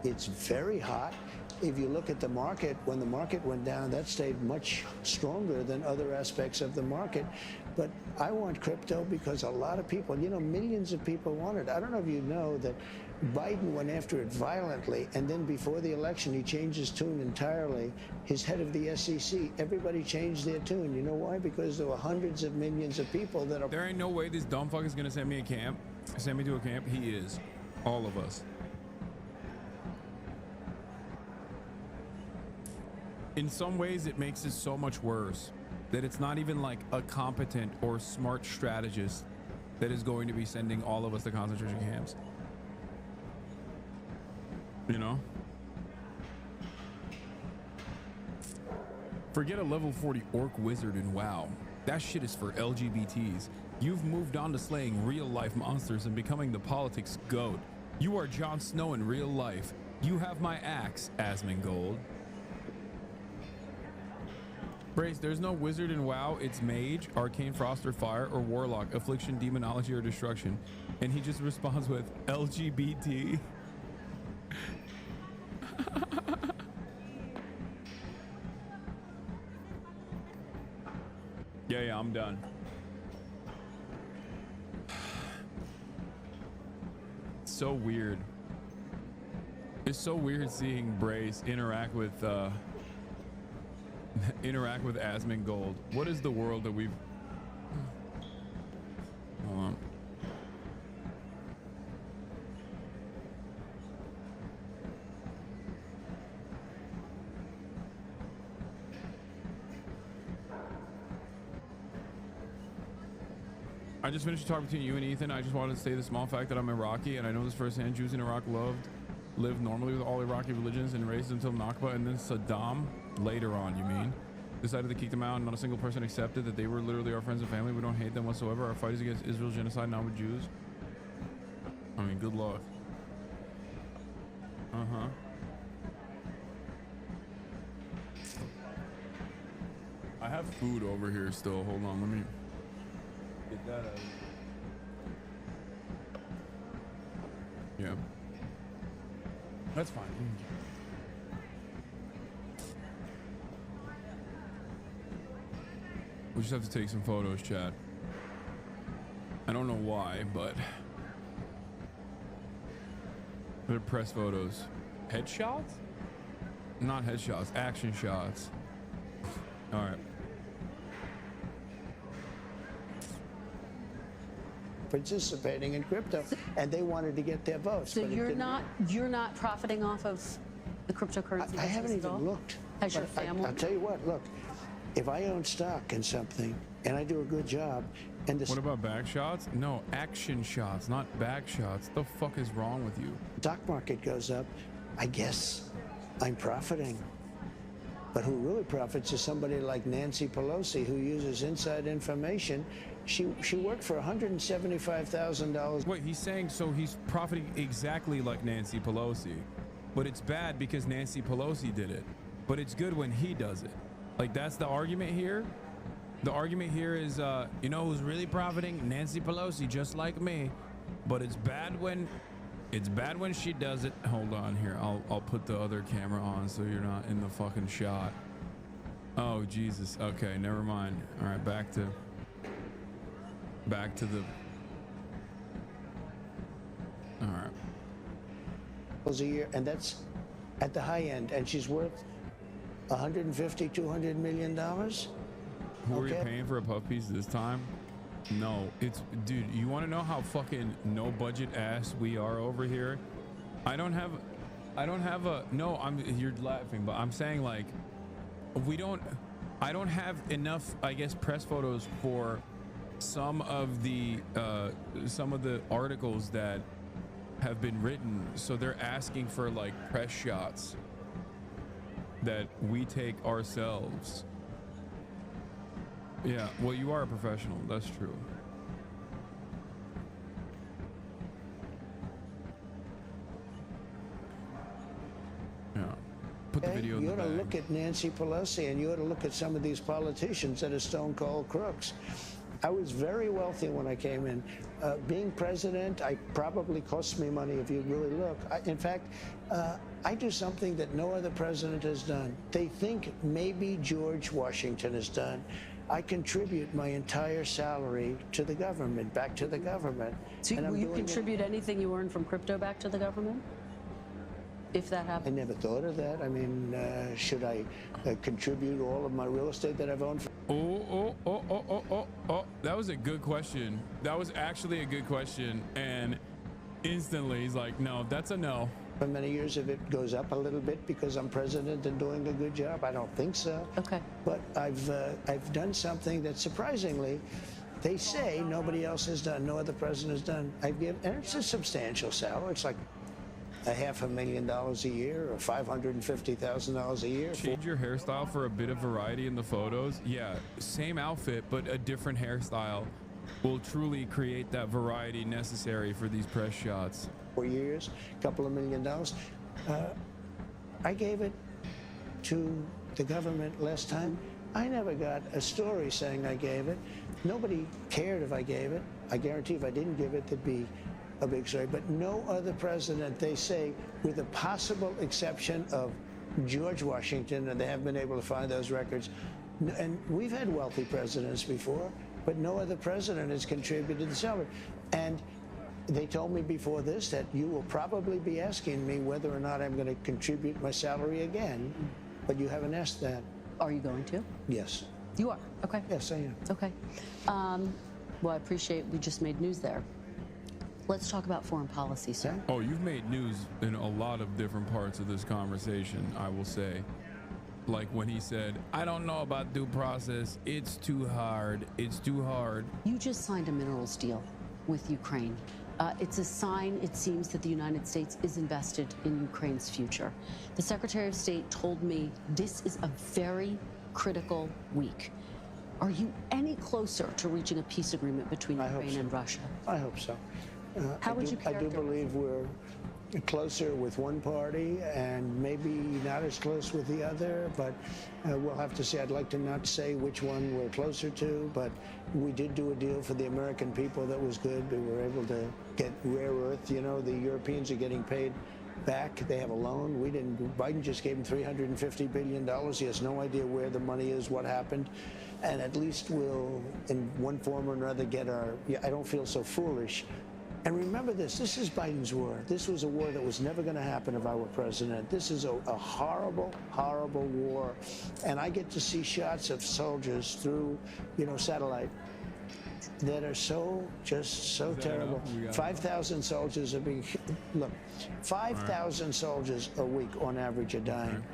It's very hot. If you look at the market, when the market went down, that stayed much stronger than other aspects of the market. But I want crypto because a lot of people, you know, millions of people want it. I don't know if you know that Biden went after it violently, and then before the election, he changed his tune entirely. His head of the SEC, everybody changed their tune. You know why? Because there were hundreds of millions of people that are... There ain't no way this dumb fuck is gonna send me to a camp. He is. All of us. In some ways, it makes it so much worse that it's not even like a competent or smart strategist that is going to be sending all of us to concentration camps. You know? Forget a level 40 orc wizard in WoW. That shit is for LGBTs. You've moved on to slaying real-life monsters and becoming the politics goat. You are Jon Snow in real life. You have my axe, Asmongold. Brace, there's no wizard in WoW. It's mage, arcane frost or fire, or warlock, affliction, demonology, or destruction. And he just responds with LGBT. Yeah, I'm done. It's so weird. It's so weird seeing Brace interact with Asmongold. What is the world that we've... Hold on. I just finished talking between you and Ethan. I just wanted to say the small fact that I'm Iraqi, and I know this firsthand. Jews in Iraq lived normally with all Iraqi religions and raised until Nakba, and then Saddam, later on, you mean, decided to kick them out, and not a single person accepted that they were literally our friends and family. We don't hate them whatsoever. Our fight is against Israel's genocide, not with Jews. I mean, good luck. I have food over here still. Hold on, let me get that out. Yeah. That's fine. We just have to take some photos, chat. I don't know why, but they're press photos. Headshots? Not headshots, action shots. All right. Participating in crypto, and they wanted to get their votes. So you're not profiting off of the cryptocurrency? I haven't even looked. Has your family? I'll tell you what. Look, if I own stock in something and I do a good job, and what about back shots? No, action shots, not back shots. The fuck is wrong with you? Stock market goes up, I guess I'm profiting. But who really profits is somebody like Nancy Pelosi, who uses inside information. She worked for $175,000. Wait, he's saying so he's profiting exactly like Nancy Pelosi, but it's bad because Nancy Pelosi did it. But it's good when he does it. Like, that's the argument here. The argument here is, you know who's really profiting? Nancy Pelosi, just like me. But it's bad when she does it. Hold on here. I'll put the other camera on so you're not in the fucking shot. Oh Jesus. Okay, never mind. All right, back to the. All right. A year, and that's at the high end, and she's worth $150–200 million. Who are you paying for a puff piece this time? No, it's, dude, you want to know how fucking no budget ass we are over here? I don't have a, no, you're laughing, but I'm saying, like, I don't have enough, I guess, press photos for some of the articles that have been written. So they're asking for, like, press shots that we take ourselves. Yeah, well, you are a professional. That's true. Yeah. Put the video in the bag. You ought to look at Nancy Pelosi, and you ought to look at some of these politicians that are stone cold crooks. I was very wealthy when I came in. Being president, I probably cost me money if you really look. In fact, I do something that no other president has done. They think maybe George Washington has done. I contribute my entire salary to the government, back to the government. So will you contribute anything you earn from crypto back to the government? If that happens? I never thought of that. I mean, should I contribute all of my real estate that I've owned? Oh, that was a good question. That was actually a good question. And instantly he's like, no, that's a no. For many years, if it goes up a little bit because I'm president and doing a good job, I don't think so. Okay. But I've done something that surprisingly, they say nobody else has done, no other president has done. And it's a substantial salary. It's like $500,000 a year or $550,000 a year. Change your hairstyle for a bit of variety in the photos. Yeah, same outfit, but a different hairstyle will truly create that variety necessary for these press shots. 4 years, a couple of $1 million. I gave it to the government last time. I never got a story saying I gave it. Nobody cared if I gave it. I guarantee if I didn't give it, there'd be a big story. But no other president, they say, with the possible exception of George Washington, and they haven't been able to find those records. And we've had wealthy presidents before, but no other president has contributed the salary. And they told me before this that you will probably be asking me whether or not I'm going to contribute my salary again, but you haven't asked that. Are you going to? Yes. You are? Okay. Yes, I am. Okay. Well, I appreciate we just made news there. Let's talk about foreign policy, sir. Oh, you've made news in a lot of different parts of this conversation, I will say. Like when he said, I don't know about due process. It's too hard. It's too hard. You just signed a minerals deal with Ukraine. It's a sign, it seems, that the United States is invested in Ukraine's future. The Secretary of State told me this is a very critical week. Are you any closer to reaching a peace agreement between Ukraine and Russia? I hope so. How would you characterize? I do believe we're closer with one party and maybe not as close with the other, but we'll have to see. I'd like to not say which one we're closer to, but we did do a deal for the American people that was good. We were able to get rare earth. You know, the Europeans are getting paid back. They have a loan. We didn't. Biden just gave them $350 billion. He has no idea where the money is, what happened. And at least we'll, in one form or another, get our, I don't feel so foolish. And remember this is Biden's war. This was a war that was never going to happen if I were president. This is a horrible, horrible war. And I get to see shots of soldiers through, satellite that are just so terrible. 5,000 soldiers are being, look, 5,000 soldiers a week on average are dying.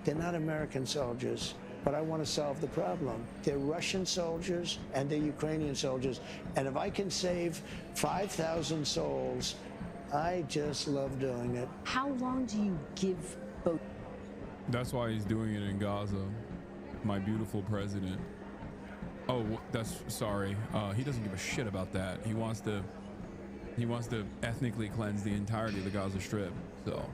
They're not American soldiers. But I want to solve the problem. They're Russian soldiers and they're Ukrainian soldiers. And if I can save 5,000 souls, I just love doing it. How long do you give both? That's why he's doing it in Gaza. My beautiful president. Oh, that's sorry. He doesn't give a shit about that. He wants to ethnically cleanse the entirety of the Gaza Strip. So.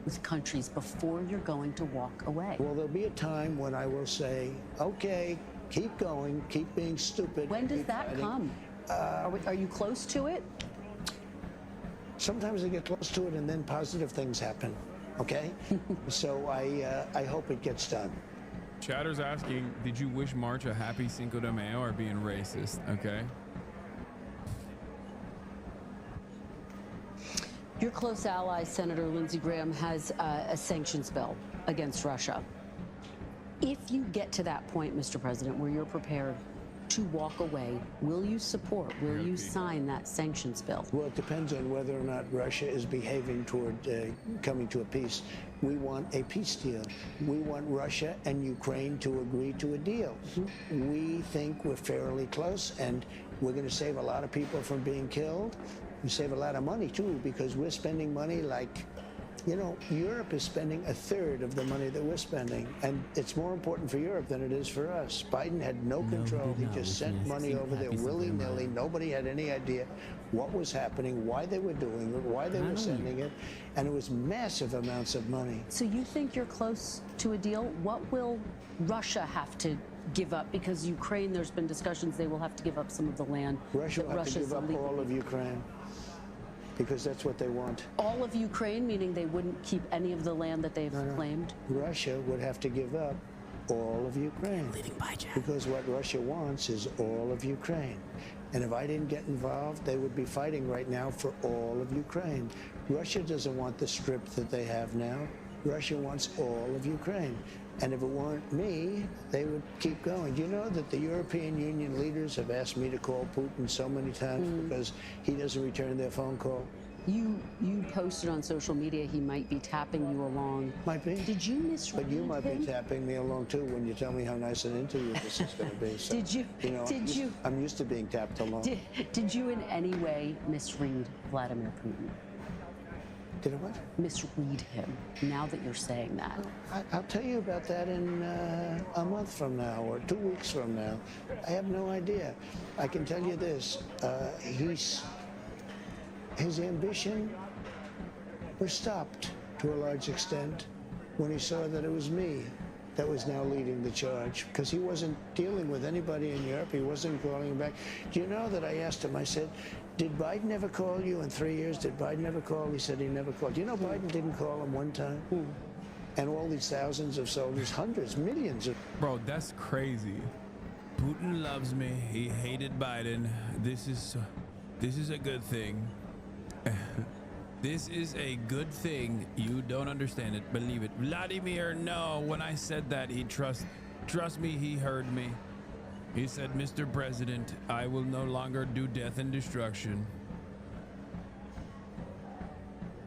With countries before you're going to walk away. Well, there'll be a time when I will say, okay, keep going, keep being stupid. When does that come? Are you close to it? Sometimes I get close to it and then positive things happen, okay? So I hope it gets done. Chatter's asking, did you wish March a happy Cinco de Mayo or being racist? Okay. Your close ally, Senator Lindsey Graham, has a sanctions bill against Russia. If you get to that point, Mr. President, where you're prepared to walk away, will you support, will you sign that sanctions bill? Well, it depends on whether or not Russia is behaving toward coming to a peace. We want a peace deal. We want Russia and Ukraine to agree to a deal. We think we're fairly close, and we're going to save a lot of people from being killed. We save a lot of money, too, because we're spending money like, you know, Europe is spending a third of the money that we're spending, and it's more important for Europe than it is for us. Biden had no control. He just sent money over there willy-nilly. Nobody had any idea what was happening, why they were doing it, why they were sending it, and it was massive amounts of money. So you think you're close to a deal? What will Russia have to give up? Because Ukraine, there's been discussions they will have to give up some of the land. Russia will have to give up all of Ukraine, because that's what they want. All of Ukraine, meaning they wouldn't keep any of the land that they've claimed? Russia would have to give up all of Ukraine. Because what Russia wants is all of Ukraine. And if I didn't get involved, they would be fighting right now for all of Ukraine. Russia doesn't want the strip that they have now. Russia wants all of Ukraine. And if it weren't me, they would keep going. Do you know that the European Union leaders have asked me to call Putin so many times because he doesn't return their phone call? You posted on social media he might be tapping you along. Might be. Did you misread But you might him? be tapping me along too when you tell me how nice an interview this is going to be. So, Did you? I'm used to being tapped along. Did you in any way misread Vladimir Putin? Did I what? Misread him, now that you're saying that. I'll tell you about that in a month from now or 2 weeks from now. I have no idea. I can tell you this. His ambition was stopped to a large extent when he saw that it was me that was now leading the charge, because he wasn't dealing with anybody in Europe. He wasn't calling him back. Do you know that I asked him, I said, did Biden ever call you in 3 years? Did Biden ever call? He said he never called. Do you know Biden didn't call him one time? And all these thousands of soldiers, hundreds, millions of... Bro, that's crazy. Putin loves me. He hated Biden. This is a good thing. This is a good thing. You don't understand it. Believe it. Vladimir, no. When I said that, he trust me, he heard me. He said, Mr. President, I will no longer do death and destruction.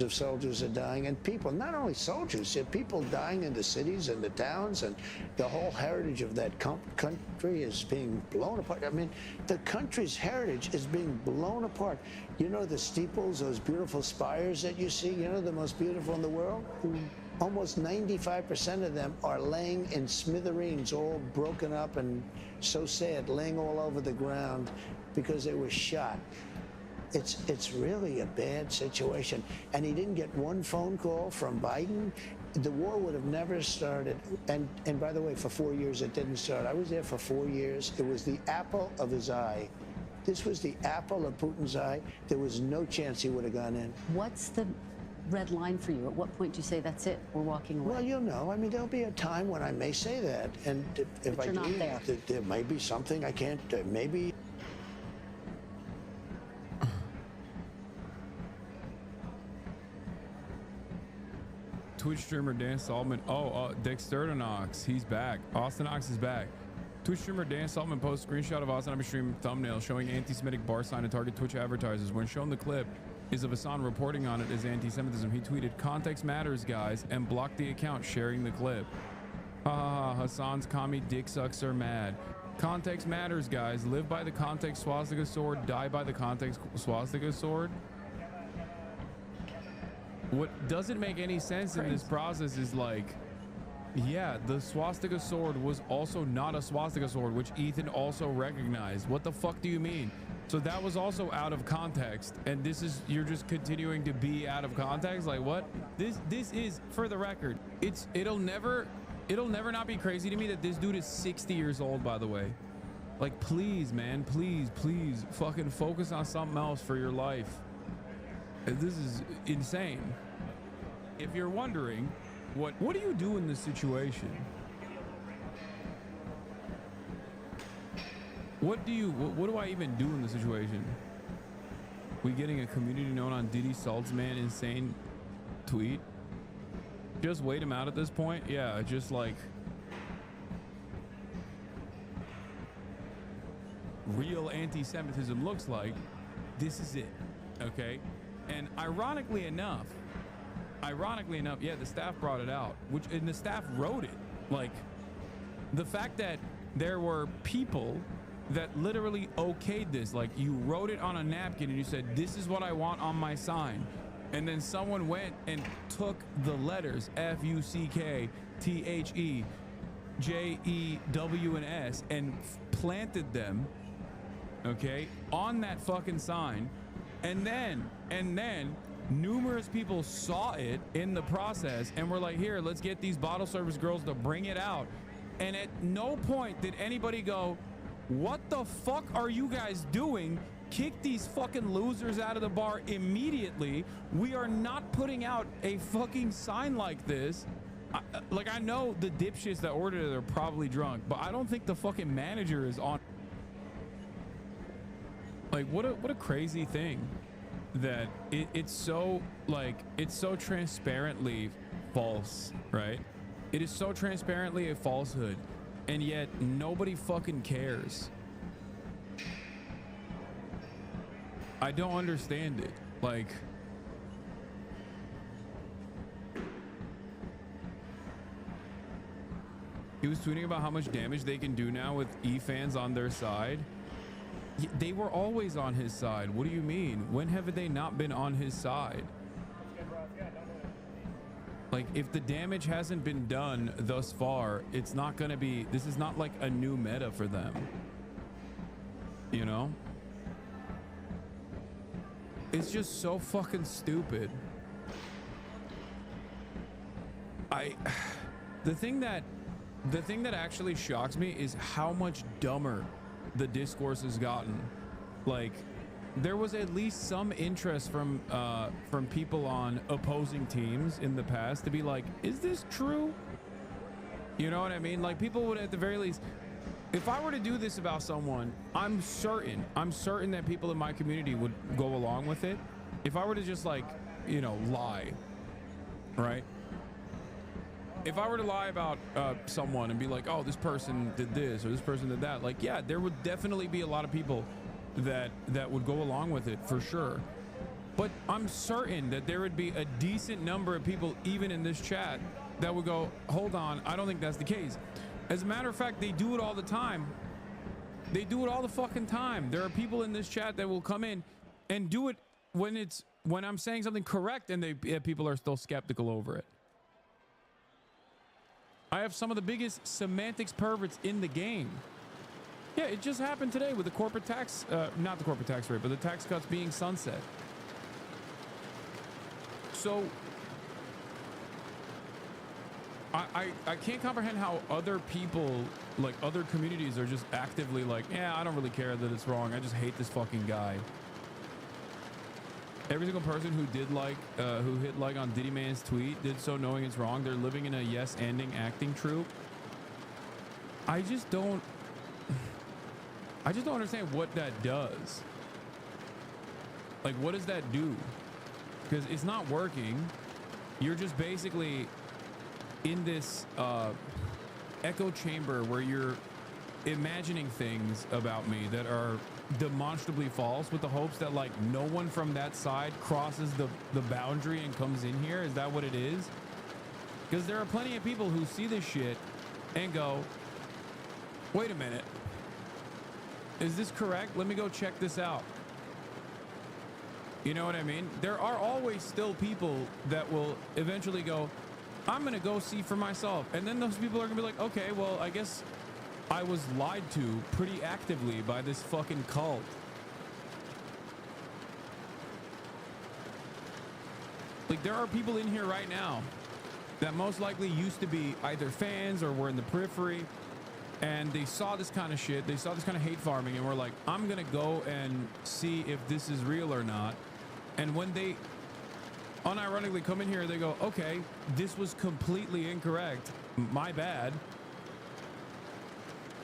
Of soldiers are dying, and people, not only soldiers, people dying in the cities and the towns, and the whole heritage of that country is being blown apart. I mean, the country's heritage is being blown apart. You know the steeples, those beautiful spires that you see, you know, the most beautiful in the world? Almost 95% of them are laying in smithereens, all broken up and so sad, laying all over the ground because they were shot. It's really a bad situation. And he didn't get one phone call from Biden. The war would have never started. And by the way, for 4 years it didn't start. I was there for 4 years. It was the apple of his eye. This was the apple of Putin's eye. There was no chance he would have gone in. What's the red line for you? At what point do you say, that's it, we're walking away? Well, you'll know. I mean, there'll be a time when I may say that. And if but I you're do, not there. There may be something I can't, maybe. Twitch streamer Dan Saltman. Dextertonox. He's back. Austin Ox is back. Twitch streamer Dan Saltman posts screenshot of Hasanabi stream thumbnail showing anti-Semitic bar sign to target Twitch advertisers. When shown the clip is of Hasan reporting on it as anti-Semitism. He tweeted, "Context matters, guys," and blocked the account sharing the clip. Hasan's commie dick sucks are mad. Context matters, guys. Live by the context swastika sword. Die by the context swastika sword. What doesn't make any sense in this process is like Yeah, the swastika sword was also not a swastika sword, which Ethan also recognized. What the fuck do you mean? So that was also out of context, and this is, you're just continuing to be out of context? Like what? This is, for the record, it'll never not be crazy to me that this dude is 60 years old, by the way. Like, please, man, please fucking focus on something else for your life. This is insane. If you're wondering, what do you do in this situation? What do I even do in this situation? We getting a community note on Diddy Saltzman insane tweet? Just wait him out at this point? Yeah, just like real anti-Semitism looks like. This is it, okay? And ironically enough, yeah, the staff brought it out, and the staff wrote it. Like, the fact that there were people that literally okayed this, like you wrote it on a napkin and you said, this is what I want on my sign. And then someone went and took the letters F-U-C-K, T-H-E, J-E-W and S and planted them, okay, on that fucking sign. And then numerous people saw it in the process and were like, here, let's get these bottle service girls to bring it out. And at no point did anybody go, what the fuck are you guys doing? Kick these fucking losers out of the bar immediately. We are not putting out a fucking sign like this. I know the dipshits that ordered it are probably drunk, but I don't think the fucking manager is on. Like, what a crazy thing that it's so, like, it's so transparently false, right? It is so transparently a falsehood, and yet nobody fucking cares. I don't understand it. Like, he was tweeting about how much damage they can do now with E-fans on their side. They were always on his side. What do you mean? When have they not been on his side? Like, if the damage hasn't been done thus far, it's not gonna be, this is not like a new meta for them, you know? It's just so fucking stupid. The thing that actually shocks me is how much dumber the discourse has gotten. Like, there was at least some interest from people on opposing teams in the past to be like, is this true? You know what I mean? Like, people would at the very least, if I were to do this about someone, I'm certain that people in my community would go along with it. If I were to just, like, you know, lie, right? If I were to lie about someone and be like, oh, this person did this or this person did that, like, yeah, there would definitely be a lot of people that would go along with it for sure. But I'm certain that there would be a decent number of people, even in this chat, that would go, hold on, I don't think that's the case. As a matter of fact, they do it all the time. They do it all the fucking time. There are people in this chat that will come in and do it when I'm saying something correct, and people are still skeptical over it. I have some of the biggest semantics perverts in the game. Yeah, it just happened today with the corporate tax, not the corporate tax rate, but the tax cuts being sunset. So I can't comprehend how other people, like other communities, are just actively like, yeah, I don't really care that it's wrong. I just hate this fucking guy. Every single person who did like, who hit like on Diddy Man's tweet did so knowing it's wrong. They're living in a yes-ending acting troupe. I just don't understand what that does. Like, what does that do? Because it's not working. You're just basically in this echo chamber where you're imagining things about me that are demonstrably false with the hopes that, like, no one from that side crosses the boundary and comes in here. Is that what it is? Because there are plenty of people who see this shit and go, wait a minute, is this correct? Let me go check this out. You know what I mean? There are always still people that will eventually go, I'm gonna go see for myself. And then those people are gonna be like, okay, well, I guess I was lied to pretty actively by this fucking cult. Like, there are people in here right now that most likely used to be either fans or were in the periphery, and they saw this kind of shit, they saw this kind of hate farming, and were like, I'm gonna go and see if this is real or not. And when they unironically come in here, they go, okay, this was completely incorrect, my bad.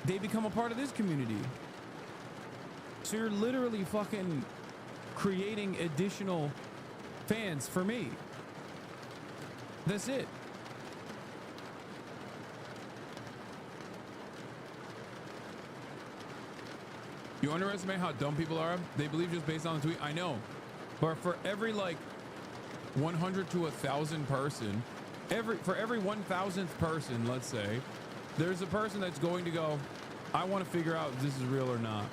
They become a part of this community. So you're literally fucking creating additional fans for me. That's it. You underestimate how dumb people are? They believe just based on the tweet. I know. But for every like 100 to 1,000 person, for every 1,000th person, let's say, there's a person that's going to go, I want to figure out if this is real or not.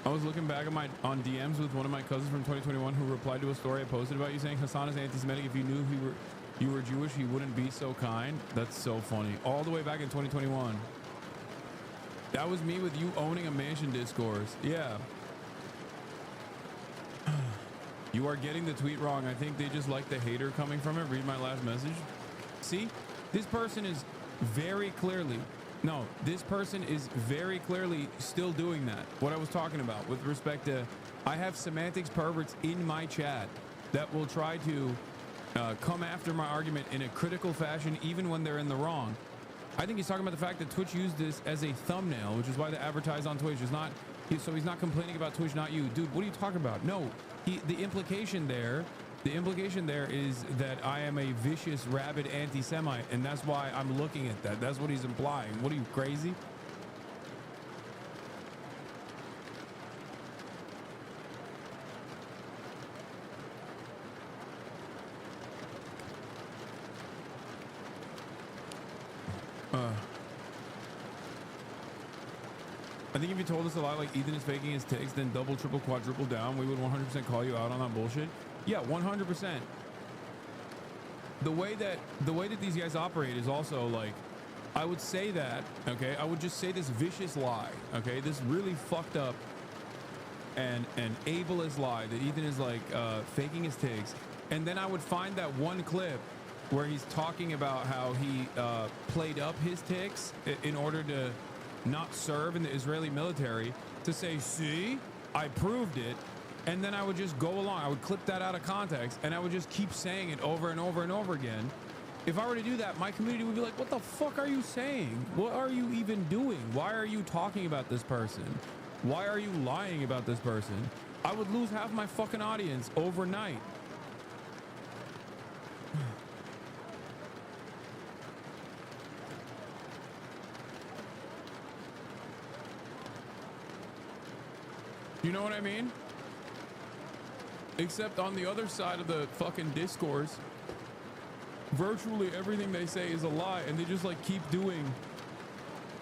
I was looking back at on DMs with one of my cousins from 2021 who replied to a story I posted about you saying Hasan is anti-Semitic. If you knew you were Jewish, he wouldn't be so kind. That's so funny. All the way back in 2021. That was me with you owning a mansion discourse. Yeah. You are getting the tweet wrong. I think they just like the hater coming from it. Read my last message. See, this person is very clearly, this person is very clearly still doing that. What I was talking about with respect to, I have semantics perverts in my chat that will try to come after my argument in a critical fashion, even when they're in the wrong. I think he's talking about the fact that Twitch used this as a thumbnail, which is why they advertise on Twitch. So he's not complaining about Twitch, not you. Dude, what are you talking about? No, the implication there is that I am a vicious, rabid anti-Semite, and that's why I'm looking at that. That's what he's implying. What are you, crazy? I think if you told us a lot like Ethan is faking his takes, then double, triple, quadruple down, we would 100% call you out on that bullshit. Yeah, 100%. The way that these guys operate is also like, I would say that, okay? I would just say this vicious lie, okay? This really fucked up and ableist lie that Ethan is like faking his takes. And then I would find that one clip where he's talking about how he played up his takes in order to not serve in the Israeli military, to say, see, I proved it. And then I would just go along. I would clip that out of context and I would just keep saying it over and over and over again. If I were to do that, my community would be like, what the fuck are you saying? What are you even doing? Why are you talking about this person? Why are you lying about this person? I would lose half my fucking audience overnight. You know what I mean? Except on the other side of the fucking discourse, virtually everything they say is a lie, and they just like keep doing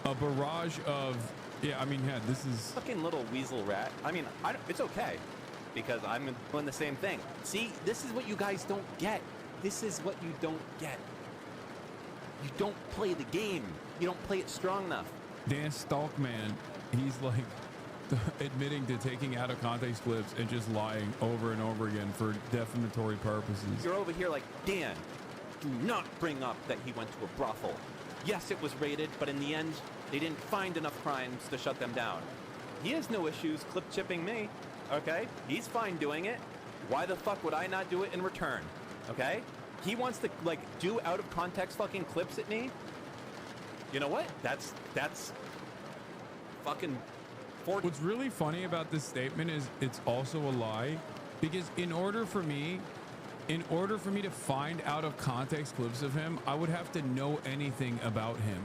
a barrage of, yeah, I mean, yeah, this is fucking little weasel rat. I mean, it's okay because I'm doing the same thing. See, this is what you guys don't get. This is what you don't get. You don't play the game. You don't play it strong enough. Dan Stalkman, he's like admitting to taking out of context clips and just lying over and over again for defamatory purposes. You're over here like, Dan, do not bring up that he went to a brothel. Yes, it was raided, but in the end, they didn't find enough crimes to shut them down. He has no issues clip chipping me, okay? He's fine doing it. Why the fuck would I not do it in return, okay? He wants to, like, do out of context fucking clips at me. You know what? That's fucking... What's really funny about this statement is it's also a lie, because in order for me to find out of context clips of him, I would have to know anything about him.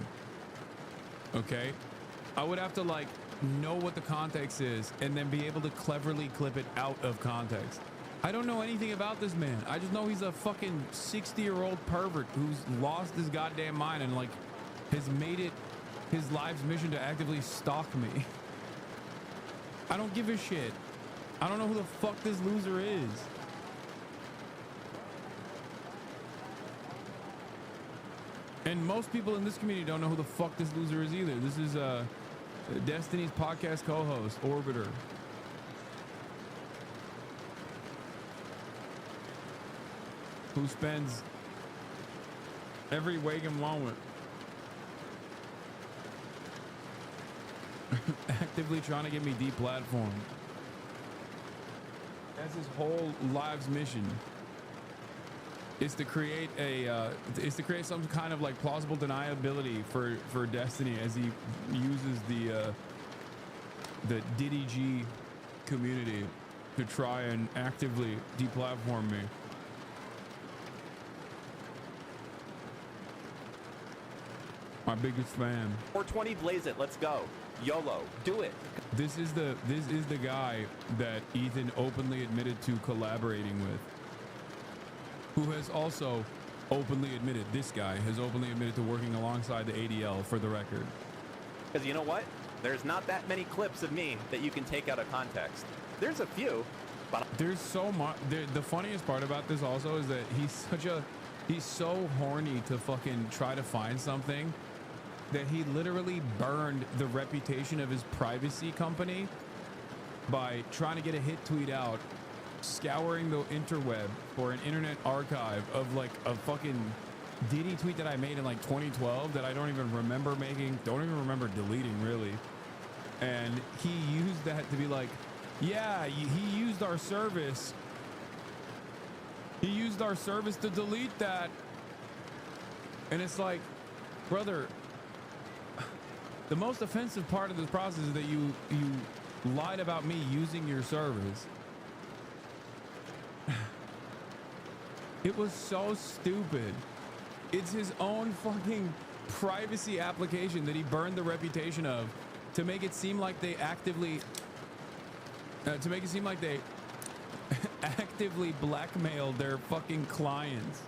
Okay? I would have to like know what the context is and then be able to cleverly clip it out of context. I don't know anything about this man. I just know he's a fucking 60-year-old pervert who's lost his goddamn mind and like has made it his life's mission to actively stalk me. I don't give a shit. I don't know who the fuck this loser is. And most people in this community don't know who the fuck this loser is either. This is Destiny's podcast co-host, Orbiter. Who spends every waking moment actively trying to get me deplatformed. That's his whole life's mission. Is to create some kind of like plausible deniability for Destiny as he uses the Diddy G community to try and actively deplatform me. My biggest fan. 420, blaze it. Let's go. YOLO. Do it. This is the guy that Ethan openly admitted to collaborating with. Who has also openly admitted, this guy has openly admitted to working alongside the ADL, for the record. Because you know what? There's not that many clips of me that you can take out of context. There's a few, but there's so much. The funniest part about this also is that he's so horny to fucking try to find something that he literally burned the reputation of his privacy company by trying to get a hit tweet out, scouring the interweb for an internet archive of like a fucking Diddy tweet that I made in like 2012 that I don't even remember making, don't even remember deleting really. And he used that to be like, yeah, he used our service. He used our service to delete that. And it's like, brother, the most offensive part of this process is that you lied about me using your service. It was so stupid. It's his own fucking privacy application that he burned the reputation of to make it seem like they actively actively blackmailed their fucking clients.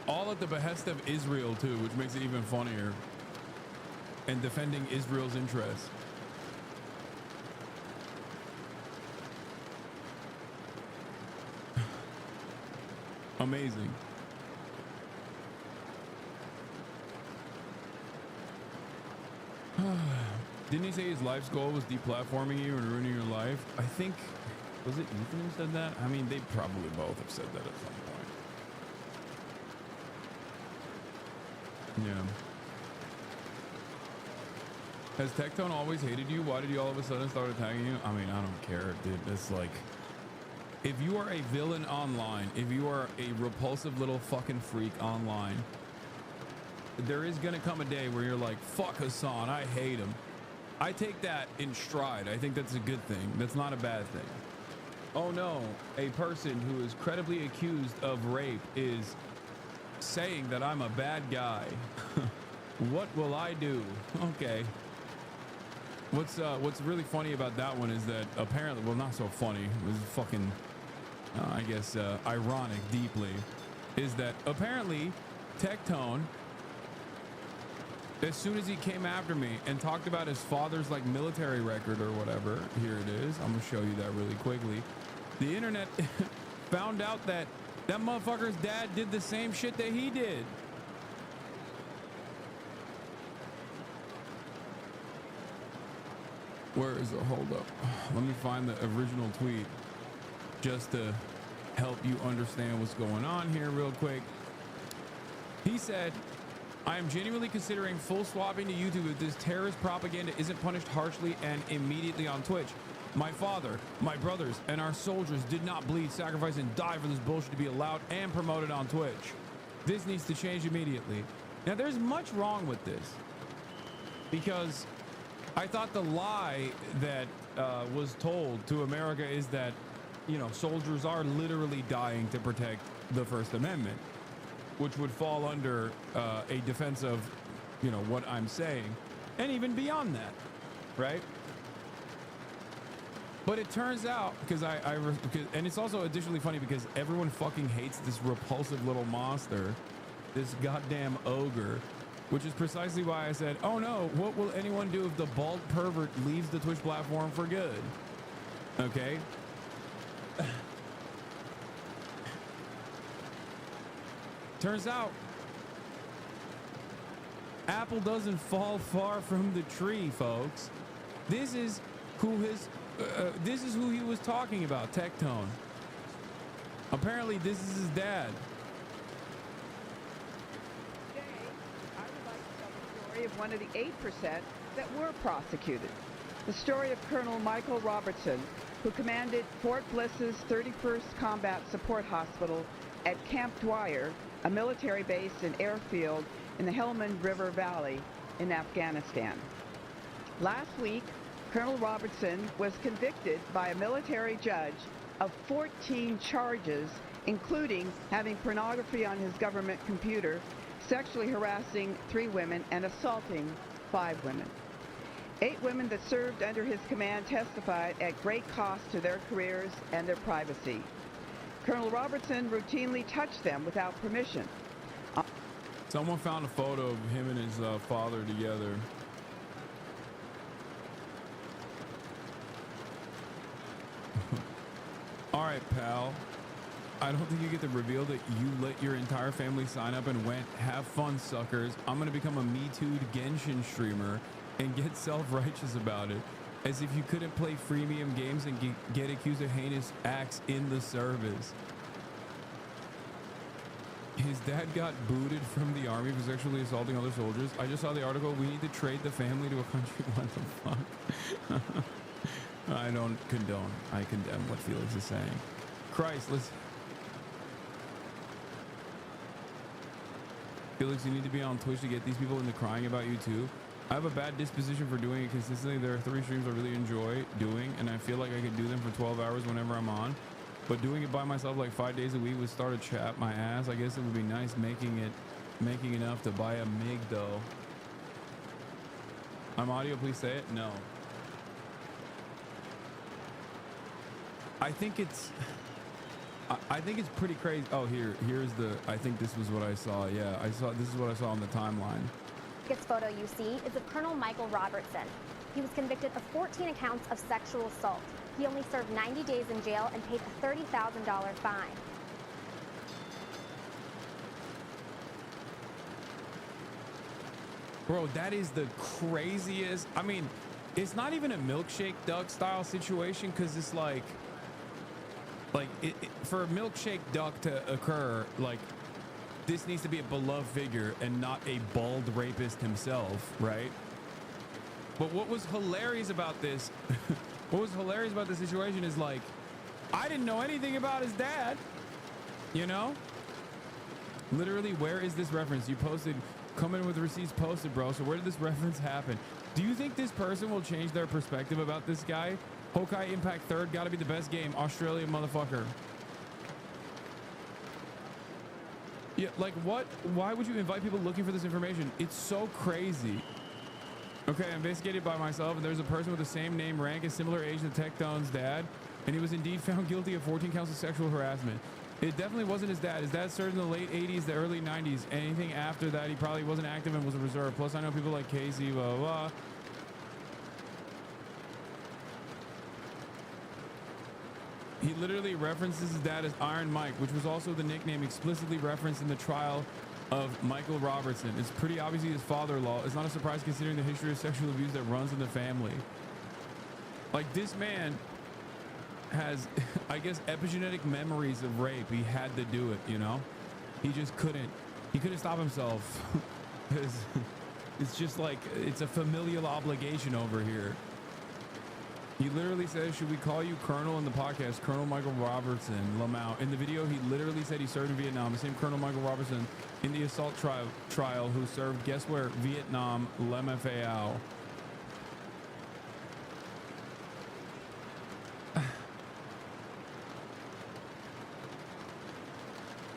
All at the behest of Israel too, which makes it even funnier. And defending Israel's interests. Amazing. Didn't he say his life's goal was deplatforming you and ruining your life? I think, was it Ethan who said that? I mean, they probably both have said that at some point. Yeah. Has Tectone always hated you? Why did he all of a sudden start attacking you? I mean, I don't care, dude. It's like, if you are a villain online, if you are a repulsive little fucking freak online, there is gonna come a day where you're like, fuck Hasan, I hate him. I take that in stride. I think that's a good thing. That's not a bad thing. Oh no, a person who is credibly accused of rape is saying that I'm a bad guy. What will I do? Okay. What's really funny about that one is that apparently, well, not so funny, it was fucking, I guess, ironic deeply, is that apparently Tectone, as soon as he came after me and talked about his father's like military record or whatever, here it is, I'm gonna show you that really quickly. The internet found out that that motherfucker's dad did the same shit that he did. Where is it? Hold up. Let me find the original tweet just to help you understand what's going on here real quick. He said, I am genuinely considering full swapping to YouTube if this terrorist propaganda isn't punished harshly and immediately on Twitch. My father, my brothers, and our soldiers did not bleed, sacrifice, and die for this bullshit to be allowed and promoted on Twitch. This needs to change immediately. Now, there's much wrong with this because I thought the lie that was told to America is that, you know, soldiers are literally dying to protect the First Amendment, which would fall under a defense of, you know, what I'm saying, and even beyond that, right? But it turns out, and it's also additionally funny because everyone fucking hates this repulsive little monster, this goddamn ogre, which is precisely why I said, oh no, what will anyone do if the bald pervert leaves the Twitch platform for good? Okay? turns out apple doesn't fall far from the tree, folks. This is who he was talking about, Tectone. Apparently this is his dad. Today, I would like to tell the story of one of the 8% that were prosecuted. The story of Colonel Michael Robertson, who commanded Fort Bliss's 31st Combat Support Hospital at Camp Dwyer, a military base and airfield in the Helmand River Valley in Afghanistan. Last week, Colonel Robertson was convicted by a military judge of 14 charges, including having pornography on his government computer, sexually harassing 3 women, and assaulting 5 women. 8 women that served under his command testified at great cost to their careers and their privacy. Colonel Robertson routinely touched them without permission. Someone found a photo of him and his father together. All right, pal. I don't think you get to reveal that you let your entire family sign up and went, have fun, suckers. I'm going to become a Me Too Genshin streamer and get self-righteous about it. As if you couldn't play freemium games and get accused of heinous acts in the service. His dad got booted from the army for sexually assaulting other soldiers. I just saw the article. We need to trade the family to a country. What the fuck? I don't condone. I condemn what Felix is saying. Christ, listen. Felix, you need to be on Twitch to get these people into crying about you too. I have a bad disposition for doing it consistently. There are 3 streams I really enjoy doing, and I feel like I could do them for 12 hours whenever I'm on. But doing it by myself like 5 days a week would start to chap my ass. I guess it would be nice making enough to buy a MiG though. I'm audio, please say it. No. I think it's pretty crazy. Oh, here's the, I think this was what I saw. Yeah, this is what I saw on the timeline. This photo you see is of Colonel Michael Robertson. He was convicted of 14 accounts of sexual assault. He only served 90 days in jail and paid a $30,000 fine. Bro, that is the craziest. I mean, it's not even a milkshake duck style situation, because it's like for a milkshake duck to occur, like, this needs to be a beloved figure and not a bald rapist himself, right? But what was hilarious about this, situation is, like, I didn't know anything about his dad, you know? Literally, where is this reference? You posted, come in with receipts posted, bro. So where did this reference happen? Do you think this person will change their perspective about this guy? Hokai Impact 3rd, gotta be the best game. Australia motherfucker. Yeah, like what? Why would you invite people looking for this information? It's so crazy. Okay, I investigated by myself, and there's a person with the same name, rank, and similar age to Tectone's dad, and he was indeed found guilty of 14 counts of sexual harassment. It definitely wasn't his dad. His dad served in the late 80s, the early 90s. Anything after that, he probably wasn't active and was a reserve. Plus, I know people like Casey, blah, blah, blah. He literally references his dad as Iron Mike, which was also the nickname explicitly referenced in the trial of Michael Robertson. It's pretty obviously his father-in-law. It's not a surprise considering the history of sexual abuse that runs in the family. Like, this man has, I guess, epigenetic memories of rape. He had to do it, you know? He just couldn't. He couldn't stop himself. It's just like, it's a familial obligation over here. He literally says, should we call you Colonel in the podcast? Colonel Michael Robertson, Lamau. In the video, he literally said he served in Vietnam. The same Colonel Michael Robertson in the assault trial who served, guess where? Vietnam, Lemfao.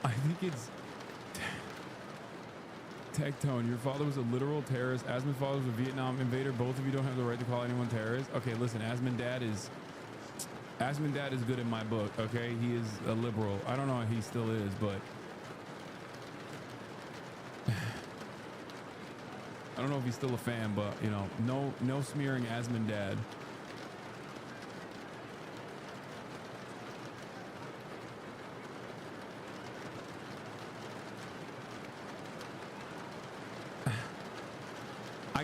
I think it's Tectone. Your father was a literal terrorist. Asmon's father was a Vietnam invader. Both of you don't have the right to call anyone terrorist. Okay, listen, Asmon dad is good in my book. Okay, he is a liberal. I don't know if he still is, but I don't know if he's still a fan. But you know, no smearing Asmon dad.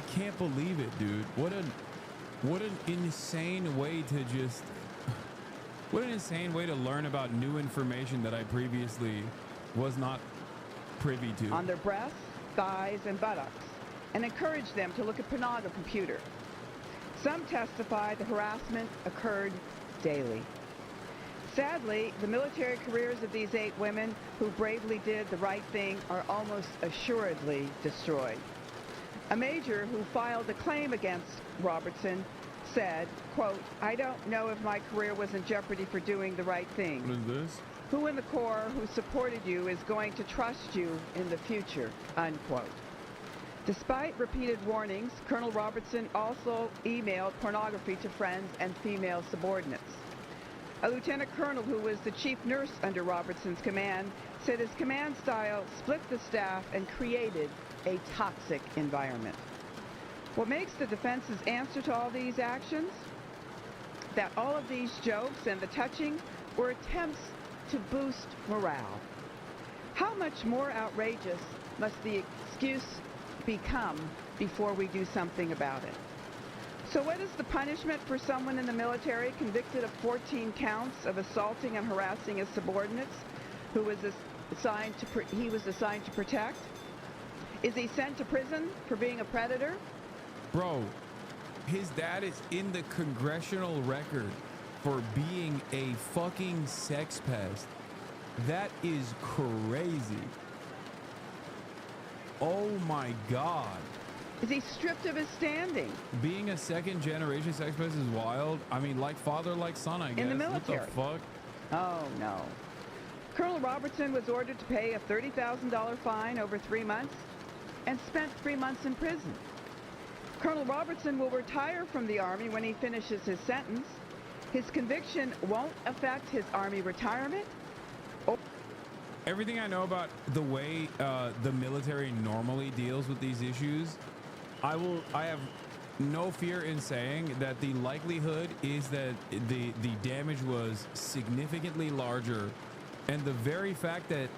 I can't believe it, dude. What an insane way to just, what an insane way to learn about new information that I previously was not privy to. On their breasts, thighs, and buttocks, and encourage them to look at pornography computer. Some testify the harassment occurred daily. Sadly, the military careers of these 8 women who bravely did the right thing are almost assuredly destroyed. A major who filed a claim against Robertson said, quote, "I don't know if my career was in jeopardy for doing the right thing. What is this? Who in the Corps who supported you is going to trust you in the future," unquote. Despite repeated warnings, Colonel Robertson also emailed pornography to friends and female subordinates. A lieutenant colonel who was the chief nurse under Robertson's command said his command style split the staff and created a toxic environment. What makes the defense's answer to all these actions? That all of these jokes and the touching were attempts to boost morale. How much more outrageous must the excuse become before we do something about it? So what is the punishment for someone in the military convicted of 14 counts of assaulting and harassing his subordinates who was assigned to protect? Is he sent to prison for being a predator? Bro, his dad is in the congressional record for being a fucking sex pest. That is crazy. Oh my God. Is he stripped of his standing? Being a second generation sex pest is wild. I mean, like father, like son, I guess. In the military. What the fuck? Oh, no. Colonel Robertson was ordered to pay a $30,000 fine over 3 months and spent 3 months in prison. Colonel Robertson will retire from the Army when he finishes his sentence. His conviction won't affect his Army retirement. Everything I know about the way the military normally deals with these issues, I have no fear in saying that the likelihood is that the damage was significantly larger, and the very fact that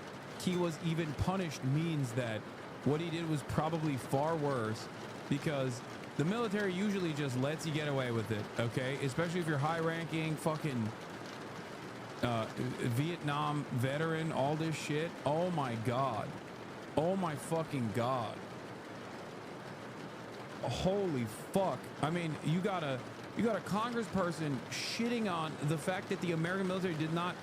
he was even punished means that what he did was probably far worse, because the military usually just lets you get away with it, okay? Especially if you're high-ranking fucking Vietnam veteran, all this shit. Oh my God. Oh my fucking God. Holy fuck. I mean, you got a congressperson shitting on the fact that the American military did not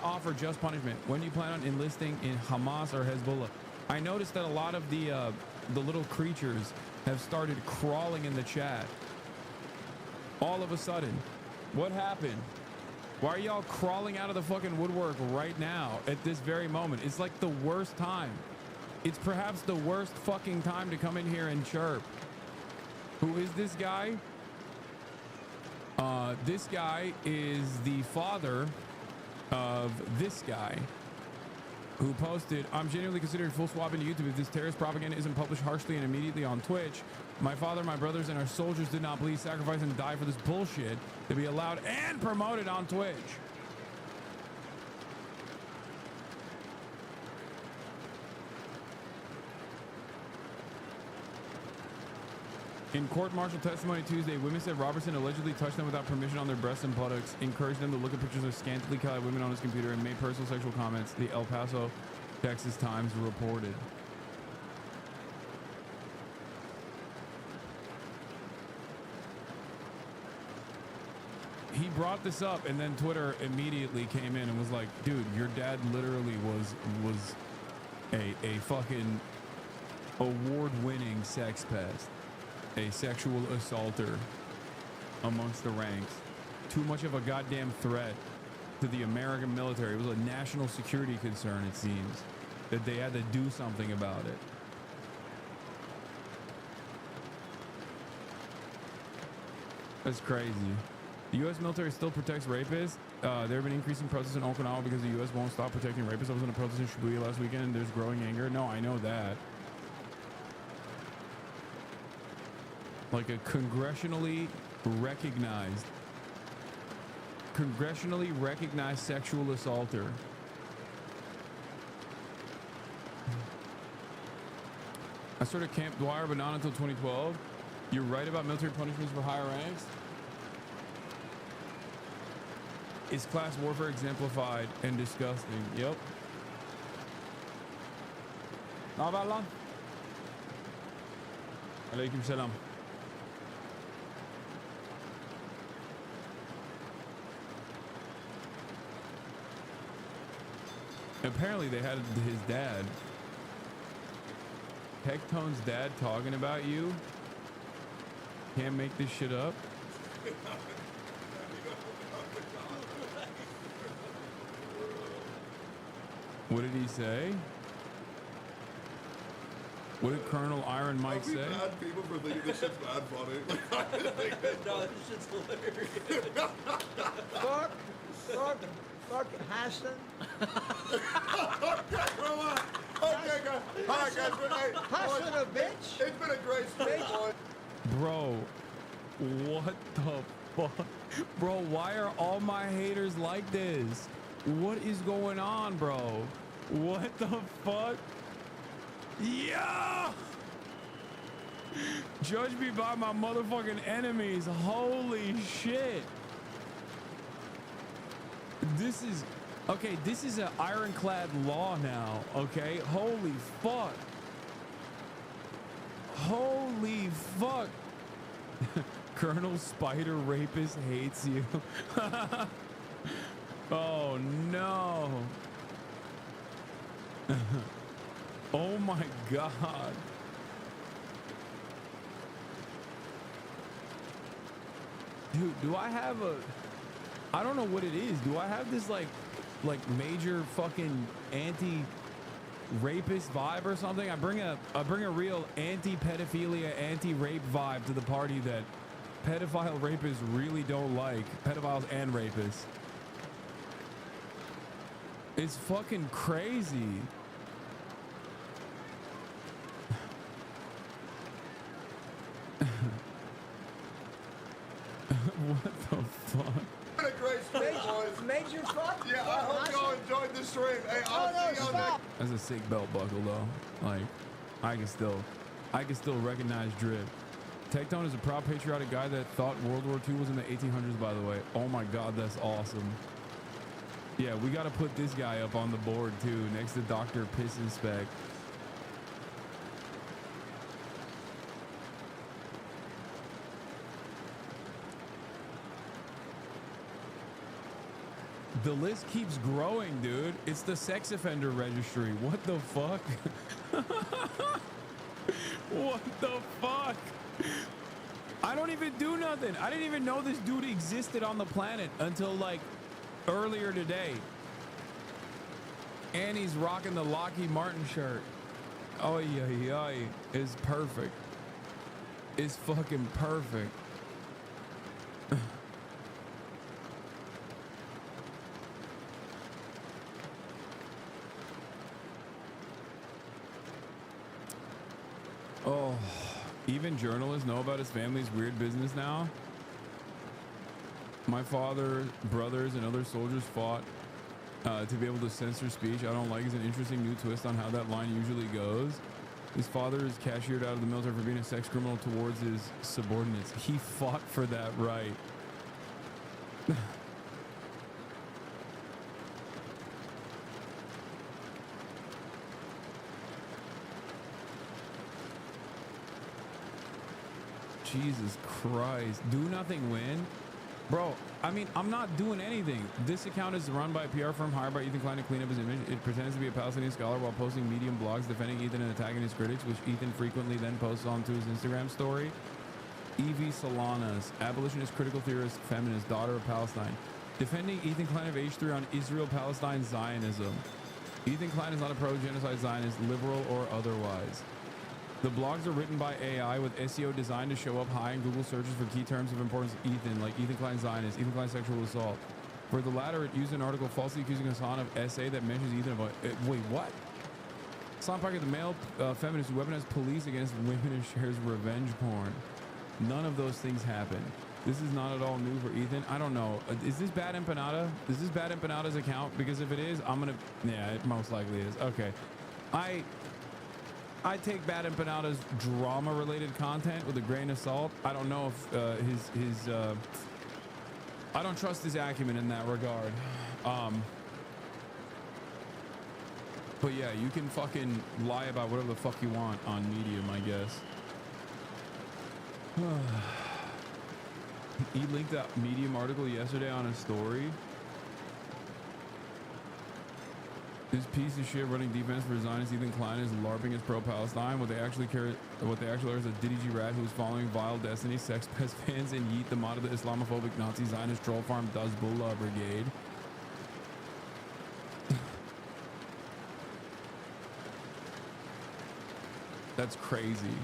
offer just punishment. When do you plan on enlisting in Hamas or Hezbollah? I noticed that a lot of the little creatures have started crawling in the chat. All of a sudden. What happened? Why are y'all crawling out of the fucking woodwork right now at this very moment? It's like the worst time. It's perhaps the worst fucking time to come in here and chirp. Who is this guy? This guy is the father of this guy who posted, "I'm genuinely considering full swap into YouTube if this terrorist propaganda isn't published harshly and immediately on Twitch. My father, my brothers, and our soldiers did not bleed, sacrifice, and die for this bullshit to be allowed and promoted on Twitch." In court-martial testimony Tuesday, women said Robertson allegedly touched them without permission on their breasts and buttocks, encouraged them to look at pictures of scantily clad women on his computer, and made personal sexual comments, the El Paso, Texas Times reported. He brought this up, and then Twitter immediately came in and was like, dude, your dad literally was a fucking award-winning sex pest. A sexual assaulter amongst the ranks. Too much of a goddamn threat to the American military. It was a national security concern, it seems, that they had to do something about it. That's crazy. The U.S. military still protects rapists. There have been increasing protests in Okinawa because the U.S. won't stop protecting rapists. I was in a protest in Shibuya last weekend, and there's growing anger. No, I know that. Like a congressionally recognized sexual assaulter. I started Camp Dwyer, but not until 2012. You're right about military punishments for higher ranks. Is class warfare exemplified and disgusting? Yep. Not about long. Alaikum salam. Apparently they had his dad, Hectone's dad, talking about you. Can't make this shit up. What did he say? What did Colonel Iron Mike say? Bad people for thinking this shit's bad funny. No, this shit's hilarious. Fuck Hassan. Okay, come on. Okay, guys. All right, guys. Hey, Hassan a bitch? It's been a great stream, boy. Bro, what the fuck? Bro, why are all my haters like this? What is going on, bro? What the fuck? Yeah! Judge me by my motherfucking enemies. Holy shit. This is... Okay, this is an ironclad law now, okay? Holy fuck. Holy fuck. Colonel Spider Rapist hates you. Oh, no. Oh, my God. Dude, do I have a... I don't know what it is. Do I have this, like major fucking anti-rapist vibe or something? I bring a real anti-pedophilia, anti-rape vibe to the party that pedophile rapists really don't like. Pedophiles and rapists. It's fucking crazy. What the fuck? Been a great stream, boys. Major fuck? Yeah, I hope y'all enjoyed the stream. Hey, I'll see y'all next. That's a sick belt buckle though. Like, I can still recognize drip. Tectone is a proud patriotic guy that thought World War II was in the 1800s, by the way. Oh my God, that's awesome. Yeah, we got to put this guy up on the board too, next to Dr. Piss Inspect. The list keeps growing, dude. It's the sex offender registry. What the fuck? What the fuck? I don't even do nothing. I didn't even know this dude existed on the planet until like earlier today. And he's rocking the Lockheed Martin shirt. Oh yeah, it's perfect. It's fucking perfect. Oh, even journalists know about his family's weird business now. My father, brothers, and other soldiers fought to be able to censor speech. I don't like is an interesting new twist on how that line usually goes. His father is cashiered out of the military for being a sex criminal towards his subordinates. He fought for that right. Jesus Christ. Do nothing win? Bro, I mean, I'm not doing anything. This account is run by a PR firm hired by Ethan Klein to clean up his image. It pretends to be a Palestinian scholar while posting medium blogs defending Ethan and attacking his critics, which Ethan frequently then posts onto his Instagram story. Evie Solanas, abolitionist, critical theorist, feminist, daughter of Palestine. Defending Ethan Klein of H3 on Israel-Palestine Zionism. Ethan Klein is not a pro-genocide Zionist, liberal or otherwise. The blogs are written by AI with SEO designed to show up high in Google searches for key terms of importance. Ethan, like Ethan Klein Zionist, Ethan Klein sexual assault. For the latter, it used an article falsely accusing Hasan of SA that mentions Ethan of wait, what? Hasan Parker, the male feminist who weaponizes police against women and shares revenge porn. None of those things happen. This is not at all new for Ethan. I don't know. Is this Bad Empanada? Is this Bad Empanada's account? Because if it is, I'm gonna... Yeah, it most likely is. Okay. I take Bad Empanada's drama-related content with a grain of salt. I don't know if I don't trust his acumen in that regard. But yeah, you can fucking lie about whatever the fuck you want on Medium, I guess. He linked that Medium article yesterday on his story. This piece of shit running defense for Zionist Ethan Klein is LARPing as pro-Palestine. What they actually are is a Diddy G rat who's following Vile Destiny, Sex Pest fans, and Yeet the mod of the Islamophobic Nazi Zionist troll farm Dazbullah Brigade. That's crazy.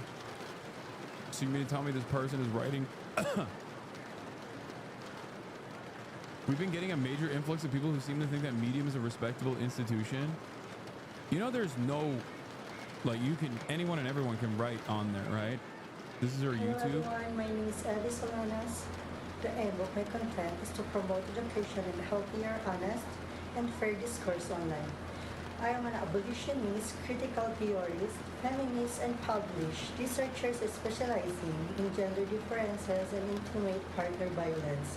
So you mean to tell me this person is writing? We've been getting a major influx of people who seem to think that Medium is a respectable institution. You know, there's no, like, anyone and everyone can write on there, right? This is our YouTube. Hello everyone, my name is Ellie Solonas. The aim of my content is to promote education in healthier, honest, and fair discourse online. I am an abolitionist, critical theorist, feminist, and published researcher specializing in gender differences and intimate partner violence.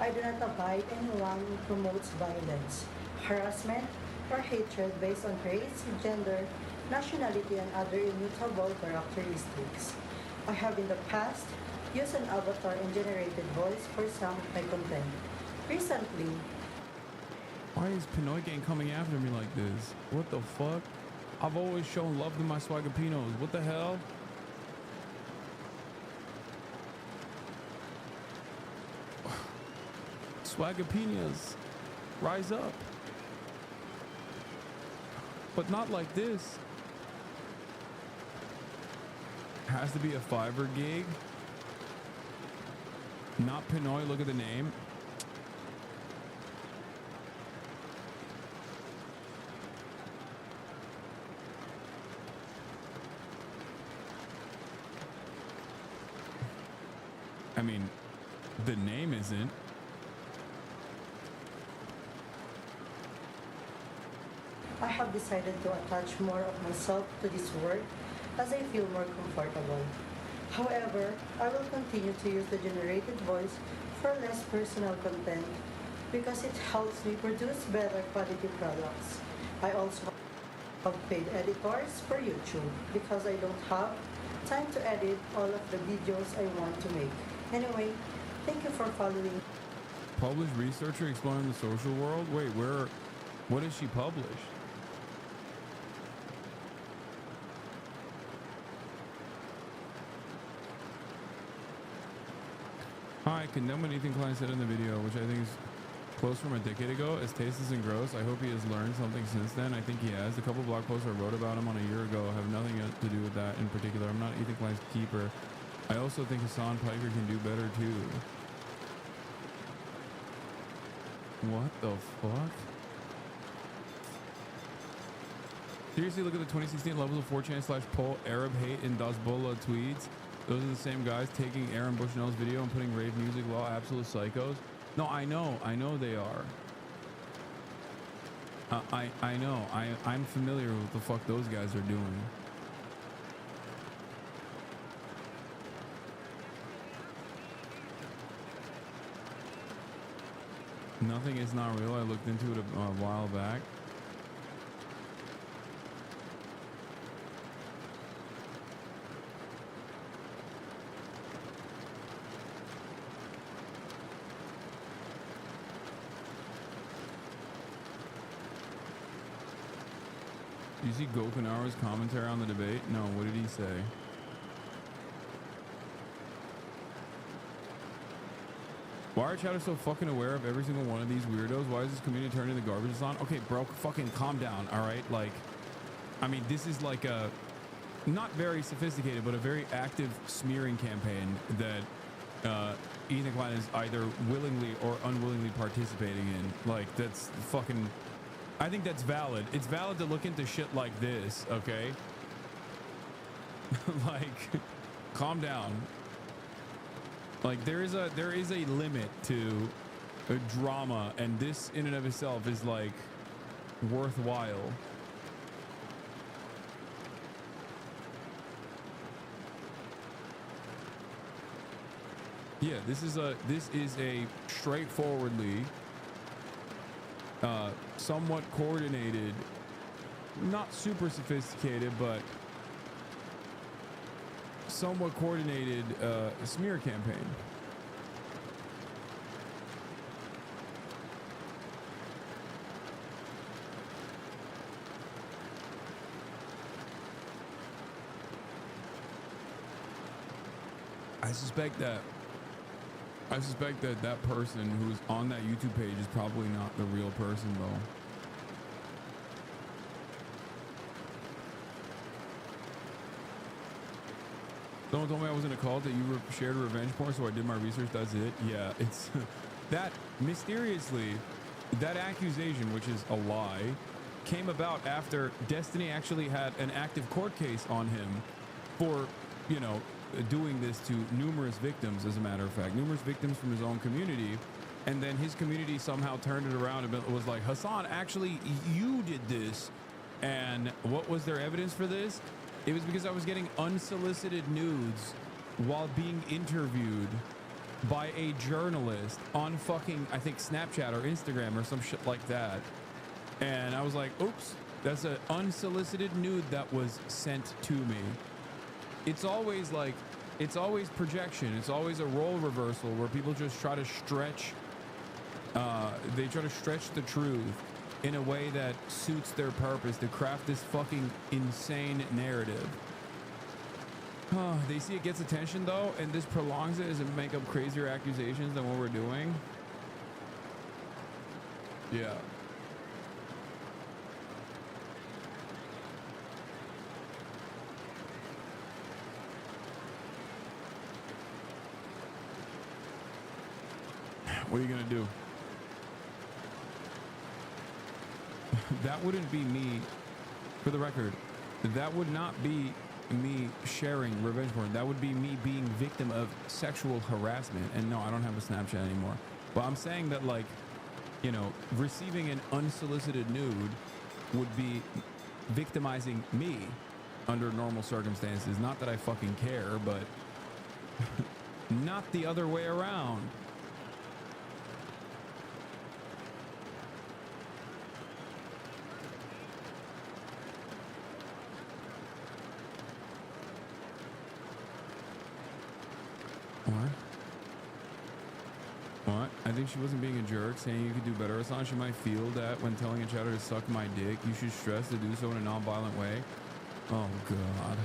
I do not abide anyone who promotes violence, harassment, or hatred based on race, gender, nationality, and other immutable characteristics. I have in the past used an avatar and generated voice for some of my content. Recently, why is Pinoy Gang coming after me like this? What the fuck? I've always shown love to my Swagapinos. What the hell? Swagapinas, rise up. But not like this. Has to be a Fiverr gig. Not Pinoy, look at the name. I mean, the name isn't. I have decided to attach more of myself to this work as I feel more comfortable. However, I will continue to use the generated voice for less personal content because it helps me produce better quality products. I also have paid editors for YouTube because I don't have time to edit all of the videos I want to make. Anyway, thank you for following. Published researcher exploring the social world? Wait, what is she published? I condemn what Ethan Klein said in the video, which I think is close from a decade ago. As tasteless and gross, I hope he has learned something since then. I think he has. The couple blog posts I wrote about him on a year ago have nothing to do with that in particular. I'm not Ethan Klein's keeper. I also think Hasan Piker can do better too. What the fuck? Seriously, look at the 2016 levels of 4chan/poll Arab hate in Dazbullah tweets. Those are the same guys taking Aaron Bushnell's video and putting rave music law absolute psychos. No, I know they are. I know. I'm familiar with what the fuck those guys are doing. Nothing is not real. I looked into it a while back. You see Gokunawa's commentary on the debate? No, what did he say? Why are chatters so fucking aware of every single one of these weirdos? Why is this community turning the garbage on? Okay, bro, fucking calm down, all right? Like, I mean, this is like a, not very sophisticated, but a very active smearing campaign that Ethan Klein is either willingly or unwillingly participating in. Like, that's fucking, I think that's valid. It's valid to look into shit like this, okay? Like, calm down. Like, there is a limit to drama, and this in and of itself is like worthwhile. Yeah, this is a straightforwardly somewhat coordinated, not super sophisticated, but somewhat coordinated smear campaign. I suspect that that person who's on that YouTube page is probably not the real person, though. Someone told me I was in a cult that you shared a revenge porn, so I did my research. That's it. Yeah, it's that mysteriously, that accusation, which is a lie, came about after Destiny actually had an active court case on him for, you know, doing this to numerous victims, as a matter of fact, numerous victims from his own community. And then his community somehow turned it around and was like, Hasan, actually, you did this. And what was their evidence for this? It was because I was getting unsolicited nudes while being interviewed by a journalist on fucking, I think, Snapchat or Instagram or some shit like that. And I was like, oops, that's an unsolicited nude that was sent to me. It's always like, it's always projection. It's always a role reversal where people just try to stretch, they try to stretch the truth in a way that suits their purpose to craft this fucking insane narrative. They see it gets attention though, and this prolongs it as it make up crazier accusations than what we're doing. Yeah. What are you gonna do? That wouldn't be me, for the record. That would not be me sharing revenge porn. That would be me being victim of sexual harassment. And no, I don't have a Snapchat anymore. But I'm saying that, like, you know, receiving an unsolicited nude would be victimizing me under normal circumstances. Not that I fucking care, but not the other way around. What? I think she wasn't being a jerk, saying you could do better. Hasan, she might feel that when telling a chatter to suck my dick, you should stress to do so in a non-violent way. Oh, God.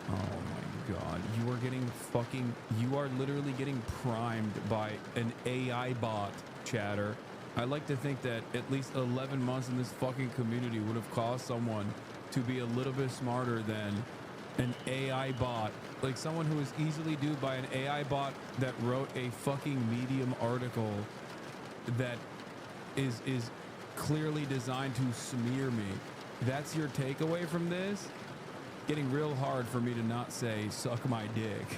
Oh, my God. You are getting fucking... You are literally getting primed by an AI bot, chatter. I like to think that at least 11 months in this fucking community would have caused someone to be a little bit smarter than an AI bot, like someone who was easily duped by an AI bot that wrote a fucking Medium article that is clearly designed to smear me. That's your takeaway from this? Getting real hard for me to not say suck my dick.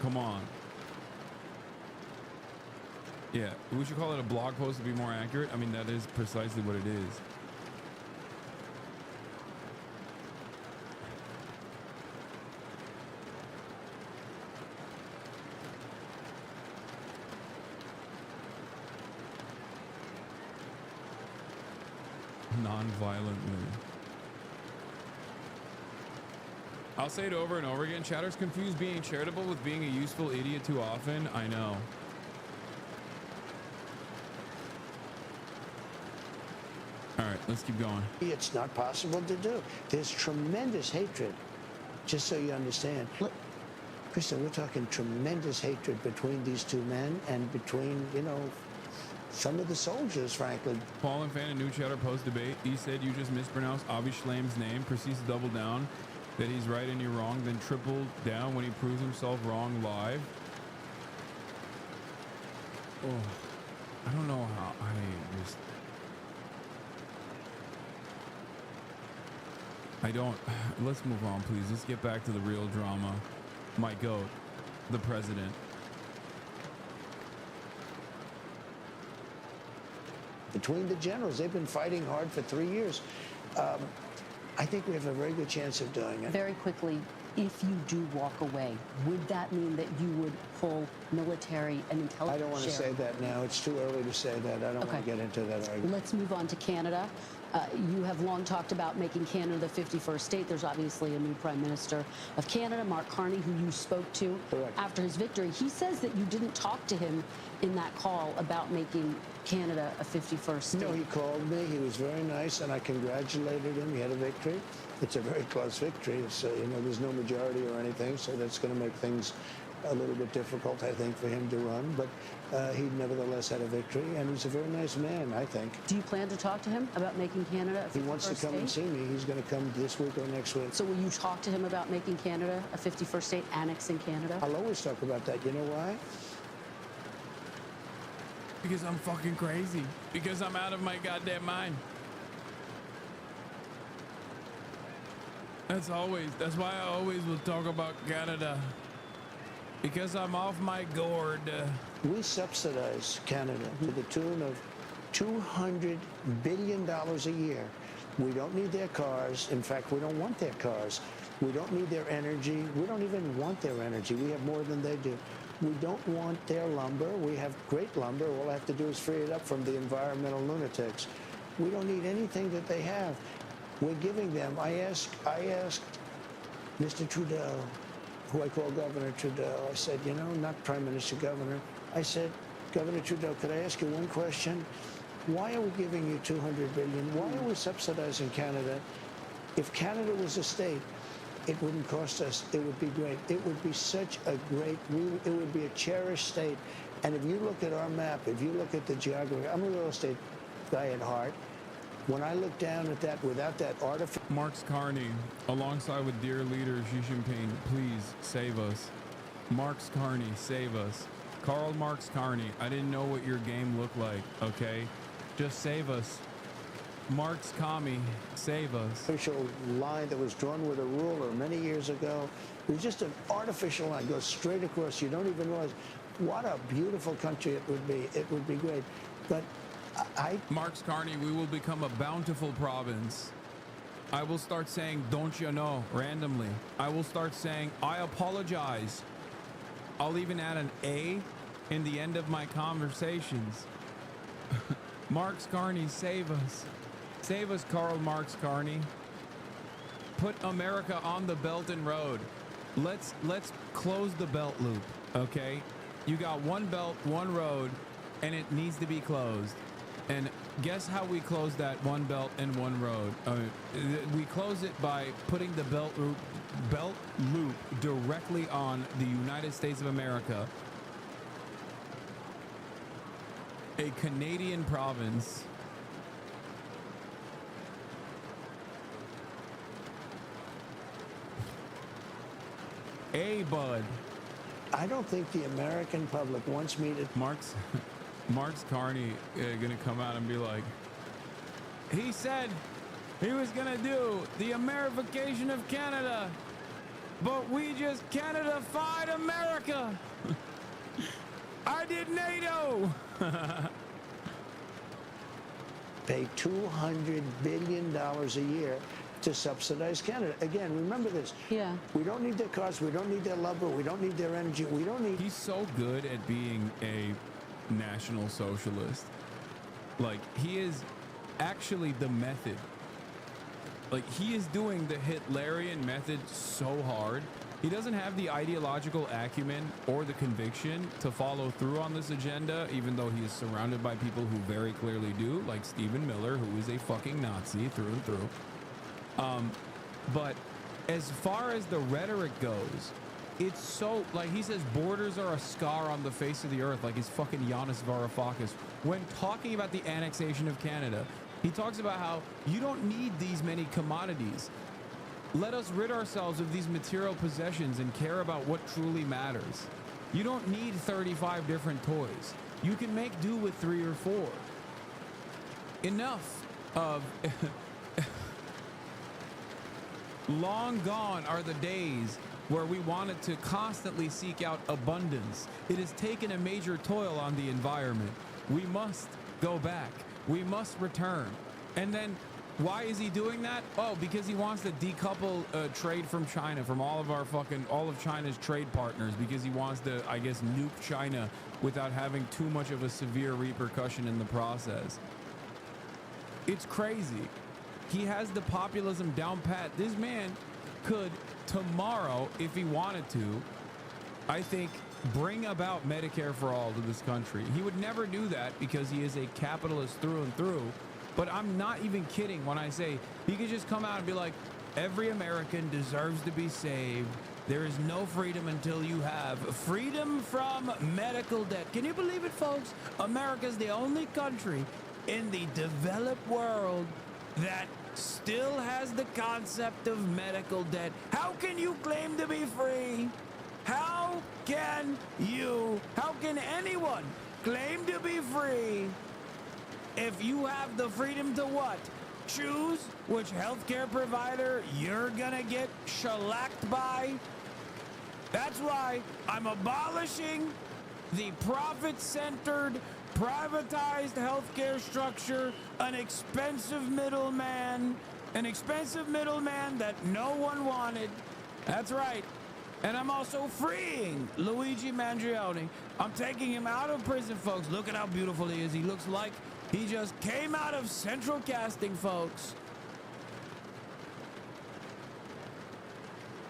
Come on. Yeah, we should call it a blog post to be more accurate. I mean, that is precisely what it is. Non-violently. I'll say it over and over again. Chatter's confused being charitable with being a useful idiot too often. I know. All right, let's keep going. It's not possible to do. There's tremendous hatred, just so you understand. Look, Krista, we're talking tremendous hatred between these two men and between, you know, some of the soldiers, frankly. Paul and Fan, a new chatter post debate. He said you just mispronounced Avi Schlam's name, proceeds to double down that he's right and you're wrong, then triple down when he proves himself wrong live. Oh, I don't know how I don't. Let's move on, please. Let's get back to the real drama. My goat, the president. between the generals. They've been fighting hard for 3 years. I think we have a very good chance of doing it. Very quickly, if you do walk away, would that mean that you would pull military and intelligence I don't want to say that now. It's too early to say that. I don't want to get into that argument. Let's move on to Canada. You have long talked about making Canada the 51st state. There's obviously a new Prime Minister of Canada, Mark Carney, who you spoke to after his victory. He says that you didn't talk to him in that call about making Canada a 51st state. No, he called me. He was very nice, and I congratulated him. He had a victory. It's a very close victory. It's, you know, there's no majority or anything, so that's going to make things a little bit difficult, I think, for him to run. But he nevertheless had a victory, and he's a very nice man, I think. Do you plan to talk to him about making Canada a 51st state? He wants to come and see me. He's going to come this week or next week. So will you talk to him about making Canada a 51st state, annexing Canada? I'll always talk about that. You know why? Because I'm fucking crazy. Because I'm out of my goddamn mind. That's why I always will talk about Canada. Because I'm off my gourd. We subsidize Canada to the tune of $200 billion a year. We don't need their cars. In fact, we don't want their cars. We don't need their energy. We don't even want their energy. We have more than they do. We don't want their lumber. We have great lumber. All I have to do is free it up from the environmental lunatics. We don't need anything that they have. We're giving them. I asked Mr. Trudeau, who I call Governor Trudeau, I said, you know, not Prime Minister, Governor. I said, Governor Trudeau, could I ask you one question? Why are we giving you $200 billion? Why are we subsidizing Canada? If Canada was a state, it wouldn't cost us. It would be great. It would be such a great, it would be a cherished state. And if you look at our map, if you look at the geography, I'm a real estate guy at heart. When I look down at that, without that artificial... Marx Carney, alongside with dear leader Xi Jinping, please save us. Marx Carney, save us. Karl Marx Carney, I didn't know what your game looked like, okay? Just save us. Marx Kami, save us. Artificial line that was drawn with a ruler many years ago. It was just an artificial line, goes straight across. You don't even realize what a beautiful country it would be. It would be great. But Marx Carney, we will become a bountiful province. I will start saying, don't you know, randomly. I will start saying, I apologize. I'll even add an A in the end of my conversations. Marx Carney, save us. Save us, Karl Marx Carney. Put America on the Belt and Road. Let's close the belt loop, okay? You got one belt, one road, and it needs to be closed. And guess how we close that one belt and one road? We close it by putting the belt loop directly on the United States of America, a Canadian province. Hey, bud. I don't think the American public wants me to... Marx Carney gonna come out and be like, he said he was gonna do the Amerification of Canada, but we just Canada-fied America. I did NATO. Pay $200 billion a year to subsidize Canada. Again, remember this. Yeah. We don't need their cars. We don't need their lumber. We don't need their energy. We don't need... He's so good at being a National Socialist. Like, he is actually the method. Like, he is doing the Hitlerian method so hard. He doesn't have the ideological acumen or the conviction to follow through on this agenda, even though he is surrounded by people who very clearly do, like Stephen Miller, who is a fucking Nazi through and through. But as far as the rhetoric goes, it's so, like, he says borders are a scar on the face of the earth, like he's fucking Giannis Varoufakis. When talking about the annexation of Canada, he talks about how you don't need these many commodities. Let us rid ourselves of these material possessions and care about what truly matters. You don't need 35 different toys. You can make do with 3 or 4. Enough of... Long gone are the days where we wanted to constantly seek out abundance. It has taken a major toll on the environment. We must go back We must return. And then why is he doing that? Oh, because he wants to decouple trade from China, from all of China's trade partners, because he wants to, I guess, nuke China without having too much of a severe repercussion in the process. It's crazy. He has the populism down pat. This man could tomorrow, if he wanted to, I think, bring about Medicare for all to this country. He would never do that because he is a capitalist through and through. But I'm not even kidding when I say he could just come out and be like, every American deserves to be saved. There is no freedom until you have freedom from medical debt. Can you believe it, folks? America's the only country in the developed world that still has the concept of medical debt. How can you claim to be free? How can anyone claim to be free if you have the freedom to what? Choose which healthcare provider you're gonna get shellacked by? That's why I'm abolishing the profit-centered, privatized healthcare structure, an expensive middleman that no one wanted. That's right. And I'm also freeing Luigi Mangione. I'm taking him out of prison, folks. Look at how beautiful he is. He looks like he just came out of central casting, folks.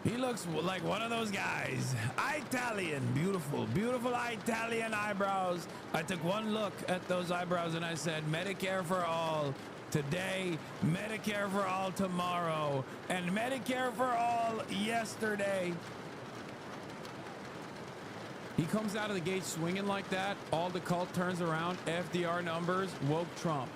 He looks like one of those guys. Italian, beautiful, beautiful Italian eyebrows. I took one look at those eyebrows and I said, Medicare for all today, Medicare for all tomorrow, and Medicare for all yesterday. He comes out of the gate swinging like that. All the cult turns around. FDR numbers, woke Trump.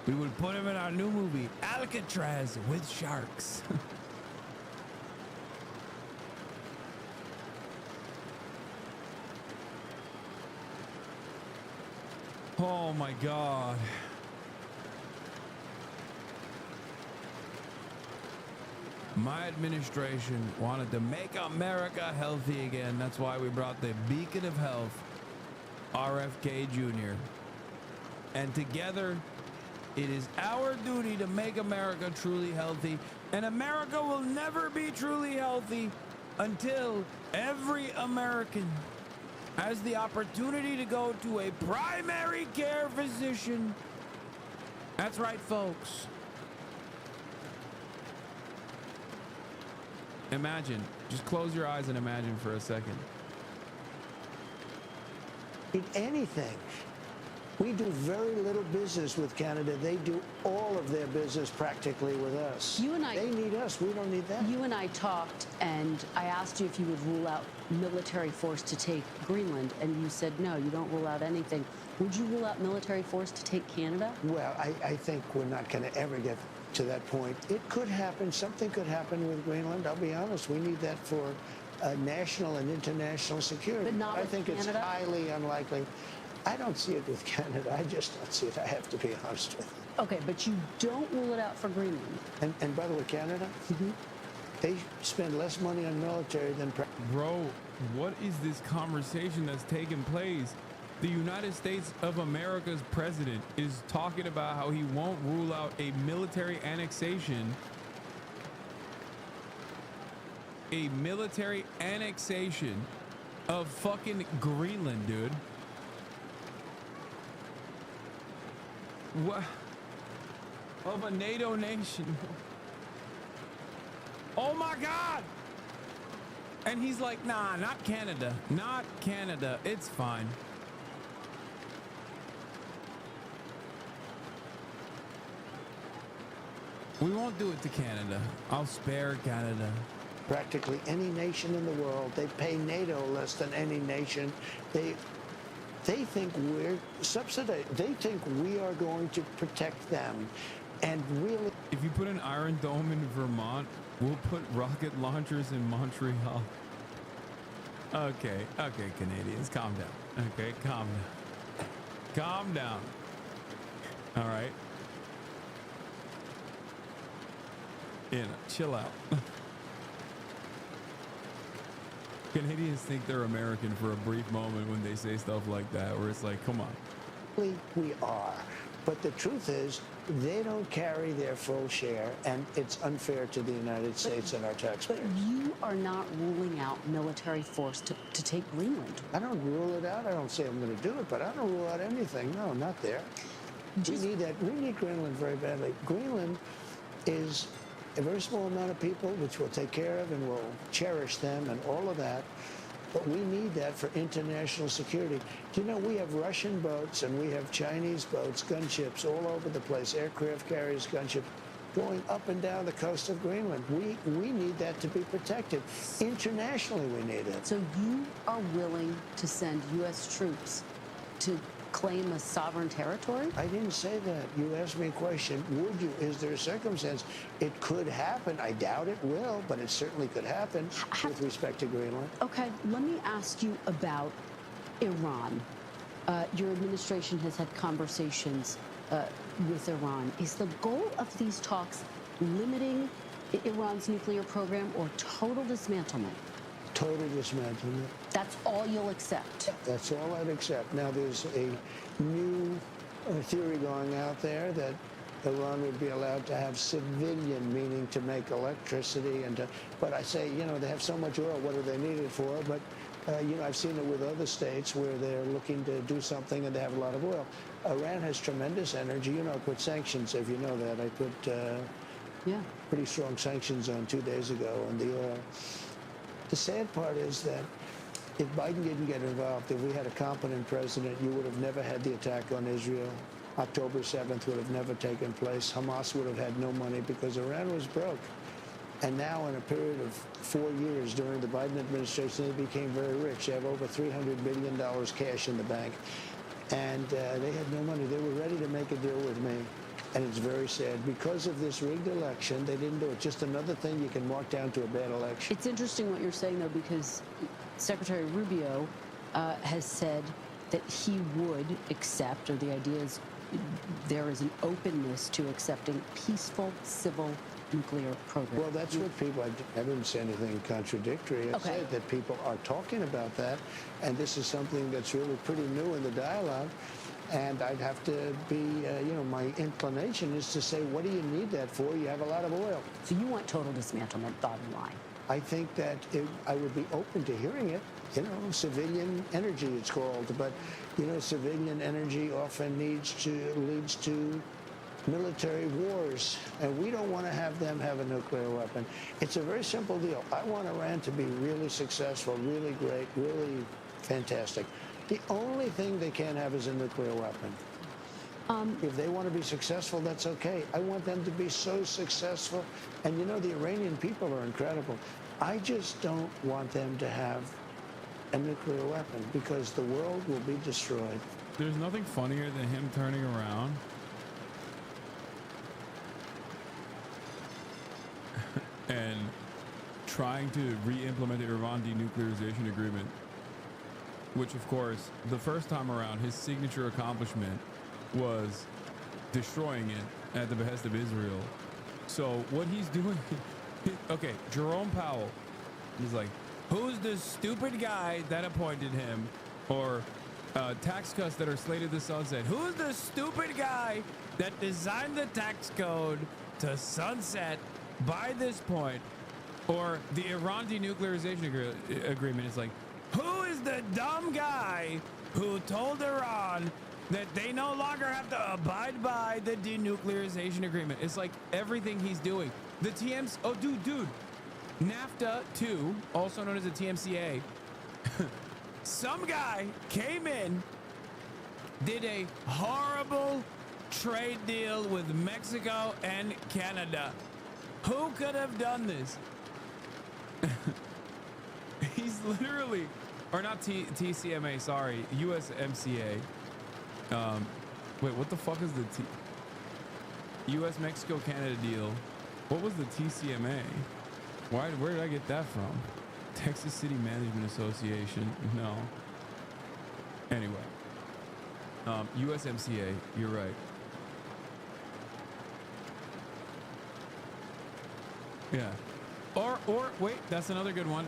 We would put him in our new movie, Alcatraz with Sharks. Oh my God. My administration wanted to make America healthy again. That's why we brought the beacon of health, RFK Jr. And together, it is our duty to make America truly healthy. And America will never be truly healthy until every American has the opportunity to go to a primary care physician. That's right, folks. Imagine, just close your eyes and imagine for a second. Anything. We do very little business with Canada. They do all of their business practically with us. They need us. We don't need them. You and I talked, and I asked you if you would rule out military force to take Greenland, and you said no, you don't rule out anything. Would you rule out military force to take Canada? Well, I think we're not going to ever get to that point. It could happen. Something could happen with Greenland. I'll be honest. We need that for national and international security. But not with I think Canada? It's highly unlikely. I don't see it with Canada. I just don't see it. I have to be honest with you. Okay, but you don't rule it out for Greenland. And by the way, Canada, they spend less money on military than... Bro, what is this conversation that's taking place? The United States of America's president is talking about how he won't rule out a military annexation. A military annexation of fucking Greenland, dude. What? Of a NATO nation. Oh my God! And he's like, nah, not Canada. Not Canada. It's fine. We won't do it to Canada. I'll spare Canada. Practically any nation in the world, they pay NATO less than any nation. They think we're subsidized. They think we are going to protect them. And really... If you put an Iron Dome in Vermont, we'll put rocket launchers in Montreal. Okay, Canadians, calm down. Okay, calm down. Calm down. All right. Chill out. Canadians think they're American for a brief moment when they say stuff like that, where it's like, come on. We are. But the truth is, they don't carry their full share, and it's unfair to the United States and our taxpayers. But you are not ruling out military force to take Greenland. I don't rule it out. I don't say I'm going to do it, but I don't rule out anything. No, not there. We need that. We need Greenland very badly. Greenland is a very small amount of people, which we'll take care of, and we'll cherish them and all of that. But we need that for international security. Do you know, we have Russian boats and we have Chinese boats, gunships all over the place, aircraft carriers, gunships, going up and down the coast of Greenland. We need that to be protected. Internationally, we need it. So you are willing to send U.S. troops to claim a sovereign territory? I didn't say that. You asked me a question. Would you? Is there a circumstance? It could happen. I doubt it will, but it certainly could happen with respect to Greenland. Okay, let me ask you about Iran. Your administration has had conversations with Iran. Is the goal of these talks limiting Iran's nuclear program or total dismantlement? Total dismantlement. That's all you'll accept? That's all I'd accept. Now, there's a new theory going out there that Iran would be allowed to have civilian, meaning to make electricity, but I say, you know, they have so much oil, what do they need it for? But, you know, I've seen it with other states where they're looking to do something and they have a lot of oil. Iran has tremendous energy. You know, I put sanctions, if you know that. I put pretty strong sanctions on 2 days ago on the oil. The sad part is that if Biden didn't get involved, if we had a competent president, you would have never had the attack on Israel. October 7th would have never taken place. Hamas would have had no money because Iran was broke. And now, in a period of 4 years during the Biden administration, they became very rich. They have over $300 billion cash in the bank. And they had no money. They were ready to make a deal with me. And it's very sad. Because of this rigged election, they didn't do it. Just another thing you can mark down to a bad election. It's interesting what you're saying, though, because Secretary Rubio has said that he would accept, or the idea is there is an openness to accepting peaceful civil nuclear program. Well, that's what people, I didn't say anything contradictory. I said that people are talking about that, and this is something that's really pretty new in the dialogue. And I'd have to be, you know, my inclination is to say, what do you need that for? You have a lot of oil. So you want total dismantlement, bottom line? I think that I would be open to hearing it. You know, civilian energy, it's called. But, you know, civilian energy often leads to military wars. And we don't want to have them have a nuclear weapon. It's a very simple deal. I want Iran to be really successful, really great, really fantastic. The only thing they can't have is a nuclear weapon. If they want to be successful, that's okay. I want them to be so successful. And you know, the Iranian people are incredible. I just don't want them to have a nuclear weapon because the world will be destroyed. There's nothing funnier than him turning around and trying to re-implement the Iran denuclearization agreement, which, of course, the first time around, his signature accomplishment was destroying it at the behest of Israel. So what he's doing, okay, Jerome Powell, he's like, who's the stupid guy that appointed him? Or tax cuts that are slated to sunset. Who's the stupid guy that designed the tax code to sunset by this point? Or the Iran denuclearization agreement is like, who is the dumb guy who told Iran that they no longer have to abide by the denuclearization agreement? It's like everything he's doing. The TMC, oh, dude. NAFTA 2, also known as the TMCA, some guy came in, did a horrible trade deal with Mexico and Canada. Who could have done this? He's literally, or not TCMA, sorry, USMCA. Wait, what the fuck is the US-Mexico-Canada deal? What was the TCMA? Where did I get that from? Texas City Management Association. No. Anyway. USMCA, you're right. Yeah. Or wait, that's another good one.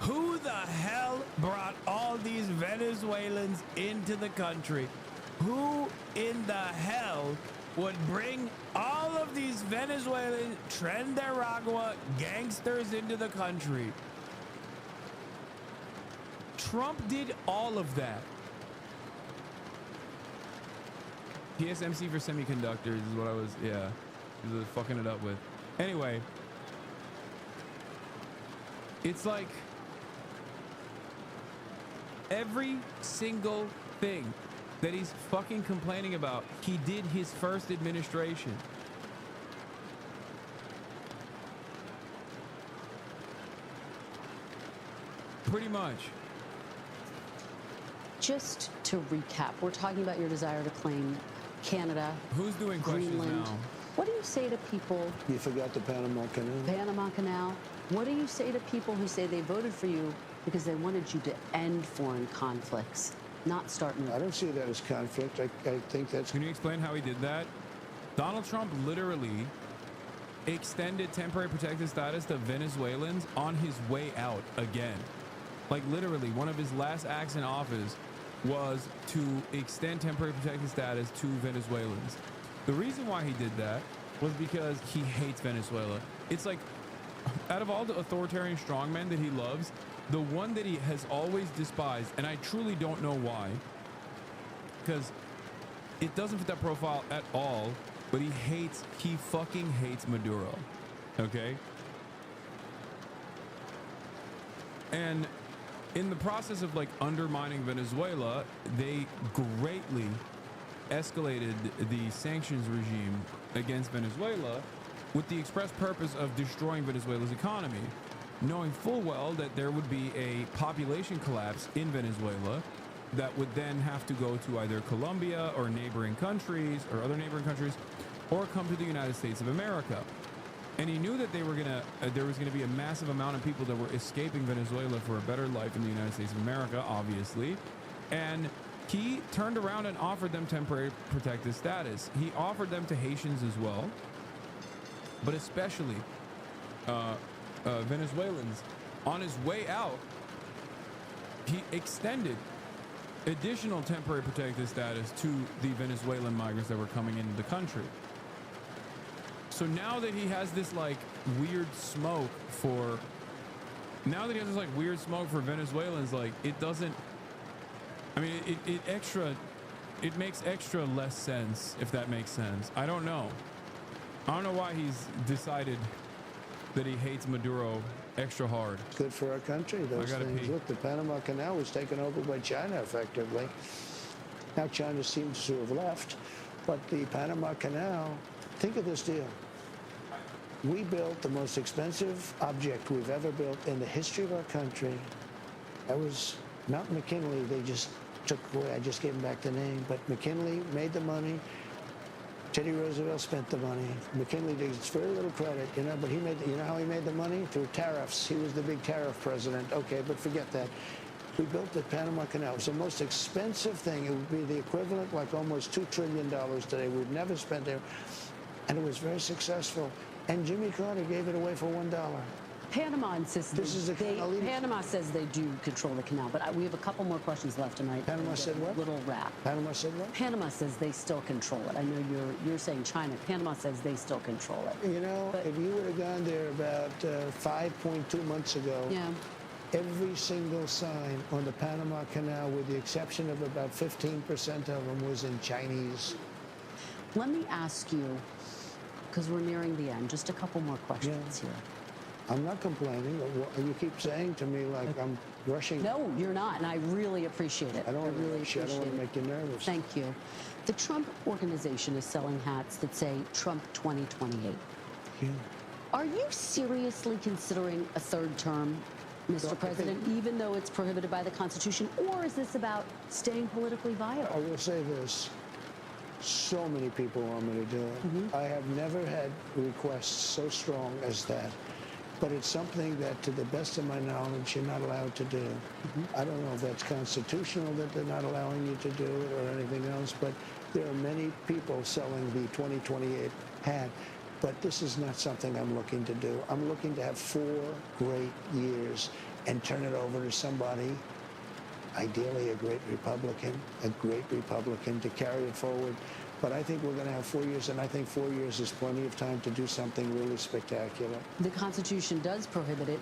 Who the hell brought all these Venezuelans into the country? Who in the hell would bring all of these Venezuelan Trenderagua gangsters into the country? Trump did all of that. TSMC for semiconductors is what I was, fucking it up with. Anyway, it's like every single thing that he's fucking complaining about, he did his first administration. Pretty much. Just to recap, we're talking about your desire to claim Canada. Who's doing questions Greenland. now? What do you say to people? You forgot the Panama Canal. Panama Canal. What do you say to people who say they voted for you because they wanted you to end foreign conflicts, not start new? I don't see that as conflict. I think that's... Can you explain how he did that? Donald Trump literally extended temporary protected status to Venezuelans on his way out again. Like literally, one of his last acts in office was to extend temporary protected status to Venezuelans. The reason why he did that was because he hates Venezuela. It's like, out of all the authoritarian strongmen that he loves, the one that he has always despised, and I truly don't know why, because it doesn't fit that profile at all, but he fucking hates Maduro, okay? And in the process of like undermining Venezuela, they greatly escalated the sanctions regime against Venezuela with the express purpose of destroying Venezuela's economy, knowing full well that there would be a population collapse in Venezuela that would then have to go to either Colombia or neighboring countries or other neighboring countries, or come to the United States of America. And he knew that there was gonna be a massive amount of people that were escaping Venezuela for a better life in the United States of America, obviously. And he turned around and offered them temporary protected status. He offered them to Haitians as well, but especially Venezuelans. On his way out, he extended additional temporary protected status to the Venezuelan migrants that were coming into the country. So now that he has this like weird smoke for Venezuelans, like it doesn't, I mean, it makes extra less sense, if that makes sense. I don't know why he's decided that he hates Maduro extra hard. Good for our country, those things. Look, the Panama Canal was taken over by China effectively. Now China seems to have left, but the Panama Canal, think of this deal. We built the most expensive object we've ever built in the history of our country. That was Mount McKinley. They just took away, I just gave them back the name, but McKinley made the money. Teddy Roosevelt spent the money. McKinley gets very little credit, you know, but he made, you know how he made the money? Through tariffs. He was the big tariff president. Okay, but forget that. We built the Panama Canal. It was the most expensive thing. It would be the equivalent, like almost $2 trillion today. We've never spent it. And it was very successful. And Jimmy Carter gave it away for $1. Panama insists Panama says they do control the canal, but we have a couple more questions left tonight. Panama said what? Little wrap. Panama said what? Panama says they still control it. I know you're saying China. Panama says they still control it. You know, but if you would have gone there about 5.2 months ago, every single sign on the Panama Canal, with the exception of about 15% of them, was in Chinese. Let me ask you, because we're nearing the end, just a couple more questions here. I'm not complaining. You keep saying to me like I'm rushing. No, you're not, and I really appreciate it. I don't want to make you nervous. Thank you. The Trump Organization is selling hats that say Trump 2028. Yeah. Are you seriously considering a third term, Mr. President, even though it's prohibited by the Constitution, or is this about staying politically viable? I will say this. So many people want me to do it. I have never had requests so strong as that. But it's something that, to the best of my knowledge, you're not allowed to do. I don't know if that's constitutional that they're not allowing you to do it or anything else, but there are many people selling the 2028 hat. But this is not something I'm looking to do. I'm looking to have 4 great years. and turn it over to somebody, ideally a great Republican, to carry it forward. But I think we're going to have 4 years, and I think 4 years is plenty of time to do something really spectacular. The Constitution does prohibit it.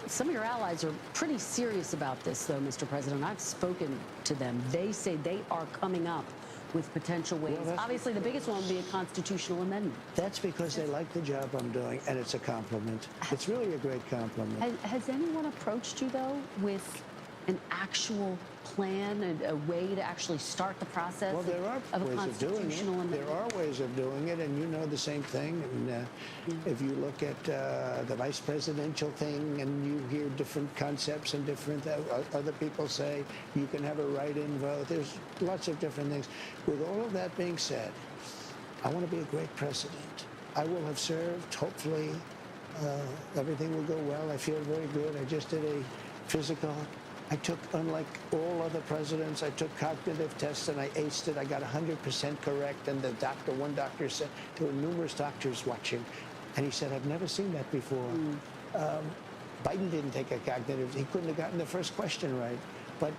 Some of your allies are pretty serious about this, though, Mr. President. I've spoken to them. They say they are coming up with potential ways. Well, obviously, the biggest one would be a constitutional amendment. That's because they like the job I'm doing, and it's a compliment. It's really a great compliment. Has anyone approached you, though, with an actual plan, a way to actually start the process Well, there are of a ways of doing constitutional it. amendment? There are ways of doing it, and you know the same thing. And if you look at the vice presidential thing, and you hear different concepts and different other people say you can have a write-in vote. There's lots of different things. With all of that being said, I want to be a great president. I will have served. Hopefully, everything will go well. I feel very good. I just did a physical. I took, unlike all other presidents, I took cognitive tests and I aced it. I got 100% correct. And the doctor, one doctor said, there were numerous doctors watching. And he said, I've never seen that before. Biden didn't take a cognitive. He couldn't have gotten the first question right. But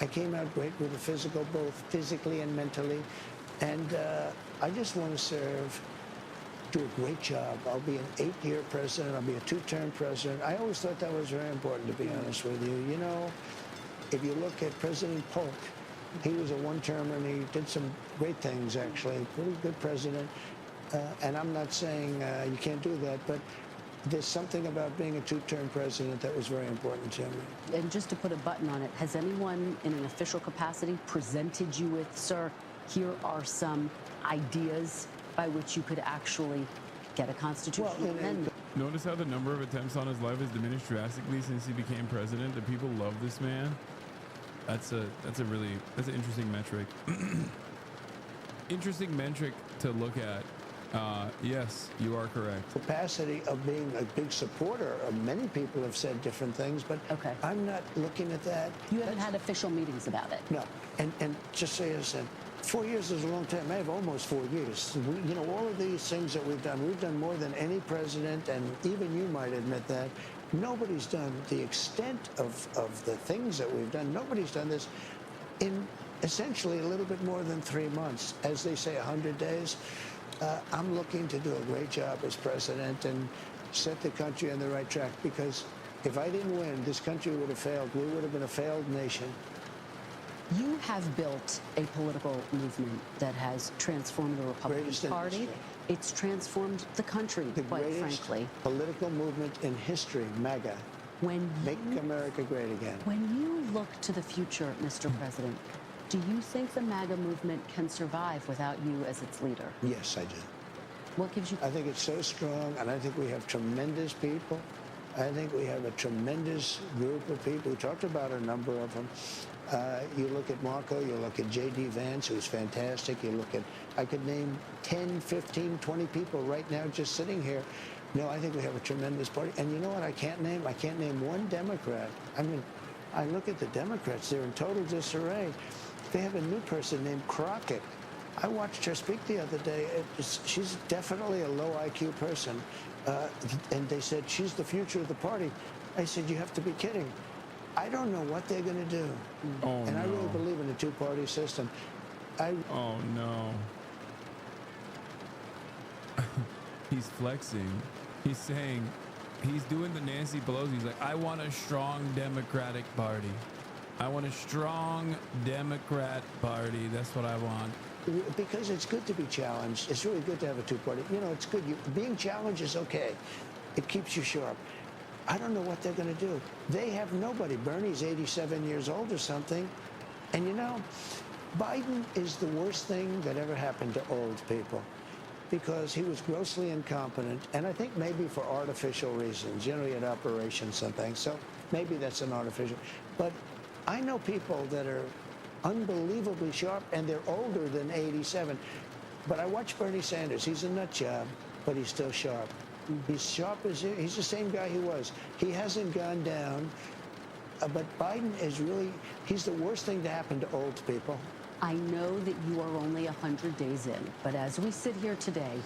I came out great with the physical, both physically and mentally. And I just want to serve, do a great job. I'll be an 8-year president. I'll be a 2-term president. I always thought that was very important, to be honest with you. You know, if you look at President Polk, he was a 1-termer and he did some great things, actually. Pretty good president. And I'm not saying you can't do that, but there's something about being a 2-term president that was very important to me. And just to put a button on it, has anyone in an official capacity presented you with, sir, here are some ideas by which you could actually get a constitutional amendment? Notice how the number of attempts on his life has diminished drastically since he became president. The people love this man. That's an interesting metric. Interesting metric to look at. Yes, you are correct. Capacity of being a big supporter of many people have said different things, but I'm not looking at that. You haven't had official meetings about it? No. And just so you said, 4 years is a long time. I have almost 4 years. You know, all of these things that we've done more than any president, and even you might admit that. Nobody's done the extent of the things that we've done. Nobody's done this in essentially a little bit more than 3 months. As they say, 100 days. I'm looking to do a great job as president and set the country on the right track, because if I didn't win, this country would have failed. We would have been a failed nation. You have built a political movement that has transformed the Republican Party. It's transformed the country, quite frankly. Political movement in history, MAGA. Make America great again. When you look to the future, Mr. President, do you think the MAGA movement can survive without you as its leader? Yes, I do. What gives you? I think it's so strong, and I think we have tremendous people. I think we have a tremendous group of people. We talked about a number of them. You look at Marco, you look at J.D. Vance, who's fantastic. You look at, I could name 10, 15, 20 people right now just sitting here. No, I think we have a tremendous party. And you know what I can't name? I can't name one Democrat. I mean, I look at the Democrats, they're in total disarray. They have a new person named Crockett. I watched her speak the other day. She's definitely a low IQ person. And they said, she's the future of the party. I said, you have to be kidding. I don't know what they're going to do. And I really believe in a 2-party system. Oh, no. He's flexing. He's saying, he's doing the Nancy Pelosi. He's like, I want a strong Democratic Party. I want a strong Democrat Party. That's what I want. Because it's good to be challenged. It's really good to have a 2-party. You know, it's good. Being challenged is okay. It keeps you sharp. I don't know what they're going to do. They have nobody. Bernie's 87 years old or something. And you know, Biden is the worst thing that ever happened to old people, because he was grossly incompetent, and I think maybe for artificial reasons. You know, he had operations and things, so maybe that's an artificial. But I know people that are unbelievably sharp, and they're older than 87. But I watch Bernie Sanders. He's a nut job, but he's still sharp. He's sharp as he's the same guy he was. He hasn't gone down. But Biden is really, he's the worst thing to happen to old people. I know that you are only 100 days in, but as we sit here today,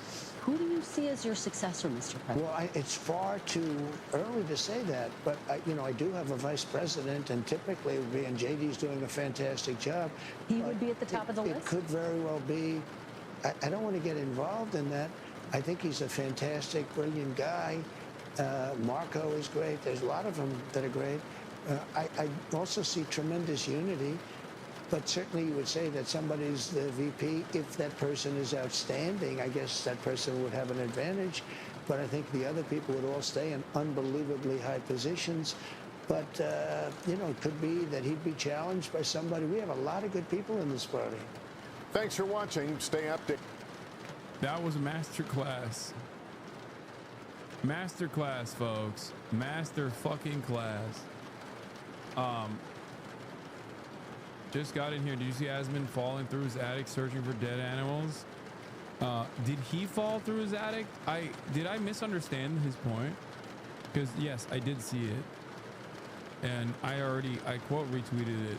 who do you see as your successor, Mr. President? Well, it's far too early to say that, but I do have a vice president, and typically it would be, and JD's doing a fantastic job. He would be at the top of the list? It could very well be. I don't want to get involved in that. I think he's a fantastic, brilliant guy. Marco is great. There's a lot of them that are great. I also see tremendous unity. But certainly you would say that somebody's the VP. If that person is outstanding, I guess that person would have an advantage. But I think the other people would all stay in unbelievably high positions. But, it could be that he'd be challenged by somebody. We have a lot of good people in this party. Thanks for watching. Stay updated. That was masterclass. Masterclass, folks. Master fucking class. Just got in here. Did you see Asman falling through his attic searching for dead animals? Did he fall through his attic? Did I misunderstand his point? Because yes, I did see it. And I quote retweeted it.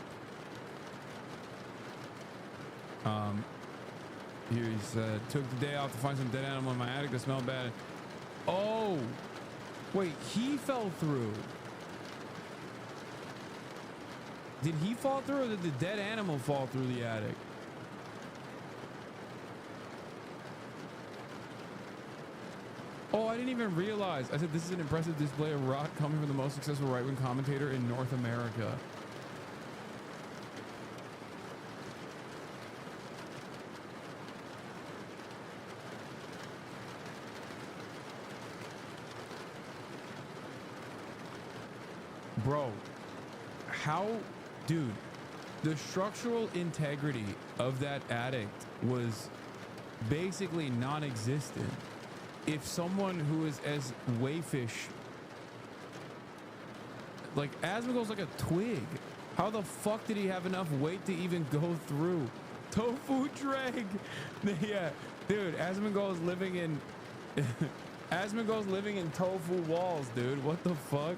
Here he said, took the day off to find some dead animal in my attic that smelled bad. Oh, wait, he fell through. Did he fall through, or did the dead animal fall through the attic? Oh, I didn't even realize. I said, this is an impressive display of rot coming from the most successful right-wing commentator in North America. Bro, dude, the structural integrity of that attic was basically non-existent. If someone who is as wayfish, like Asmongold's like a twig. How the fuck did he have enough weight to even go through? Tofu drag. Yeah, dude, Asmongold's living in Asmongold's living in tofu walls, dude. What the fuck?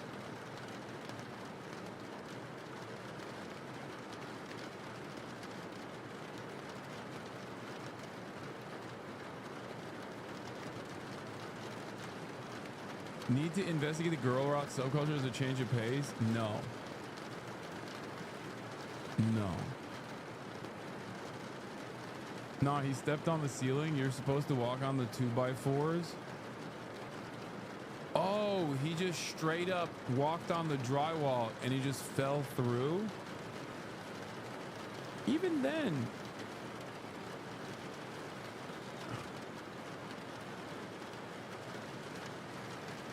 Need to investigate the girl rock subculture as a change of pace? No. No. Nah, he stepped on the ceiling. You're supposed to walk on the 2x4s. Oh, he just straight up walked on the drywall and he just fell through. Even then.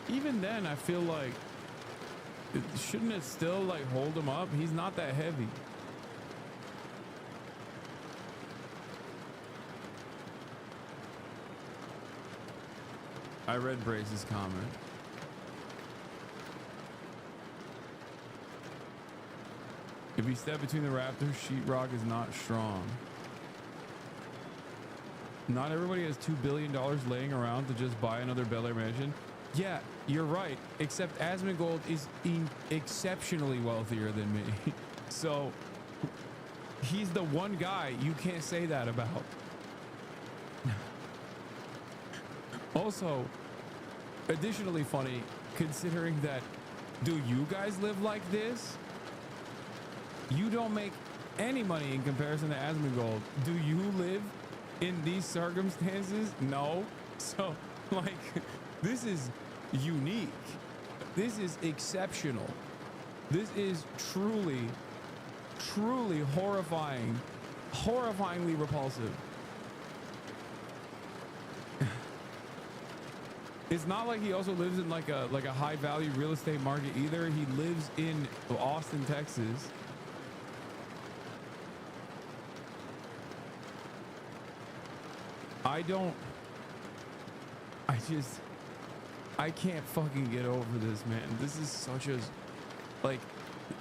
Even then, I feel like, shouldn't it still like hold him up? He's not that heavy. I read Brace's comment. If you step between the raptors, sheetrock is not strong. Not everybody has $2 billion laying around to just buy another Bel Air mansion. Yeah, you're right. Except Asmongold is exceptionally wealthier than me. So he's the one guy you can't say that about. Also, additionally funny, considering that, do you guys live like this? You don't make any money in comparison to Asmongold. Do you live in these circumstances? No. So, like, this is unique. This is exceptional. This is truly, truly horrifying, horrifyingly repulsive. It's not like he also lives in like a high value real estate market either. He lives in Austin, Texas. I can't fucking get over this, man. This is such a, like,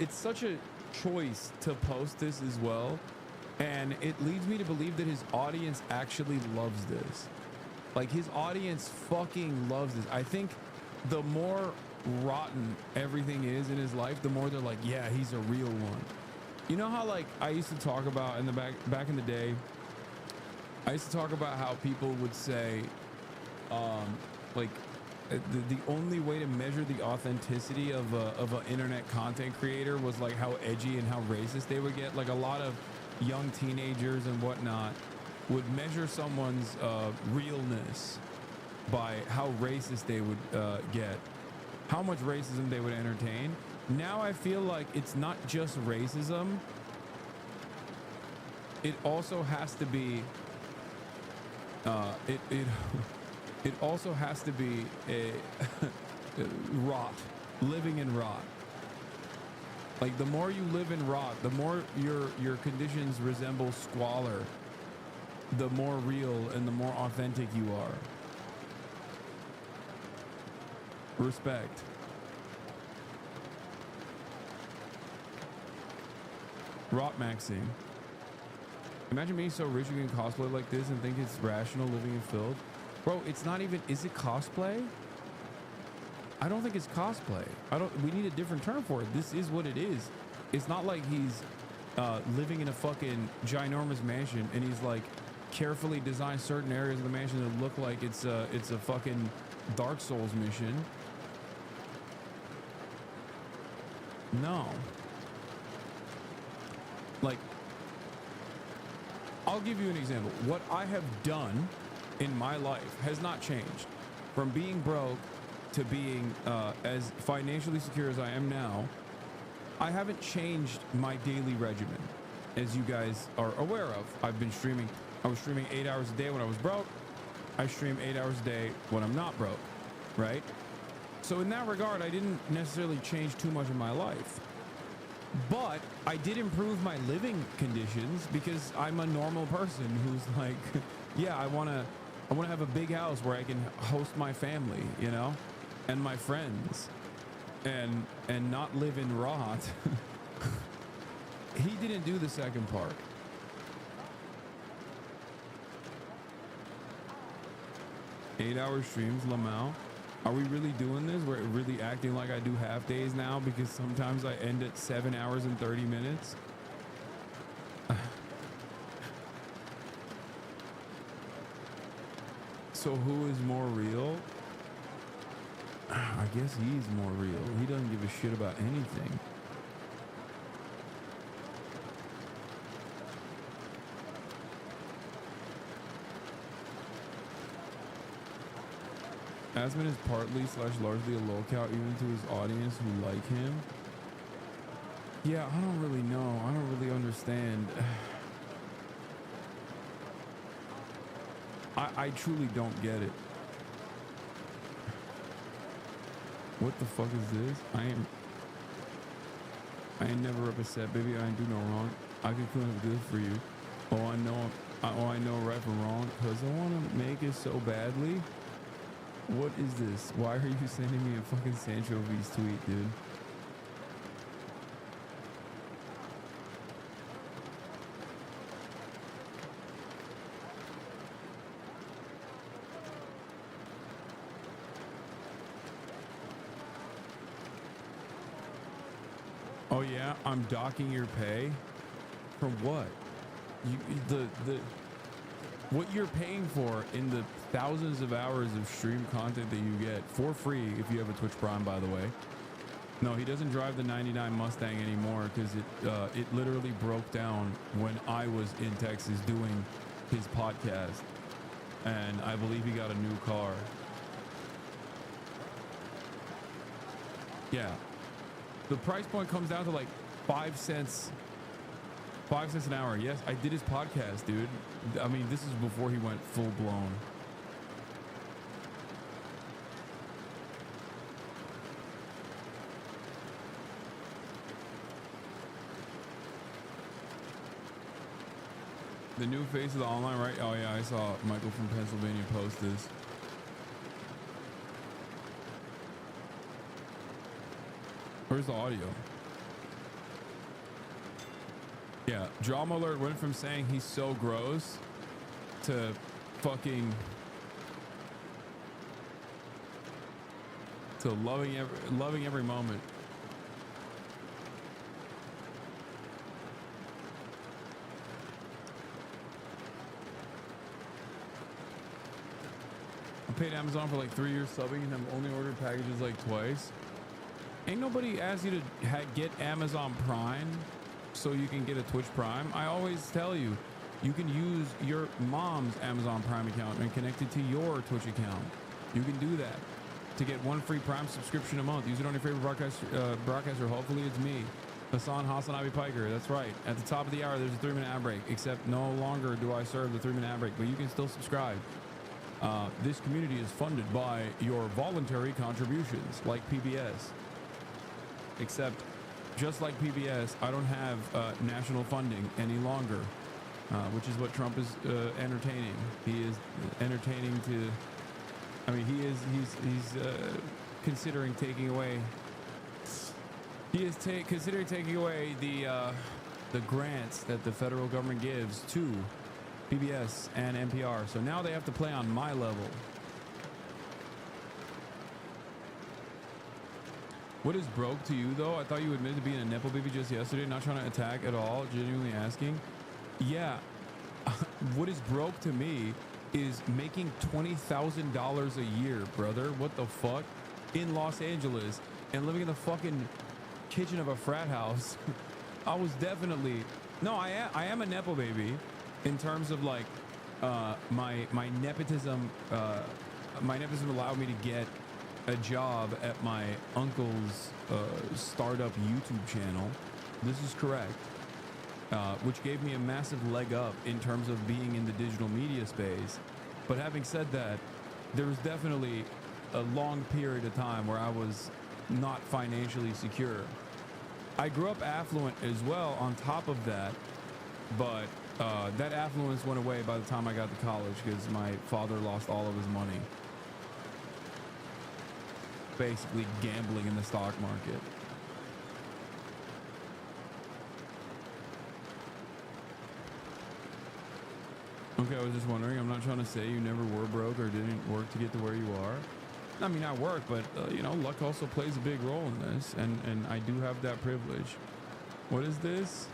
it's such a choice to post this as well. And it leads me to believe that his audience actually loves this. Like, his audience fucking loves this. I think the more rotten everything is in his life, the more they're like, yeah, he's a real one. You know how like I used to talk about in the back in the day, I used to talk about how people would say, like the only way to measure the authenticity of an internet content creator was like how edgy and how racist they would get. Like a lot of young teenagers and whatnot would measure someone's realness by how racist they would get, how much racism they would entertain. Now I feel like it's not just racism. It also has to be it also has to be a rot, living in rot. Like the more you live in rot, the more your conditions resemble squalor, the more real and the more authentic you are. Respect. Rot Maxine. Imagine being so rich you can cosplay like this and think it's rational living in filth. Bro, it's not even, is it cosplay? I don't think it's cosplay. We need a different term for it. This is what it is. It's not like he's living in a fucking ginormous mansion and he's like carefully designed certain areas of the mansion that look like it's a fucking Dark Souls mission. No. Like, I'll give you an example. What I have done in my life has not changed. From being broke to being as financially secure as I am now, I haven't changed my daily regimen, as you guys are aware of. I've been streaming. I was streaming 8 hours a day when I was broke. I stream 8 hours a day when I'm not broke, right? So in that regard, I didn't necessarily change too much in my life. But I did improve my living conditions because I'm a normal person who's like, yeah, I want to have a big house where I can host my family, you know, and my friends, and not live in rot. He didn't do the second part. Eight-hour streams, Lamau. Are we really doing this? We're really acting like I do half days now because sometimes I end at 7 hours and 30 minutes. So who is more real? I guess he's more real. He doesn't give a shit about anything. Asman is partly/largely a lolcow even to his audience who like him. Yeah, I don't really know. I don't really understand. I truly don't get it. What the fuck is this? I ain't never upset, baby. I ain't do no wrong. I can clean up good for you. Oh, I know right from wrong, cause I want to make it so badly. What is this? Why are you sending me a fucking Sanchovi's tweet, dude? Oh yeah, I'm docking your pay? For what? What you're paying for in the thousands of hours of stream content that you get for free if you have a Twitch Prime, by the way. No, he doesn't drive the 99 Mustang anymore because it literally broke down when I was in Texas doing his podcast, and I believe he got a new car. Yeah, the price point comes down to like 5 cents. 5 cents an hour. Yes, I did his podcast, dude. I mean, this is before he went full blown. The new face of the online, right? Oh yeah, I saw Michael from Pennsylvania post this. Where's the audio? Yeah, Drama Alert went from saying he's so gross to fucking to loving every moment. paid Amazon for like 3 years subbing and I've only ordered packages like twice. Ain't nobody asked you to get Amazon Prime so you can get a Twitch Prime. I always tell you, you can use your mom's Amazon Prime account and connect it to your Twitch account. You can do that to get 1 free Prime subscription a month. Use it on your favorite broadcaster. Hopefully it's me, Hasan Hasanabi Piker. That's right. At the top of the hour, there's a 3-minute ad break, except no longer do I serve the 3-minute ad break, but you can still subscribe. This community is funded by your voluntary contributions, like PBS. Except, just like PBS, I don't have national funding any longer, which is what Trump is entertaining. He is entertaining to, I mean, he's considering taking away. He is considering taking away the grants that the federal government gives to PBS and NPR. So now they have to play on my level. What is broke to you, though? I thought you admitted to being a Nepo baby just yesterday. Not trying to attack at all. Genuinely asking. Yeah. What is broke to me is making $20,000 a year, brother. What the fuck? In Los Angeles and living in the fucking kitchen of a frat house. I was definitely... No, I am a Nepo baby in terms of like my nepotism. My nepotism allowed me to get a job at my uncle's startup YouTube channel. This is correct. Which gave me a massive leg up in terms of being in the digital media space. But having said that, there was definitely a long period of time where I was not financially secure. I grew up affluent as well on top of that, but that affluence went away by the time I got to college because my father lost all of his money. Basically gambling in the stock market. Okay, I was just wondering, I'm not trying to say you never were broke or didn't work to get to where you are. I mean, I work, but you know, luck also plays a big role in this, and I do have that privilege. What is this?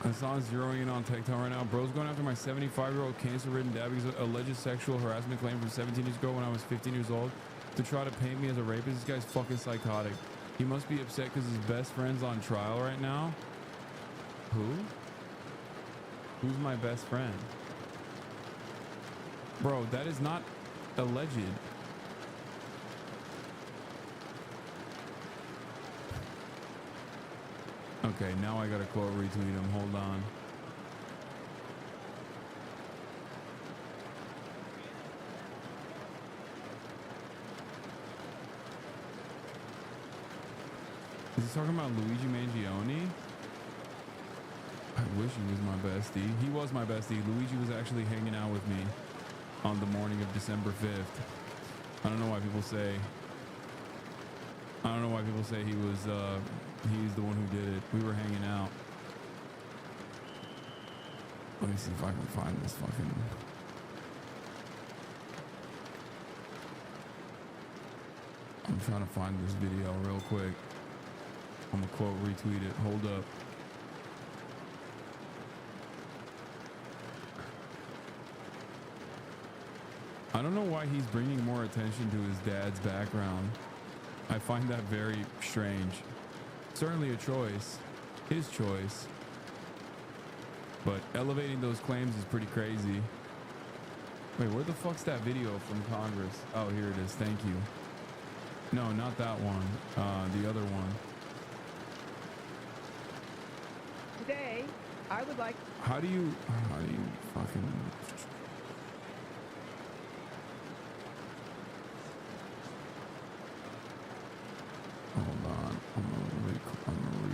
Hasan's zeroing in on TikTok right now. Bro's going after my 75-year-old cancer-ridden dad because of alleged sexual harassment claim from 17 years ago when I was 15 years old to try to paint me as a rapist. This guy's fucking psychotic. He must be upset because his best friend's on trial right now. Who? Who's my best friend? Bro, that is not alleged. Okay, now I gotta quote retweet him. Hold on. Is he talking about Luigi Mangione? I wish he was my bestie. He was my bestie. Luigi was actually hanging out with me on the morning of December 5th. I don't know why people say... he was, he's the one who did it. We were hanging out. Let me see if I can find this fucking... I'm trying to find this video real quick. I'm gonna quote retweet it. Hold up. I don't know why he's bringing more attention to his dad's background. I find that very strange. Certainly a choice, his choice, but elevating those claims is pretty crazy. Wait, where the fuck's that video from Congress? Oh, here it is. Thank you. No, not that one. The other one. Today, I would like... How do you fucking... Hold on. I'm gonna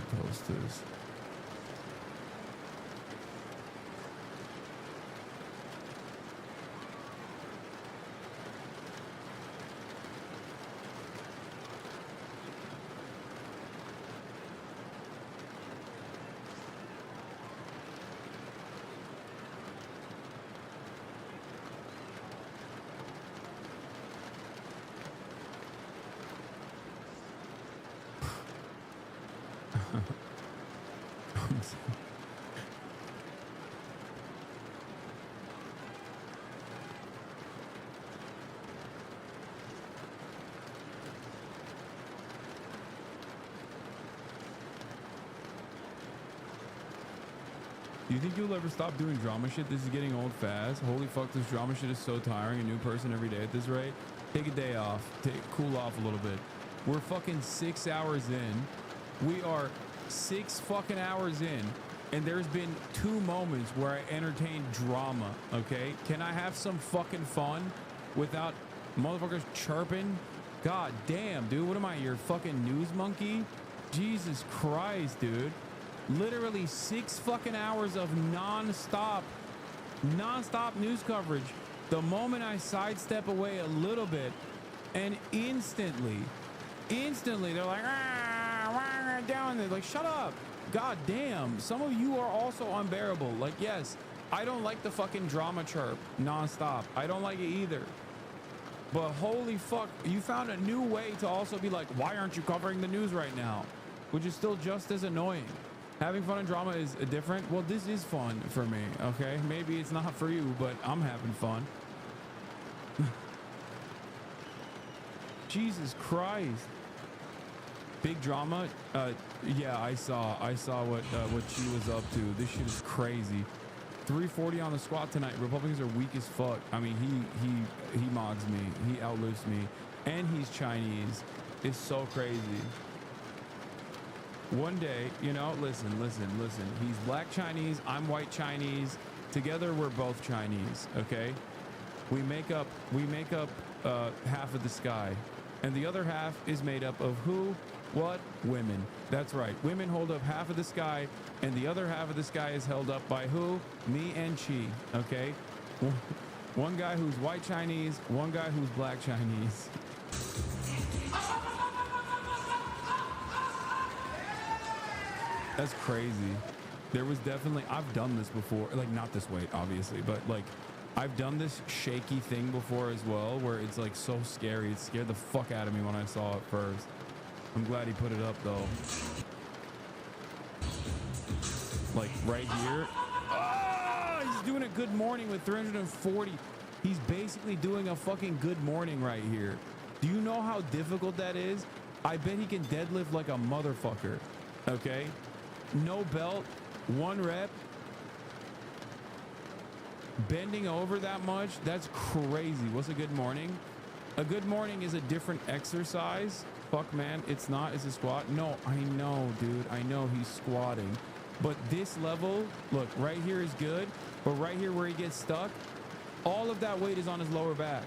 repost this. Do you think you'll ever stop doing drama shit? This is getting old fast. Holy fuck, this drama shit is so tiring. A new person every day at this rate. Take a day off. Cool off a little bit. We're fucking 6 hours in. We are 6 fucking hours in. And there's been 2 moments where I entertained drama, okay? Can I have some fucking fun without motherfuckers chirping? God damn, dude. What am I, your fucking news monkey? Jesus Christ, dude. Literally 6 fucking hours of non-stop news coverage. The moment I sidestep away a little bit, and instantly, they're like, why are you doing this? Like, shut up. God damn. Some of you are also unbearable. Like, yes, I don't like the fucking drama chirp non-stop. I don't like it either. But holy fuck, you found a new way to also be like, why aren't you covering the news right now? Which is still just as annoying. Having fun in drama is different. Well, this is fun for me, okay? Maybe it's not for you, but I'm having fun. Jesus Christ. Big drama. Yeah, I saw what she was up to. This shit is crazy. 340 on the squat tonight. Republicans are weak as fuck. I mean, he mogs me. He outlifts me, and he's Chinese. It's so crazy. One day, you know, listen. He's black Chinese. I'm white Chinese. Together, we're both Chinese. Okay. We make up half of the sky, and the other half is made up of who? What? Women. That's right. Women hold up half of the sky, and the other half of the sky is held up by who? Me and Chi. Okay? One guy who's white Chinese, one guy who's black Chinese. That's crazy. There was definitely, I've done this before, like not this way, obviously, but like I've done this shaky thing before as well, where it's like so scary. It scared the fuck out of me when I saw it first. I'm glad he put it up though. Like right here. Oh, he's doing a good morning with 340. He's basically doing a fucking good morning right here. Do you know how difficult that is? I bet he can deadlift like a motherfucker. Okay? No belt, 1 rep. Bending over that much, that's crazy. What's a good morning? A good morning is a different exercise. Fuck, man, it's not. It's a squat. No, I know, dude. I know he's squatting. But this level, look, right here is good. But right here where he gets stuck, all of that weight is on his lower back.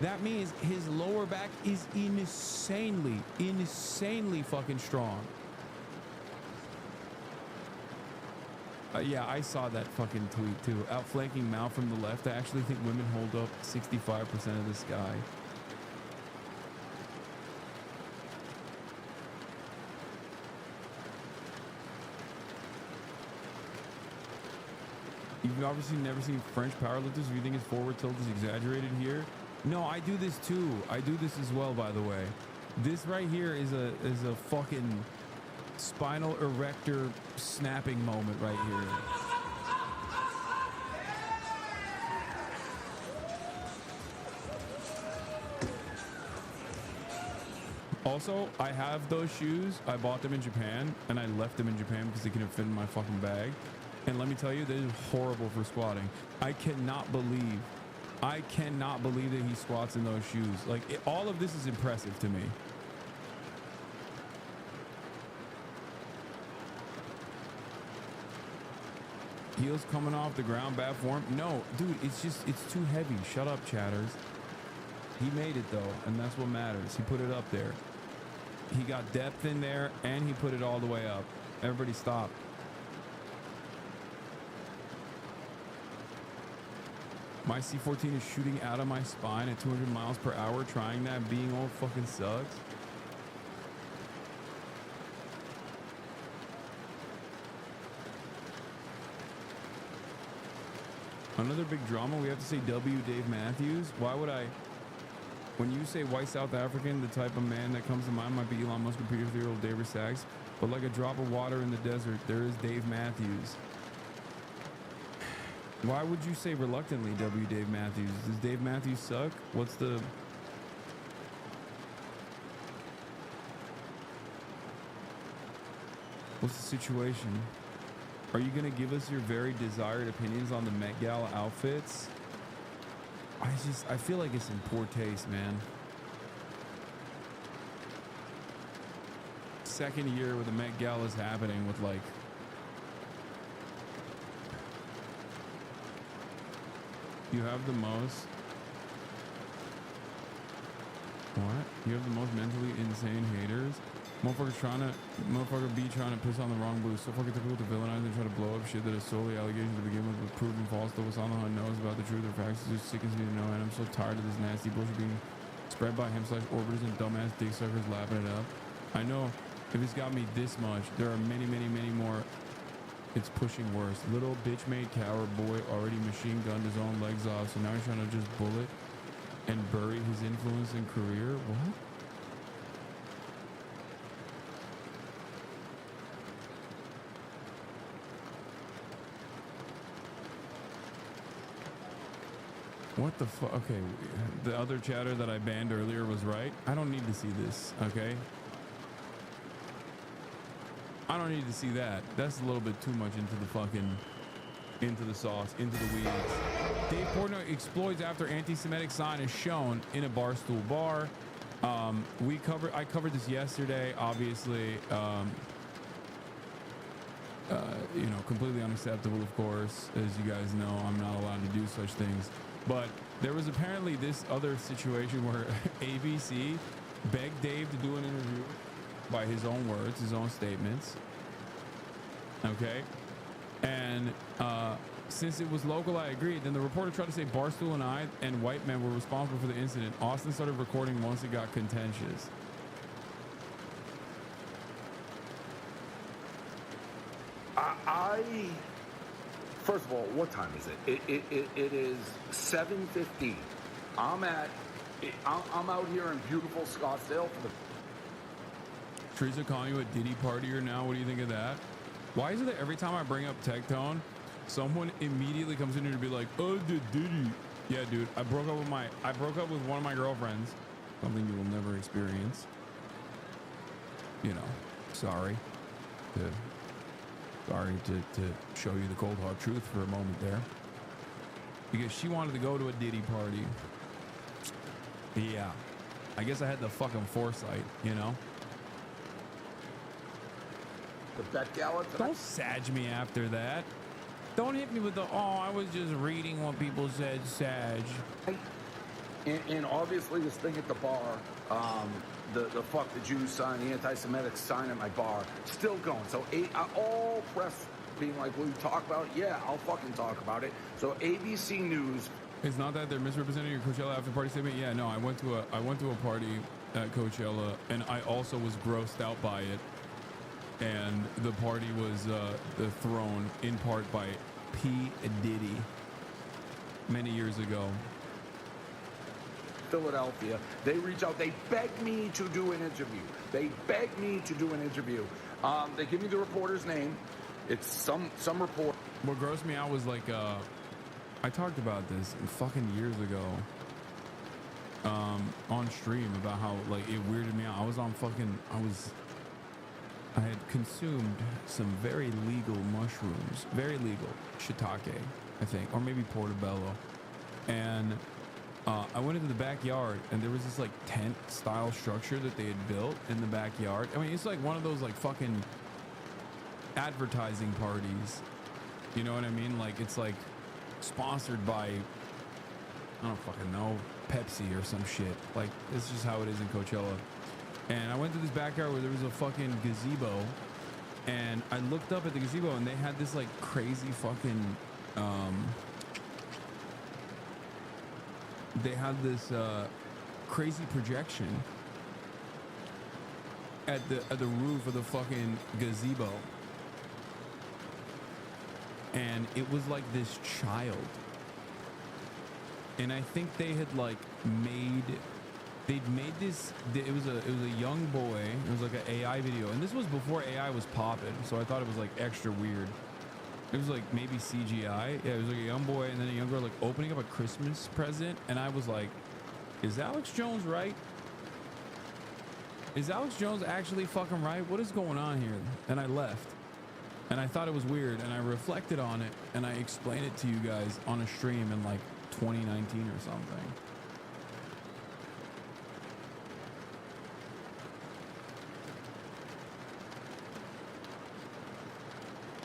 That means his lower back is insanely fucking strong. Yeah, I saw that fucking tweet too. Outflanking Mao from the left. I actually think women hold up 65% of the sky. You've obviously never seen French powerlifters. If you think his forward tilt is exaggerated here. No, I do this too. I do this as well, by the way. This right here is a fucking spinal erector snapping moment right here. Also, I have those shoes. I bought them in Japan, and I left them in Japan because they couldn't fit in my fucking bag. And let me tell you, this is horrible for squatting. I cannot believe that he squats in those shoes. Like, all of this is impressive to me. Heels coming off the ground, bad form. No, dude, it's too heavy. Shut up, chatters. He made it though, and that's what matters. He put it up there. He got depth in there, and he put it all the way up. Everybody stop. My C14 is shooting out of my spine at 200 miles per hour. Trying that, being old fucking sucks. Another big drama, we have to say W. Dave Matthews. Why would I? When you say white South African, the type of man that comes to mind might be Elon Musk or Peter Thiel or David Sachs. But like a drop of water in the desert, there is Dave Matthews. Why would you say reluctantly W. Dave Matthews? Does Dave Matthews suck? What's the situation? Are you gonna give us your very desired opinions on the Met Gala outfits? I feel like it's in poor taste, man. Second year where the Met Gala is happening with like you have the most what? You have the most mentally insane haters? Motherfucker be trying to piss on the wrong boost. So fucking difficult to villainize and try to blow up shit that is solely allegations to begin with proven false. Though what's on the hunt knows about the truth or facts. It just sickens me to know, and I'm so tired of this nasty bullshit being spread by him/orbiters and dumbass dick suckers lapping it up. I know if it's got me this much, there are many more. It's pushing worse. Little bitch made coward boy already machine gunned his own legs off, so now he's trying to just bullet and bury his influence and career. What? What the fuck? Okay, the other chatter that I banned earlier was right. I don't need to see this, okay? I don't need to see that. That's a little bit too much into the fucking, into the sauce, into the weeds. Dave Portnoy exploits after anti-Semitic sign is shown in a Barstool bar. I covered this yesterday, obviously. You know, completely unacceptable, of course. As you guys know, I'm not allowed to do such things. But there was apparently this other situation where ABC begged Dave to do an interview by his own words, his own statements. Okay. And since it was local, I agreed. Then the reporter tried to say Barstool and I and white men were responsible for the incident. Austin started recording once it got contentious. First of all, what time is it? It is 7:15. I'm out here in beautiful Scottsdale for the. Teresa calling you a Diddy partier now. What do you think of that? Why is it that every time I bring up Tectone, someone immediately comes in here to be like, "Oh, the Diddy"? Yeah, dude. I broke up with one of my girlfriends. Something you will never experience. You know, sorry to show you the cold hard truth for a moment there, because she wanted to go to a Diddy party. Yeah, I guess I had the fucking foresight, you know. The Bet Gala. Don't sag me after that. Don't hit me with the, oh, I was just reading what people said, sag. And obviously this thing at the bar, the fuck the Jews sign, the anti-Semitic sign at my bar, still going. So all press being like, will you talk about it? Yeah, I'll fucking talk about it. So ABC News. It's not that they're misrepresenting your Coachella after party statement. Yeah, no, I went to a party at Coachella, and I also was grossed out by it. And the party was thrown in part by P. Diddy many years ago. Philadelphia. They reach out. They beg me to do an interview. They give me the reporter's name. It's some report. What grossed me out was like, I talked about this fucking years ago on stream about how like it weirded me out. I had consumed some very legal mushrooms, very legal shiitake, I think, or maybe portobello, and I went into the backyard, and there was this like tent style structure that they had built in the backyard. I mean, it's like one of those like fucking advertising parties, you know what I mean? Like it's like sponsored by, I don't fucking know, Pepsi or some shit. Like it's just how it is in Coachella. And I went to this backyard where there was a fucking gazebo, and I looked up at the gazebo, and they had this like crazy fucking they had this crazy projection at the roof of the fucking gazebo, and it was like this child, and I think they had like they'd made this, it was a young boy. It was like an AI video, and this was before AI was popping, so I thought it was like extra weird. It was like maybe CGI. Yeah, it was like a young boy and then a young girl like opening up a Christmas present, and I was like, is Alex Jones right? Is Alex Jones actually fucking right? What is going on here? And I left. And I thought it was weird, and I reflected on it, and I explained it to you guys on a stream in like 2019 or something.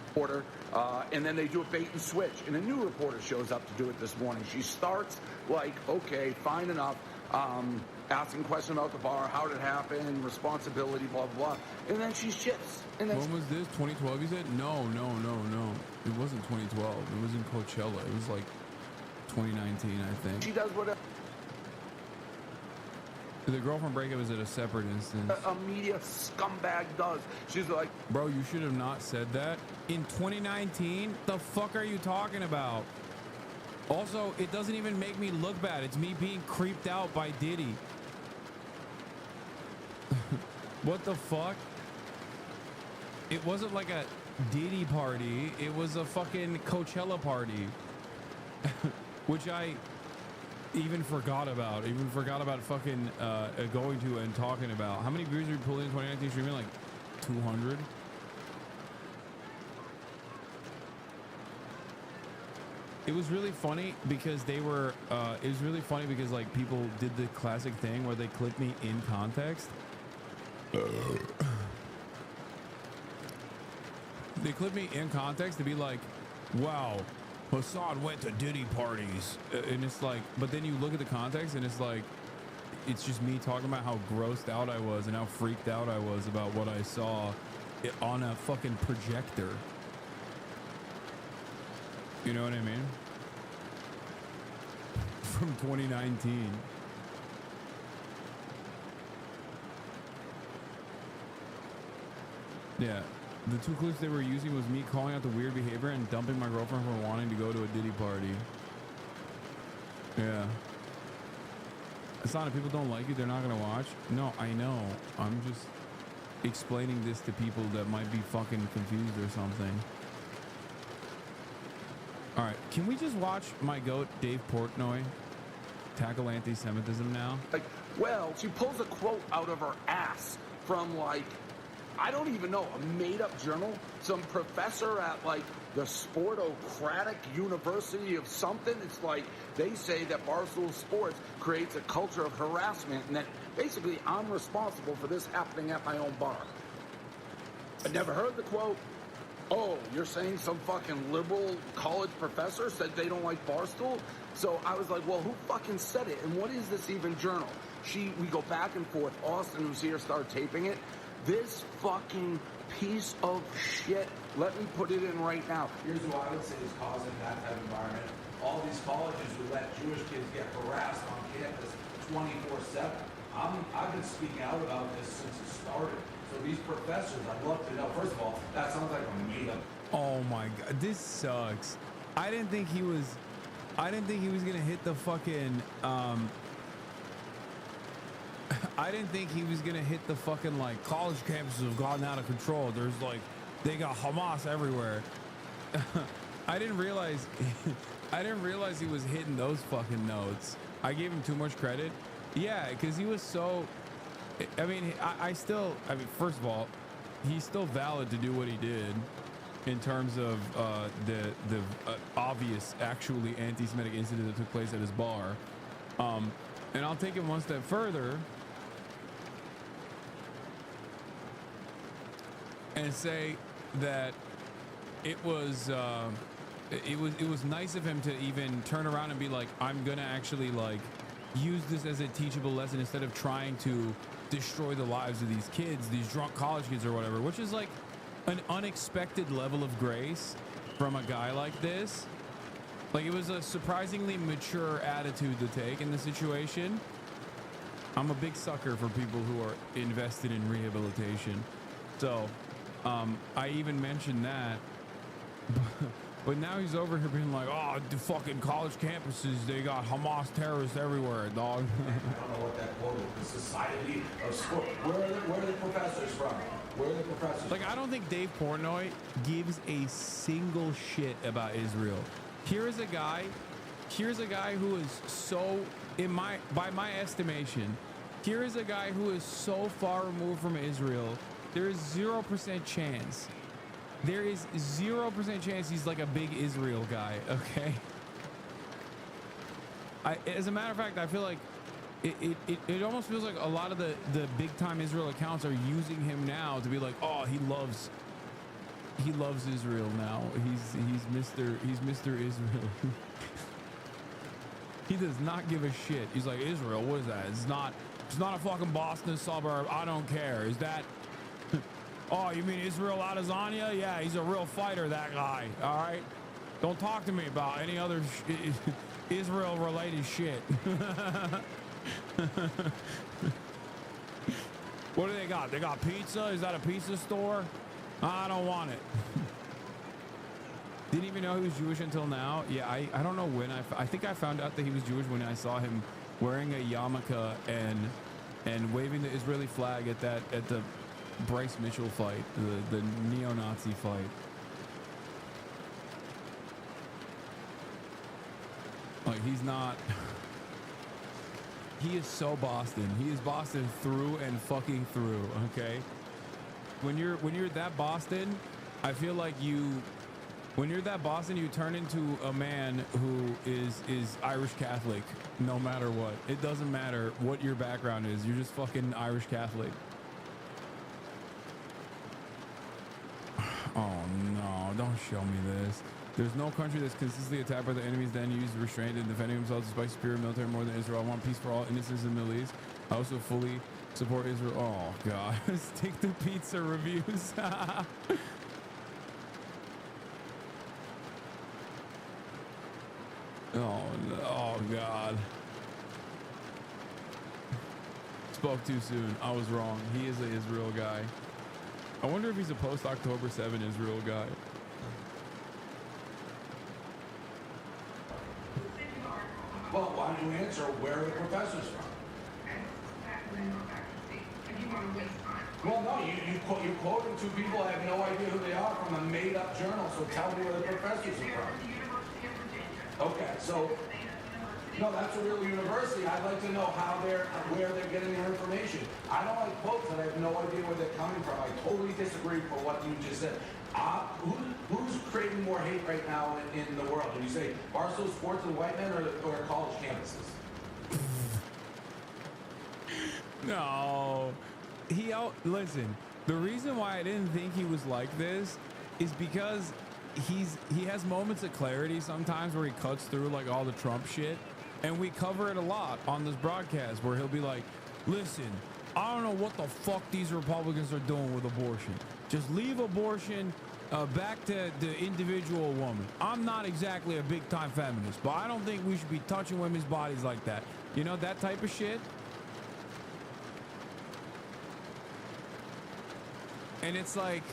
Reporter, and then they do a bait and switch, and a new reporter shows up to do it this morning. She starts like, okay, fine enough, asking questions about the bar, how did it happen, responsibility, blah, blah, blah, and then she shifts. And then when was this? 2012, you said? No. It wasn't 2012. It was in Coachella. It was like 2019, I think. She does whatever. The girlfriend breakup is at a separate instance. A media scumbag does. She's like, bro, you should have not said that. In 2019, the fuck are you talking about? Also, it doesn't even make me look bad. It's me being creeped out by Diddy. What the fuck? It wasn't like a Diddy party. It was a fucking Coachella party. Which I even forgot about. Even forgot about fucking going to and talking about. How many views did we pull in 2019 streaming? Like 200? It was really funny because they were, it was really funny because like people did the classic thing where they clip me in context. They clip me in context to be like, wow, Hasan went to Diddy parties. And it's like, but then you look at the context and it's like, it's just me talking about how grossed out I was and how freaked out I was about what I saw on a fucking projector. You know what I mean? From 2019. Yeah. The two clips they were using was me calling out the weird behavior and dumping my girlfriend for wanting to go to a Diddy party. Yeah. It's not if people don't like you, they're not gonna watch. No, I know. I'm just explaining this to people that might be fucking confused or something. All right, can we just watch my goat, Dave Portnoy, tackle anti-Semitism now? Like, well, she pulls a quote out of her ass from like, I don't even know, a made-up journal, some professor at like the Sportocratic University of something. It's like they say that Barstool Sports creates a culture of harassment and that basically I'm responsible for this happening at my own bar. I never heard the quote. Oh, you're saying some fucking liberal college professor said they don't like Barstool? So I was like, well, who fucking said it? And what is this even journal? We go back and forth. Austin, who's here, started taping it. This fucking piece of shit, let me put it in right now. Here's who I would say is causing that type of environment. All these colleges who let Jewish kids get harassed on campus 24/7. I've been speaking out about this since it started. So these professors, I'd love to know, first of all, that sounds like a made-up. Oh my God, this sucks. I didn't think he was gonna hit the fucking, I didn't think he was gonna hit the fucking, like, college campuses have gotten out of control. There's like, they got Hamas everywhere. I didn't realize he was hitting those fucking notes. I gave him too much credit. Yeah, because he was so, I mean, first of all, he's still valid to do what he did in terms of the obvious, actually anti-Semitic incident that took place at his bar. And I'll take it one step further and say that it was nice of him to even turn around and be like, I'm gonna actually like use this as a teachable lesson instead of trying to destroy the lives of these kids, these drunk college kids or whatever, which is like an unexpected level of grace from a guy like this. Like, it was a surprisingly mature attitude to take in the situation. I'm a big sucker for people who are invested in rehabilitation. So I even mentioned that. But now he's over here being like, oh, the fucking college campuses, they got Hamas terrorists everywhere, dog. I don't know what that quote is. The Society of Sport. Where are the professors from? Where are the professors Like, I don't think Dave Portnoy gives a single shit about Israel. Here is a guy who is so, by my estimation, here is a guy who is so far removed from Israel, there is 0% chance There is 0% chance he's like a big Israel guy, okay? As a matter of fact, I feel like it almost feels like a lot of the big time Israel accounts are using him now to be like, oh, he loves Israel now. He's Mr. Israel. He does not give a shit. He's like, Israel, what is that? It's not a fucking Boston suburb. I don't care. Is that oh, you mean Israel Adesanya? Yeah, he's a real fighter, that guy. All right? Don't talk to me about any other Israel related shit. What do they got? They got pizza? Is that a pizza store? I don't want it. Didn't even know he was Jewish until now. Yeah, I don't know when. I think I found out that he was Jewish when I saw him wearing a yarmulke and waving the Israeli flag at the Bryce Mitchell fight, the neo-Nazi fight. Like, he's not. He is so Boston. He is Boston through and fucking through. Okay. When you're that Boston, I feel like when you're that Boston, you turn into a man who is Irish Catholic, no matter what. It doesn't matter what your background is. You're just fucking Irish Catholic. Oh no, don't show me this. There's no country that's consistently attacked by the enemies then used restraint in defending themselves despite superior military more than Israel. I want peace for all innocents in the Middle East. I also fully support Israel. Oh God, stick to pizza reviews. Oh God. Spoke too soon. I was wrong. He is an Israel guy. I wonder if he's a post-October 7 Israel guy. Well, why don't you answer where the professor's from? Well, no, you're quoting two people. I have no idea who they are from a made-up journal, so tell me where the professors are from. Okay, so, no, that's a real university. I'd like to know where they're getting their information. I don't like quotes and I have no idea where they're coming from. I totally disagree for what you just said. Who's creating more hate right now in the world? Did you say Barstool Sports and white men or college campuses? No. Listen, the reason why I didn't think he was like this is because he has moments of clarity sometimes where he cuts through like all the Trump shit, and we cover it a lot on this broadcast where he'll be like, listen, I don't know what the fuck these Republicans are doing with abortion. Just leave abortion back to the individual woman. I'm not exactly a big time feminist, but I don't think we should be touching women's bodies like that. You know, that type of shit. And it's like,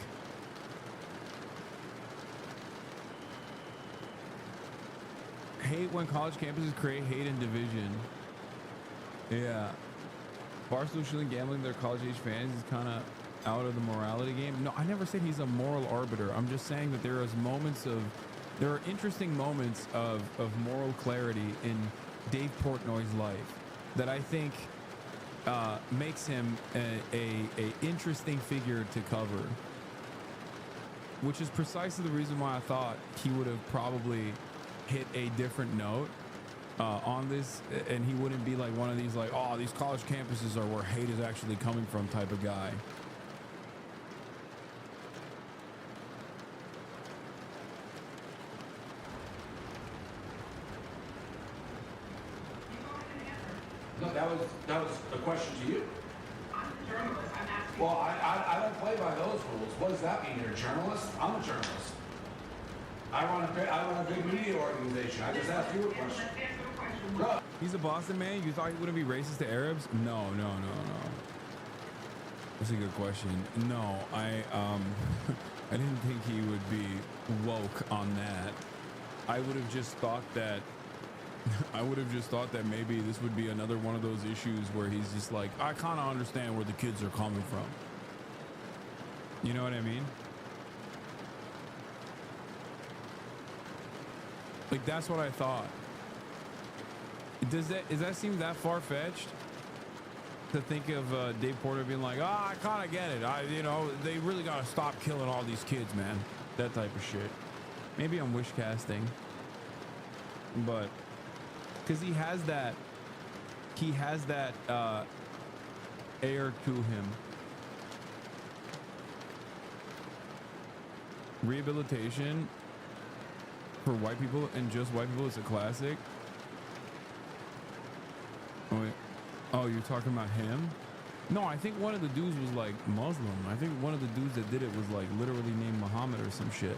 hate when college campuses create hate and division. Yeah. Barstool shilling gambling their college age fans is kind of out of the morality game. No, I never said he's a moral arbiter. I'm just saying that there are interesting moments of moral clarity in Dave Portnoy's life that I think makes him a interesting figure to cover, which is precisely the reason why I thought he would have probably hit a different note on this, and he wouldn't be like one of these like, oh, these college campuses are where hate is actually coming from type of guy. No, that was a question to you. I'm a journalist. I'm asking. Well, I don't play by those rules. What does that mean? You're a journalist? I'm a journalist. I run a big media organization. I just asked you a question. Go. He's a Boston man. You thought he wouldn't be racist to Arabs? No. That's a good question. No, I didn't think he would be woke on that. I would have just thought that maybe this would be another one of those issues where he's just like, I kind of understand where the kids are coming from. You know what I mean? Like, that's what I thought. Does that seem that far-fetched? to think of Dave Porter being like, oh, I kind of get it. They really got to stop killing all these kids, man. That type of shit. Maybe I'm wish casting, but because he has that air to him. Rehabilitation for white people and just white people is a classic. Oh, wait. Oh, you're talking about him? No, I think one of the dudes was like Muslim. I think one of the dudes that did it was like literally named Muhammad or some shit.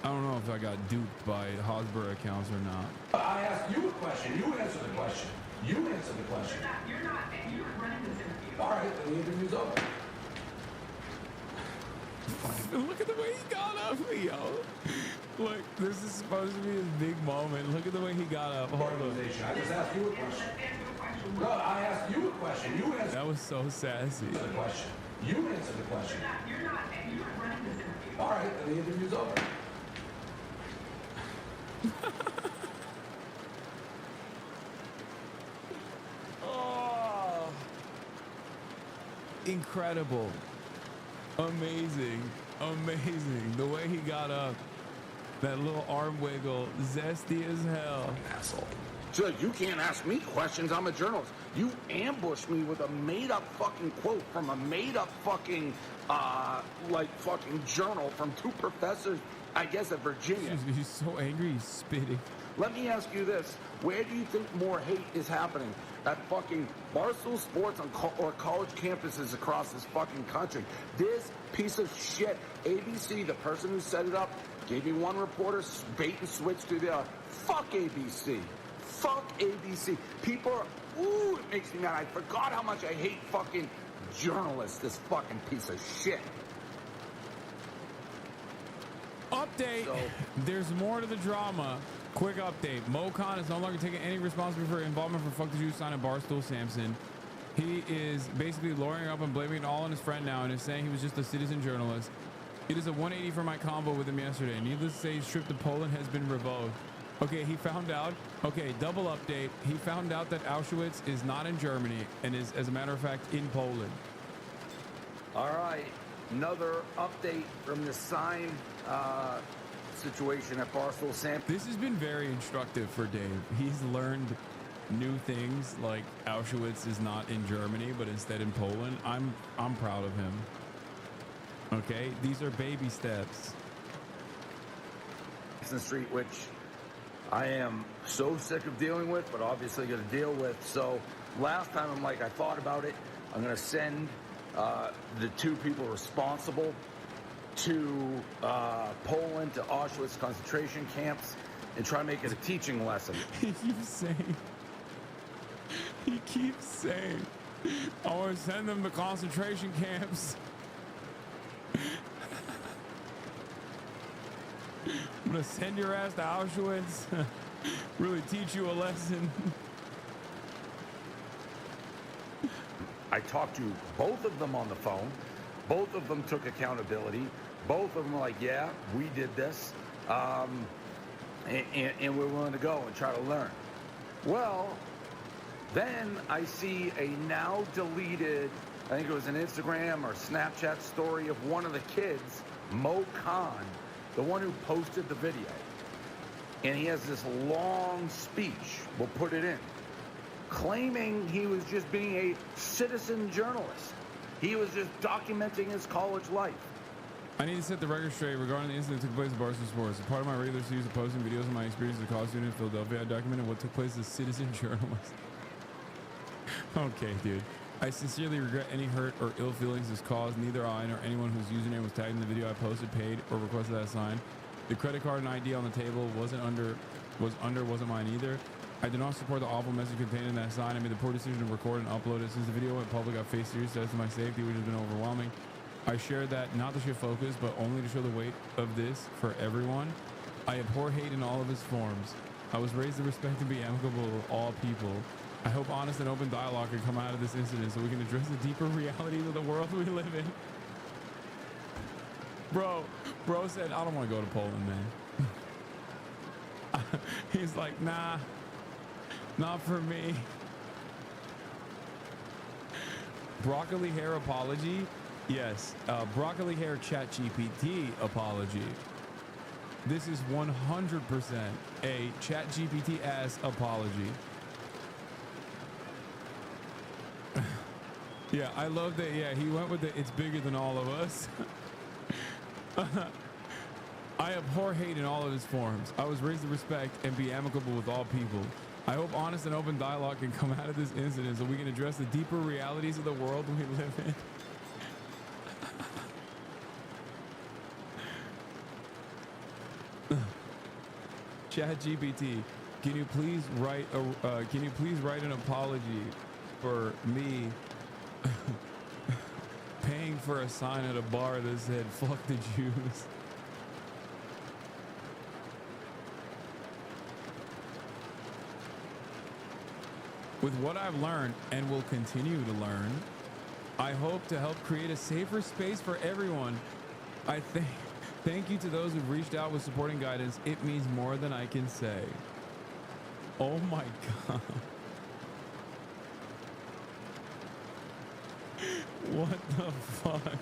I don't know if I got duped by Hosborough accounts or not. I asked you a question. You answer the question. You answer the question. You're not running this interview. All right, then the interview's over. Look at the way he got up, yo. Look, this is supposed to be his big moment. Look at the way he got up. Hold on. I just asked you a question. Bro, I asked you a question. You answer That was so sassy. the question. You answer the question. You're not running this interview. All right, then the interview's over. Oh, incredible, amazing, the way he got up, that little arm wiggle, zesty as hell. Asshole. So you can't ask me questions. I'm a journalist. You ambushed me with a made-up fucking quote from a made-up fucking fucking journal from two professors, I guess, at Virginia. He's so angry, he's spitting. Let me ask you this. Where do you think more hate is happening? At fucking Barstool Sports or college campuses across this fucking country. This piece of shit, ABC, the person who set it up, gave me one reporter, bait and switch to the other. Fuck ABC. Fuck ABC. People are, ooh, it makes me mad. I forgot how much I hate fucking journalists, this fucking piece of shit. Update. There's more to the drama. Quick update. Mo Khan is no longer taking any responsibility for involvement for Fuck the Jews sign at Barstool Samson. He is basically lawyering up and blaming it all on his friend now and is saying he was just a citizen journalist. It is a 180 for my convo with him yesterday. Needless to say, his trip to Poland has been revoked. Okay, he found out. Okay, double update. He found out that Auschwitz is not in Germany and is, as a matter of fact, in Poland. All right. Another update from the sign situation at Barstool Samson. This has been very instructive for Dave. He's learned new things like Auschwitz is not in Germany, but instead in Poland. I'm proud of him. Okay, these are baby steps. Street, which I am so sick of dealing with, but obviously going to deal with. So last time I'm like, I thought about it. I'm going to send the two people responsible to Poland, to Auschwitz concentration camps, and try to make it a teaching lesson. He keeps saying, I want to send them to concentration camps. I'm going to send your ass to Auschwitz. Really teach you a lesson. I talked to both of them on the phone. Both of them took accountability. Both of them were like, yeah, we did this. And we're willing to go and try to learn. Well, then I see a now deleted, I think it was an Instagram or Snapchat story of one of the kids, Mo Khan, the one who posted the video. And he has this long speech, we'll put it in, claiming he was just being a citizen journalist. He was just documenting his college life. I need to set the record straight regarding the incident that took place at Barstool Sports. As part of my regular series of posting videos of my experience as a college student in Philadelphia, I documented what took place as a citizen journalist. Okay, dude. I sincerely regret any hurt or ill feelings this caused. Neither I nor anyone whose username was tagged in the video I posted, paid, or requested that sign. The credit card and ID on the table wasn't mine either. I do not support the awful message contained in that sign. I made the poor decision to record and upload it. Since the video went public, I faced serious threats to my safety, which has been overwhelming. I shared that not to shift focus, but only to show the weight of this for everyone. I abhor hate in all of its forms. I was raised to respect and be amicable with all people. I hope honest and open dialogue can come out of this incident so we can address the deeper realities of the world we live in. Bro said, I don't want to go to Poland, man. He's like, nah, not for me. Broccoli hair apology. Yes. Broccoli hair chat GPT apology. This is 100% a chat GPT ass apology. Yeah, I love that. Yeah, he went with the it's bigger than all of us. I abhor hate in all of its forms. I was raised to respect and be amicable with all people. I hope honest and open dialogue can come out of this incident so we can address the deeper realities of the world we live in. ChatGPT, can you please write an apology for me paying for a sign at a bar that said "fuck the Jews"? With what I've learned and will continue to learn, I hope to help create a safer space for everyone. Thank you to those who've reached out with supporting guidance. It means more than I can say. Oh my God. What the fuck?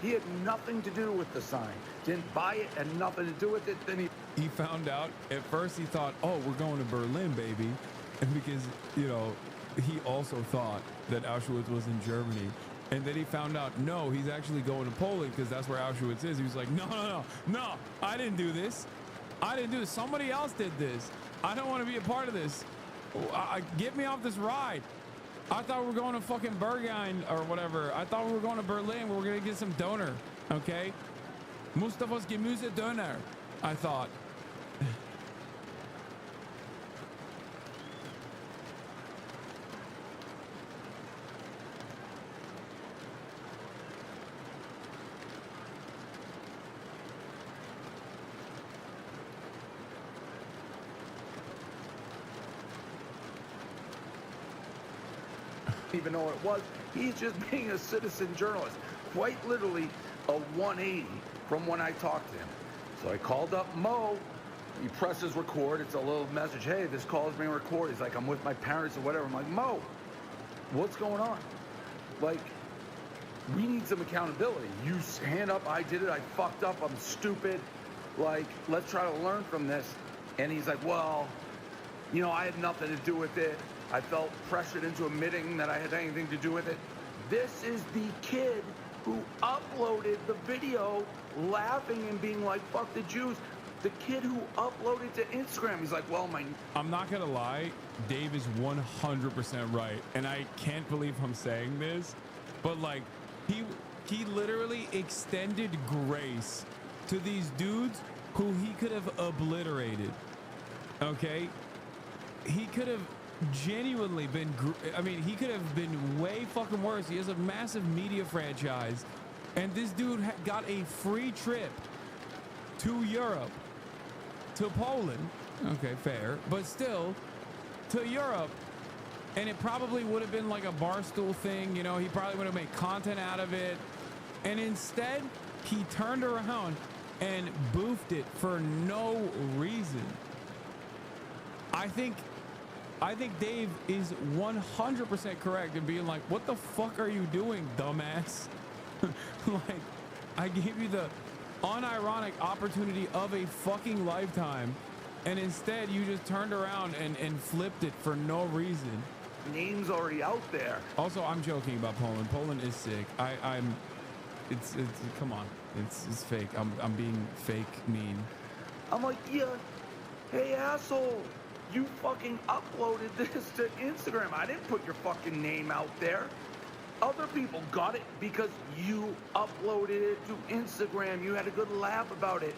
He had nothing to do with the sign. Didn't buy it, had nothing to do with it. Then he found out. At first he thought, oh, we're going to Berlin, baby. And because, you know, he also thought that Auschwitz was in Germany. And then he found out, no, he's actually going to Poland because that's where Auschwitz is. He was like, no, I didn't do this. I didn't do this. Somebody else did this. I don't want to be a part of this. Get me off this ride. I thought we were going to fucking Berghain or whatever. I thought we were going to Berlin. We were going to get some doner. Okay? Mustafas Gemüse Döner. I thought. even know what it was. He's just being a citizen journalist. Quite literally a 180 from when I talked to him. So I called up Mo. He presses record. It's a little message. Hey, this call is being recorded. He's like, I'm with my parents or whatever. I'm like, Mo, what's going on? Like, we need some accountability. You hand up, I did it, I fucked up, I'm stupid. Like, let's try to learn from this. And he's like, well, you know, I had nothing to do with it. I felt pressured into admitting that I had anything to do with it. This is the kid who uploaded the video laughing and being like, fuck the Jews. The kid who uploaded to Instagram. He's like, well, I'm not gonna lie, Dave is 100% right. And I can't believe I'm saying this, but like, he literally extended grace to these dudes who he could have obliterated. Okay? He could have genuinely been, I mean, he could have been way fucking worse. He has a massive media franchise, and this dude got a free trip to Europe, to Poland. Okay, fair, but still to Europe. And it probably would have been like a barstool thing, you know, he probably would have made content out of it. And instead, he turned around and boofed it for no reason. I think Dave is 100% correct in being like, what the fuck are you doing, dumbass? Like, I gave you the unironic opportunity of a fucking lifetime, and instead you just turned around and flipped it for no reason. Name's already out there. Also, I'm joking about Poland. Poland is sick. It's come on. It's fake. I'm being fake mean. I'm like, yeah, hey asshole, you fucking uploaded this to Instagram. I didn't put your fucking name out there. Other people got it because you uploaded it to Instagram. You had a good laugh about it.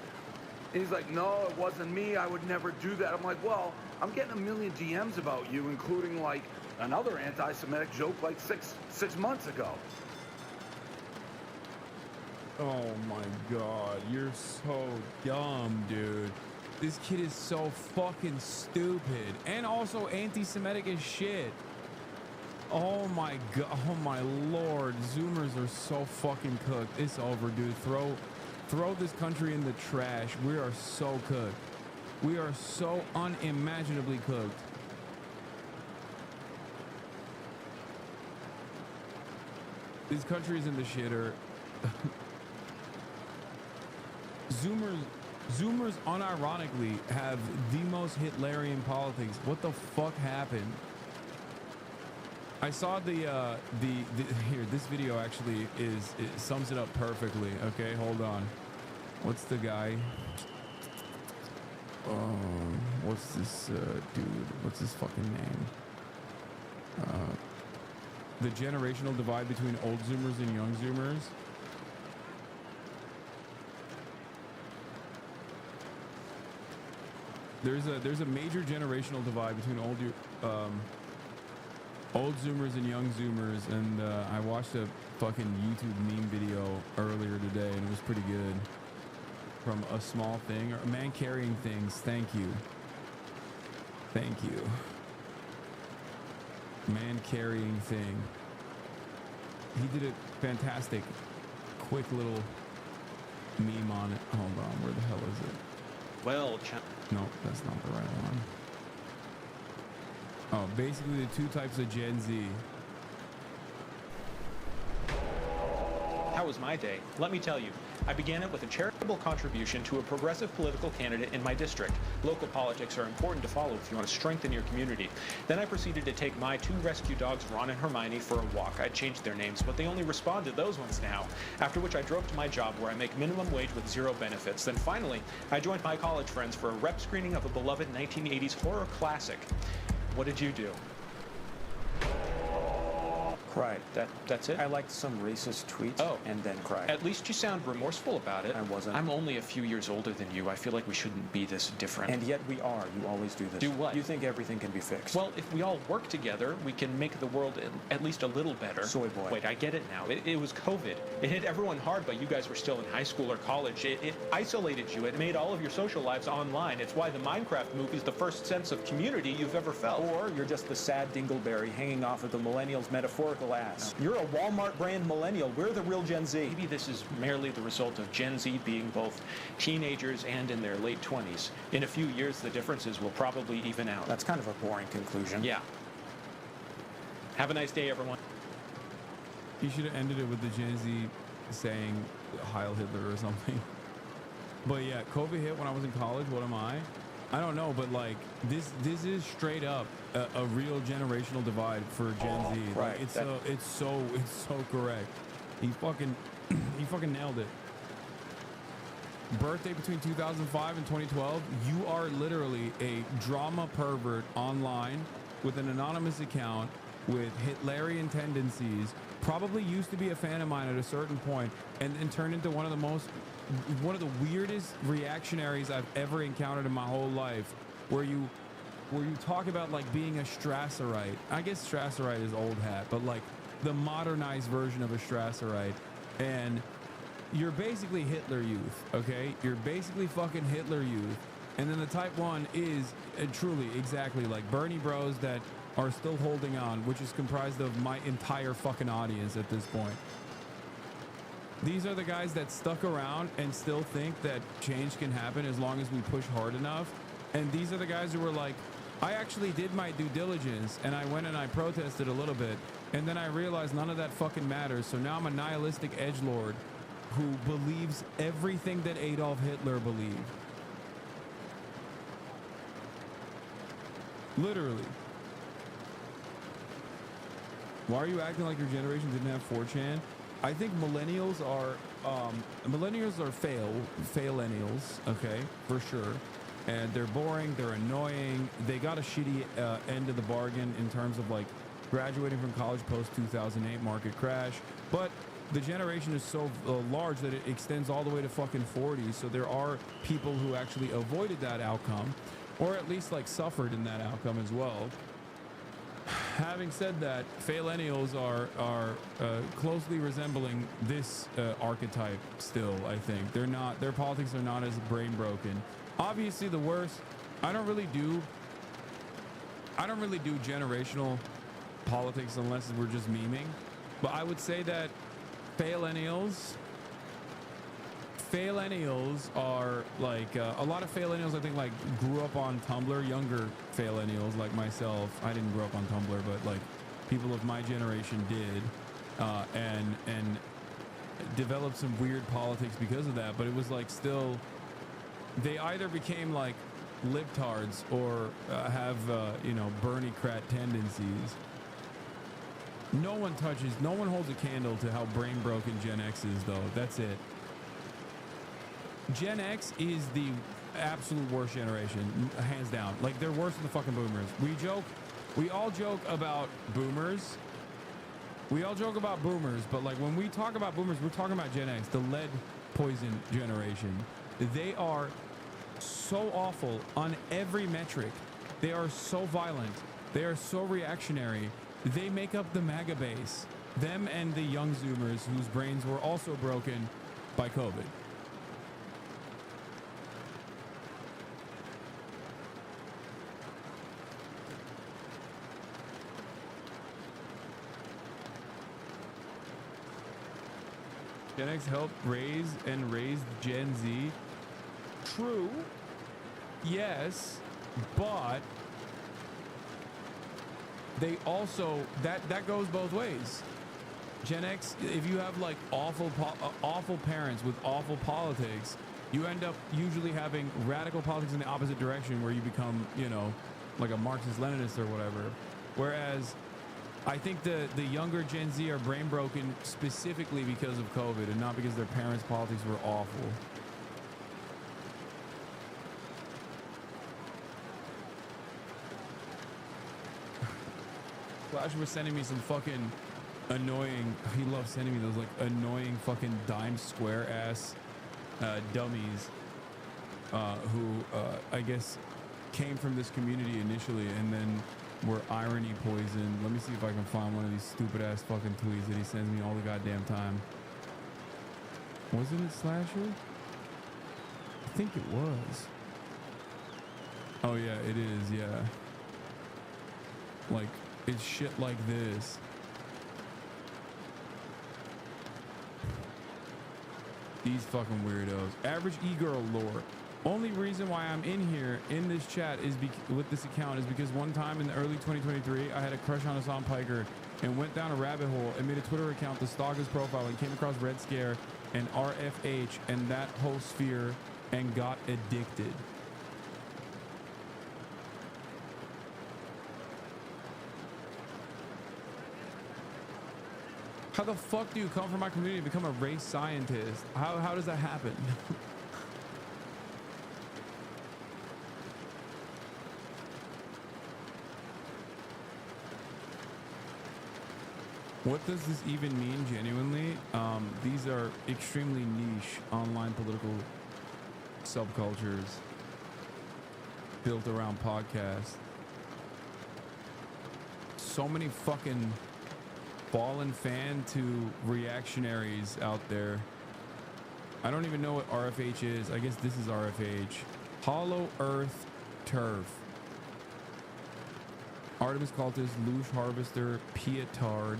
And he's like, no, it wasn't me. I would never do that. I'm like, well, I'm getting a million DMs about you, including like another anti-Semitic joke like six months ago. Oh my God, you're so dumb, dude. This kid is so fucking stupid and also anti-Semitic as shit. Oh my God, oh my Lord, Zoomers are so fucking cooked. It's over, dude. Throw this country in the trash. We are so cooked. We are so unimaginably cooked. This country's in the shitter. Zoomers unironically have the most Hitlerian politics. What the fuck happened? I saw the here, this video actually it sums it up perfectly. Okay, hold on. What's the guy? What's this dude? What's his fucking name? The generational divide between old Zoomers and young Zoomers. There's a major generational divide between old Zoomers and young Zoomers, and I watched a fucking YouTube meme video earlier today, and it was pretty good. From a small thing, or a man carrying things. Thank you. Thank you. Man carrying thing. He did a fantastic, quick little meme on it. Hold on, where the hell is it? Well, no, that's not the right one. Oh, basically the two types of Gen Z. How was my day? Let me tell you. I began it with a charitable contribution to a progressive political candidate in my district. Local politics are important to follow if you want to strengthen your community. Then I proceeded to take my 2 rescue dogs, Ron and Hermione, for a walk. I changed their names, but they only respond to those ones now. After which I drove to my job where I make minimum wage with 0 benefits. Then finally, I joined my college friends for a rep screening of a beloved 1980s horror classic. What did you do? Cried. That's it? I liked some racist tweets and then cried. At least you sound remorseful about it. I wasn't. I'm only a few years older than you. I feel like we shouldn't be this different. And yet we are. You always do this. Do what? You think everything can be fixed. Well, if we all work together, we can make the world at least a little better. Soy boy. Wait, I get it now. It was COVID. It hit everyone hard, but you guys were still in high school or college. It isolated you. It made all of your social lives online. It's why the Minecraft movie is the first sense of community you've ever felt. Or you're just the sad dingleberry hanging off of the millennials' metaphorical ass. You're a Walmart brand millennial. We're the real Gen Z. Maybe this is merely the result of Gen Z being both teenagers and in their late 20s. In a few years, the differences will probably even out. That's kind of a boring conclusion. Yeah. Have a nice day, everyone. You should have ended it with the Gen Z saying Heil Hitler or something. But yeah, COVID hit when I was in college. What am I? I don't know, but like this is straight up a real generational divide for Gen Z. Right. Like, it's so correct. He fucking nailed it. Birthday between 2005 and 2012. You are literally a drama pervert online with an anonymous account with Hitlerian tendencies. Probably used to be a fan of mine at a certain point, and turned into one of the weirdest reactionaries I've ever encountered in my whole life, where you talk about like being a Strasserite. I guess Strasserite is old hat, but like the modernized version of a Strasserite, and you're basically Hitler Youth, okay? You're basically fucking Hitler Youth. And then the type 1 is truly exactly like Bernie bros that are still holding on, which is comprised of my entire fucking audience at this point. These are the guys that stuck around and still think that change can happen as long as we push hard enough. And these are the guys who were like, I actually did my due diligence and I went and I protested a little bit. And then I realized none of that fucking matters. So now I'm a nihilistic edgelord who believes everything that Adolf Hitler believed. Literally. Why are you acting like your generation didn't have 4chan? I think millennials are fail-ennials, okay, for sure. And they're boring, they're annoying. They got a shitty end of the bargain in terms of like graduating from college post 2008 market crash. But the generation is so large that it extends all the way to fucking 40. So there are people who actually avoided that outcome, or at least like suffered in that outcome as well. Having said that, fail-ennials are closely resembling this archetype still, I think. Their politics are not as brain broken. Obviously the worst, I don't really do generational politics unless we're just memeing. But I would say that fail-ennials are like a lot of fail-ennials I think like grew up on Tumblr. Younger fail-ennials like myself, I didn't grow up on Tumblr, but like people of my generation did. and developed some weird politics because of that. But it was like still, they either became like libtards or have you know, Bernie Crat tendencies. No one holds a candle to how brain broken Gen X is, though. That's it. Gen X is the absolute worst generation, hands down. Like, they're worse than the fucking boomers. We all joke about boomers. But like when we talk about boomers, we're talking about Gen X, the lead poison generation. They are so awful on every metric. They are so violent. They are so reactionary. They make up the MAGA base. Them and the young Zoomers whose brains were also broken by COVID. Gen X helped raise Gen Z. True. Yes, but they also, that goes both ways. Gen X, if you have like awful parents with awful politics, you end up usually having radical politics in the opposite direction, where you become, you know, like a Marxist-Leninist or whatever. Whereas I think the younger Gen Z are brain broken specifically because of COVID and not because their parents' politics were awful. Flash was sending me some fucking annoying, he loves sending me those like annoying fucking dime square ass dummies who I guess came from this community initially and then were irony poisoned. Let me see if I can find one of these stupid ass fucking tweets that he sends me all the goddamn time. Wasn't it Slasher? I think it was. Oh yeah, it is, yeah. Like, it's shit like this. These fucking weirdos. Average e-girl lore. Only reason why I'm in here in this chat is with this account is because one time in the early 2023, I had a crush on Hasan Piker and went down a rabbit hole and made a Twitter account to stalk his profile and came across Red Scare and RFH and that whole sphere and got addicted. How the fuck do you come from my community and become a race scientist? How does that happen? What does this even mean genuinely? These are extremely niche online political subcultures built around podcasts. So many fucking fallen fan to reactionaries out there. I don't even know what RFH is. I guess this is RFH. Hollow Earth Turf. Artemis Cultist, Luge Harvester, Pietard.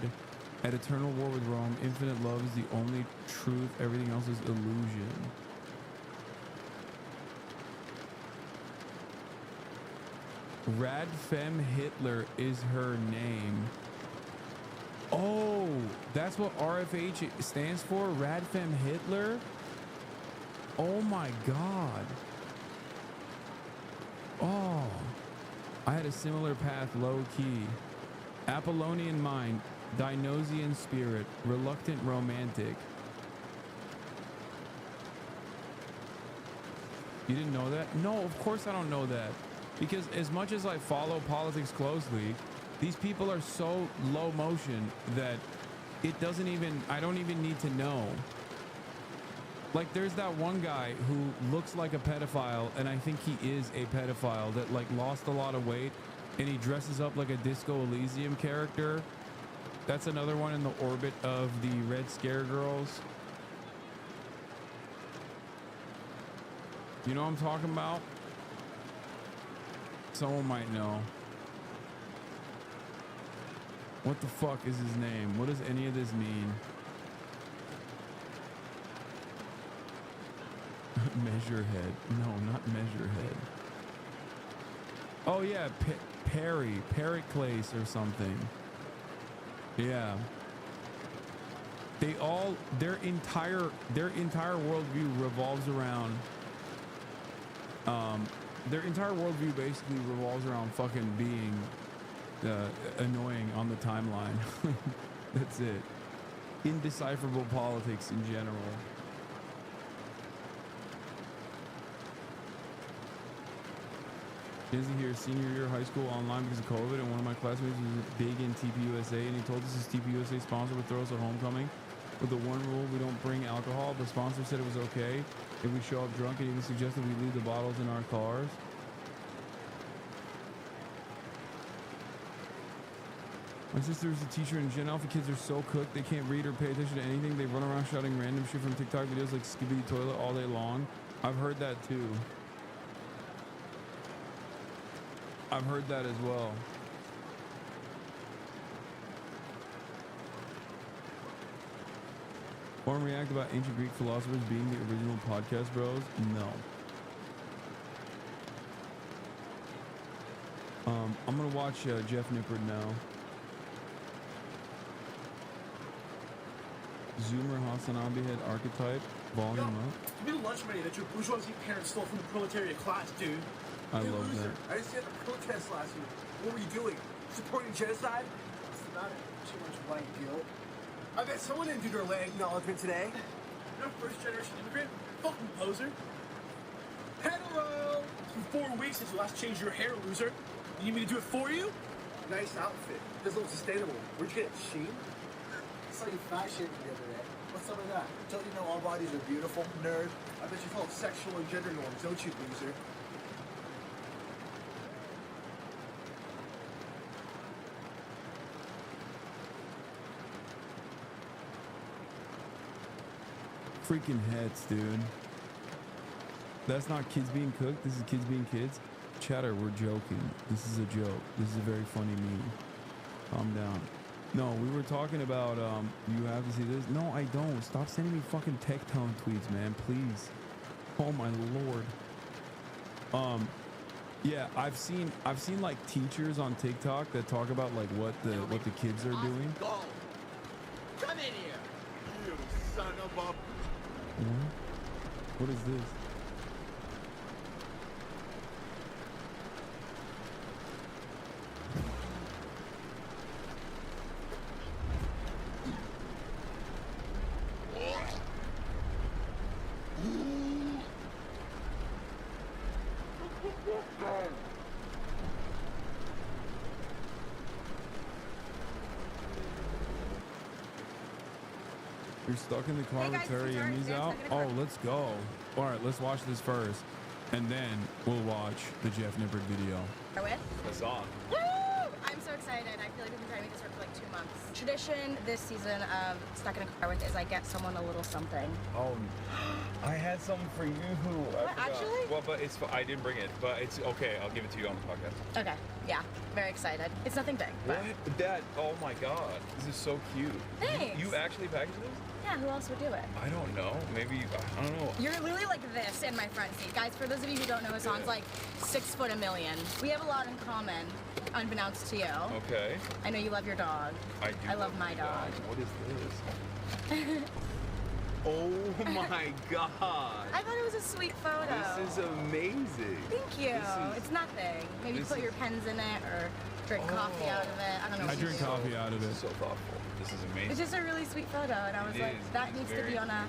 At eternal war with Rome, infinite love is the only truth. Everything else is illusion. Radfem Hitler is her name. Oh, that's what RFH stands for? Radfem Hitler? Oh my God. Oh, I had a similar path, low key. Apollonian mind, Dionysian spirit, reluctant romantic. You didn't know that? No, of course I don't know that. Because as much as I follow politics closely, these people are so low motion that it doesn't even, I don't even need to know. Like there's that one guy who looks like a pedophile, and I think he is a pedophile that like lost a lot of weight and he dresses up like a Disco Elysium character. That's another one in the orbit of the Red Scare girls. You know what I'm talking about? Someone might know. What the fuck is his name? What does any of this mean? Measurehead. No, not Measurehead. Oh yeah, Pericles or something. Yeah. their entire worldview revolves around, their entire worldview basically revolves around fucking being annoying on the timeline. That's it. Indecipherable politics in general. Izzy here, senior year of high school online because of COVID, and one of my classmates was big in TPUSA, and he told us his TPUSA sponsor would throw us at homecoming with the one rule: we don't bring alcohol. The sponsor said it was okay if we show up drunk, and even suggested we leave the bottles in our cars. My sister is a teacher, and Gen Alpha kids are so cooked they can't read or pay attention to anything. They run around shouting random shit from TikTok videos like Skibidi Toilet all day long. I've heard that too. I've heard that as well. Or react about ancient Greek philosophers being the original podcast bros? No. I'm gonna watch Jeff Nippard now. Zoomer Hasanabi head archetype, volume up. Give me the lunch money that your bourgeoisie parents stole from the proletariat class, dude. I You love loser. that. I just had a protest last year. What were you doing? Supporting genocide? It's not too much white guilt. I bet someone didn't do their land acknowledgement today. You're a first-generation immigrant? Fucking poser. Hello! It's been 4 weeks since you last changed your hair, loser. You need me to do it for you? Nice outfit. Doesn't look sustainable. Where'd you get it, Shein? I saw you fat shaming the other day. What's up with that? Don't you know all bodies are beautiful, nerd? I bet you follow sexual and gender norms, don't you, loser? Freaking heads, dude. That's not kids being cooked. This is kids being kids. Chatter, we're joking. This is a joke. This is a very funny meme. Calm down. No, we were talking about, you have to see this. No, I don't. Stop sending me fucking tectone tweets, man. Please. Oh my lord. Yeah, I've seen like teachers on TikTok that talk about like what the kids are doing. Go. Come in here. You son of a... What is this? You're stuck in the car with Terry and he's out? Oh, let's go. All right, let's watch this first. And then we'll watch the Jeff Nippard video. Hassan. Woo! I'm so excited. I feel like we've been trying to make this work for like 2 months. Tradition this season of Stuck in a Car With is I get someone a little something. Oh, I had something for you. What, actually? Well, but it's I didn't bring it, but it's okay. I'll give it to you on the podcast. Okay, yeah, very excited. It's nothing big. But... What? That? Oh my God, this is so cute. Thanks. You actually packaged this? Yeah, who else would do it? I don't know. Maybe I don't know. You're literally like this in my front seat. Guys, for those of you who don't know, Hassan's like 6'1". We have a lot in common, unbeknownst to you. Okay. I know you love your dog. I do. I love my dog. What is this? Oh my God. I thought it was a sweet photo. This is amazing. Thank you. It's nothing. Maybe put your pens in it or drink coffee out of it. I don't know. I drink coffee out of it. So thoughtful. This is amazing. It's just a really sweet photo, and I was like, that needs to be on a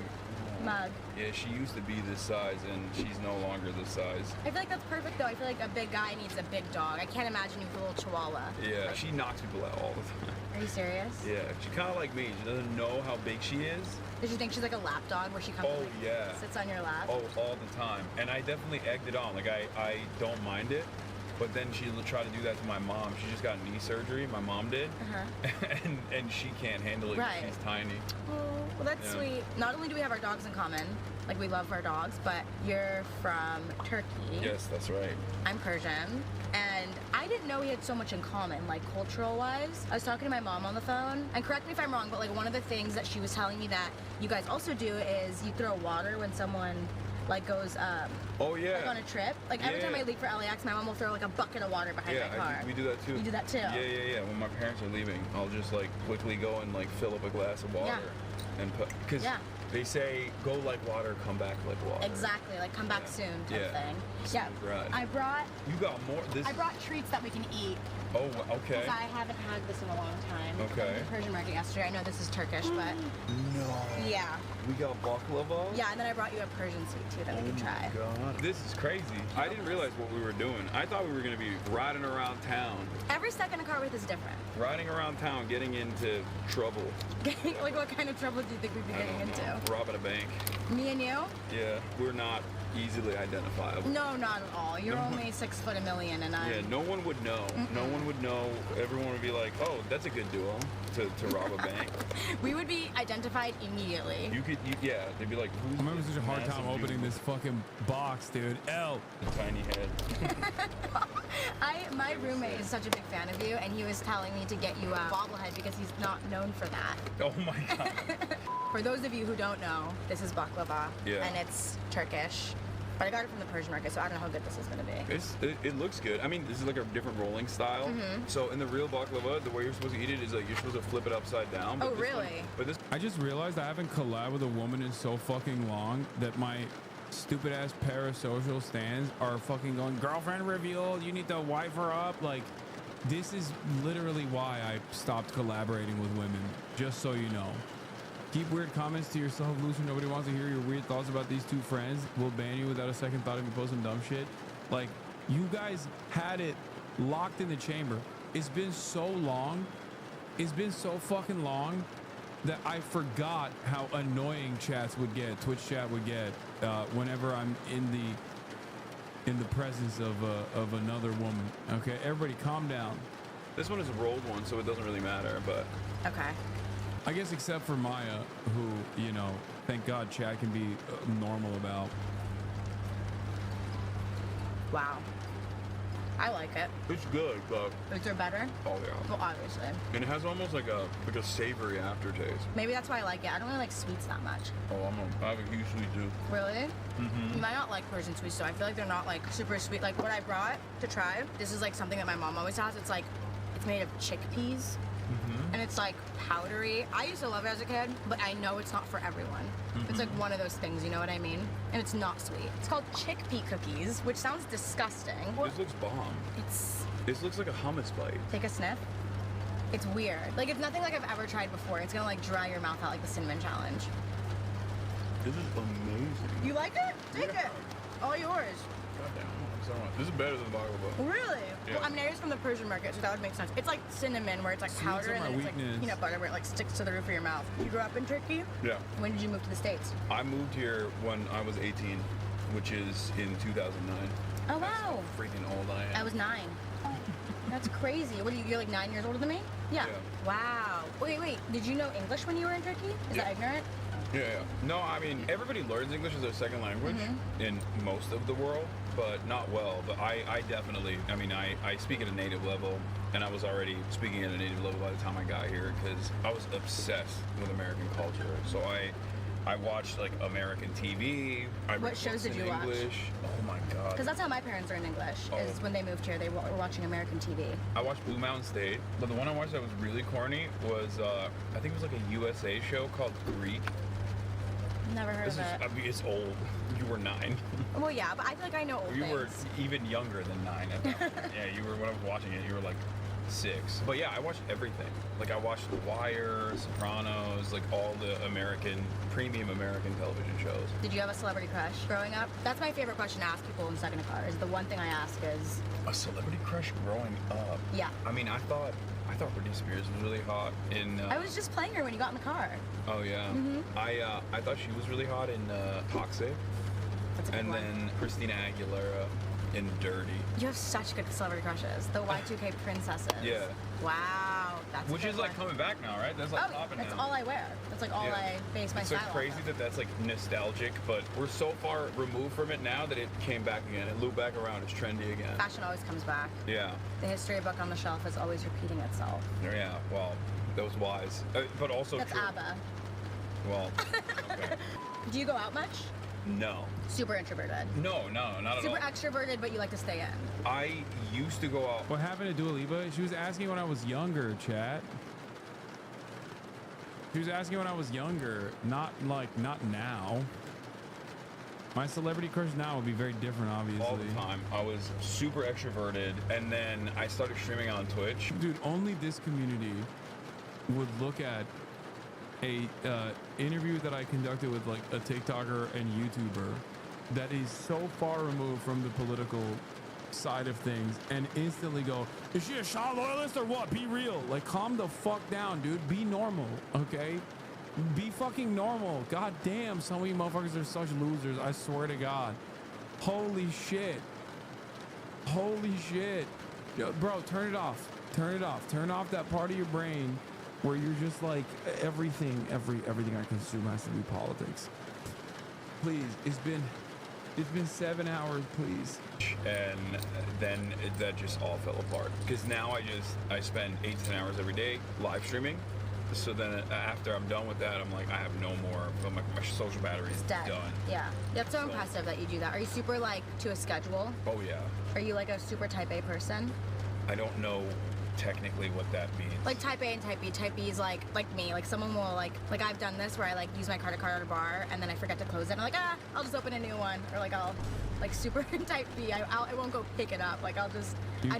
mug. Yeah, she used to be this size, and she's no longer this size. I feel like that's perfect, though. I feel like a big guy needs a big dog. I can't imagine you with a little chihuahua. Yeah, she knocks people out all the time. Are you serious? Yeah, she's kind of like me. She doesn't know how big she is. Did you think she's like a lap dog where she comes and like, sits on your lap? Oh, all the time. And I definitely egged it on. Like, I don't mind it. But then she'll try to do that to my mom. She just got knee surgery. My mom did. And she can't handle it. Right. She's tiny. Oh, well, that's sweet. Not only do we have our dogs in common, like we love our dogs, but you're from Turkey. Yes, that's right. I'm Persian. And I didn't know we had so much in common, like cultural-wise. I was talking to my mom on the phone, and correct me if I'm wrong, but like one of the things that she was telling me that you guys also do is you throw water when someone like goes Oh yeah. like on a trip. Like every time I leave for LAX, my mom will throw like a bucket of water behind my car. We do that too. You do that too? Yeah. When my parents are leaving, I'll just like quickly go and like fill up a glass of water and put, because they say go like water, come back like water. Exactly, like come back soon type thing. Yeah. Right. I brought. You got more. I brought treats that we can eat. Oh, okay. Because I haven't had this in a long time. Okay. I went to the Persian market yesterday. I know this is Turkish, but no. Yeah. We got baklava. Yeah, and then I brought you a Persian sweet too that we can try. God. This is crazy. I didn't realize what we were doing. I thought we were gonna be riding around town. Every second a car with is different. Riding around town, getting into trouble. Like what kind of trouble do you think we'd be getting into? Robbing a bank. Me and you? Yeah, we're not easily identifiable. No, not at all. You're only 6 foot a million, and I'm. Yeah, no one would know. No one would know. Everyone would be like, oh, that's a good duo to rob a bank. We would be identified immediately. Yeah, they'd be like, who's I'm having such a hard massive time opening this fucking box, dude. L. Tiny head. My roommate is such a big fan of you, and he was telling me to get you a bobblehead because he's not known for that. Oh my god. For those of you who don't know, this is baklava, and it's Turkish. But I got it from the Persian market, so I don't know how good this is going to be. It looks good. I mean, this is like a different rolling style. So in the real baklava, the way you're supposed to eat it is like you're supposed to flip it upside down. Oh, really? I just realized I haven't collabed with a woman in so fucking long that my stupid ass parasocial stands are fucking going, girlfriend revealed, you need to wipe her up. Like, this is literally why I stopped collaborating with women, just so you know. Keep weird comments to yourself, loser. Nobody wants to hear your weird thoughts about these two friends. We'll ban you without a second thought if you post some dumb shit. Like, you guys had it locked in the chamber. It's been so long. It's been so fucking long that I forgot how annoying chats would get, Twitch chat would get, whenever I'm in the presence of another woman. Okay, everybody calm down. This one is a rolled one, so it doesn't really matter, but... Okay. I guess except for Maya, who, you know, thank God chat can be normal about. Wow. I like it. It's good, but... Is there better? Oh, yeah. Well, obviously. And it has almost like a savory aftertaste. Maybe that's why I like it. I don't really like sweets that much. Oh, I have a huge sweet tooth. Really? Mm-hmm. You might not like Persian sweets, so I feel like they're not like super sweet. Like what I brought to try, this is like something that my mom always has. It's like, it's made of chickpeas. And it's like powdery. I used to love it as a kid, but I know it's not for everyone. It's like one of those things, you know what I mean? And it's not sweet. It's called chickpea cookies, which sounds disgusting. This looks bomb. This looks like a hummus bite. Take a sniff. It's weird. Like it's nothing like I've ever tried before. It's gonna like dry your mouth out like the cinnamon challenge. This is amazing. You like it? Take it. All yours. Goddamn. This is better than baklava. Really? Yeah. Well, I mean, it is from the Persian market, so that would make sense. It's like cinnamon, where it's like powder, and then it's like peanut butter, where it like sticks to the roof of your mouth. You grew up in Turkey? Yeah. When did you move to the States? I moved here when I was 18, which is in 2009. Oh, wow. That's how freaking old I am. I was 9. That's crazy. What are you, you're like 9 years older than me? Yeah. Wow. Wait. Did you know English when you were in Turkey? Is that ignorant? Yeah. No, I mean, everybody learns English as their second language in most of the world, but not well. But I definitely, I mean, I speak at a native level, and I was already speaking at a native level by the time I got here because I was obsessed with American culture. So I watched like American TV. What shows did you watch? English. Oh my God. Because that's how my parents learned English, is when they moved here, they were watching American TV. I watched Blue Mountain State, but the one I watched that was really corny was, I think it was like a USA show called Greek. Never heard of it. I mean, it's old. You were 9. Well, yeah, but I feel like I know old You things. were even younger than 9 at that point. Yeah, you were, when I was watching it, you were like 6. But yeah, I watched everything. Like I watched The Wire, Sopranos, like all the premium American television shows. Did you have a celebrity crush growing up? That's my favorite question to ask people in second car. Is the one thing I ask is a celebrity crush growing up. Yeah. I mean, I thought Britney Spears was really hot in. I was just playing her when you got in the car. Oh yeah. I thought she was really hot in Toxic. That's a good one. Then Christina Aguilera in Dirty. You have such good celebrity crushes. The Y2K princesses. Yeah. Wow, that's Which is like coming back now, right? That's like popping now. That's all I wear. That's like all I base my style on. It's like crazy that's like nostalgic, but we're so far removed from it now that it came back again. It looped back around. It's trendy again. Fashion always comes back. Yeah. The history book on the shelf is always repeating itself. Yeah, well, that was wise. But also That's true. ABBA. Well, okay. Do you go out much? No. Super introverted. No, not at all. Super extroverted, but you like to stay in. I used to go out. What happened to Dua Lipa? She was asking when I was younger, chat. She was asking when I was younger, not now. My celebrity crush now would be very different, obviously. All the time. I was super extroverted, and then I started streaming on Twitch. Dude, only this community would look at a interview that I conducted with like a TikToker and YouTuber that is so far removed from the political side of things and instantly go, is she a Shaw loyalist or what? Be real. Like, calm the fuck down, dude. Be normal, okay? Be fucking normal. God damn, some of you motherfuckers are such losers. I swear to God. Holy shit. Holy shit. Yo, bro, turn it off. Turn it off. Turn off that part of your brain where you're just like, everything I consume has to be politics. Please, it's been 7 hours, please. And then that just all fell apart. Because now I spend 8 to 10 hours every day live streaming. So then after I'm done with that, I'm like, I have no more, but my social battery is done. Yeah. That's so impressive that you do that. Are you super like to a schedule? Oh yeah. Are you like a super type A person? I don't know technically what that means. Like type A and type B. Type B is like me. Like someone will like I've done this where I like use my credit card at a bar and then I forget to close it. And I'm like, I'll just open a new one. Or like I'll like super type B. I won't go pick it up. Like I'd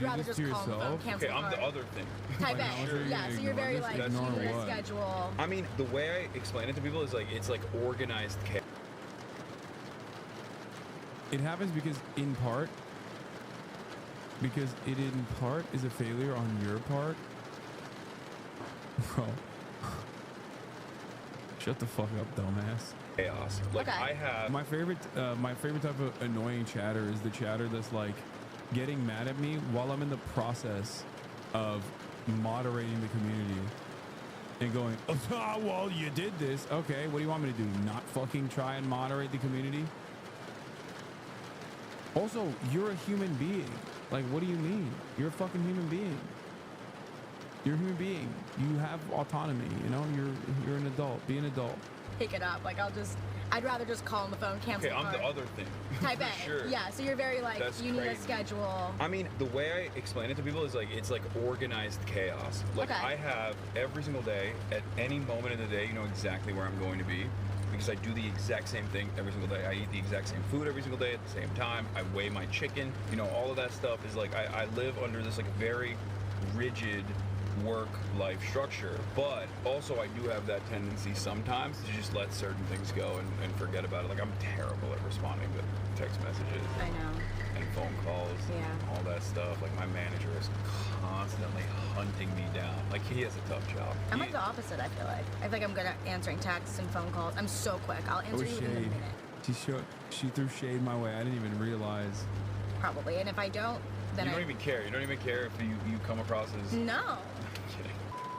rather just call the phone, cancel Okay, I'm the other thing. Type A. Yeah, so you're very like, you need a schedule. I mean, the way I explain it to people is like, it's like organized chaos. It happens because it in part is a failure on your part. Bro. Shut the fuck up, dumbass. Chaos. Like I have my favorite type of annoying chatter is the chatter that's like getting mad at me while I'm in the process of moderating the community and going, oh, well, you did this. Okay, what do you want me to do? Not fucking try and moderate the community? Also, you're a human being. Like, what do you mean? You're a fucking human being. You're a human being. You have autonomy, you know? You're an adult. Be an adult. Pick it up. Like I'd rather just call on the phone, cancel. Okay, I'm the other thing. Type A. Sure. Yeah, so you're very like, That's you need crazy. a schedule. I mean, the way I explain it to people is like, it's like organized chaos. Like Okay. I have every single day, at any moment in the day, you know exactly where I'm going to be. Because I do the exact same thing every single day. I eat the exact same food every single day at the same time. I weigh my chicken. You know, all of that stuff is like, I live under this like very rigid work-life structure. But also I do have that tendency sometimes to just let certain things go and forget about it. Like I'm terrible at responding to text messages. I know. And phone calls. Yeah. And all that stuff. Like my manager is constantly hunting me down. Like he has a tough job. I'm like the opposite, I feel like. I feel like I'm good at answering texts and phone calls. I'm so quick. I'll answer you in a Shade. minute. She threw shade my way. I didn't even realize. Probably. And if I don't, then You don't even care. You don't even care if you come across as... No. I'm kidding.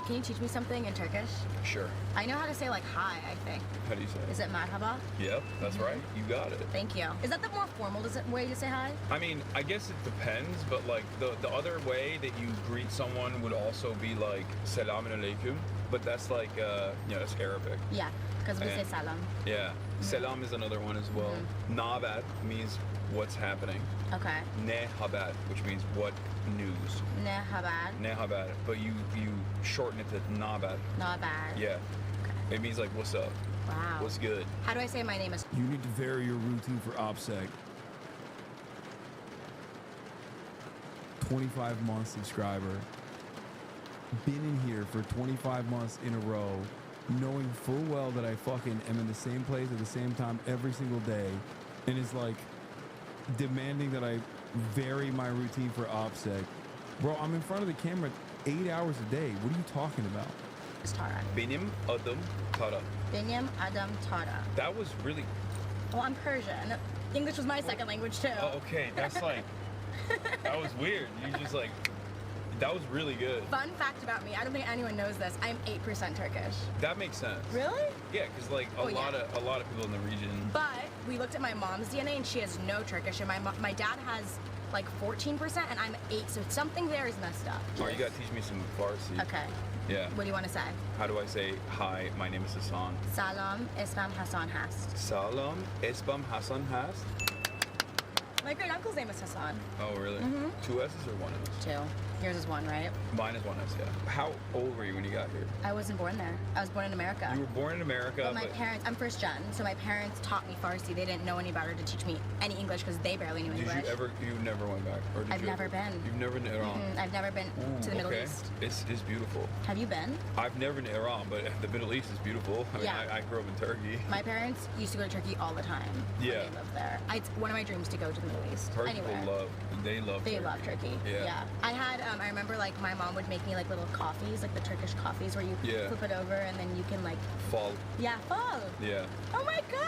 Can you teach me something in Turkish? Sure. I know how to say like hi, I think. How do you say it? Is it merhaba? Yep, that's right. You got it. Thank you. Is that the more formal way to say hi? I mean, I guess it depends, but like the other way that you greet someone would also be like Selamun Alaikum, but that's like, that's Arabic. Yeah, because we say And- salam. Yeah. Selam is another one as well. Nabat means what's happening. Okay. Ne habat, which means what news. Nehabad. Ne habat, but you shorten it to nabat. Not bad. Yeah. It means like what's up. Wow. What's good. How do I say my name is? You need to vary your routine for OPSEC. 25-month subscriber. Been in here for 25 months in a row, knowing full well that I fucking am in the same place at the same time every single day, and it's like demanding that I vary my routine for OPSEC. Bro, I'm in front of the camera 8 hours a day. What are you talking about? It's Tara. Benim adım Tara. Benim Adam Tara. That was really... Well, I'm Persian. English was my second language too. Oh, okay, that's like... that was weird. You just like... That was really good. Fun fact about me, I don't think anyone knows this. I'm 8% Turkish. That makes sense. Really? Yeah, because like a lot of people in the region. But we looked at my mom's DNA and she has no Turkish, and my dad has like 14% and I'm 8, so something there is messed up. Oh, you gotta teach me some Farsi. Okay. Yeah. What do you want to say? How do I say, hi, my name is Hasan? Salam, ismam Hasan hast. Salam, ismam Hasan hast? My great uncle's name is Hasan. Oh, really? 2 S's or 1 S? 2. Yours is 1, right? Mine is 1 S, yeah. How old were you when you got here? I wasn't born there. I was born in America. You were born in America, But my parents, I'm first gen, so my parents taught me Farsi. They didn't know any better to teach me any English because they barely knew English. You never went back? Or did I've you never ever? been. You've never been to Iran? I've never been to the Middle East. It's beautiful. Have you been? I've never been to Iran, but the Middle East is beautiful. I mean, Yeah. I grew up in Turkey. My parents used to go to Turkey all the time. Yeah. When they lived there. It's one of my dreams to go to the Middle East. Turkey Anywhere. they love Turkey. Yeah. I had, I remember like my mom would make me like little coffees, like the Turkish coffees where you flip it over and then you can like... Fall. Yeah, fall. Yeah. Oh my God.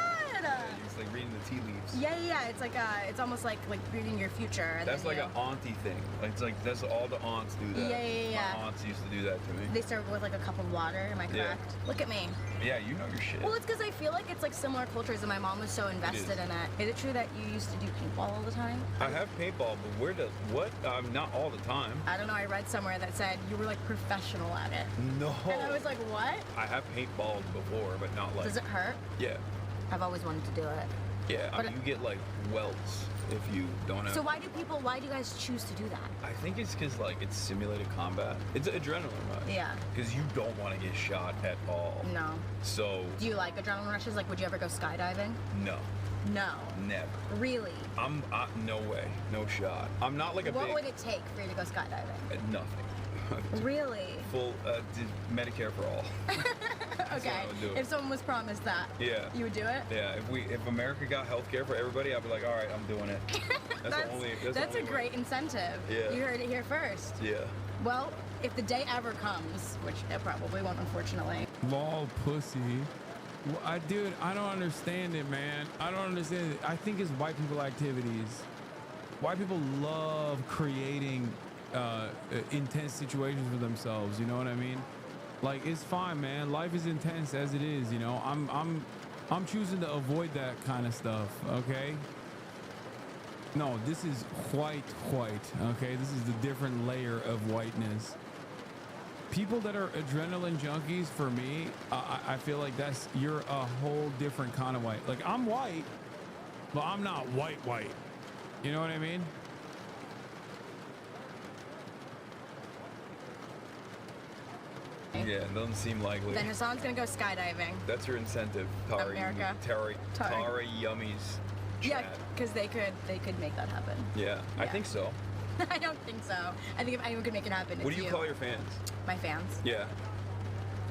It's like reading the tea leaves. Yeah. It's like, it's almost like reading your future. And That's then like an auntie thing. It's like, that's all the aunts do that. Yeah. My aunts used to do that to me. They serve it with like a cup of water, am I correct? Yeah. Look at me. Yeah, you know your shit. Well, it's because I feel like it's like similar cultures and my mom was so invested in it. Is it true that you used to do paintball all the time? I have paintball, but what? Not all the time. I don't know, I read somewhere that said you were like professional at it. No. And I was like, what? I have paintballed before, but not like... Does it hurt? Yeah. I've always wanted to do it. Yeah, But I mean, you get like welts if you don't have... So why do you guys choose to do that? I think it's because like it's simulated combat. It's an adrenaline rush. Yeah. Because you don't want to get shot at all. No. So... Do you like adrenaline rushes? Like, would you ever go skydiving? No. No. Never. Really? No way. No shot. I'm not like a What big... would it take for you to go skydiving? Nothing. Really? Full Medicare for all. Okay. I would do it. If someone was promised that, Yeah. you would do it? Yeah, if America got healthcare for everybody, I'd be like, all right, I'm doing it. That's a great incentive. Yeah. You heard it here first. Yeah. Well, if the day ever comes, which it probably won't, unfortunately. Lol, pussy. Well, dude, I don't understand it, man. I don't understand it. I think it's white people activities. White people love creating intense situations for themselves. You know what I mean? Like, it's fine, man. Life is intense as it is. You know, I'm choosing to avoid that kind of stuff. Okay. No, this is white. Okay, this is the different layer of whiteness. People that are adrenaline junkies, for me, I feel like you're a whole different kind of white. Like, I'm white, but I'm not white. You know what I mean? Yeah, it doesn't seem likely. Then Hasan's gonna go skydiving. That's your incentive, Tara. America. Tara Yummies. Yeah, because they could make that happen. Yeah, I think so. I don't think so. I think if anyone could make it happen, What it's do you call your fans? My fans. Yeah.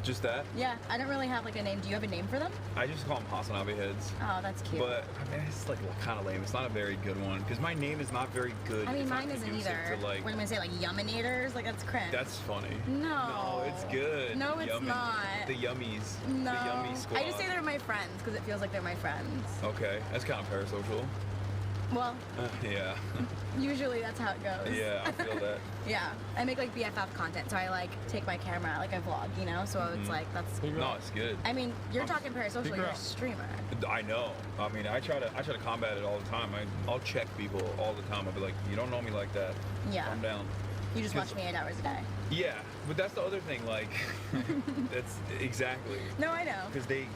Just that? Yeah, I don't really have like a name. Do you have a name for them? I just call them Hasanabi heads. Oh, that's cute. But I mean, it's like kind of lame. It's not a very good one because my name is not very good. I mean, It's not mine isn't conducive either. to, like, What am I gonna say? Like Yumminators? Like that's cringe. That's funny. No. No, it's good. No, it's Yummy. not. The Yummies. No. The Yummy Squad. I just say they're my friends because it feels like they're my friends. Okay, that's kind of parasocial. Well, Yeah. usually that's how it goes. Yeah, I feel that. Yeah, I make like BFF content, so I like take my camera, like I vlog, you know. So it's like that's. No, it's good. I mean, you're talking parasocial. You're a streamer. I know. I mean, I try to combat it all the time. I'll check people all the time. I'll be like, you don't know me like that. Yeah. Calm down. You just watch me 8 hours a day. Yeah, but that's the other thing. Like, that's exactly. No, I know. Because they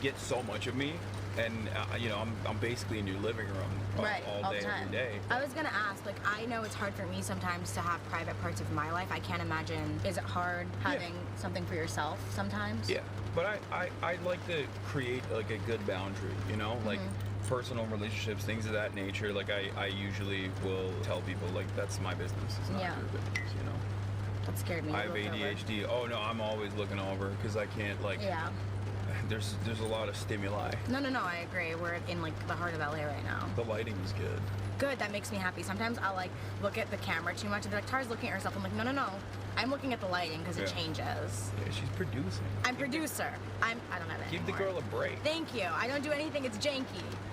get so much of me, and you know, I'm basically in your living room all day, the time. every day. I was gonna ask, like, I know it's hard for me sometimes to have private parts of my life. I can't imagine. Is it hard having something for yourself sometimes? Yeah, but I like to create like a good boundary. You know, like. Personal relationships, things of that nature. Like I usually will tell people like that's my business. It's not your business, you know. That scared me. I have ADHD. Oh no, I'm always looking over because I can't like. Yeah. There's a lot of stimuli. No, I agree. We're in like the heart of LA right now. The lighting is good. Good, that makes me happy. Sometimes I'll like look at the camera too much and be like, Tara's looking at herself. I'm like, no. I'm looking at the lighting because it changes. Yeah, she's producing. I'm producer. I don't have it Give the anymore. girl a break. Thank you. I don't do anything. It's janky.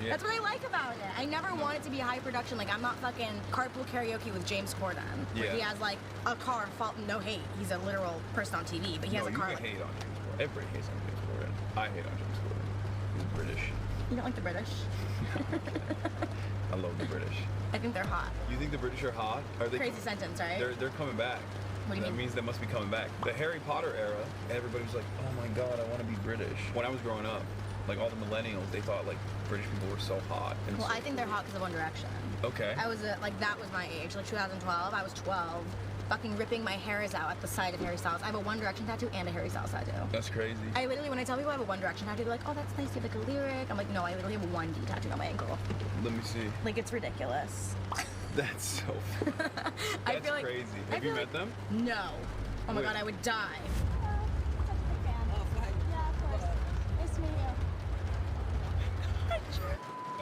Yeah. That's what I like about it. I never want it to be high production. Like I'm not fucking carpool karaoke with James Corden. Where he has like a car. No hate. He's a literal person on TV, but he has a car. You can hate on James Corden. Everybody hates on James Corden. I hate on James Corden. He's British. You don't like the British? I love the British. I think they're hot. You think the British are hot? Are they? Crazy sentence, right? They're coming back. What do you that mean? means they must be coming back. The Harry Potter era, everybody was like, oh my god, I want to be British. When I was growing up, like all the millennials, they thought like British people were so hot. And Well, so I think they're hot because of One Direction. Okay. I was like, that was my age, like 2012. I was 12, fucking ripping my hairs out at the sight of Harry Styles. I have a One Direction tattoo and a Harry Styles tattoo. That's crazy. I literally, when I tell people I have a One Direction tattoo, they're like, oh, that's nice, you have like a lyric. I'm like, no, I literally have a 1D tattoo on my ankle. Let me see. Like, it's ridiculous. That's so. I feel like, crazy. I Have you feel met them? No. Oh my Wait. god, I would die.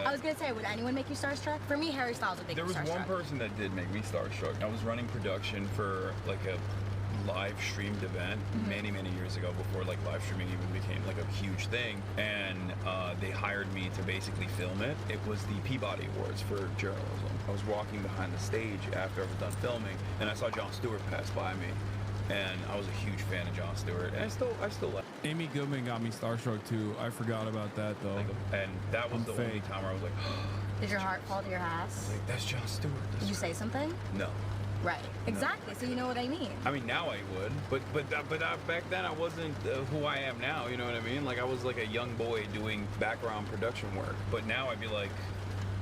I was gonna say, would anyone make you starstruck? For me, Harry Styles would make There me was starstruck. one person that did make me starstruck. I was running production for like a live streamed event many years ago, before like live streaming even became like a huge thing, and they hired me to basically film it. It was the Peabody Awards for journalism. I was walking behind the stage after I was done filming, and I saw Jon Stewart pass by me, and I was a huge fan of Jon Stewart, and I still like. Amy Goodman got me starstruck too. I forgot about that though. And that was I'm the fake. only time where I was like, Did your heart fall to your ass? like, that's Jon Stewart. Did you say something? No. Right. Exactly. So you know what I mean. I mean, now I would, but back then I wasn't who I am now. You know what I mean? Like I was like a young boy doing background production work. But now I'd be like,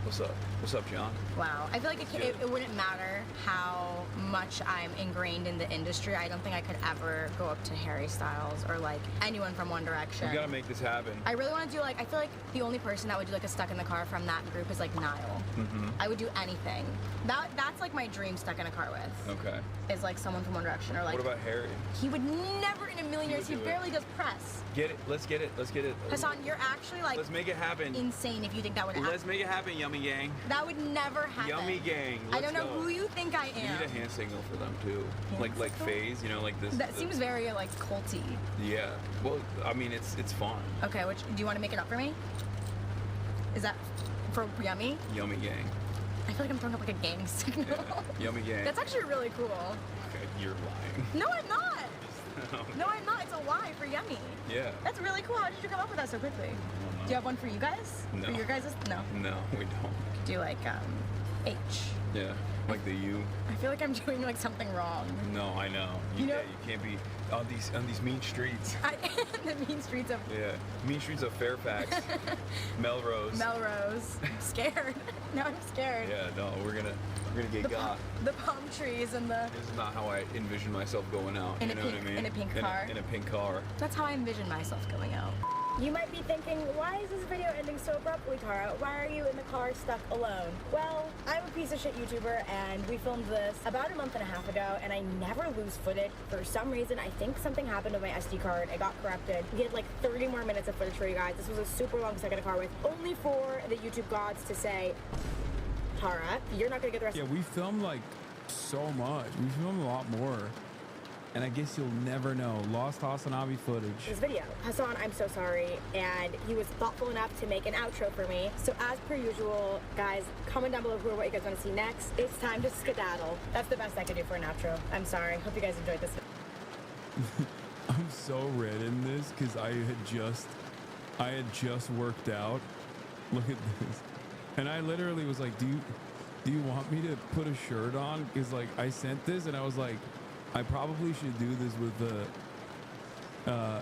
"What's up? What's up, John?" Wow. I feel like it wouldn't matter how much I'm ingrained in the industry. I don't think I could ever go up to Harry Styles or like anyone from One Direction. We gotta make this happen. I really want to do like, I feel like the only person that would do like a Stuck in the Car from that group is like Niall. I would do anything. That's like my dream Stuck in a Car with. Okay. Is like someone from One Direction or like. What about Harry? He would never in a million He years. He would do barely it. does press. Get it. Let's get it. Let's get it. Hassan, you're actually like. Let's make it happen. Insane if you think that would happen. Let's make it happen, Yummy Gang. That would never happen. Yummy Gang. I Let's don't know go. who you think I You am. need a hand signal for them too, like phase. You know, like this. That seems very like culty. Yeah. Well, I mean, it's fun. Okay, which do you want to make it up for me? Is that for Yummy? Yummy Gang. I feel like I'm throwing up like a gang signal. Yeah. Yummy Gang. That's actually really cool. Okay, you're lying. No, I'm not. No, I'm not. It's a lie for Yummy. Yeah. That's really cool. How did you come up with that so quickly? Do you have one for you guys? No. For your guys? No. No, we don't. Do like H. Yeah, like the U. I feel like I'm doing like something wrong. No, I know. You know- Yeah, you can't be on these mean streets. The mean streets of Yeah, mean streets of Fairfax, Melrose. Melrose. I'm scared. Now I'm scared. Yeah, no, we're gonna get got. The palm trees and the. This is not how I envision myself going out. In you a know pink- what I mean? in a pink car? In a pink car. That's how I envision myself going out. You might be thinking, why is this video ending so abruptly, Tara? Why are you in the car stuck alone? Well, I'm a piece of shit YouTuber, and we filmed this about a month and a half ago, and I never lose footage. For some reason, I think something happened with my SD card. It got corrupted. We had like 30 more minutes of footage for you guys. This was a super long Stuck in a Car with, only for the YouTube gods to say, Tara, you're not gonna get the rest Yeah, we filmed like so much. We filmed a lot more. And I guess you'll never know. Lost Hasanabi footage. this video. Hassan, I'm so sorry, and he was thoughtful enough to make an outro for me. So as per usual, guys, comment down below what you guys want to see next. It's time to skedaddle. That's the best I could do for an outro. I'm sorry. Hope you guys enjoyed this. I'm so red in this because I had just worked out. Look at this. And I literally was like, do you want me to put a shirt on? Because like I sent this and I was like, I probably should do this with the,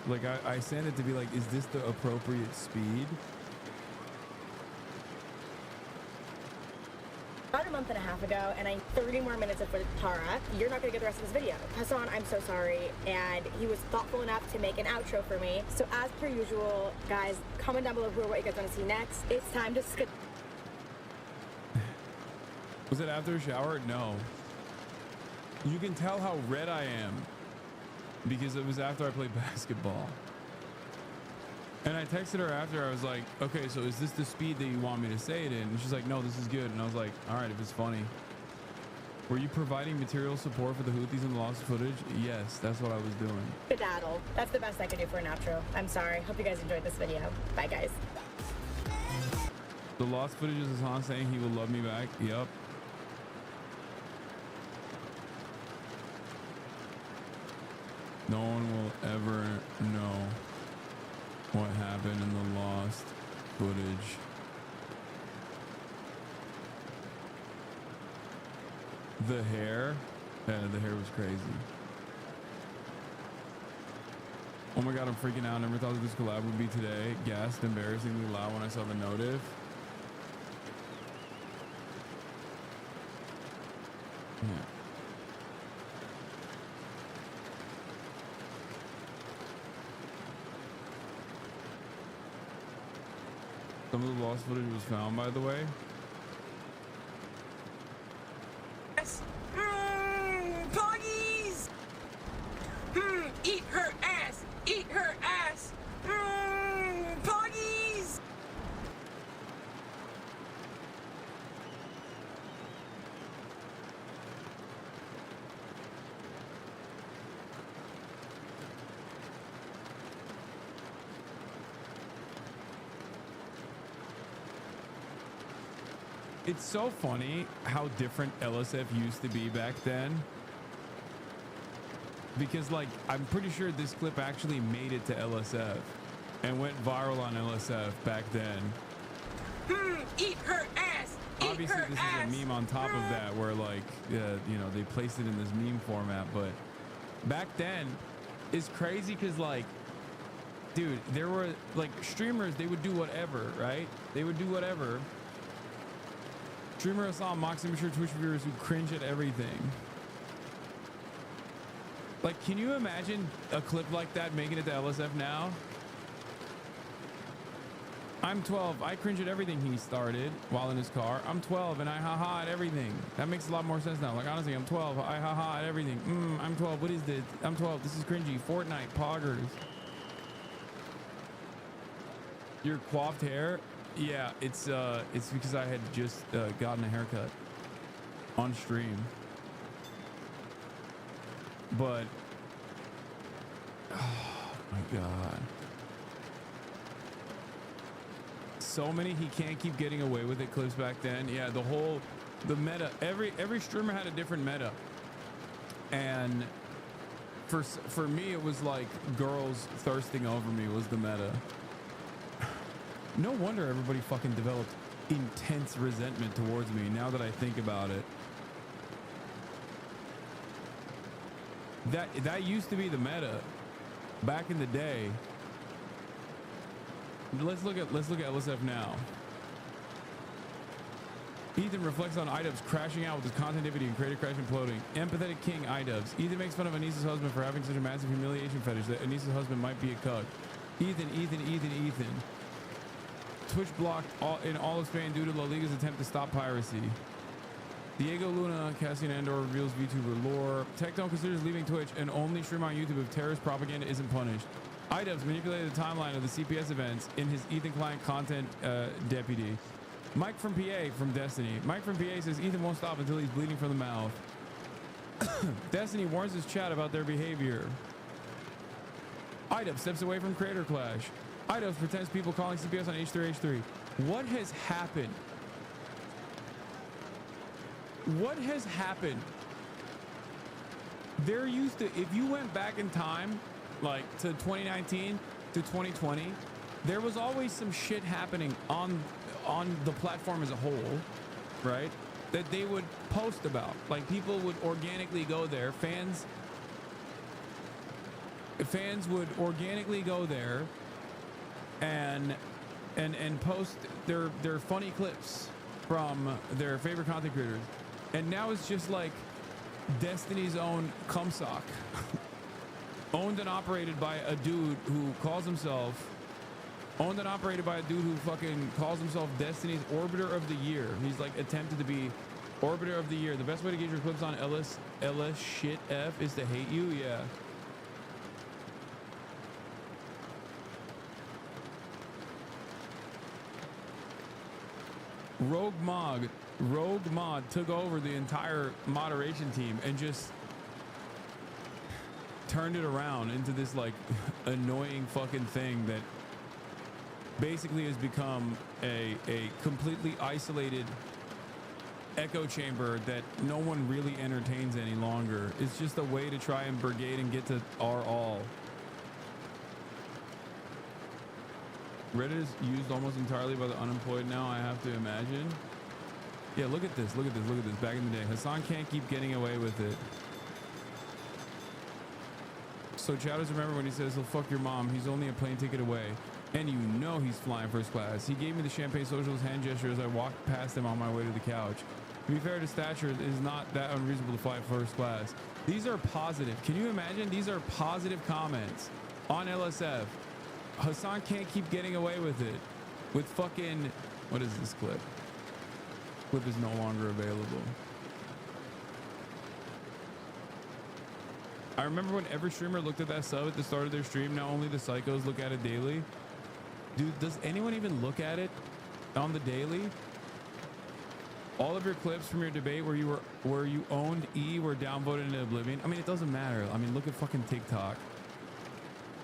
like I sent it to be like, is this the appropriate speed? About a month and a half ago, and I 30 more minutes of footage. Tara, you're not gonna get the rest of this video. Hassan, I'm so sorry, and he was thoughtful enough to make an outro for me. So as per usual, guys, comment down below what you guys want to see next. It's time to skedaddle. Was it after a shower? No. You can tell how red I am because it was after I played basketball. And I texted her after. I was like, okay, so is this the speed that you want me to say it in? And she's like, no, this is good. And I was like, all right, if it's funny. Were you providing material support for the Houthis and the lost footage? Yes, that's what I was doing. Skedaddle. That's the best I could do for an outro. I'm sorry. Hope you guys enjoyed this video. Bye, guys. The lost footage is Hasan saying he will love me back. Yep. No one will ever know what happened in the lost footage. The hair. Yeah, the hair was crazy. Oh my god, I'm freaking out. Never thought that this collab would be today. Gasped embarrassingly loud when I saw the notif. Yeah. Some of the lost footage was found, by the way. Poggies! Eat her ass! Eat her ass! Poggies! It's so funny how different LSF used to be back then. Because, like, I'm pretty sure this clip actually made it to LSF and went viral on LSF back then. Eat her ass! Eat Obviously, her this ass! is a meme on top of that where, like, you know, they placed it in this meme format. But back then, it's crazy because, like, dude, there were, like, streamers, they would do whatever, right? They would do whatever. Streamer Hassan mocks immature Twitch viewers who cringe at everything. Like, can you imagine a clip like that making it to LSF now? I'm 12. I cringe at everything he started while in his car. I'm 12 and I haha at everything. That makes a lot more sense now. Like, honestly, I'm 12. I haha at everything. I'm 12. What is this? I'm 12. This is cringy. Fortnite. Poggers. Your coiffed hair? Yeah, it's because I had just gotten a haircut on stream. But oh my god, so many he can't keep getting away with it clips back then. Yeah, the meta, every streamer had a different meta, and for me it was like girls thirsting over me was the meta. No wonder everybody fucking developed intense resentment towards me now that I think about it. That used to be the meta back in the day. Let's look at LSF now. Ethan reflects on iDubbbz crashing out with his contentivity and creator crash imploding. Empathetic king iDubbbz. Ethan makes fun of Anissa's husband for having such a massive humiliation fetish that Anissa's husband might be a cuck. Ethan. Twitch blocked in all of Spain due to La Liga's attempt to stop piracy. Diego Luna, Cassian Andor reveals VTuber lore. Tectone considers leaving Twitch and only stream on YouTube if terrorist propaganda isn't punished. iDubbbz manipulated the timeline of the CPS events in his Ethan Client content deputy. Mike from PA from Destiny. Mike from PA says Ethan won't stop until he's bleeding from the mouth. Destiny warns his chat about their behavior. iDubbbz steps away from Creator Clash. iDubbbz pretends people calling CPS on H3H3. What has happened? What has happened? There used to, if you went back in time, like to 2019 to 2020, there was always some shit happening on the platform as a whole, right? That they would post about. Like, people would organically go there. Fans would organically go there and post their funny clips from their favorite content creators. And now it's just like Destiny's own cumsock. Owned and operated by a dude who calls himself fucking calls himself Destiny's Orbiter of the Year. He's like attempted to be Orbiter of the Year. The best way to get your clips on LS shit F is to hate you. Yeah. Rogue Mod took over the entire moderation team and just turned it around into this like annoying fucking thing that basically has become a completely isolated echo chamber that no one really entertains any longer. It's just a way to try and brigade and get to our all. Reddit is used almost entirely by the unemployed now, I have to imagine. Yeah, look at this, look at this, look at this. Back in the day, Hasan can't keep getting away with it. So Chatters, remember when he says he'll fuck your mom, he's only a plane ticket away. And you know he's flying first class. He gave me the champagne socials hand gesture as I walked past him on my way to the couch. To be fair to Stature, it is not that unreasonable to fly first class. These are positive. Can you imagine? These are positive comments on LSF. Hasan can't keep getting away with it. With fucking... What is this clip? Clip is no longer available. I remember when every streamer looked at that sub at the start of their stream. Now only the psychos look at it daily. Dude, does anyone even look at it on the daily? All of your clips from your debate where you owned E were downvoted into oblivion. I mean, it doesn't matter. I mean, look at fucking TikTok,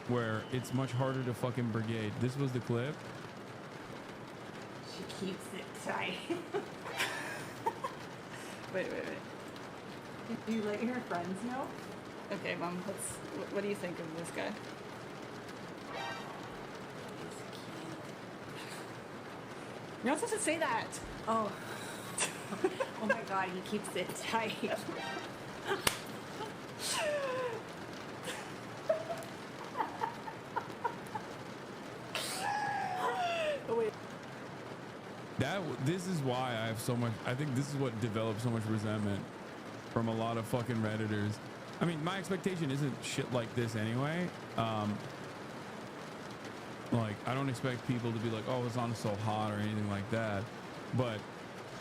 where it's much harder to fucking brigade. This was the clip. She keeps it tight. Wait. Did you let your friends know? Okay, Mom, what do you think of this guy? You're not supposed to say that. Oh. Oh my god, he keeps it tight. Oh, wait. This is why I have so much. I think this is what developed so much resentment from a lot of fucking Redditors. I mean, my expectation isn't shit like this anyway. Like, I don't expect people to be like, oh, Hasan is so hot or anything like that. But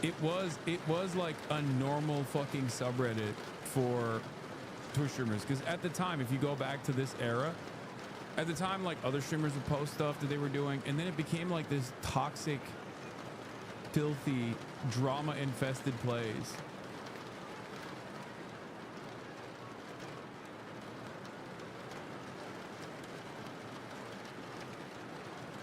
it was like a normal fucking subreddit for Twitch streamers. Because at the time, if you go back to this era, at the time, like, other streamers would post stuff that they were doing, and then it became like this toxic, filthy, drama-infested place.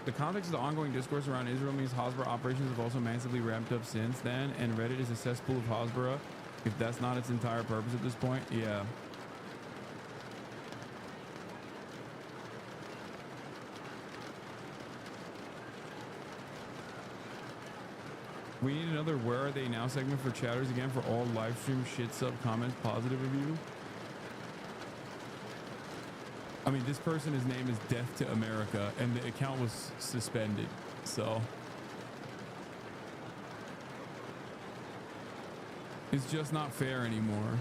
The context of the ongoing discourse around Israel means Hasbara operations have also massively ramped up since then, and Reddit is a cesspool of Hasbara, if that's not its entire purpose at this point. Yeah. We need another Where Are They Now segment for chatters again for all live stream shit sub comments positive review. I mean, this person, his name is Death to America, and the account was suspended, so it's just not fair anymore.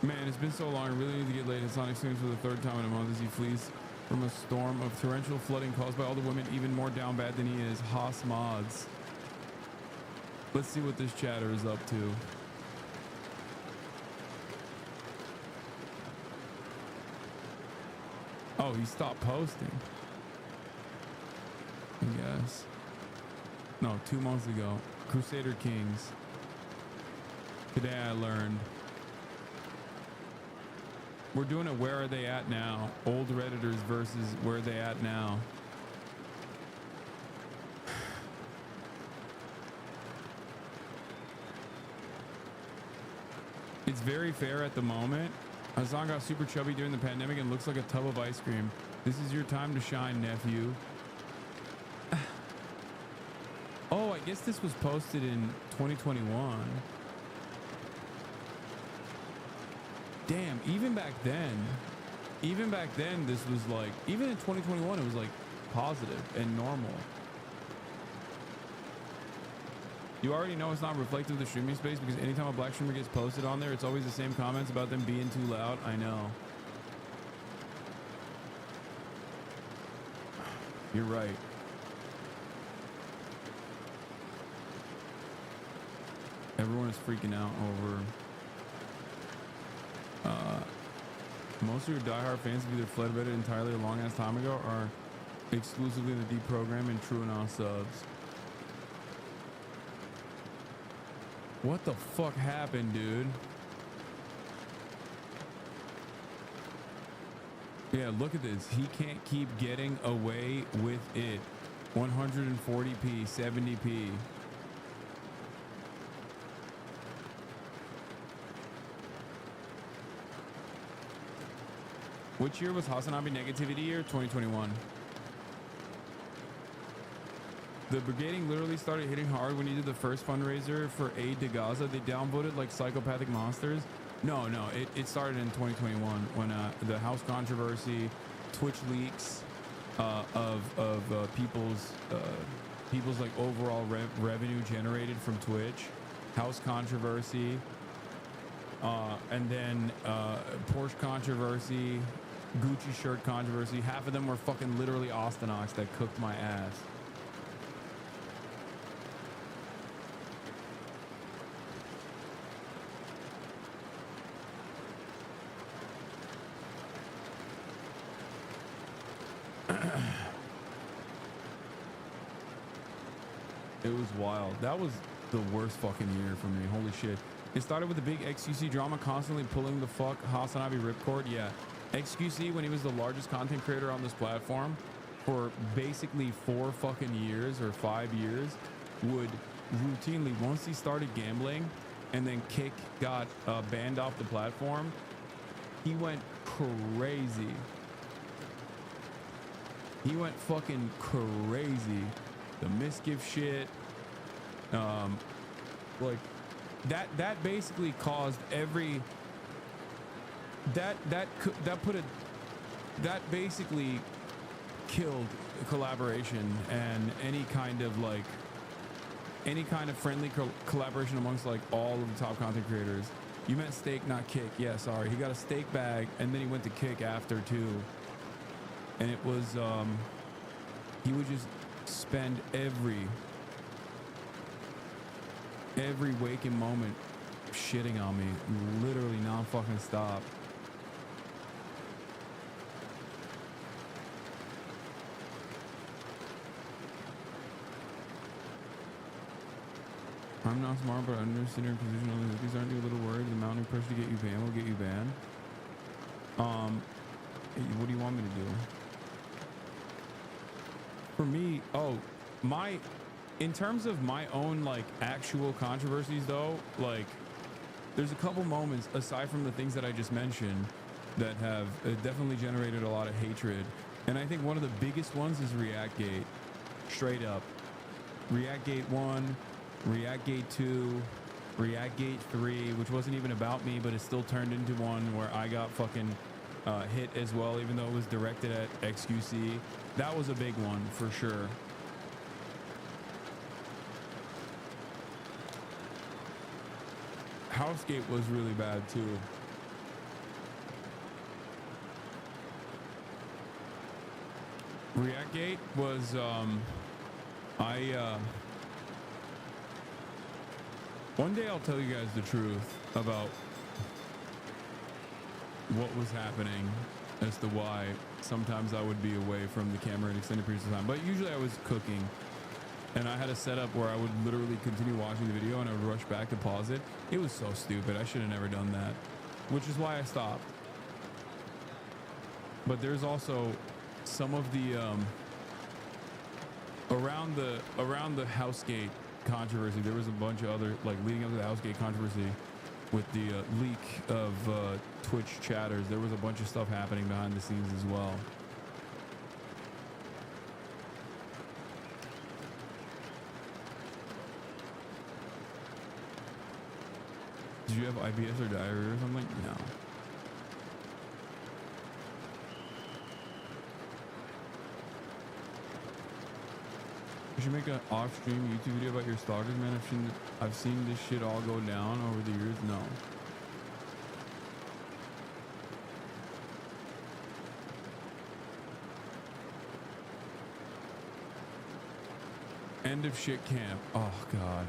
Man, it's been so long. I really need to get laid. Hasan experience for the third time in a month as he flees from a storm of torrential flooding caused by all the women even more down bad than he is. Haas mods. Let's see what this chatter is up to. Oh, he stopped posting. I guess. No, 2 months ago. Crusader Kings. Today I learned. We're doing a Where Are They At Now? Old Redditors versus Where Are They At Now? It's very fair at the moment. Hasan got super chubby during the pandemic and looks like a tub of ice cream. This is your time to shine, nephew. Oh, I guess this was posted in 2021. Damn, even back then, this was like, even in 2021, it was like positive and normal. You already know it's not reflective of the streaming space because anytime a black streamer gets posted on there, it's always the same comments about them being too loud. I know. You're right. Everyone is freaking out over... most of your diehard fans have either fled Reddit entirely a long-ass time ago or exclusively the deprogram and true and all subs. What the fuck happened, dude? Yeah, look at this. He can't keep getting away with it. 140p, 70p. Which year was Hasanabi negativity year? 2021. The brigading literally started hitting hard when he did the first fundraiser for aid to Gaza. They downvoted like psychopathic monsters. No, it started in 2021 when the House controversy, Twitch leaks of people's like overall revenue generated from Twitch, House controversy, and then Porsche controversy, Gucci shirt controversy. Half of them were fucking literally Austinox that cooked my ass. It was wild. That was the worst fucking year for me. Holy shit. It started with the big XQC drama, constantly pulling the fuck Hasanabi ripcord. Yeah. XQC, when he was the largest content creator on this platform for basically 4 fucking years or 5 years, would routinely, once he started gambling and then Kick got banned off the platform, he went crazy. He went fucking crazy. The misgive shit, like that basically caused every that basically killed collaboration and any kind of friendly collaboration amongst like all of the top content creators. You meant steak, not kick. Yeah, sorry. He got a steak bag and then he went to kick after too. And it was he would just spend every waking moment shitting on me, literally non-fucking stop. I'm not smart, but I understand your position on this. These aren't you a little worried? The mounting pressure to get you banned will get you banned. What do you want me to do? For me, in terms of my own like actual controversies though, like there's a couple moments aside from the things that I just mentioned that have definitely generated a lot of hatred. And I think one of the biggest ones is Reactgate. Straight up. Reactgate 1, Reactgate 2, Reactgate 3, which wasn't even about me, but it still turned into one where I got fucking hit as well, even though it was directed at XQC. That was a big one for sure. Housegate was really bad too. Reactgate was one day I'll tell you guys the truth about what was happening as to why sometimes I would be away from the camera an extended periods of time, but usually I was cooking and I had a setup where I would literally continue watching the video and I would rush back to pause it. It was so stupid. I should have never done that, which is why I stopped. But there's also some of the around the Housegate controversy. There was a bunch of other, like leading up to the Housegate controversy with the leak of Twitch chatters. There was a bunch of stuff happening behind the scenes as well. Did you have IBS or diarrhea or something? No. You should make an off-stream YouTube video about your stalkers, man. I've seen this shit all go down over the years. No. End of shit camp. Oh god.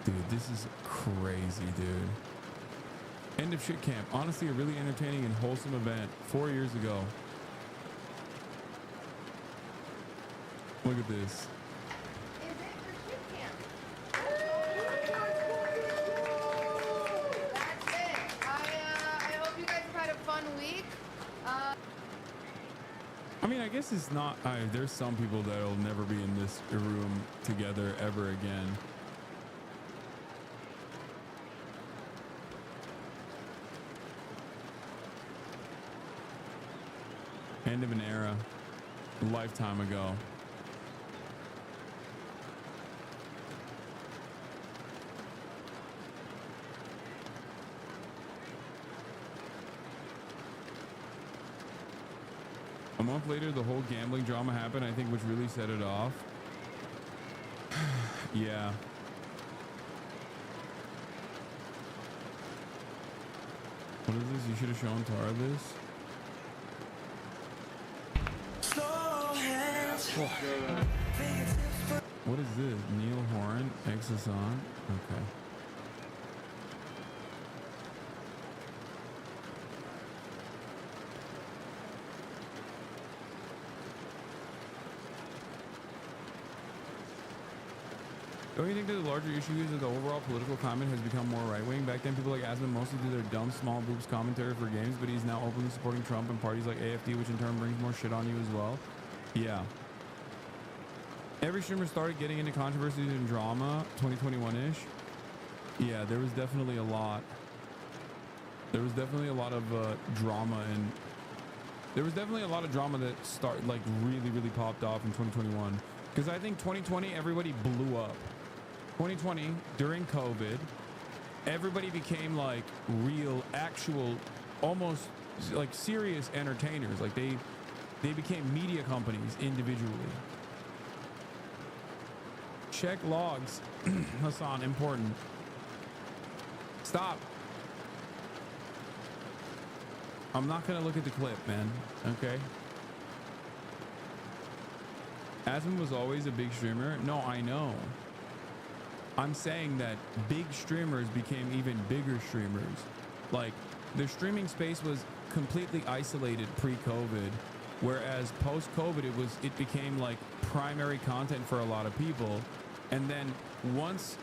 Dude, this is crazy, dude. End of shit camp. Honestly, a really entertaining and wholesome event 4 years ago. Look at this. That's it. I hope you guys have had a fun week. I mean, I guess it's not. There's some people that'll never be in this room together ever again. End of an era, a lifetime ago. A month later, the whole gambling drama happened, I think, which really set it off. Yeah. What is this? You should have shown Tara this. What is this? Neil Horan, ex-Hasan? Okay. Don't you think that the larger issue is that the overall political climate has become more right-wing? Back then, people like Asman mostly did their dumb, small boobs commentary for games, but he's now openly supporting Trump and parties like AFD, which in turn brings more shit on you as well. Yeah. Every streamer started getting into controversies and drama 2021-ish. Yeah, there was definitely a lot. There was definitely a lot of drama, and there was definitely a lot of drama that really popped off in 2021. Because I think 2020, everybody blew up. 2020, during COVID, everybody became like real, actual, almost like serious entertainers. Like they became media companies individually. Check logs. Hasan, important. Stop. I'm not gonna look at the clip, man. Okay. Asman was always a big streamer. No, I know. I'm saying that big streamers became even bigger streamers. Like, the streaming space was completely isolated pre-COVID, whereas post-COVID it became like primary content for a lot of people. And then once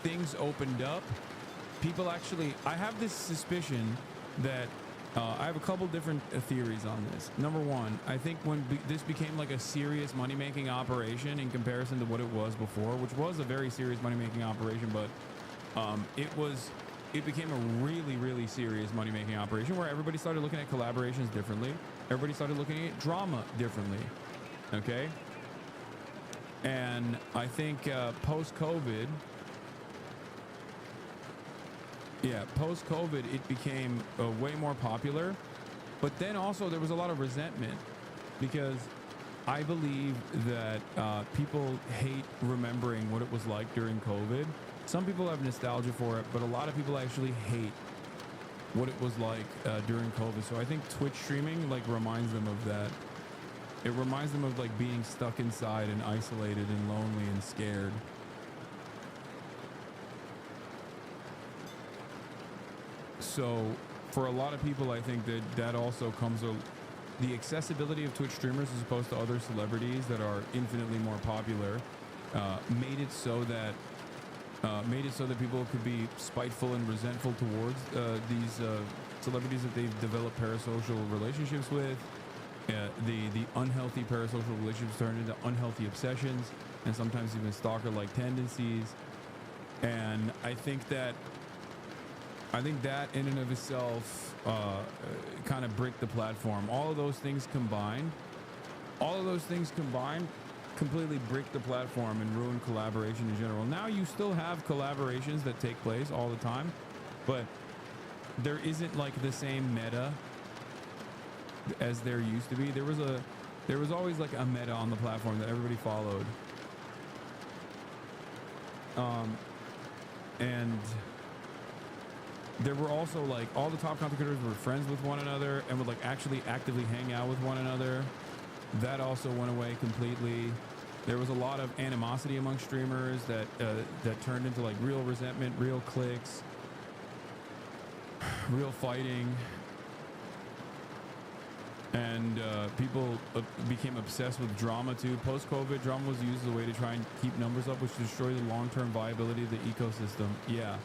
things opened up, people actually, I have this suspicion that I have a couple different theories on this. Number one, I think when this became like a serious money-making operation in comparison to what it was before, which was a very serious money-making operation, but it became a really, really serious money-making operation where everybody started looking at collaborations differently. Everybody started looking at drama differently. Okay? And I think post-COVID, it became way more popular. But then also there was a lot of resentment because I believe that people hate remembering what it was like during COVID. Some people have nostalgia for it, but a lot of people actually hate what it was like during COVID. So I think Twitch streaming like reminds them of that. It reminds them of like being stuck inside and isolated and lonely and scared. So for a lot of people, I think that also comes with the accessibility of Twitch streamers as opposed to other celebrities that are infinitely more popular, made it so that people could be spiteful and resentful towards these celebrities that they've developed parasocial relationships with. The unhealthy parasocial relationships turn into unhealthy obsessions and sometimes even stalker-like tendencies. And I think that in and of itself kind of bricked the platform. All of those things combined completely brick the platform and ruin collaboration in general. Now you still have collaborations that take place all the time, but there isn't like the same meta as there used to be. There was always like a meta on the platform that everybody followed. And there were also like all the top content creators were friends with one another and would like actually actively hang out with one another. That also went away completely. There was a lot of animosity among streamers that turned into like real resentment, real cliques, real fighting. And people became obsessed with drama too. Post-COVID, drama was used as a way to try and keep numbers up, which destroyed the long-term viability of the ecosystem. Yeah.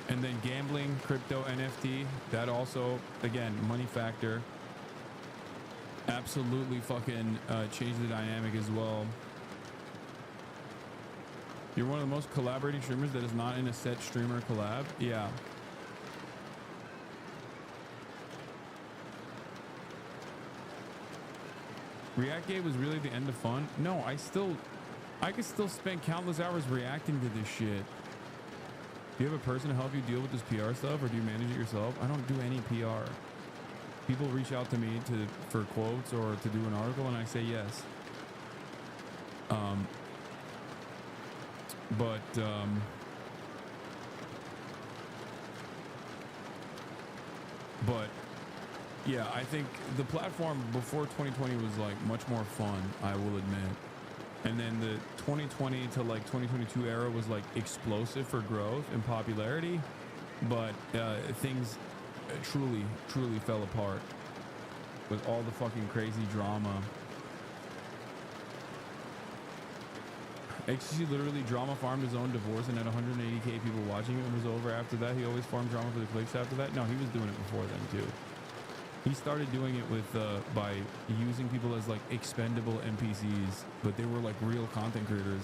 And then gambling, crypto, NFT, that also, again, money factor. Absolutely fucking changed the dynamic as well. You're one of the most collaborating streamers that is not in a set streamer collab. Yeah. React Gate was really the end of fun. No, I could still spend countless hours reacting to this shit. Do you have a person to help you deal with this PR stuff, or do you manage it yourself? I don't do any PR. People reach out to me for quotes or to do an article, and I say yes. But yeah, I think the platform before 2020 was like much more fun, I will admit. And then the 2020 to like 2022 era was like explosive for growth and popularity, but things truly fell apart with all the fucking crazy drama. XTC literally drama farmed his own divorce and had 180k people watching it and was over after that. He always farmed drama for the clicks after that. No, he was doing it before then too. He started doing it with by using people as like expendable NPCs, but they were like real content creators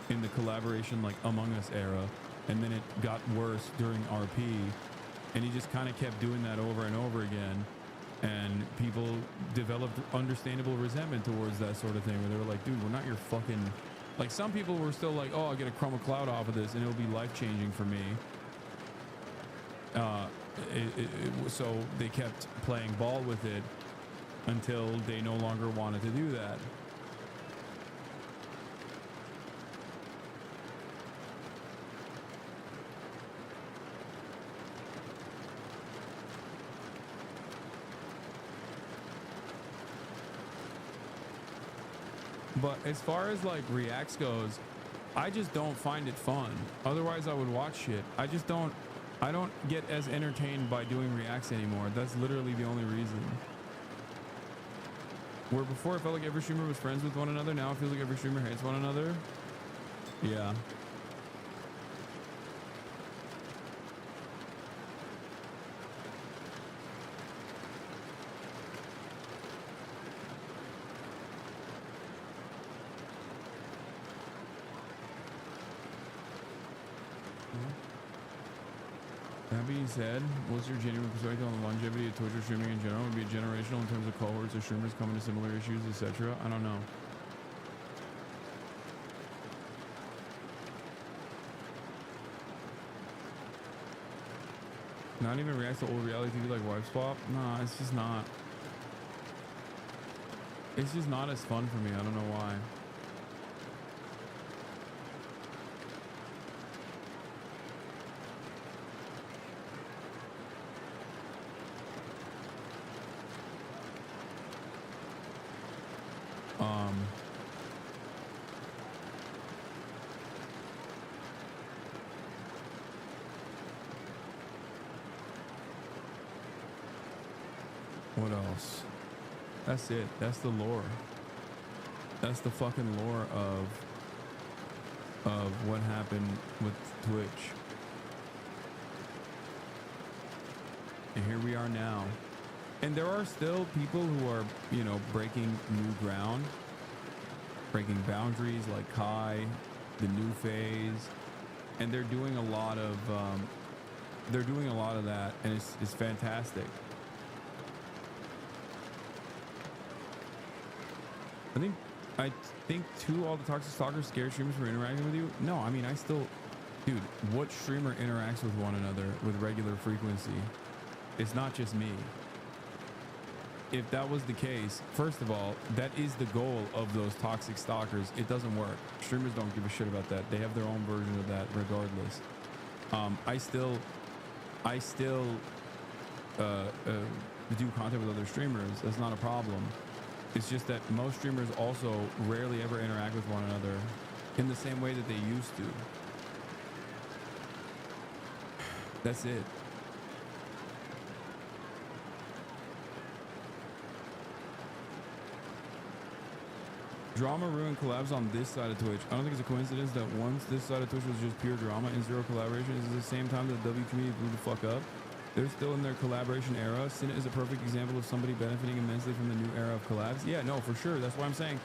in the collaboration like Among Us era, and then it got worse during RP, and he just kind of kept doing that over and over again, and people developed understandable resentment towards that sort of thing, where they were like, dude, we're not your fucking, like, some people were still like, oh, I'll get a crumb of cloud off of this and it'll be life changing for me. So they kept playing ball with it until they no longer wanted to do that. But as far as like reacts goes, I just don't find it fun. Otherwise I would watch shit. I don't get as entertained by doing reacts anymore. That's literally the only reason. Where before it felt like every streamer was friends with one another, now it feels like every streamer hates one another. Yeah. That being said, what's your genuine perspective on the longevity of Twitch or streaming in general? Would be generational in terms of cohorts of streamers coming to similar issues, etc.? I don't know. Not even reacts to old reality TV like Wife Swap? Nah, it's just not. It's just not as fun for me. I don't know why. What else? That's it. That's the lore. That's the fucking lore of what happened with Twitch. And here we are now. And there are still people who are, you know, breaking new ground, breaking boundaries, like Kai, the new phase, and they're doing a lot of that, and it's fantastic. I think too, all the toxic stalkers scare streamers from interacting with you. No, I mean, dude, what streamer interacts with one another with regular frequency? It's not just me. If that was the case, first of all, that is the goal of those toxic stalkers. It doesn't work. Streamers don't give a shit about that. They have their own version of that regardless. I still do content with other streamers. That's not a problem. It's just that most streamers also rarely ever interact with one another in the same way that they used to. That's it. Drama ruined collabs on this side of Twitch. I don't think it's a coincidence that once this side of Twitch was just pure drama and zero collaboration, is at the same time that the W community blew the fuck up. They're still in their collaboration era. Sin is a perfect example of somebody benefiting immensely from the new era of collabs. Yeah, no, for sure. That's why I'm saying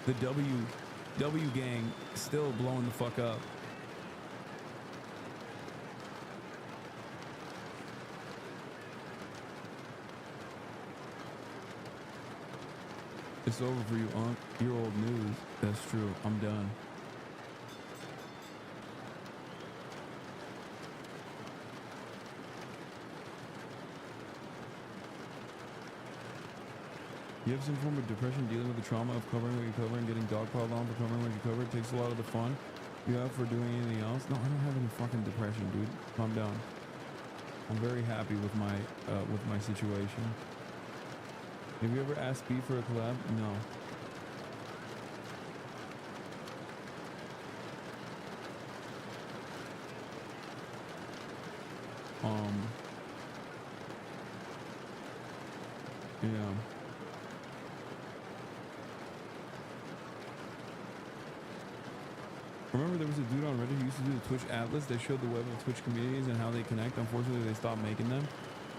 the W gang still blowing the fuck up. It's over for you, Unc. You're old news. That's true. I'm done. You have some form of depression dealing with the trauma of covering what you cover and getting dogpiled on for covering what you cover. It takes a lot of the fun you have for doing anything else. No, I don't have any fucking depression, dude. Calm down. I'm very happy with my situation. Have you ever asked B for a collab? No. Yeah. Remember there was a dude on Reddit who used to do the Twitch Atlas that showed the web of Twitch communities and how they connect. Unfortunately, they stopped making them.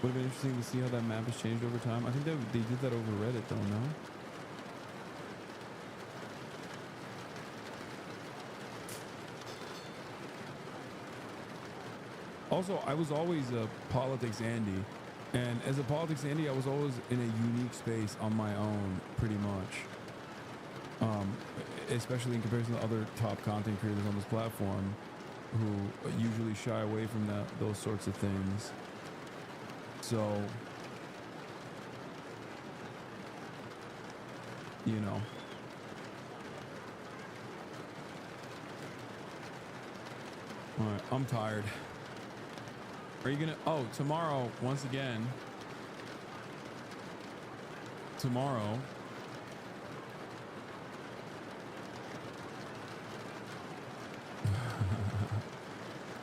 Would have been interesting to see how that map has changed over time. I think that they did that over Reddit though, no? Also, I was always a politics Andy. And as a politics Andy, I was always in a unique space on my own, pretty much. Especially in comparison to other top content creators on this platform who usually shy away from those sorts of things. So, you know. All right, I'm tired. Are you gonna, oh, tomorrow, once again, tomorrow,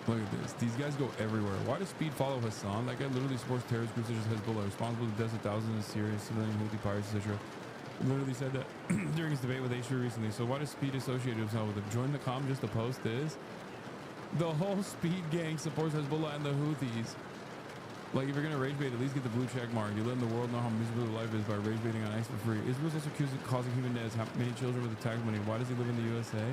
look at this. These guys go everywhere. Why does Speed follow Hasan? That guy literally supports terrorist groups such as Hezbollah, responsible to deaths of thousands of Syrians, civilian Houthi pirates, etc. Literally said that during his debate with Aisha recently. So why does Speed associate himself with him? Join the com just to post this? The whole Speed gang supports Hezbollah and the Houthis. Like, if you're gonna rage bait, at least get the blue check mark. You're letting the world know how miserable life is by rage baiting on X for free. Israel's also causing human deaths. How many children with the tax money? Why does he live in the USA?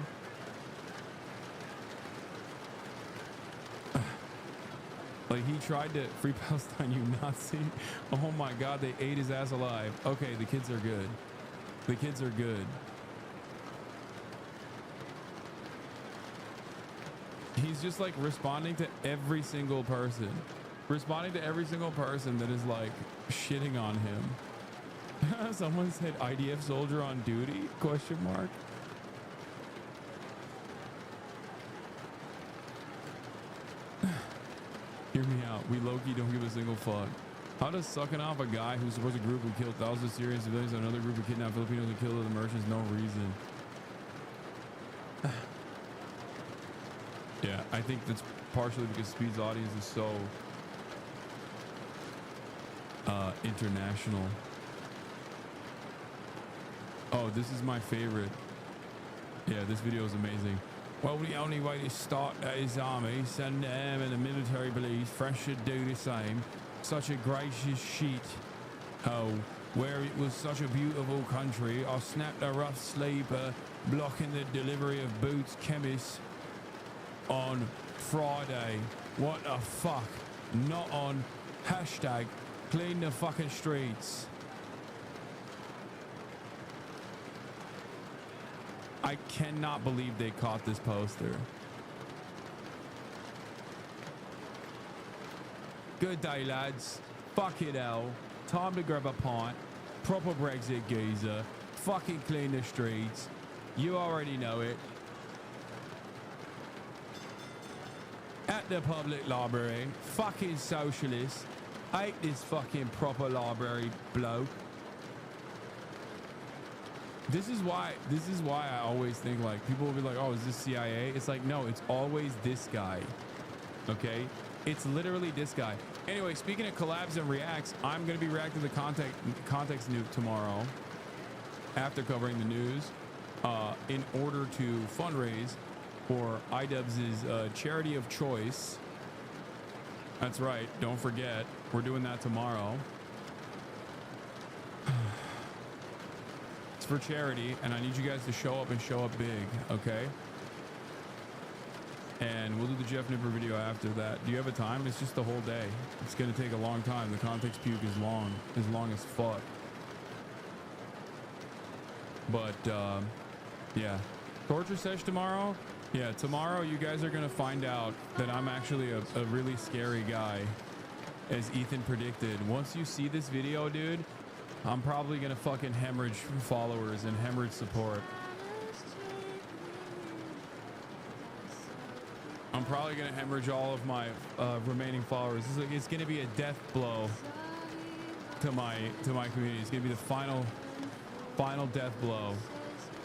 Like, he tried to free Palestine, you Nazi. Oh my God, they ate his ass alive. Okay, the kids are good. The kids are good. He's just like responding to every single person. Responding to every single person that is like shitting on him. Someone said IDF soldier on duty? Question mark. Hear me out. We low-key don't give a single fuck. How does sucking off a guy who supports a group who killed thousands of Syrian civilians and another group who kidnapped Filipinos and killed other merchants no reason? Yeah, I think that's partially because Speed's audience is so international. Oh, this is my favorite. Yeah, this video is amazing. Well, the only way to start his army, send them and the military police, fresh should do the same. Such a gracious sheet. Oh, where it was such a beautiful country, I snapped a rough sleeper, blocking the delivery of boots chemists on Friday. What the fuck? Not on hashtag clean the fucking streets. I cannot believe they caught this poster. Good day, lads. Fuck it, hell. Time to grab a pint. Proper Brexit geezer. Fucking clean the streets. You already know it. At the public library. Fucking socialist. Hate this fucking proper library bloke. This is why I always think, like, people will be like, oh, is this CIA? It's like, no, it's always this guy. Okay? It's literally this guy. Anyway, speaking of collabs and reacts, I'm going to be reacting to Context Nuke tomorrow after covering the news in order to fundraise for iDubbbz's charity of choice. That's right. Don't forget. We're doing that tomorrow. It's for charity, and I need you guys to show up and show up big, okay? And we'll do the Jeff Nipper video after that. Do you have a time? It's just the whole day. It's going to take a long time. The context puke is long as fuck. But, yeah. Torture sesh tomorrow? Yeah, tomorrow you guys are going to find out that I'm actually a really scary guy, as Ethan predicted. Once you see this video, dude, I'm probably gonna fucking hemorrhage followers and hemorrhage support. I'm probably gonna hemorrhage all of my remaining followers. It's gonna be a death blow to my community. It's gonna be the final death blow.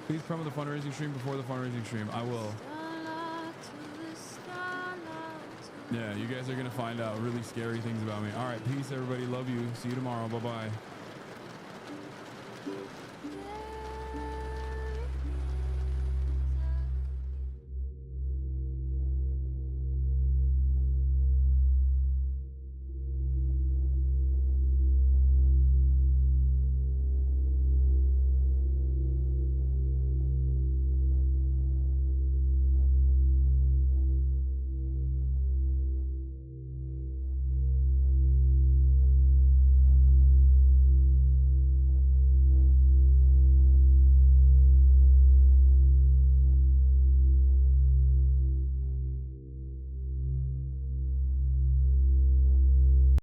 Please promote the fundraising stream before the fundraising stream. I will. Yeah, you guys are gonna find out really scary things about me. All right, peace, everybody. Love you. See you tomorrow. Bye bye.